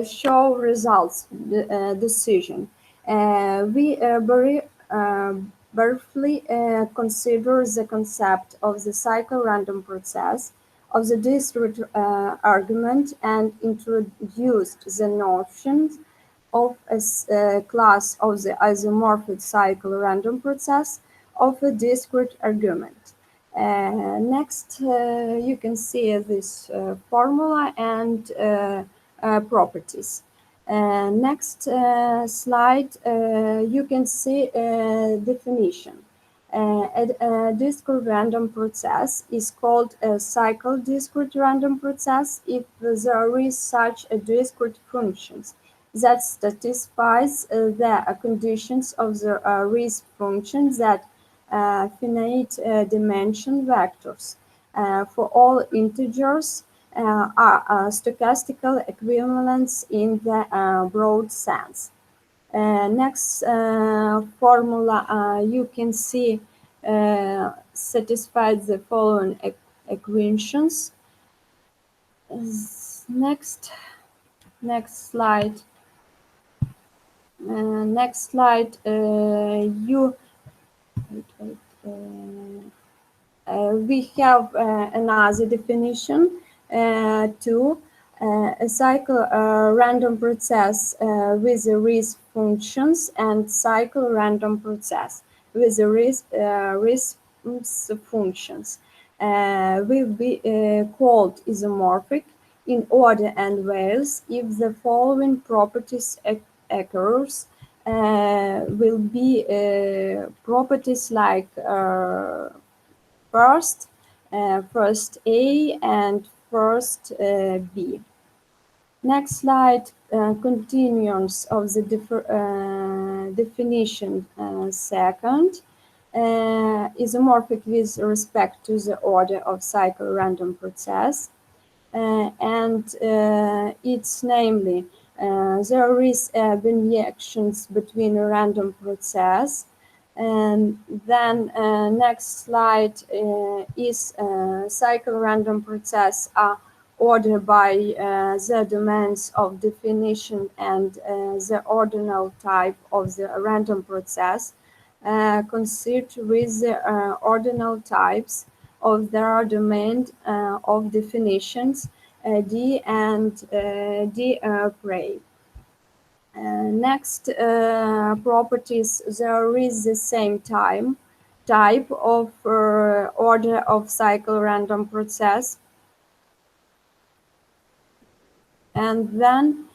show results decision. We very briefly consider the concept of the cycle random process of the discrete argument and introduced the notions of a class of the isomorphic cycle random process of a discrete argument. Next, you can see this formula and properties. Next slide, you can see definition. A discrete random process is called a cycle discrete random process if there is such a discrete functions that satisfies the conditions of the RISC function that finite dimension vectors for all integers are stochastical equivalents in the broad sense. Next formula you can see satisfies the following equations. Next slide. Next slide. We have another definition too. A cycle random process with the RISC functions and cycle random process with the RISC functions will be called isomorphic in order and values if the following properties occurs. Will be properties like first A and first B. Next slide continuance of the definition second. Isomorphic with respect to the order of cycle random process. And it's namely there is binjections between a random process. And then next slide is cycle random process are ordered by the domains of definition and the ordinal type of the random process considered with the ordinal types of their domain of definitions D and D prey. Next properties, there is the same type of order of cycle random process. And then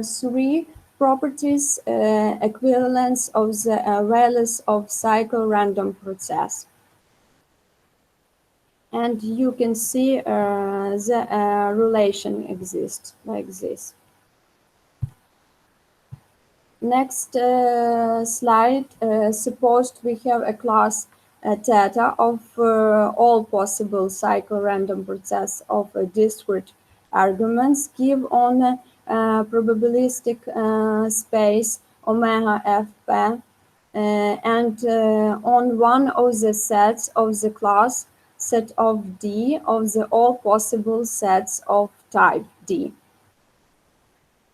three properties equivalence of the values of cycle random process. And you can see the relation exists like this. Next slide, suppose we have a class theta of all possible cycle random process of discrete arguments give on a probabilistic space omega fp and on one of the sets of the class set of D of the all possible sets of type D.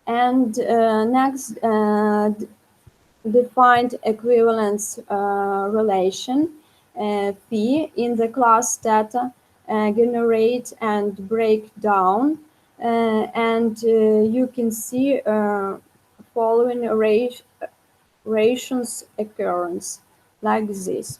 And next, defined equivalence relation P in the class data generate and break down, and you can see following rations occurrence like this.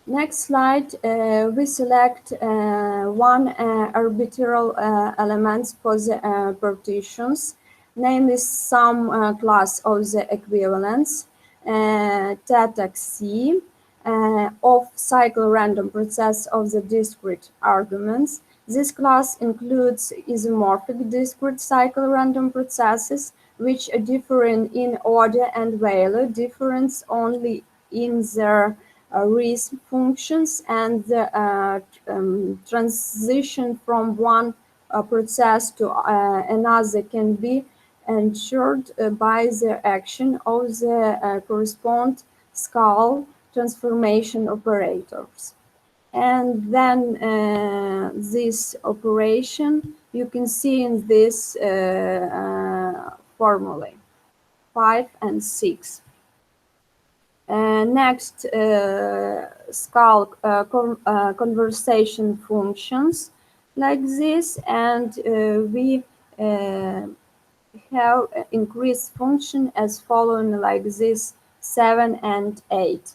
Next slide, we select one arbitral elements for the partitions, namely some class of the equivalence, theta C, of cycle random process of the discrete arguments. This class includes isomorphic discrete cycle random processes, which are different in order and value, difference only in their RISC functions, and the transition from one process to another can be ensured by the action of the corresponding skull transformation operators. And then this operation you can see in this formula 5 and 6. Next, skull conversation functions like this, and we have increased function as following like this 7 and 8.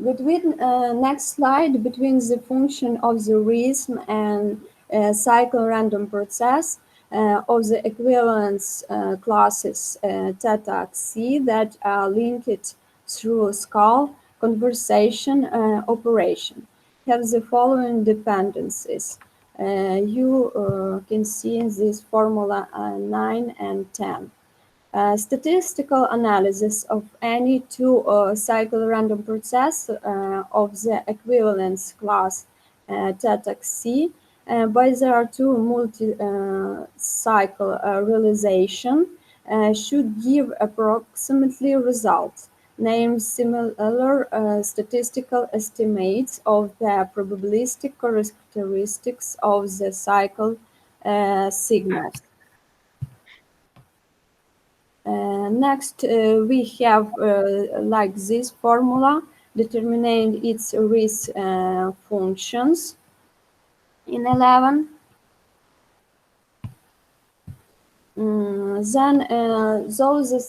Between next slide, between the function of the rhythm and cycle random process of the equivalence classes theta C that are linked through skull conversation operation have the following dependencies. You can see in this formula 9 and 10. Statistical analysis of any two cycle random process of the equivalence class theta C by their two multi-cycle realization should give approximately results, name similar statistical estimates of the probabilistic characteristics of the cycle signals. Next, we have like this formula determining its risk functions in 11. Then, though the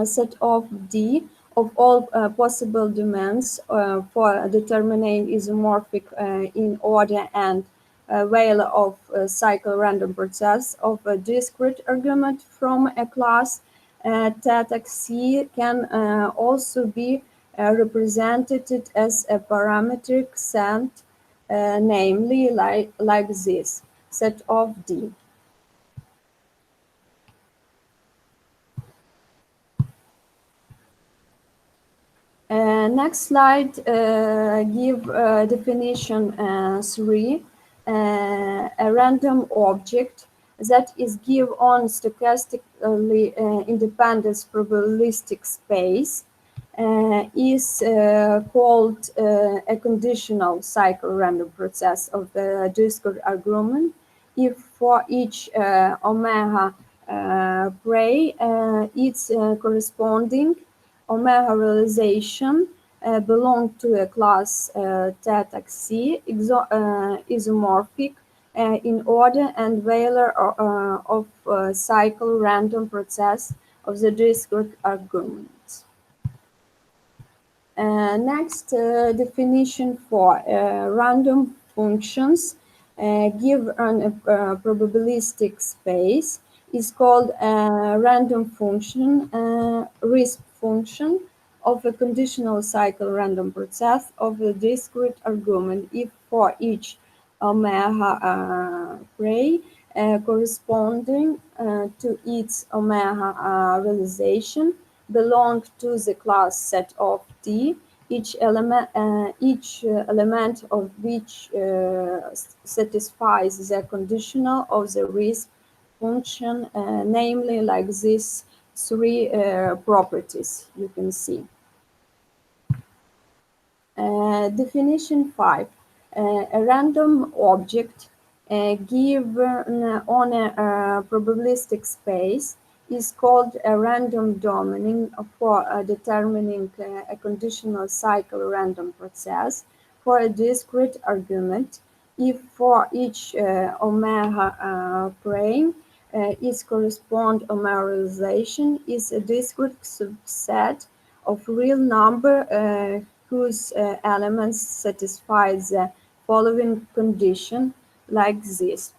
set of D of all possible domains for determining isomorphic in order and value of cycle random process of a discrete argument from a class theta C can also be represented as a parametric set, namely like this, set of D. Next slide give definition 3. A random object that is give on stochastically independent probabilistic space is called a conditional cycle random process of the discrete argument if for each omega prey its corresponding omega realization belong to a class theta C isomorphic in order and value of cycle random process of the discrete arguments. Next, definition for random functions give a probabilistic space is called a random function, risk function of a conditional cycle random process of a discrete argument if for each omega prey corresponding to its omega realization belong to the class set of D, each element of which satisfies the conditional of the risk function, namely like these three properties you can see. Definition 5. A random object given on a probabilistic space is called a random domain for determining a conditional cycle random process for a discrete argument if for each omega prime its correspond omega realization is a discrete subset of real number whose elements satisfy the following condition like this.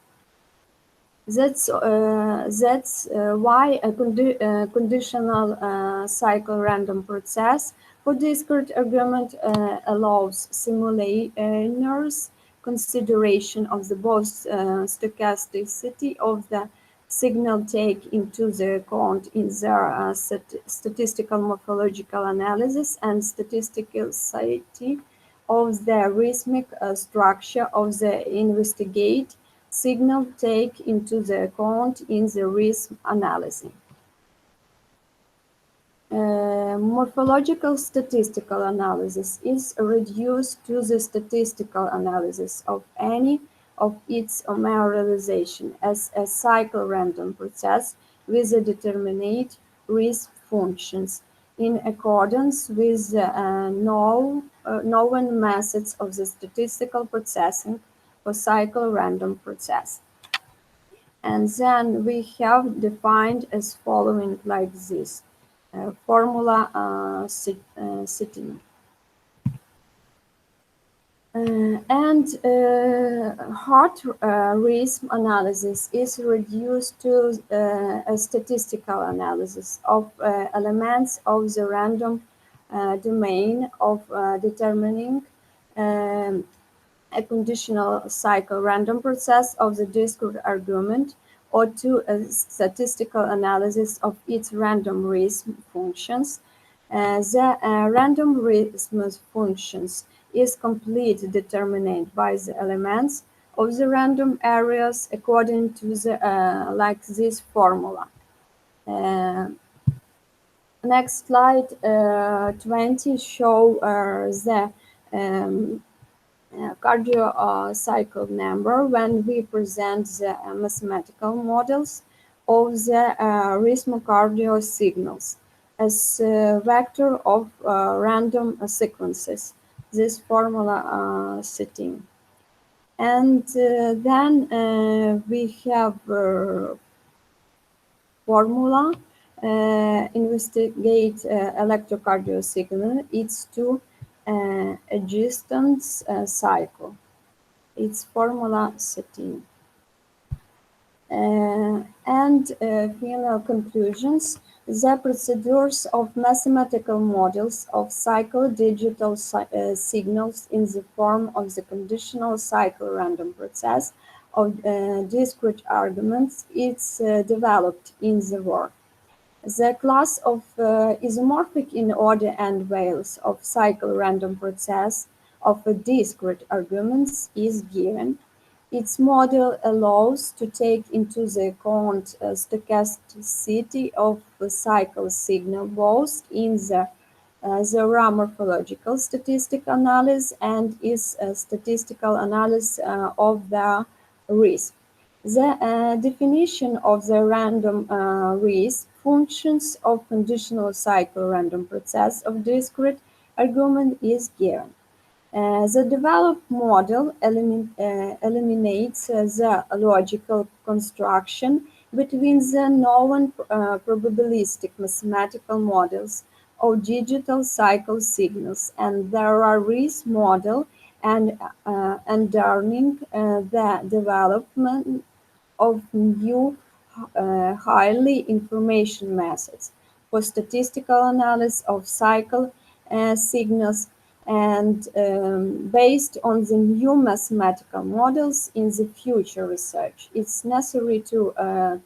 That's why a conditional cycle random process for discrete argument allows simultaneous consideration of the both stochasticity of the signal take into the account in their statistical morphological analysis and statistical safety of the rhythmic structure of the investigate signal take into the account in the risk analysis. Morphological statistical analysis is reduced to the statistical analysis of any of its materialization as a cycle random process with the determinate risk functions in accordance with the known methods of the statistical processing for cycle random process. And then we have defined as following like this. Formula setting. Heart risk analysis is reduced to a statistical analysis of elements of the random domain of determining a conditional cycle random process of the discrete argument, or to a statistical analysis of its random risk functions. The random risk functions is completely determined by the elements of the random areas according to the like this formula. Next slide 20 show the cardio cycle number when we present the mathematical models of the rhythmocardio signals as a vector of random sequences, this formula setting. And then we have formula investigate electrocardio signal. It's to adjustance cycle. It's formula setting. And final conclusions. The procedures of mathematical models of cycle digital signals in the form of the conditional cycle random process of discrete arguments is developed in the work. The class of isomorphic in order and values of cycle random process of discrete arguments is given. Its model allows to take into the account stochasticity of the cycle signal both in the raw morphological statistical analysis and its statistical analysis of the risk. The definition of the random risk functions of conditional cycle random process of discrete argument is given. The developed model eliminates the logical construction between the known probabilistic mathematical models of digital cycle signals and the risk model and enduring the development of new highly information methods for statistical analysis of cycle signals and based on the new mathematical models in the future research. It's necessary to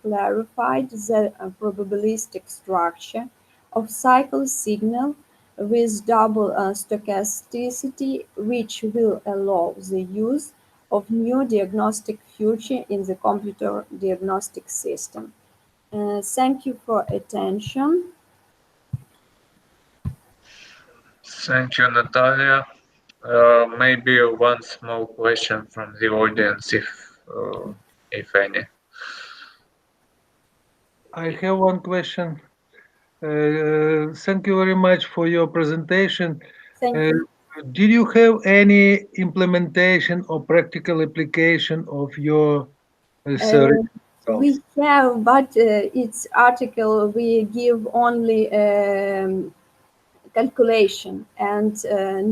clarify the probabilistic structure of cycle signal with double stochasticity, which will allow the use of new diagnostic feature in the computer diagnostic system. Thank you for attention. Thank you, Natalia. Maybe one small question from the audience, if any. I have one question. Thank you very much for your presentation. Thank you. Did you have any implementation or practical application of your research? We have, but its article we give only calculation and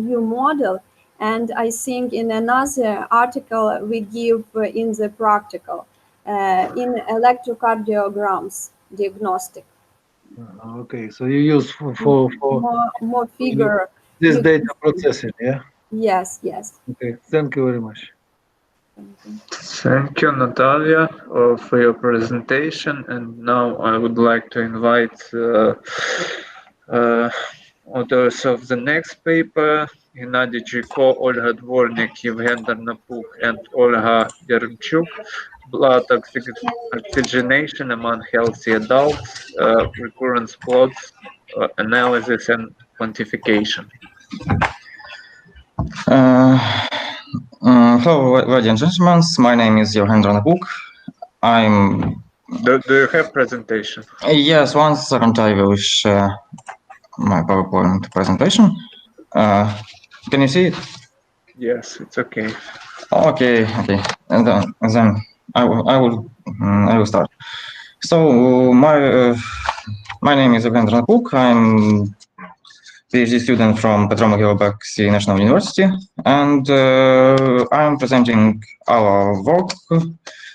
new model, and I think in another article we give in the practical in electrocardiograms diagnostic. Okay, so you use for more figure this data processing, yeah? Yes. Okay, thank you very much. Thank you, Natalia, for your presentation. And now I would like to invite authors of the next paper, Gennady Chiko, Olga Dvornik, Yevgen Tarnapuk, and Olga Dermchuk, blood oxygenation among healthy adults, recurrence plots, analysis and quantification. Hello, ladies and gentlemen. My name is Yevgen Tarnapuk. Do you have presentation? Yes, 1 second. I will share my PowerPoint presentation. Can you see it? Yes, it's okay. Okay. And then I will start. So my name is Yevgen Tarnapuk. I'm PhD student from Petromogilevaxi National University, and I'm presenting our work,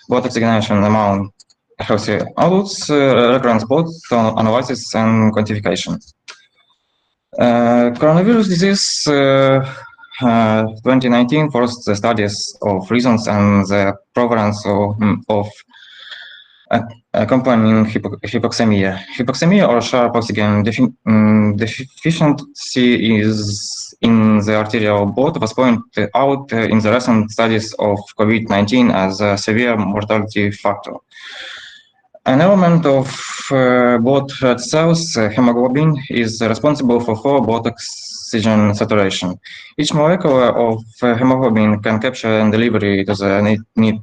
blood oxygenation among healthy adults, recurrence blood analysis and quantification. Coronavirus disease 2019 forced the studies of reasons and the prevalence of accompanying hypoxemia. Hypoxemia or sharp oxygen deficiency is in the arterial blood was pointed out in the recent studies of COVID-19 as a severe mortality factor. An element of blood red cells, hemoglobin, is responsible for blood oxygen saturation. Each molecule of hemoglobin can capture and deliver to the need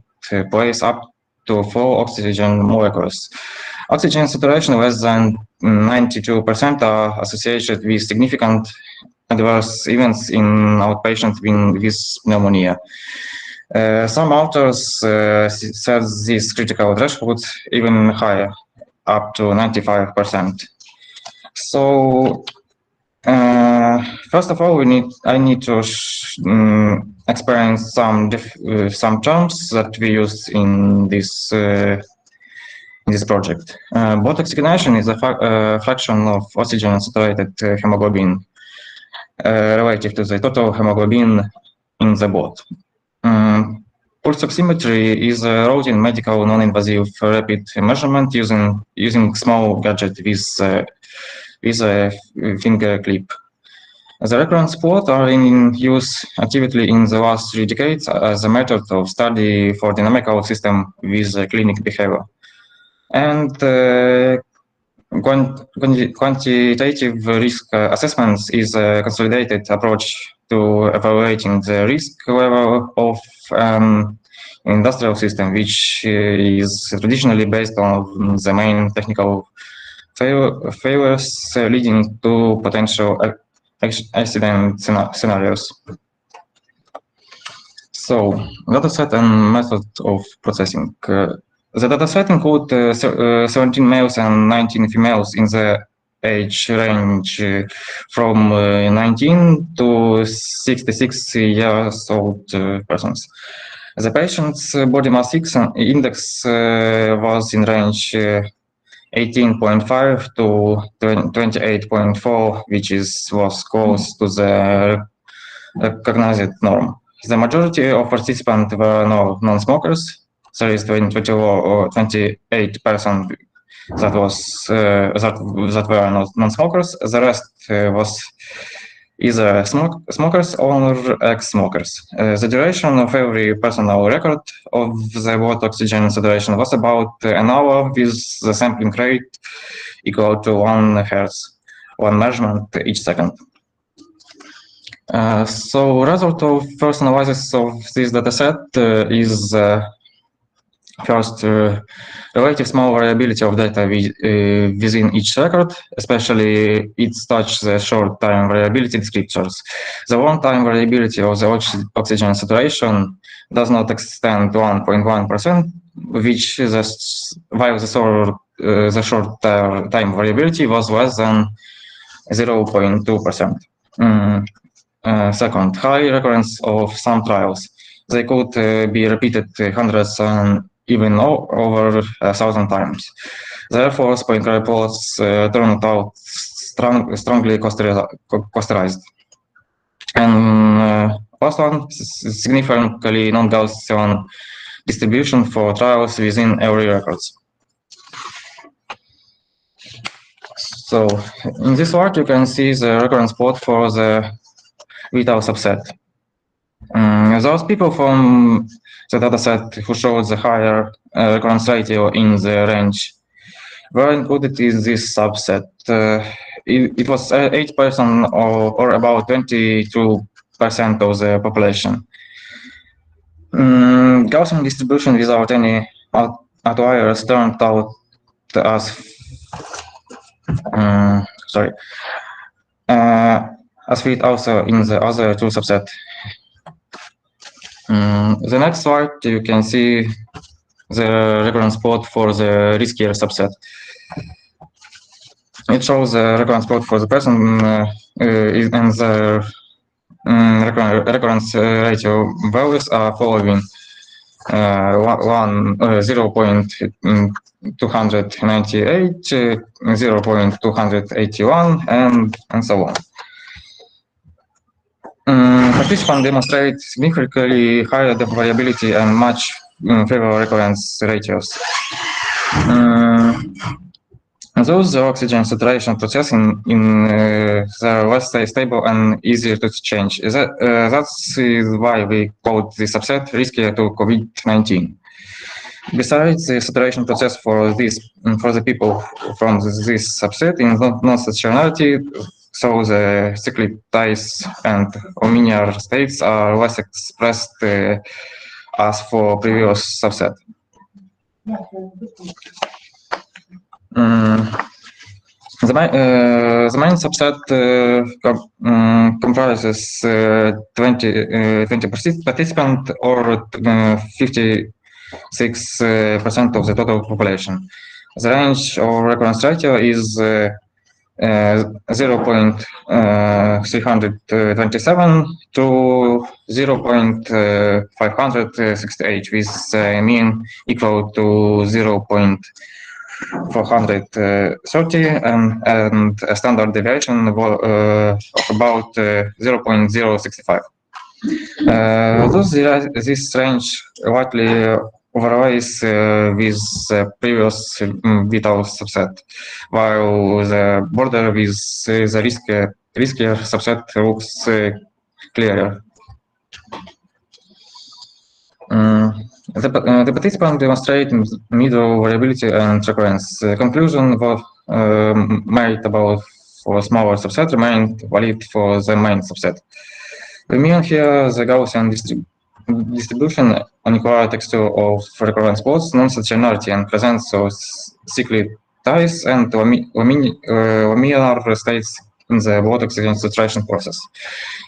place up to 4 oxygen molecules. Oxygen saturation less than 92% are associated with significant adverse events in outpatients with pneumonia. Some authors set these critical thresholds even higher, up to 95%. So, first of all, I need to explain some terms that we use in this project. Blood oxygenation is a fraction of oxygen-saturated hemoglobin relative to the total hemoglobin in the blood. Pulse oximetry is a routine medical non-invasive rapid measurement using small gadget with a finger clip. The recurrence plots are in use actively in the last 3 decades as a method of study for dynamical system with clinic behavior. And quantitative risk assessments is a consolidated approach to evaluating the risk level of industrial system, which is traditionally based on the main technical failures leading to potential accident scenarios. So, dataset and method of processing. The dataset includes 17 males and 19 females in the age range from 19 to 66 years old persons. The patient's body mass index was in range 18.5 to 28.4, which was close to the recognized norm. The majority of participants were non-smokers. There is 28% that were non-smokers. The rest was either smokers or ex-smokers. The duration of every personal record of the blood oxygen saturation was about an hour, with the sampling rate equal to 1 Hertz, 1 measurement each second. So, result of first analysis of this dataset is first, relative small variability of data within each record, especially its the short time variability descriptors. The long time variability of the oxygen saturation does not extend to 1.1%, which while the short time variability was less than 0.2%. Second, high recurrence of some trials. They could be repeated hundreds and even over 1,000 times. Therefore, spring reports turned out strongly clusterized. And last one, significantly non-Gaussian distribution for trials within every records. So, in this chart, you can see the recurrence plot for the without subset. Those people from the dataset who showed the higher recurrence ratio in the range were included in this subset. It was 8% or about 22% of the population. Gaussian distribution without any outliers turned out as as fit also in the other two subset. The next slide, you can see the recurrence plot for the riskier subset. It shows the recurrence plot for the person and the recurrence ratio values are following 0.298, 0.281, and so on. Participants demonstrate significantly higher variability and much favorable recurrence ratios. Those oxygen saturation processing are less stable and easier to change. That's why we called the subset riskier to COVID-19. Besides the saturation process for the people from this subset in non-stationarity, so the cyclic ties and linear states are less expressed as for previous subset. The main subset comprises 20 participants or 56% of the total population. The range of recurrence ratio is 0.327 to 0.568, with mean equal to 0.430 and a standard deviation of about 0.065. Thus, this range likely overlays with the previous vital subset, while the border with the riskier subset looks clearer. The participants demonstrate middle variability and recurrence. Conclusion was made about for smaller subset remained valid for the main subset. We mean here the Gaussian distribution unequal texture of recurrence plots, non-stationarity, and presence of cyclic ties and laminar states in the blood oxygen saturation process.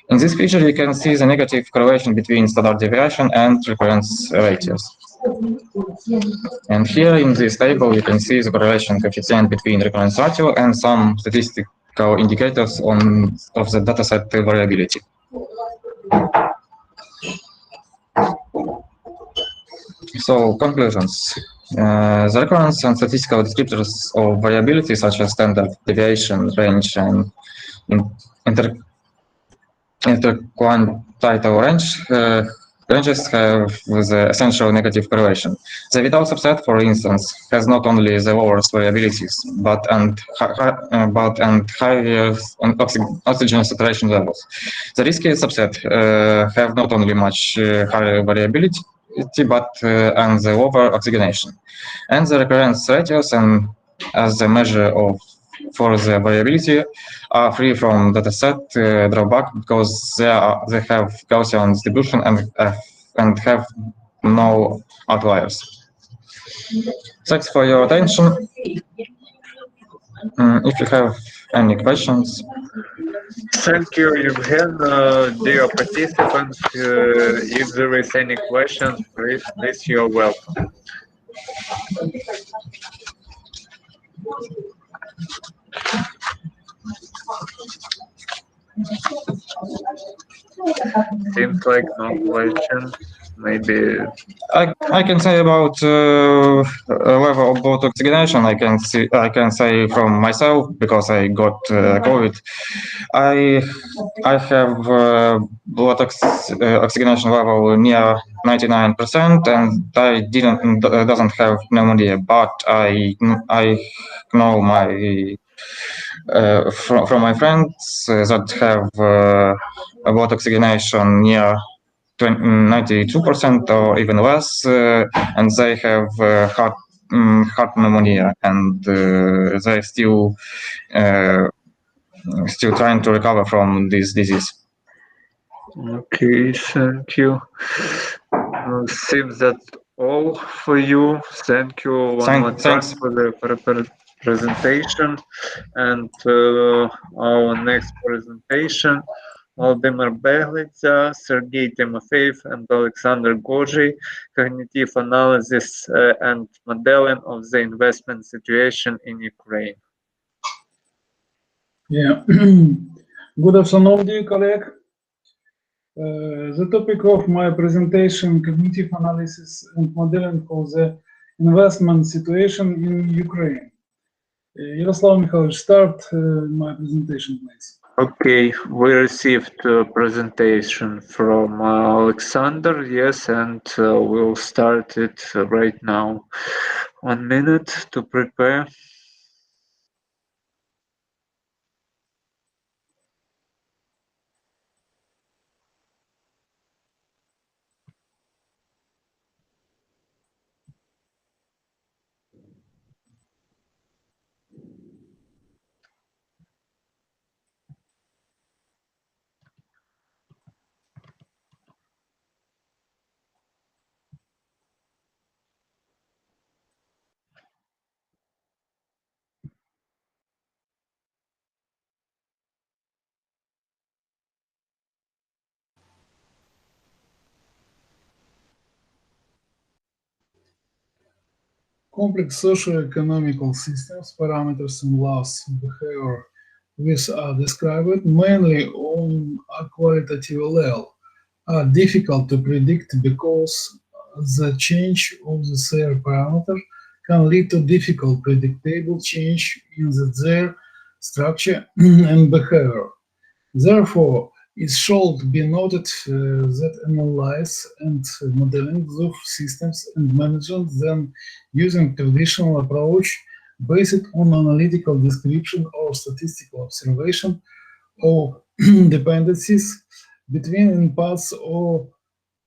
In this picture, you can see the negative correlation between standard deviation and recurrence ratios. And here in this table, you can see the correlation coefficient between recurrence ratio and some statistical indicators of the dataset variability. So, conclusions. The recurrence and statistical descriptors of variability, such as standard deviation, range, and interquantile ranges have the essential negative correlation. The vital subset, for instance, has not only the lowest variabilities, but higher oxygen saturation levels. The risky subset have not only much higher variability, but and the lower oxygenation. And the recurrence ratios and as a measure for the variability are free from dataset drawback because they have Gaussian distribution and have no outliers. Thanks for your attention. If you have any questions. Thank you, Evgen. Dear participants, if there is any questions, please you're welcome. Seems like no questions. Maybe I can say about level of blood oxygenation. I can say from myself because I got COVID. I have blood oxygenation level near 99%, and I doesn't have pneumonia, but I know my From my friends that have about oxygenation near 92% or even less, and they have heart pneumonia, and they're still trying to recover from this disease. Okay, thank you. Seems that's all for you. Thank you one more time for the presentation. And our next presentation, Vladimir Beglitsa, Sergey Timofeyev, and Alexander Gozhy, Cognitive Analysis and Modeling of the Investment Situation in Ukraine. Yeah. Good afternoon, dear colleague. The topic of my presentation, cognitive analysis and modeling of the investment situation in Ukraine. Yaroslav Mikhailovich, start my presentation, please. Okay, we received a presentation from Alexander, yes, and we'll start it right now. 1 minute to prepare. Complex socio-economical systems, parameters, and laws of behavior which are described mainly on a qualitative level are difficult to predict because the change of their parameter can lead to difficult predictable change in their structure and behavior. Therefore, it should be noted that analysis and modeling of systems and management then using traditional approach based on analytical description or statistical observation of dependencies between inputs or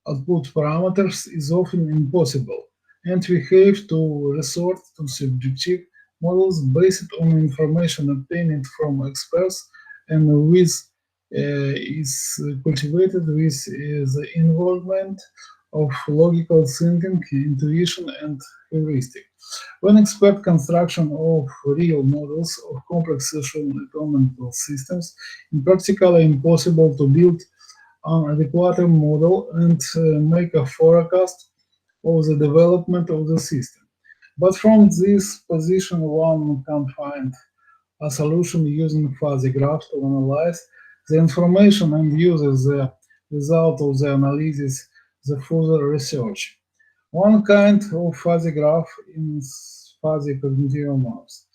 output parameters is often impossible, and we have to resort to subjective models based on information obtained from experts and with is cultivated with the involvement of logical thinking, intuition, and heuristic. When expert construction of real models of complex social economical systems, in practically impossible to build an adequate model and make a forecast of the development of the system. But from this position, one can find a solution using fuzzy graphs to analyze the information and uses the result of the analysis the further research. One kind of fuzzy graph is fuzzy cognitive maps.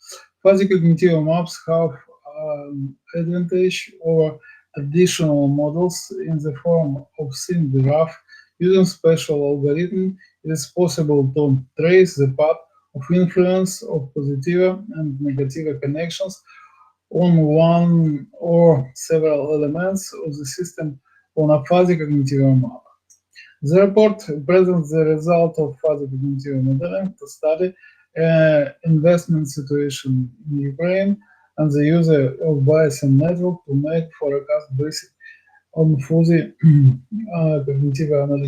Fuzzy cognitive maps have an advantage over traditional models in the form of thin graph. Using special algorithm, it is possible to trace the path of influence of positive and negative connections on one or several elements of the system on a fuzzy cognitive map. The report presents the result of fuzzy cognitive modeling to study investment situation in Ukraine and the use of Bayesian network to make forecasts based on fuzzy cognitive analysis.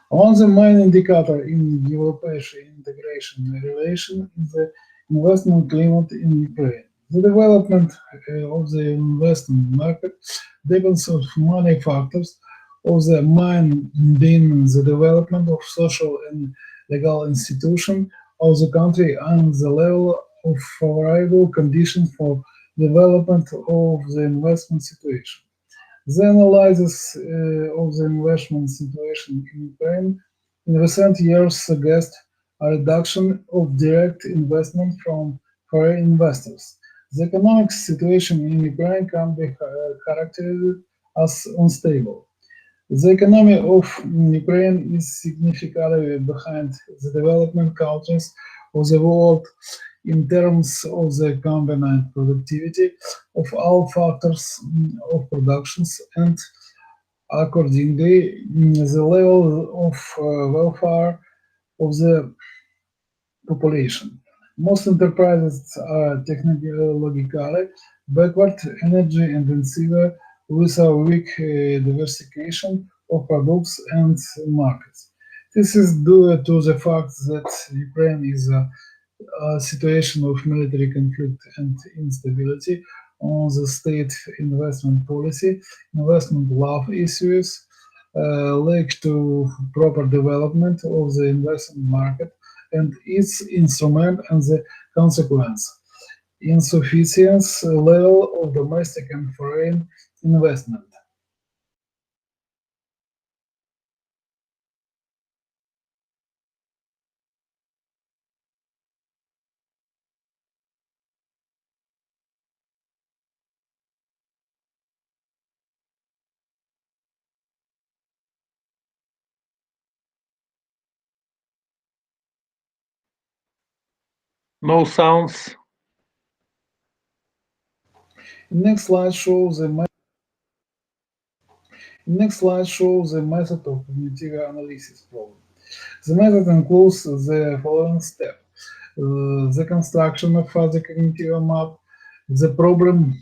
One of the main indicator in European integration relation is the investment climate in Ukraine. The development of the investment market depends on many factors, of the main being the development of social and legal institutions of the country and the level of favorable conditions for development of the investment situation. The analysis of the investment situation in Ukraine in recent years suggests a reduction of direct investment from foreign investors. The economic situation in Ukraine can be characterized as unstable. The economy of Ukraine is significantly behind the development countries of the world in terms of the combined productivity of all factors of productions and accordingly the level of welfare of the population. Most enterprises are technologically backward, energy intensive, with a weak diversification of products and markets. This is due to the fact that Ukraine is a situation of military conflict and instability on the state investment policy, investment law issues, lack to proper development of the investment market and its instrument and the consequence, insufficient level of domestic and foreign investment. No sounds. Next slide shows the method of cognitive analysis problem. The method includes the following step: the construction of fuzzy cognitive map, the problem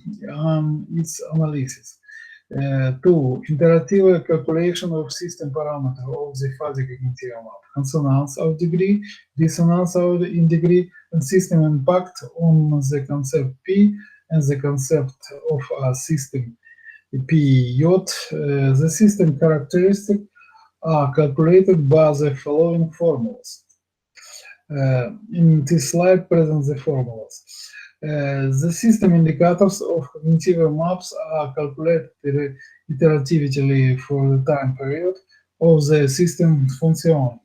its analysis. 2. Interactive calculation of system parameter of the fuzzy cognitive map, consonance of degree, dissonance of in degree, and system impact on the concept P and the concept of a system PJ. The system characteristics are calculated by the following formulas. In this slide present the formulas. The system indicators of cognitive maps are calculated iteratively for the time period of the system function.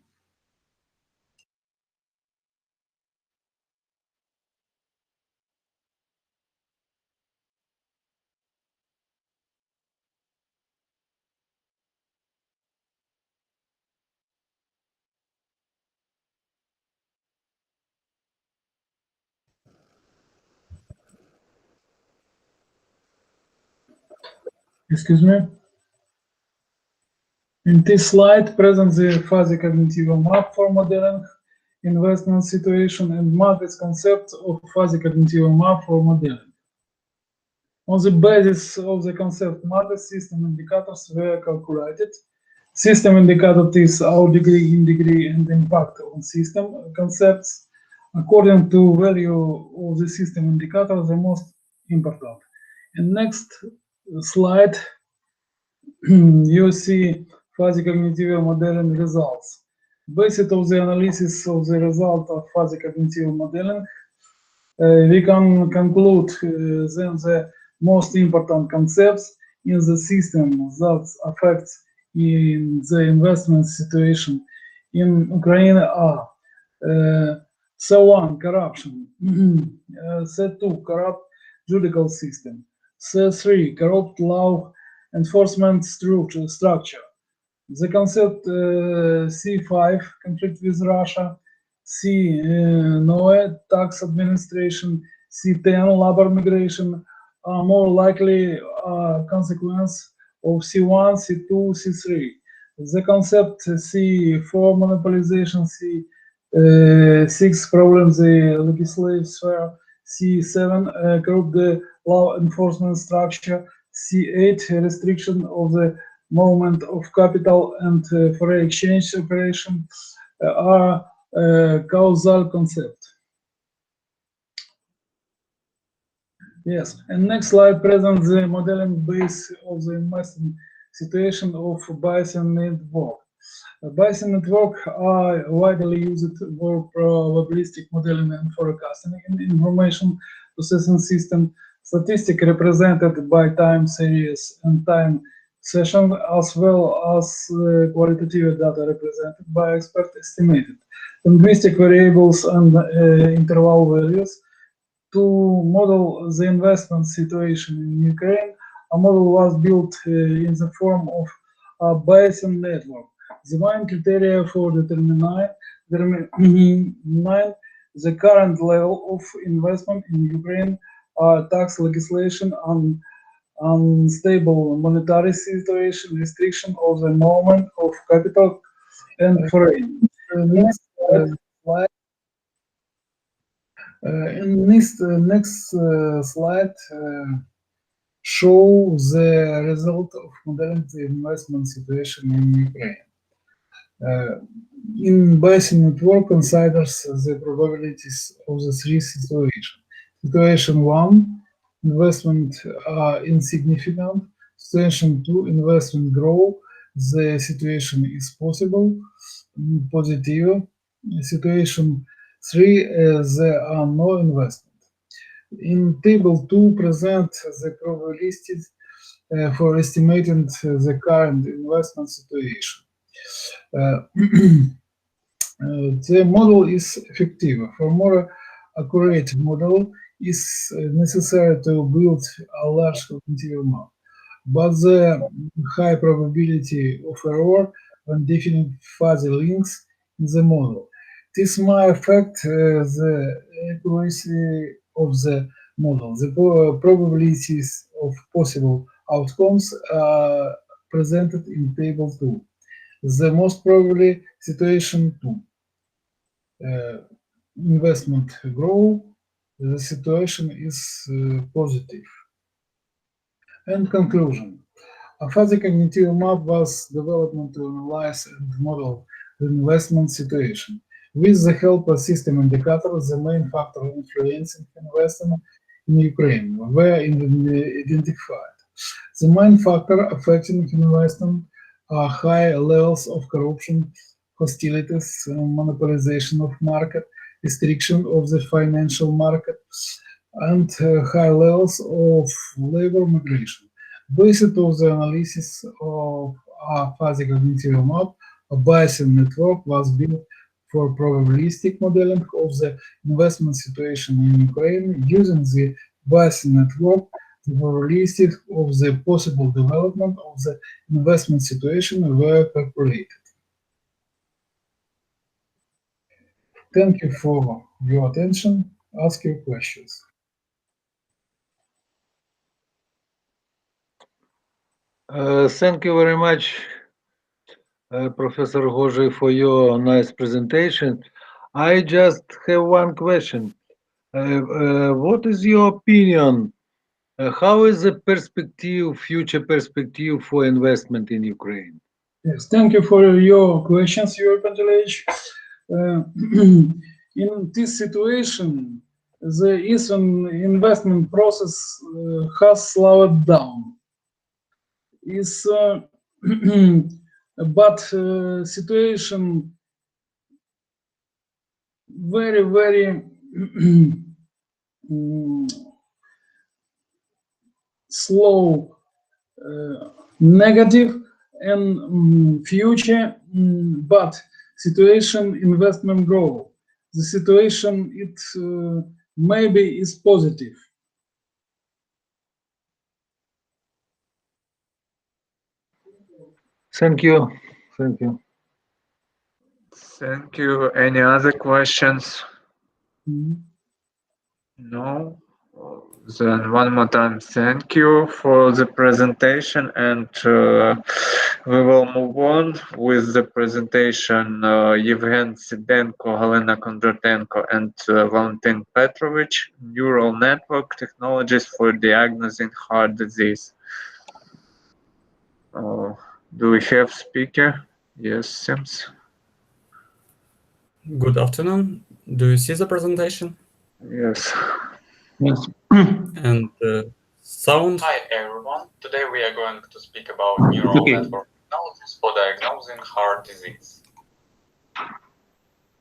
Excuse me. In this slide, present the fuzzy cognitive map for modeling investment situation and matrix concept of fuzzy cognitive map for modeling. On the basis of the concept matrix, system indicators were calculated. System indicator is out degree, in degree, and impact on system concepts. According to value of the system indicator, the most important. In next slide, you see fuzzy cognitive modeling results. Based on the analysis of the result of fuzzy cognitive modeling, we can conclude then the most important concepts in the system that affects in the investment situation in Ukraine are C1 corruption, C2 corrupt judicial system, C3 corrupt law enforcement structure. The concept C5 conflict with Russia, C9 tax administration, C10 labor migration are more likely consequence of C1, C2, C3. The concept C4 monopolization, C6 problems the legislative sphere, C7 corrupt the law enforcement structure, C8 restriction of the movement of capital and foreign exchange operation are causal concept. Yes, and next slide presents the modeling base of the investment situation of Bayesian network. Bayesian network are widely used for probabilistic modeling and forecasting in information processing system. Statistics represented by time series and time session, as well as qualitative data represented by expert estimated, linguistic variables and interval values. To model the investment situation in Ukraine, a model was built in the form of a Bayesian network. The main criteria for determining the current level of investment in Ukraine, tax legislation, unstable monetary situation, restriction of the movement of capital and foreign. Next slide. Next slide show the result of modeling the investment situation in Ukraine. In Bayesian network considers the probabilities of the three situations. Situation 1, investment are insignificant. Situation 2, investment grow. The situation is possible, positive. Situation 3, there are no investment. In table 2 present the probabilities for estimating the current investment situation. The model is effective. For more accurate model, is necessary to build a large cognitive map, but the high probability of error when defining fuzzy links in the model. This may affect the accuracy of the model. The probabilities of possible outcomes are presented in table 2. The most probably situation 2. Investment grow, the situation is positive. And conclusion. A fuzzy cognitive map was developed to analyze and model the investment situation. With the help of system indicators, the main factor influencing investment in Ukraine were identified. The main factor affecting investment are high levels of corruption, hostilities, monopolization of market, restriction of the financial market, and high levels of labor migration. Based on the analysis of a fuzzy cognitive map, a Bayesian network was built for probabilistic modeling of the investment situation in Ukraine. Using the Bayesian network, the probabilities of the possible development of the investment situation were calculated. Thank you for your attention. Ask your questions. Thank you very much, Professor Gozhi, for your nice presentation. I just have one question. What is your opinion? How is the future perspective for investment in Ukraine? Yes, thank you for your questions, Yuri Pantelevich. In this situation, the Eastern investment process has slowed down. But situation very slow, negative and future, but situation investment growth. The situation maybe is positive. Thank you. Thank you. Thank you. Any other questions? No? Then one more time, thank you for the presentation, and we will move on with the presentation. Yevgen Sidenko, Helena Kondratenko, and Valentin Petrovich, Neural Network Technologies for Diagnosing Heart Disease. Do we have speaker? Yes, Sims. Good afternoon. Do you see the presentation? Yes. Yes. And sound? Hi everyone. Today we are going to speak about neural network technologies for diagnosing heart disease.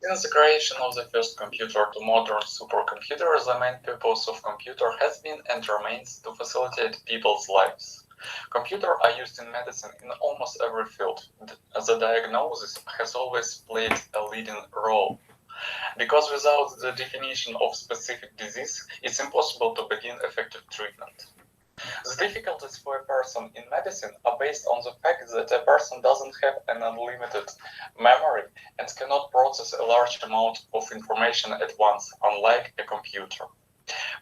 Since the creation of the first computer to modern supercomputers, the main purpose of computer has been and remains to facilitate people's lives. Computers are used in medicine in almost every field. The diagnosis has always played a leading role. Because without the definition of specific disease, it's impossible to begin effective treatment. The difficulties for a person in medicine are based on the fact that a person doesn't have an unlimited memory and cannot process a large amount of information at once, unlike a computer.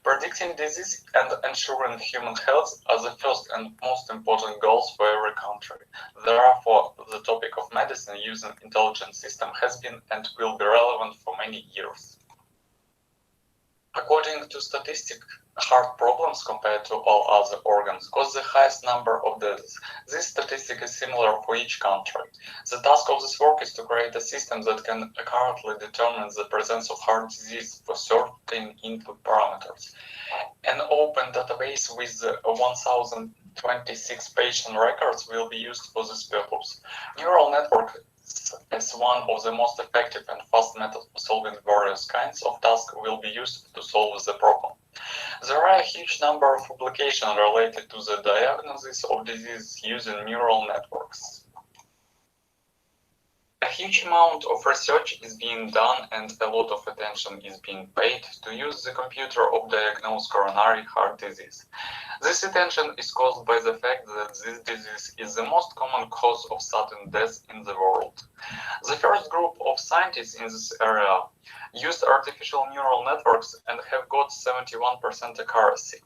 Predicting disease and ensuring human health are the first and most important goals for every country. Therefore, the topic of medicine using intelligent system has been and will be relevant for many years. According to statistics, heart problems compared to all other organs cause the highest number of deaths. This statistic is similar for each country. The task of this work is to create a system that can accurately determine the presence of heart disease for certain input parameters. An open database with 1026 patient records will be used for this purpose. Neural network as one of the most effective and fast methods for solving various kinds of tasks will be used to solve the problem. There are a huge number of applications related to the diagnosis of disease using neural networks. A huge amount of research is being done and a lot of attention is being paid to use the computer to diagnose coronary heart disease. This attention is caused by the fact that this disease is the most common cause of sudden death in the world. The first group of scientists in this area used artificial neural networks and have got 71% accuracy.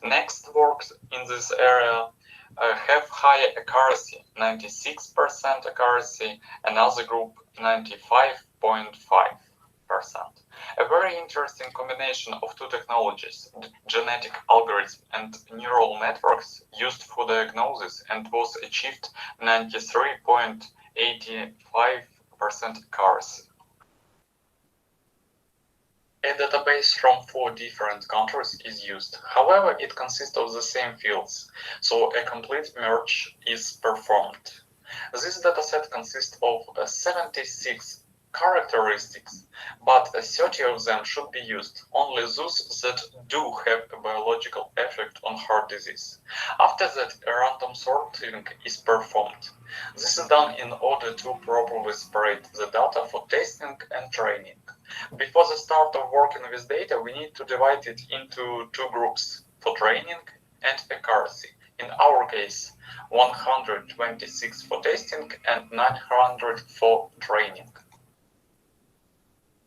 Next works in this area have higher accuracy, 96% accuracy, another group 95.5%. A very interesting combination of two technologies, genetic algorithms and neural networks used for diagnosis, and was achieved 93.85% accuracy. A database from 4 different countries is used. However, it consists of the same fields, so a complete merge is performed. This dataset consists of 76 characteristics, but 30 of them should be used, only those that do have a biological effect on heart disease. After that, a random sorting is performed. This is done in order to properly separate the data for testing and training. Before the start of working with data, we need to divide it into 2 groups, for training and accuracy. In our case, 126 for testing and 900 for training.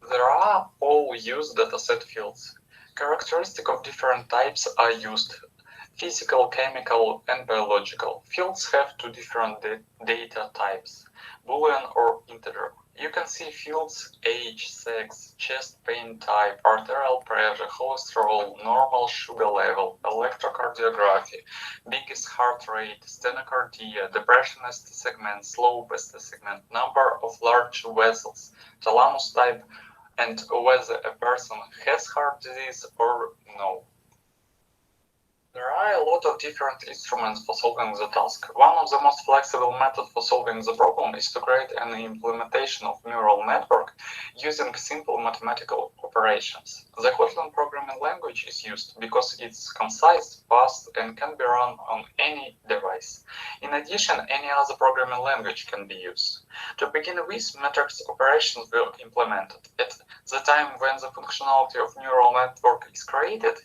There are all used dataset fields. Characteristics of different types are used. Physical, chemical, and biological. Fields have 2 different data types, Boolean or integer. You can see fields age, sex, chest pain type, arterial pressure, cholesterol, normal sugar level, electrocardiography, biggest heart rate, stenocardia, depression ST segment, slope ST segment, number of large vessels, thalamus type, and whether a person has heart disease or no. There are a lot of different instruments for solving the task. One of the most flexible methods for solving the problem is to create an implementation of neural network using simple mathematical operations. The Kotlin programming language is used because it's concise, fast, and can be run on any device. In addition, any other programming language can be used. To begin with, matrix operations were implemented. At the time when the functionality of neural network is created,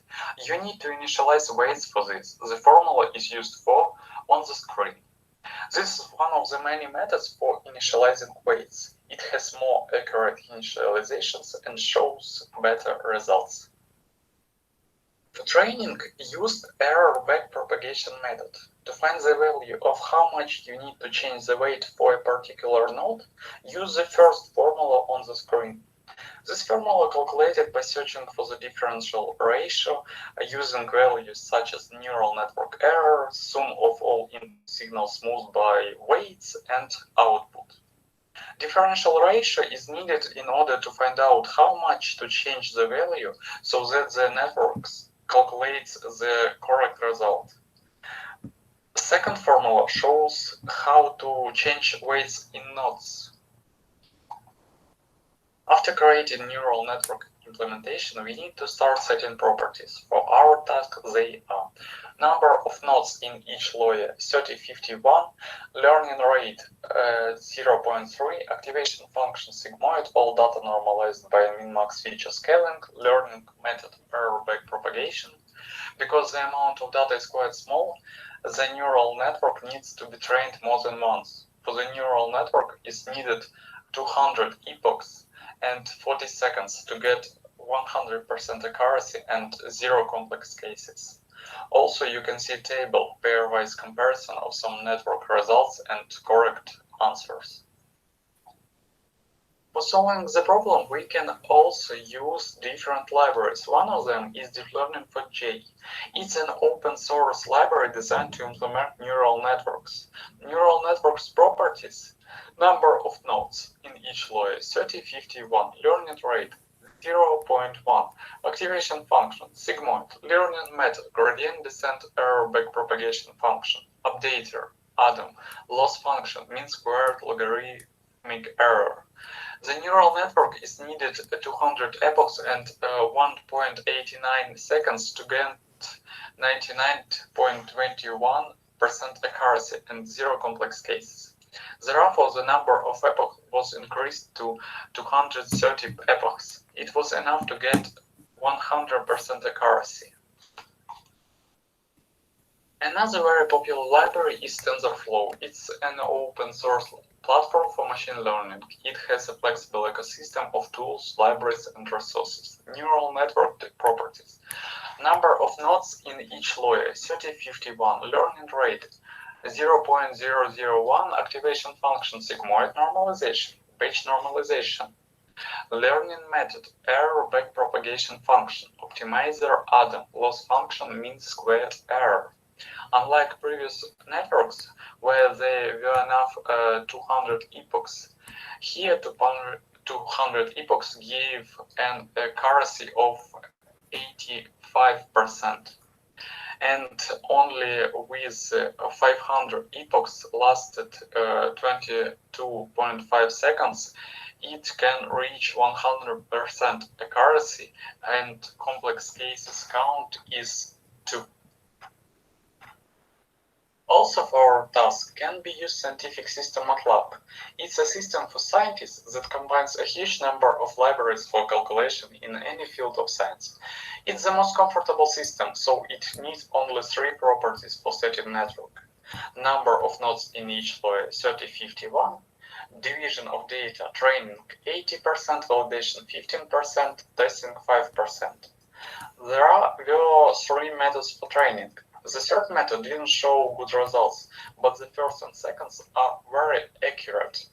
you need to initialize weights for this. The formula is used on the screen. This is one of the many methods for initializing weights. It has more accurate initializations and shows better results. For training, used error backpropagation method. To find the value of how much you need to change the weight for a particular node, use the first formula on the screen. This formula calculated by searching for the differential ratio using values such as neural network error, sum of all input signals smoothed by weights, and output. Differential ratio is needed in order to find out how much to change the value so that the network calculates the correct result. The second formula shows how to change weights in nodes. After creating neural network implementation, we need to start setting properties. For our task, they are number of nodes in each layer 3051, learning rate 0.3, activation function sigmoid, all data normalized by min-max feature scaling, learning method error backpropagation, Because the amount of data is quite small, the neural network needs to be trained more than once. For the neural network is needed 200 epochs and 40 seconds to get 100% accuracy and 0 complex cases. Also, you can see a table, pairwise comparison of some network results and correct answers. For solving the problem, we can also use different libraries. One of them is Deep Learning for J. It's an open source library designed to implement neural networks. Neural networks properties: number of nodes in each layer, 3051, learning rate, 0.1, activation function, sigmoid, learning method, gradient descent error backpropagation function, updater, Adam, loss function, mean squared logarithmic error. The neural network is needed 200 epochs and 1.89 seconds to get 99.21% accuracy and 0 complex cases. Therefore, the number of epochs was increased to 230 epochs. It was enough to get 100% accuracy. Another very popular library is TensorFlow. It's an open source platform for machine learning. It has a flexible ecosystem of tools, libraries, and resources. Neural network properties: number of nodes in each layer, 3051, learning rate, 0.001, activation function, sigmoid normalization, page normalization, learning method, error backpropagation function, optimizer, Adam, loss function, mean squared error. Unlike previous networks, where there were enough 200 epochs, here 200 epochs gave an accuracy of 85%. And only with 500 epochs lasted 22.5 seconds, it can reach 100% accuracy, and complex cases count is 2. Also, for our task can be used scientific system MATLAB. It's a system for scientists that combines a huge number of libraries for calculation in any field of science. It's the most comfortable system, so it needs only 3 properties for setting network: number of nodes in each layer, 3051, division of data, training 80%, validation 15%, testing 5%. There were 3 methods for training. The third method didn't show good results, but the first and seconds are very accurate.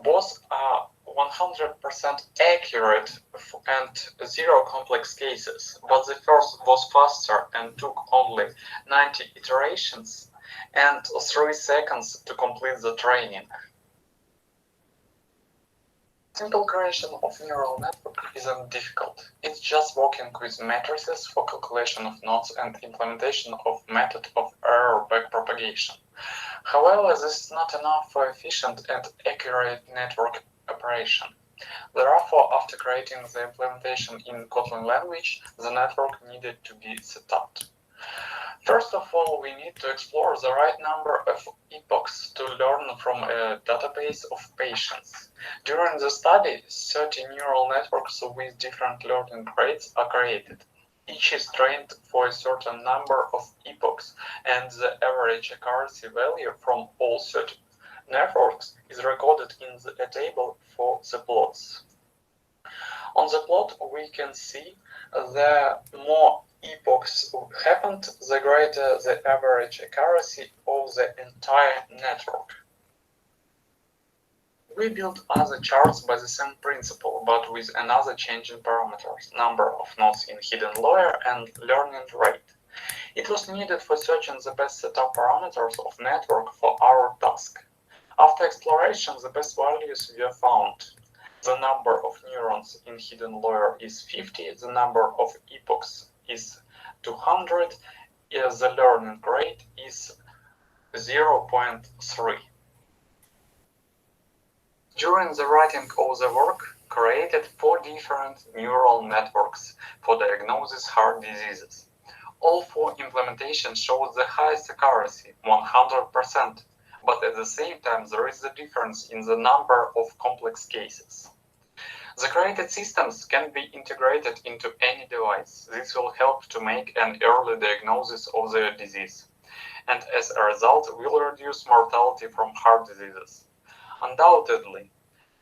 Both are 100% accurate and 0 complex cases, but the first was faster and took only 90 iterations and 3 seconds to complete the training. Simple creation of neural network isn't difficult. It's just working with matrices for calculation of nodes and implementation of method of error backpropagation. However, this is not enough for efficient and accurate network operation. Therefore, after creating the implementation in Kotlin language, the network needed to be set up. First of all, we need to explore the right number of epochs to learn from a database of patients. During the study, 30 neural networks with different learning rates are created. Each is trained for a certain number of epochs, and the average accuracy value from all 30 networks is recorded in a table for the plots. On the plot, we can see the more epochs happened, the greater the average accuracy of the entire network. We built other charts by the same principle, but with another change in parameters: number of nodes in hidden layer and learning rate. It was needed for searching the best setup parameters of network for our task. After exploration, the best values were found. The number of neurons in hidden layer is 50, the number of epochs is 200, the learning rate is 0.3. During the writing of the work, created 4 different neural networks for diagnosis heart diseases. All 4 implementations showed the highest accuracy, 100%, but at the same time there is a difference in the number of complex cases. The created systems can be integrated into any device. This will help to make an early diagnosis of the disease, and as a result will reduce mortality from heart diseases. Undoubtedly,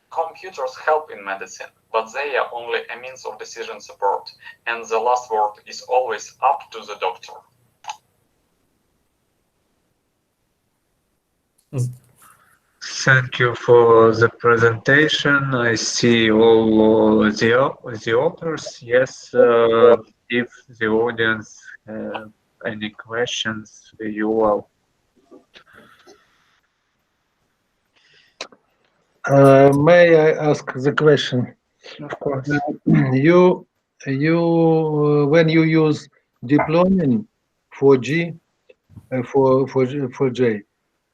computers help in medicine, but they are only a means of decision support, and the last word is always up to the doctor. Thank you for the presentation. I see all the authors. Yes, if the audience have any questions, you are. May I ask the question? Of course. You when you use deep learning for J,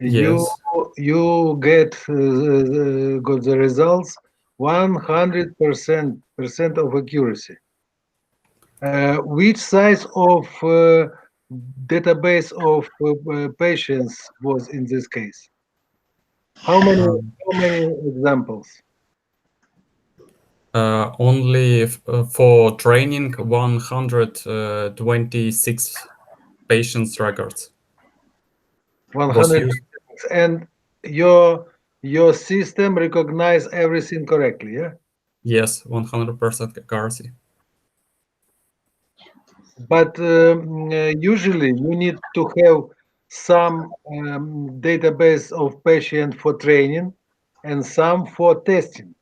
Yes. you get got the results 100% of accuracy. Which size of database of patients was in this case? How many examples? Only for training 126 patients records. 100, and your system recognize everything correctly, yeah? Yes, 100% accuracy. But usually you need to have some database of patient for training and some for testing.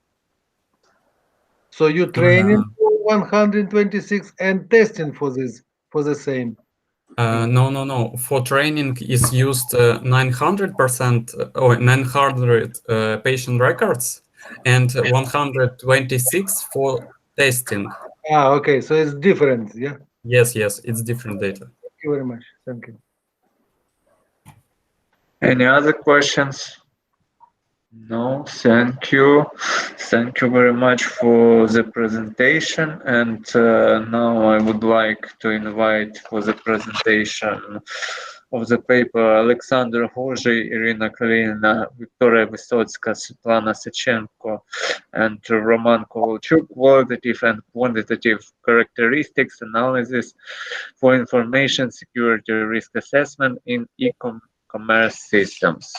So you training for 126 and testing for this for the same. No. For training is used 900% or 900 patient records and 126 for testing. Ah, okay. So it's different, yeah? Yes, it's different data. Thank you very much. Thank you. Any other questions? No, thank you. Thank you very much for the presentation. And now I would like to invite for the presentation of the paper Alexander Hozhy, Irina Kalina, Victoria Vysotska, Svetlana Kharchenko, and Roman Kovalchuk, Qualitative and Quantitative Characteristics Analysis for Information Security Risk Assessment in E-commerce Systems.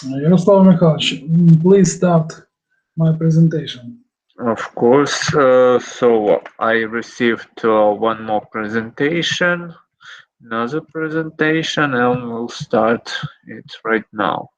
Yaroslav Mikhailovich, please start my presentation. Of course. So I received one more presentation, another presentation, and we'll start it right now.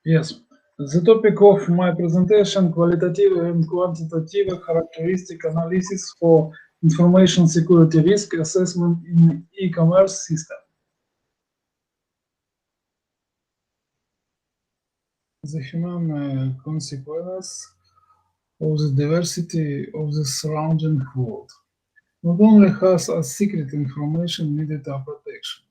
Yes, the topic of my presentation, qualitative and quantitative characteristic analysis for information security risk assessment in e-commerce system. The human consequences of the diversity of the surrounding world not only has a secret information needed a protection.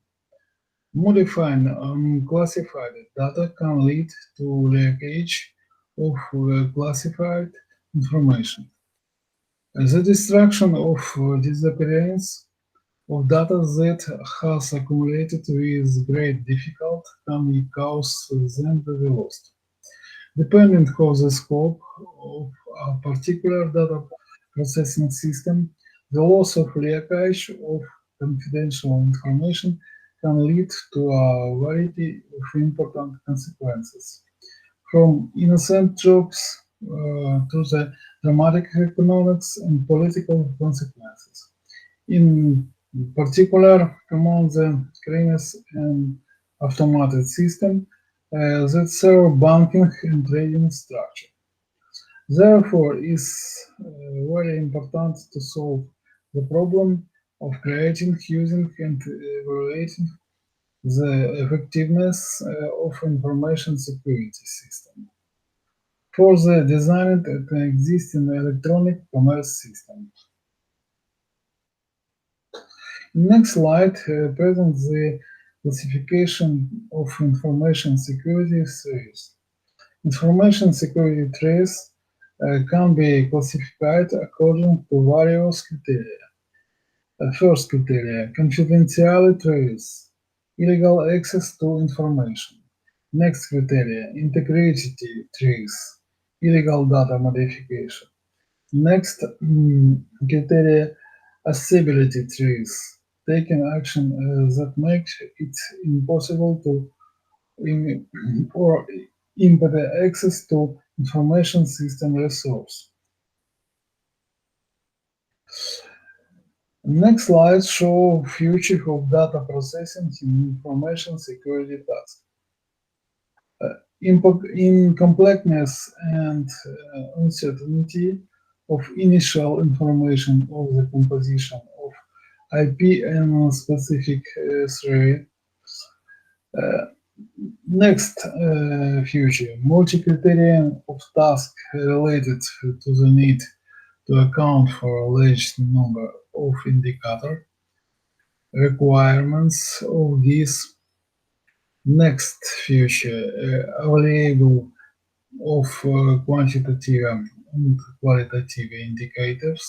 Modifying unclassified data can lead to leakage of classified information. The destruction of disappearance of data that has accumulated with great difficulty can cause them to be lost. Depending on the scope of a particular data processing system, the loss of leakage of confidential information can lead to a variety of important consequences, from innocent jobs to the dramatic economic and political consequences. In particular, among the cleanest and automated system that serve banking and trading structure. Therefore, it is very important to solve the problem of creating, using, and evaluating the effectiveness of information security system for the designed and existing electronic commerce system. Next slide presents the classification of information security threats. Information security threats can be classified according to various criteria. First criteria, confidentiality threats, illegal access to information. Next criteria, integrity threats, illegal data modification. Next criteria, accessibility threats, taking action that makes it impossible to or impede access to information system resource. Next slide show future of data processing in information security tasks. In completeness and uncertainty of initial information of the composition of IP and specific thread. Next future, multi-criterion of tasks related to the need to account for a large number of indicator requirements of this. Next future, available of quantitative and qualitative indicators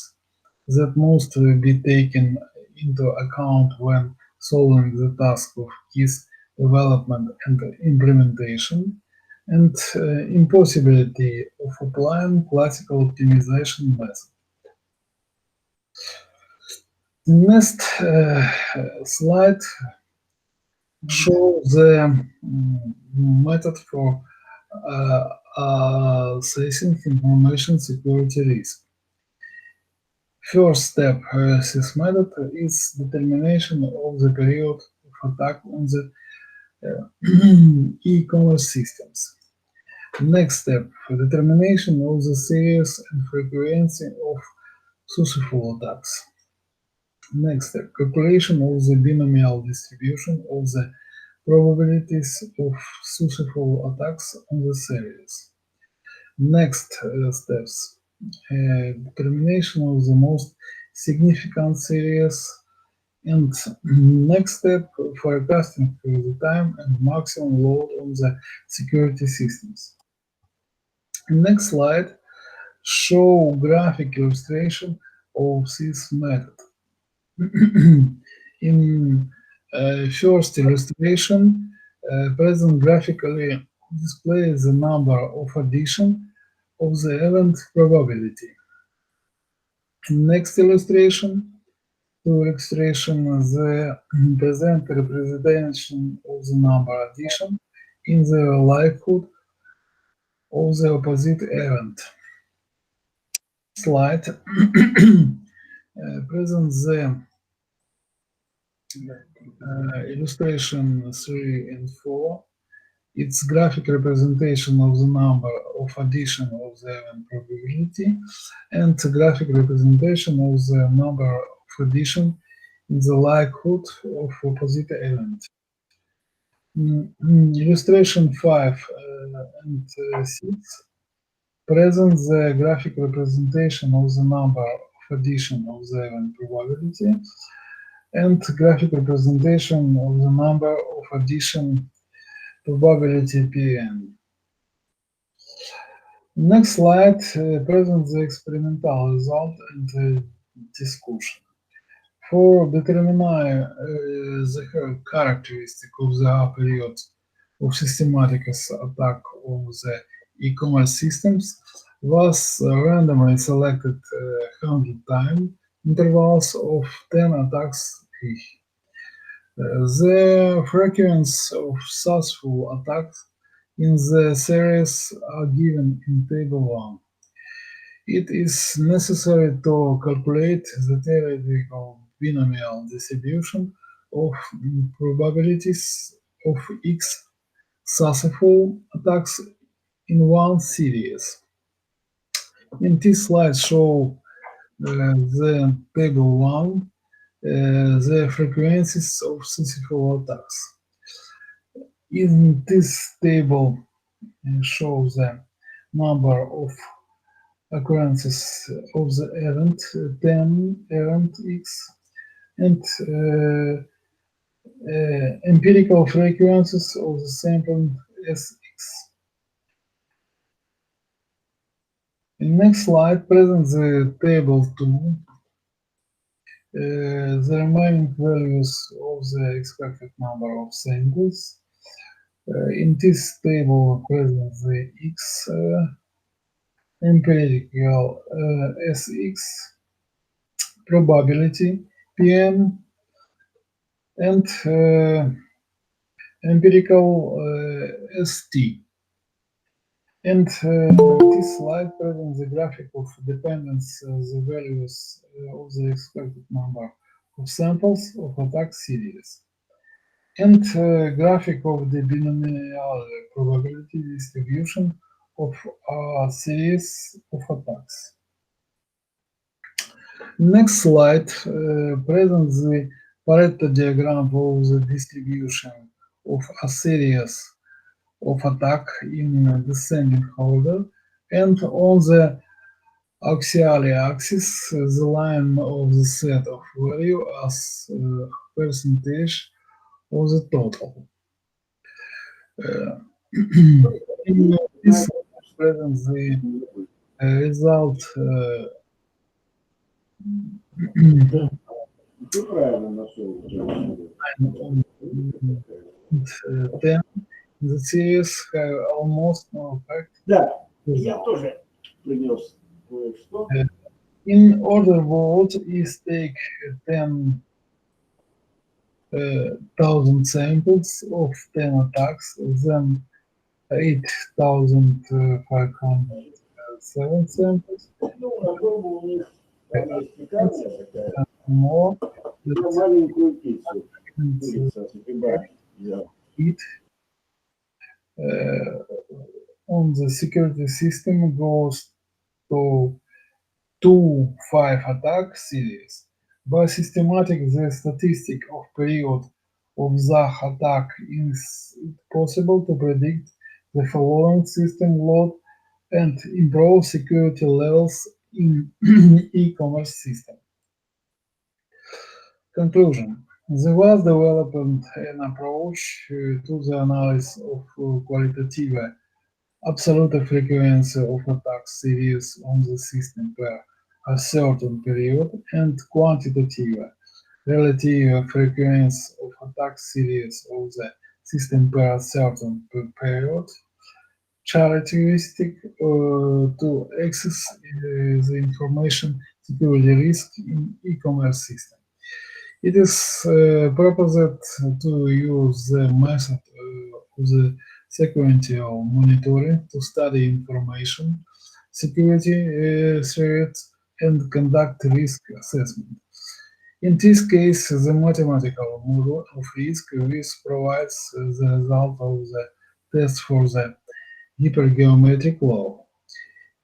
that must be taken into account when solving the task of KISS development and implementation, and impossibility of applying classical optimization method. The next slide shows the method for assessing information security risk. First step this method is determination of the period of attack on the e-commerce systems. Next step, determination of the series and frequency of successful attacks. Next step, calculation of the binomial distribution of the probabilities of successful attacks on the series. Next steps, determination of the most significant series, and next step, forecasting the time and maximum load on the security systems. Next slide show graphic illustration of this method. In first illustration, present graphically displays the number of addition of the event probability. Next illustration, the present representation of the number addition in the likelihood of the opposite event. Slide presents the illustration 3 and 4. Its graphic representation of the number of addition of the event probability and the graphic representation of the number of addition in the likelihood of opposite event. Illustration 5 and 6 present the graphic representation of the number of addition of the event probability and graphic representation of the number of addition probability Pn. Next slide presents the experimental result and the discussion. For determining the characteristic of the period of systematic attack of the e-commerce systems was randomly selected 100 time intervals of 10 attacks each. The frequency of successful attacks in the series are given in table 1. It is necessary to calculate the theoretical binomial distribution of probabilities of X successful attacks in one series. In this slide show the table 1, the frequencies of successful attacks. In this table shows the number of occurrences of the event 10 event X and empirical frequencies of the sample Sx. In next slide presents the table 2. The remaining values of the expected number of samples. In this table presents the X empirical SX, probability PM, and empirical ST. And this slide presents the graphic of dependence, the values of the expected number of samples of attack series, and graphic of the binomial probability distribution of a series of attacks. Next slide presents the Pareto diagram of the distribution of a series of attack in descending order, and on the auxiliary axis the line of the set of value as percentage of the total. In this presents the result then the series have almost no effect. In order vote is take 10,000 samples of 10 attacks, then 8,507 samples. More. On the security system goes to 2-5 attack series. By systematic the statistic of period of the attack is possible to predict the following system load and improve security levels in e-commerce system. Conclusion. There was developed an approach to the analysis of qualitative absolute frequency of attack series on the system per a certain period and quantitative relative frequency of attack series of the system per a certain period, characteristic to access the information security risk in e-commerce system. It is proposed to use the method of the sequential monitoring to study information security threats and conduct risk assessment. In this case, the mathematical model of risk provides the result of the test for the hypergeometric law.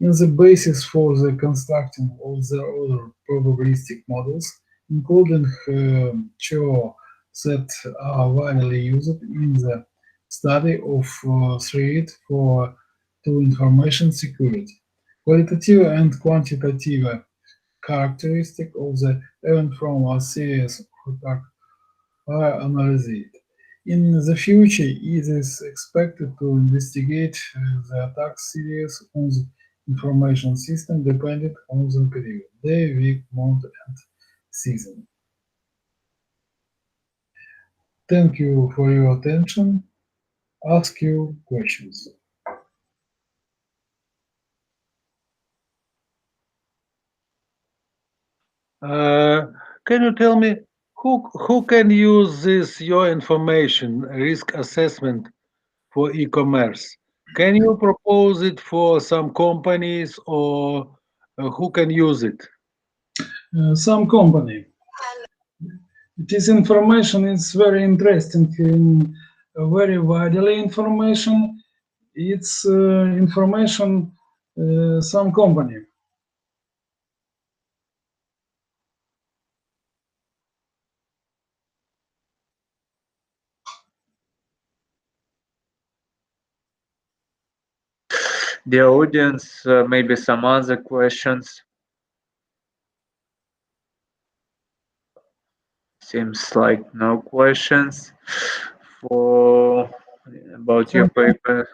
In the basis for the constructing of the other probabilistic models, including two that are widely used in the study of threat to information security. Qualitative and quantitative characteristic of the event from a series of attacks are analyzed. In the future, it is expected to investigate the attack series on the information system depending on the period, day, week, month, and season. Thank you for your attention. Ask your questions. Can you tell me who can use this your information risk assessment for e-commerce? Can you propose it for some companies or who can use it? Some company. This information is very interesting and very widely information. It's information some company. The audience, maybe some other questions. Seems like no questions about your paper.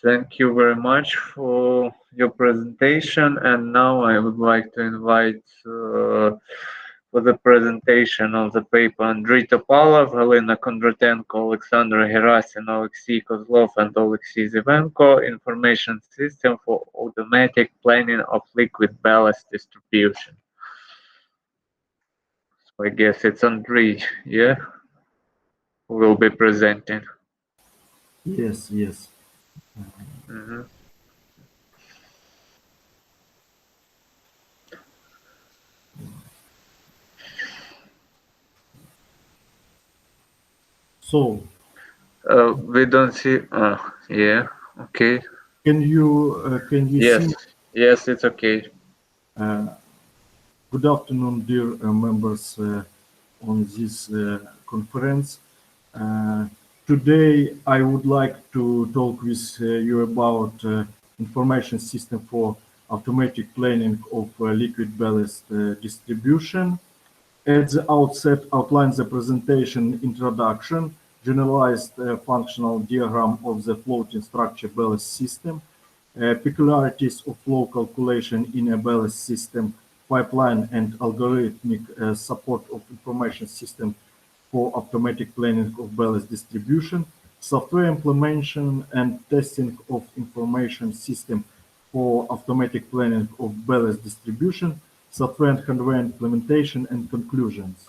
Thank you very much for your presentation, and now I would like to invite for the presentation of the paper Andrei Topalov, Helena Kondratenko, Alexander Gerasin, Alexei Kozlov, and Alexei Zivenko, Information System for Automatic Planning of Liquid Ballast Distribution. So I guess it's Andrei, yeah, who will be presenting. Yes, yes. Mm-hmm. So we don't see. Yeah. Okay. Can you yes. see? Yes, it's okay. Good afternoon, dear members on this conference. Today, I would like to talk with you about information system for automatic planning of liquid ballast distribution. At the outset, outline the presentation introduction, generalized functional diagram of the floating structure ballast system, peculiarities of flow calculation in a ballast system, pipeline and algorithmic support of information system for automatic planning of ballast distribution, software implementation and testing of information system for automatic planning of ballast distribution, software and hardware implementation and conclusions.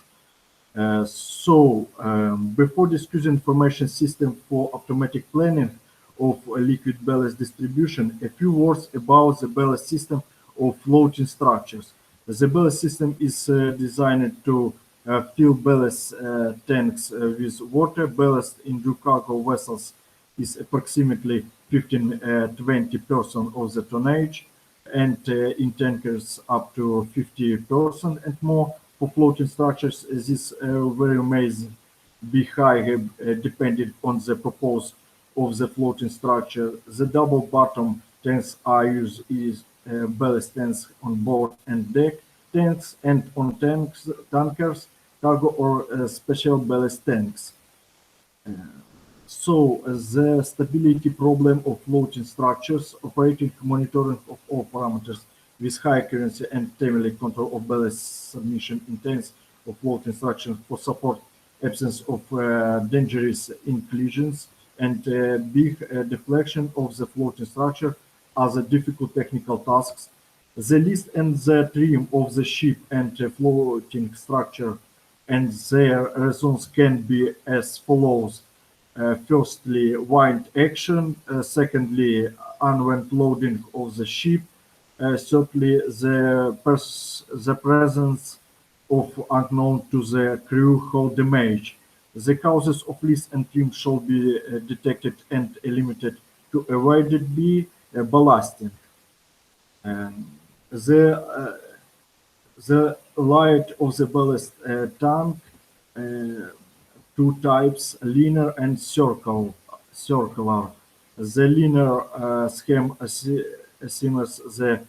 Before discussing information system for automatic planning of liquid ballast distribution, a few words about the ballast system of floating structures. The ballast system is designed to fill ballast tanks with water. Ballast in dry cargo vessels is approximately 15–20% of the tonnage, and in tankers up to 50% and more. For floating structures, this value may be high depending on the purpose of the floating structure. The double bottom tanks are used as ballast tanks on board and deck tanks, and on tankers, cargo or special ballast tanks. The stability problem of floating structures, operating monitoring of all parameters with high accuracy and timely control of ballast submission in tanks of floating structures for support absence of dangerous inclusions and big deflection of the floating structure are the difficult technical tasks. The list and the trim of the ship and floating structure and their results can be as follows. Firstly, wind action. Secondly, unwind loading of the ship. Thirdly, the presence of unknown to the crew hull damage. The causes of list and trim shall be detected and eliminated to avoid it be ballasting. The light of the ballast tank, two types, linear and circular. The linear scheme assumes the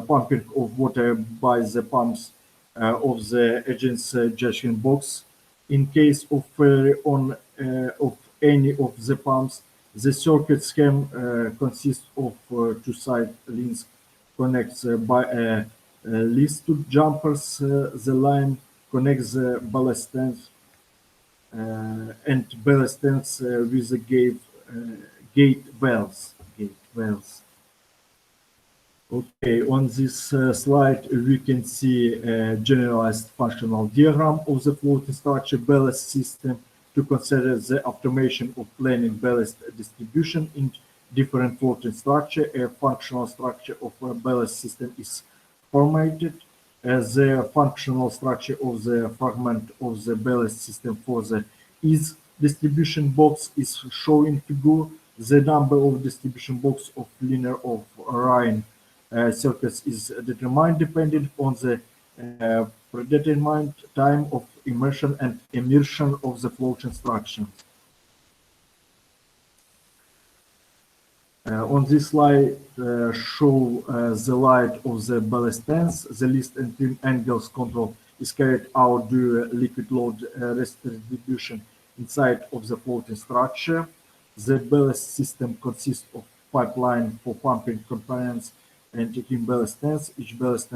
pumping of water by the pumps of the agent's junction box. In case of failure of any of the pumps, the circuit scheme consists of two side links connects by a list to jumpers. The line connects the ballast tanks and ballast tanks with the gate valves. Okay, on this slide we can see a generalized functional diagram of the floating structure ballast system to consider the automation of planning ballast distribution in different floating structure. A functional structure of a ballast system is formatted as the functional structure of the fragment of the ballast system for the is distribution box is shown in figure. The number of distribution box of linear of Rhine circuits is determined depending on the predetermined time of immersion and immersion of the floating structure. On this slide show the light of the ballast tanks. The list and trim angles control is carried out due liquid load distribution inside of the floating structure. The ballast system consists of pipeline for pumping components and in ballast each ballast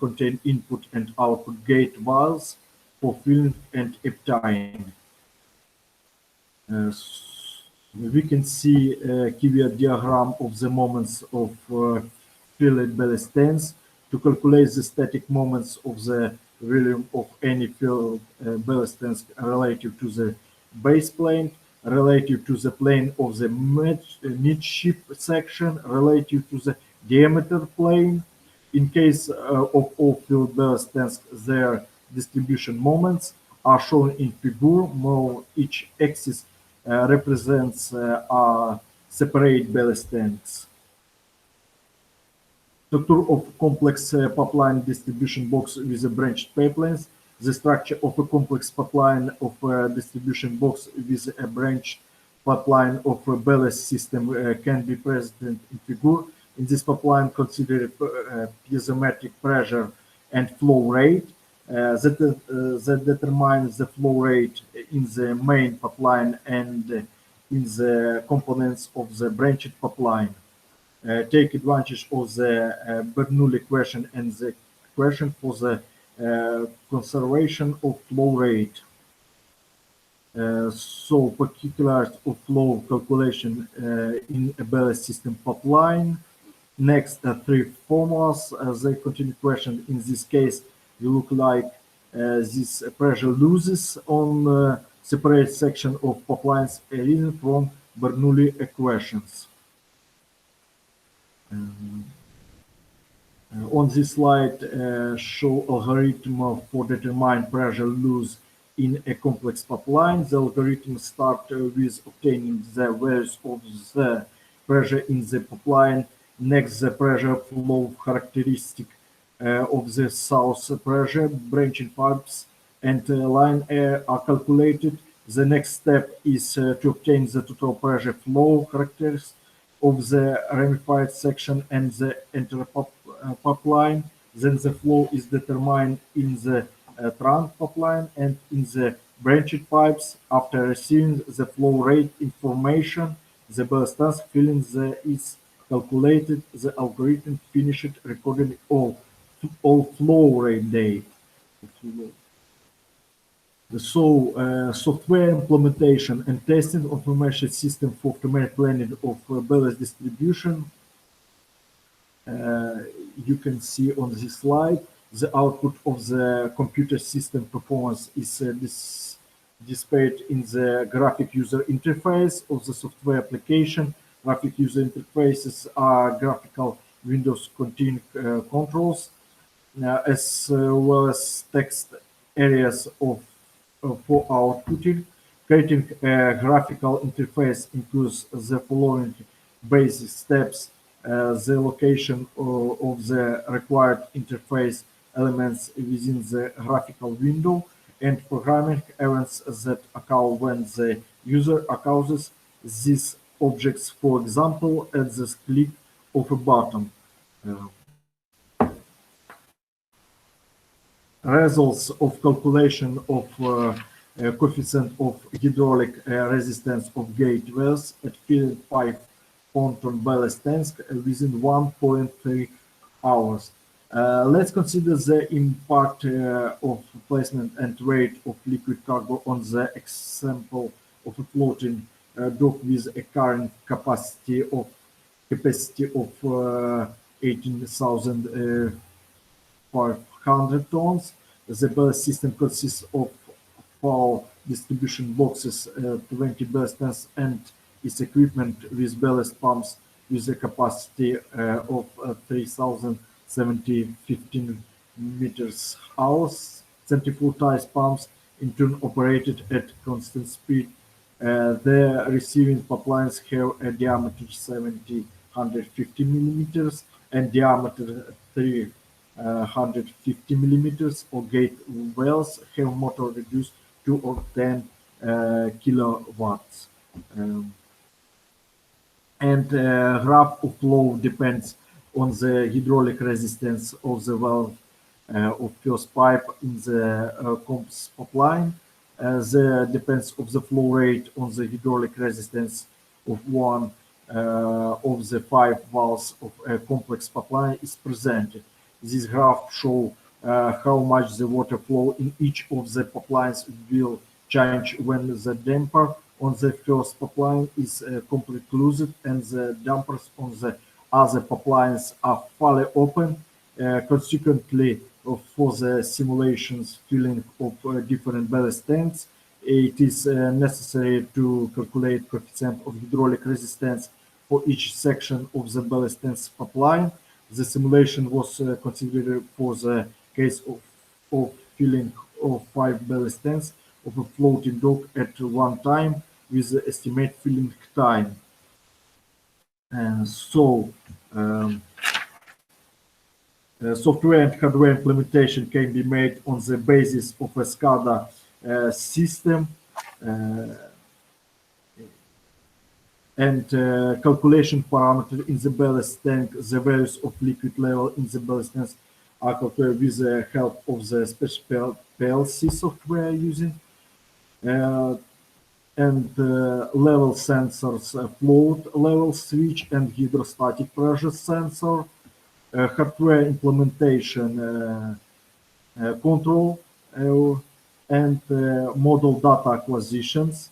contain input and output gate valves for filling and emptying. We can see a Kvyat diagram of the moments of filled ballast tanks to calculate the static moments of the volume of any filled ballast tanks relative to the base plane, relative to the plane of the midship section, relative to the diameter plane. In case of all filled ballast tanks, their distribution moments are shown in figure. More each axis represents separate ballast tanks. Structure of complex pipeline distribution box with a branched pipelines. The structure of a complex pipeline of distribution box with a branched pipeline of a ballast system can be present in figure. In this pipeline, consider piezometric pressure and flow rate that determines the flow rate in the main pipeline and in the components of the branched pipeline. Take advantage of the Bernoulli equation and the equation for the conservation of flow rate. So particulars of flow calculation in a ballast system pipeline. Next, three formulas. They contain question. In this case, you look like this pressure loses on separate section of pipelines arisen from Bernoulli equations. On this slide, show algorithm for determine pressure loss in a complex pipeline. The algorithm starts with obtaining the values of the pressure in the pipeline. Next, the pressure flow characteristic of the source pressure, branching pipes, and line air are calculated. The next step is to obtain the total pressure flow characteristics of the ramified section and the entire pipeline. Then the flow is determined in the trunk pipeline and in the branched pipes. After receiving the flow rate information, the ballast tank filling is calculated. The algorithm finished recording all flow rate data. So, software implementation and testing of information system for automatic planning of ballast distribution. You can see on this slide the output of the computer system performance is displayed in the graphic user interface of the software application. Graphic user interfaces are graphical windows containing controls as well as text areas for outputting. Creating a graphical interface includes the following basic steps: the location of the required interface elements within the graphical window, and programming events that occur when the user accesses these objects, for example, at the click of a button. Results of calculation of coefficient of hydraulic resistance of gate wells at filled 5 ponton ballast tanks within 1.3 hours. Let's consider the impact of placement and weight of liquid cargo on the example of a floating dock with a current capacity of 18,500 tons. The ballast system consists of 4 distribution boxes, 20 ballast tanks, and its equipment with ballast pumps with a capacity of 3,715 meters hours. Centrifugal pumps in turn operated at constant speed. The receiving pipelines have a diameter 750 millimeters and diameter 350 millimeters, or gate wells have motor reduced to or 10 kilowatts. Graph of flow depends on the hydraulic resistance of the valve of first pipe in the comps pipeline. The depends of the flow rate on the hydraulic resistance of one of the 5 valves of a complex pipeline is presented. This graph shows how much the water flow in each of the pipelines will change when the damper on the first pipeline is completely closed and the dampers on the other pipelines are fully open. Consequently, for the simulations filling of different ballast tanks, it is necessary to calculate coefficient of hydraulic resistance for each section of the ballast tanks pipeline. The simulation was considered for the case of filling of 5 ballast tanks of a floating dock at one time with the estimate filling time. And so software and hardware implementation can be made on the basis of a SCADA system and calculation parameter in the ballast tank. The values of liquid level in the ballast tanks are calculated with the help of the special PLC software using and level sensors, float level switch and hydrostatic pressure sensor, hardware implementation control and model data acquisitions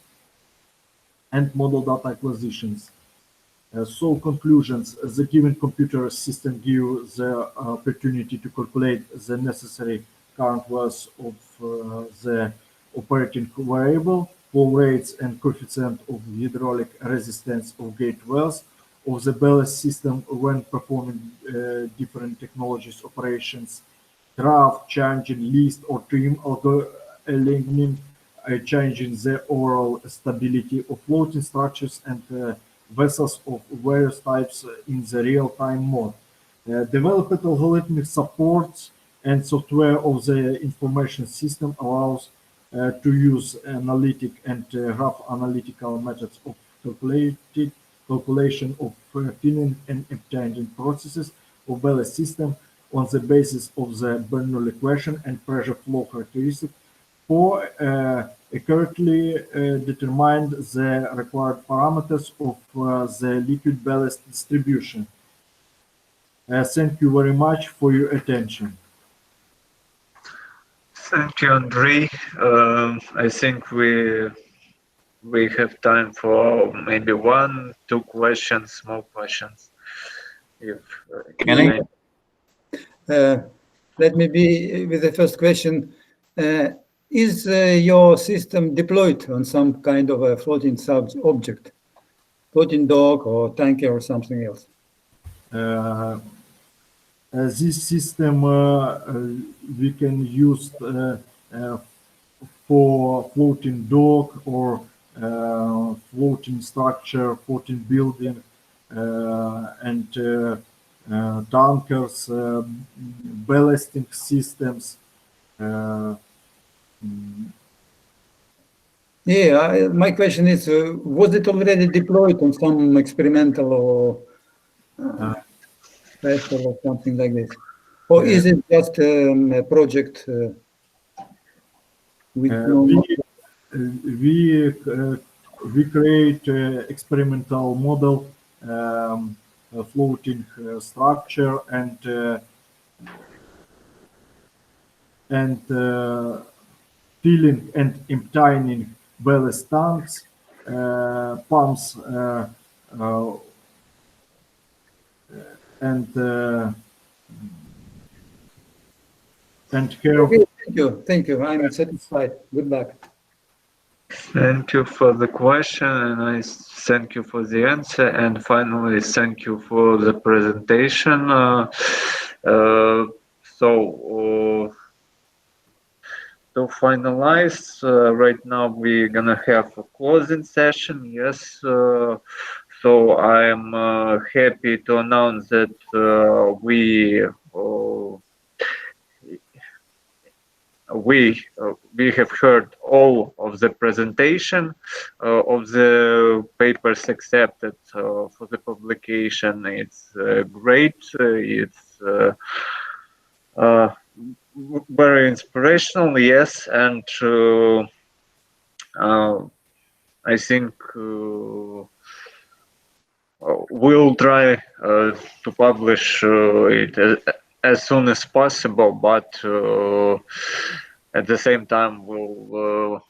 So conclusions, the given computer system gives the opportunity to calculate the necessary current values of the operating variable, flow rates and coefficient of hydraulic resistance of gate wells of the ballast system when performing different technologies operations, draft, changing, list or trim aligning, changing the overall stability of floating structures and vessels of various types in the real-time mode. Developed algorithmic supports and software of the information system allows to use analytic and rough analytical methods of calculation of filling and emptying processes of ballast system on the basis of the Bernoulli equation and pressure flow characteristics for accurately determine the required parameters of the liquid ballast distribution. Thank you very much for your attention. Thank you, Andrei. I think we have time for maybe 1-2 questions, small questions. If let me be with the first question. Is your system deployed on some kind of a floating object, floating dock or tanker or something else? This system we can use for floating dock or floating structure, floating building, and tankers, ballasting systems. Yeah, my question is, was it already deployed on some experimental or vessel or something like this? Or is it just a project with no... We create experimental model, floating structure and filling and emptying ballast tanks, pumps, and care. Okay, thank you. I'm satisfied. Good luck. Thank you for the question, and I thank you for the answer, and finally thank you for the presentation. To finalize, right now we're gonna have a closing session. Yes, so I'm happy to announce that we have heard all of the presentation of the papers accepted for the publication. It's great. It's very inspirational, yes, and I think we'll try to publish it as soon as possible, but at the same time we'll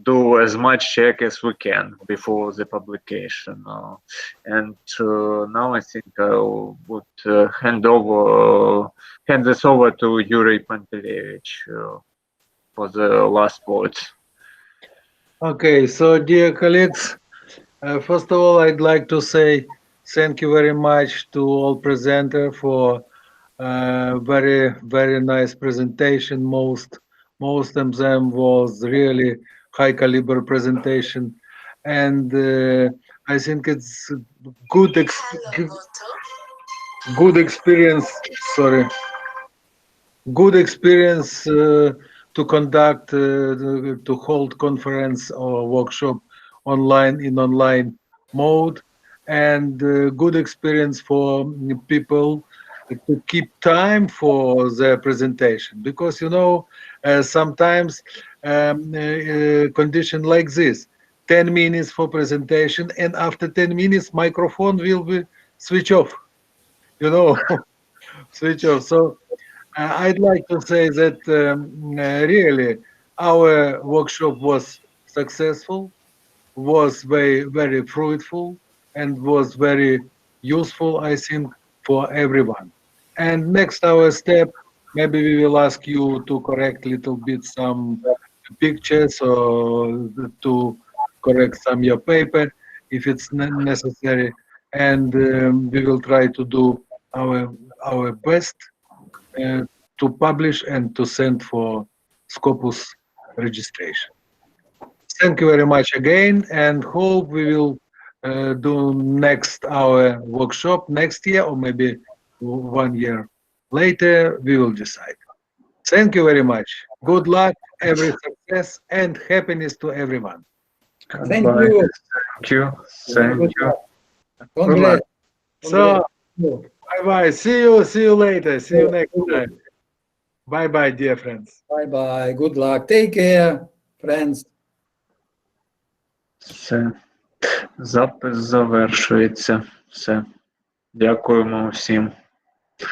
do as much check as we can before the publication. And now I think I would hand this over to Yuri Pantelevich for the last words. Okay, so dear colleagues, first of all, I'd like to say thank you very much to all presenters for very nice presentation. Most of them was really high caliber presentation, and I think it's good experience. Sorry, good experience to conduct to hold conference or workshop in online mode, and good experience for people to keep time for their presentation, because sometimes condition like this, 10 minutes for presentation, and after 10 minutes microphone will be switch off, switch off. So I'd like to say that really our workshop was successful, was very fruitful, and was very useful, I think, for everyone. And next our step, maybe we will ask you to correct little bit some pictures or to correct some your paper if it's necessary, and we will try to do our best to publish and to send for Scopus registration. Thank you very much again, and hope we will do next our workshop next year, or maybe 1 year later. We will decide. Thank you very much. Good luck, every success, and happiness to everyone. Thank you. Thank you. Thank you. Congrats. So, bye-bye. See you later. See you next time. Bye-bye, dear friends. Bye-bye. Good luck. Take care, friends. Все. Запис завершується. Все. Дякуємо всім.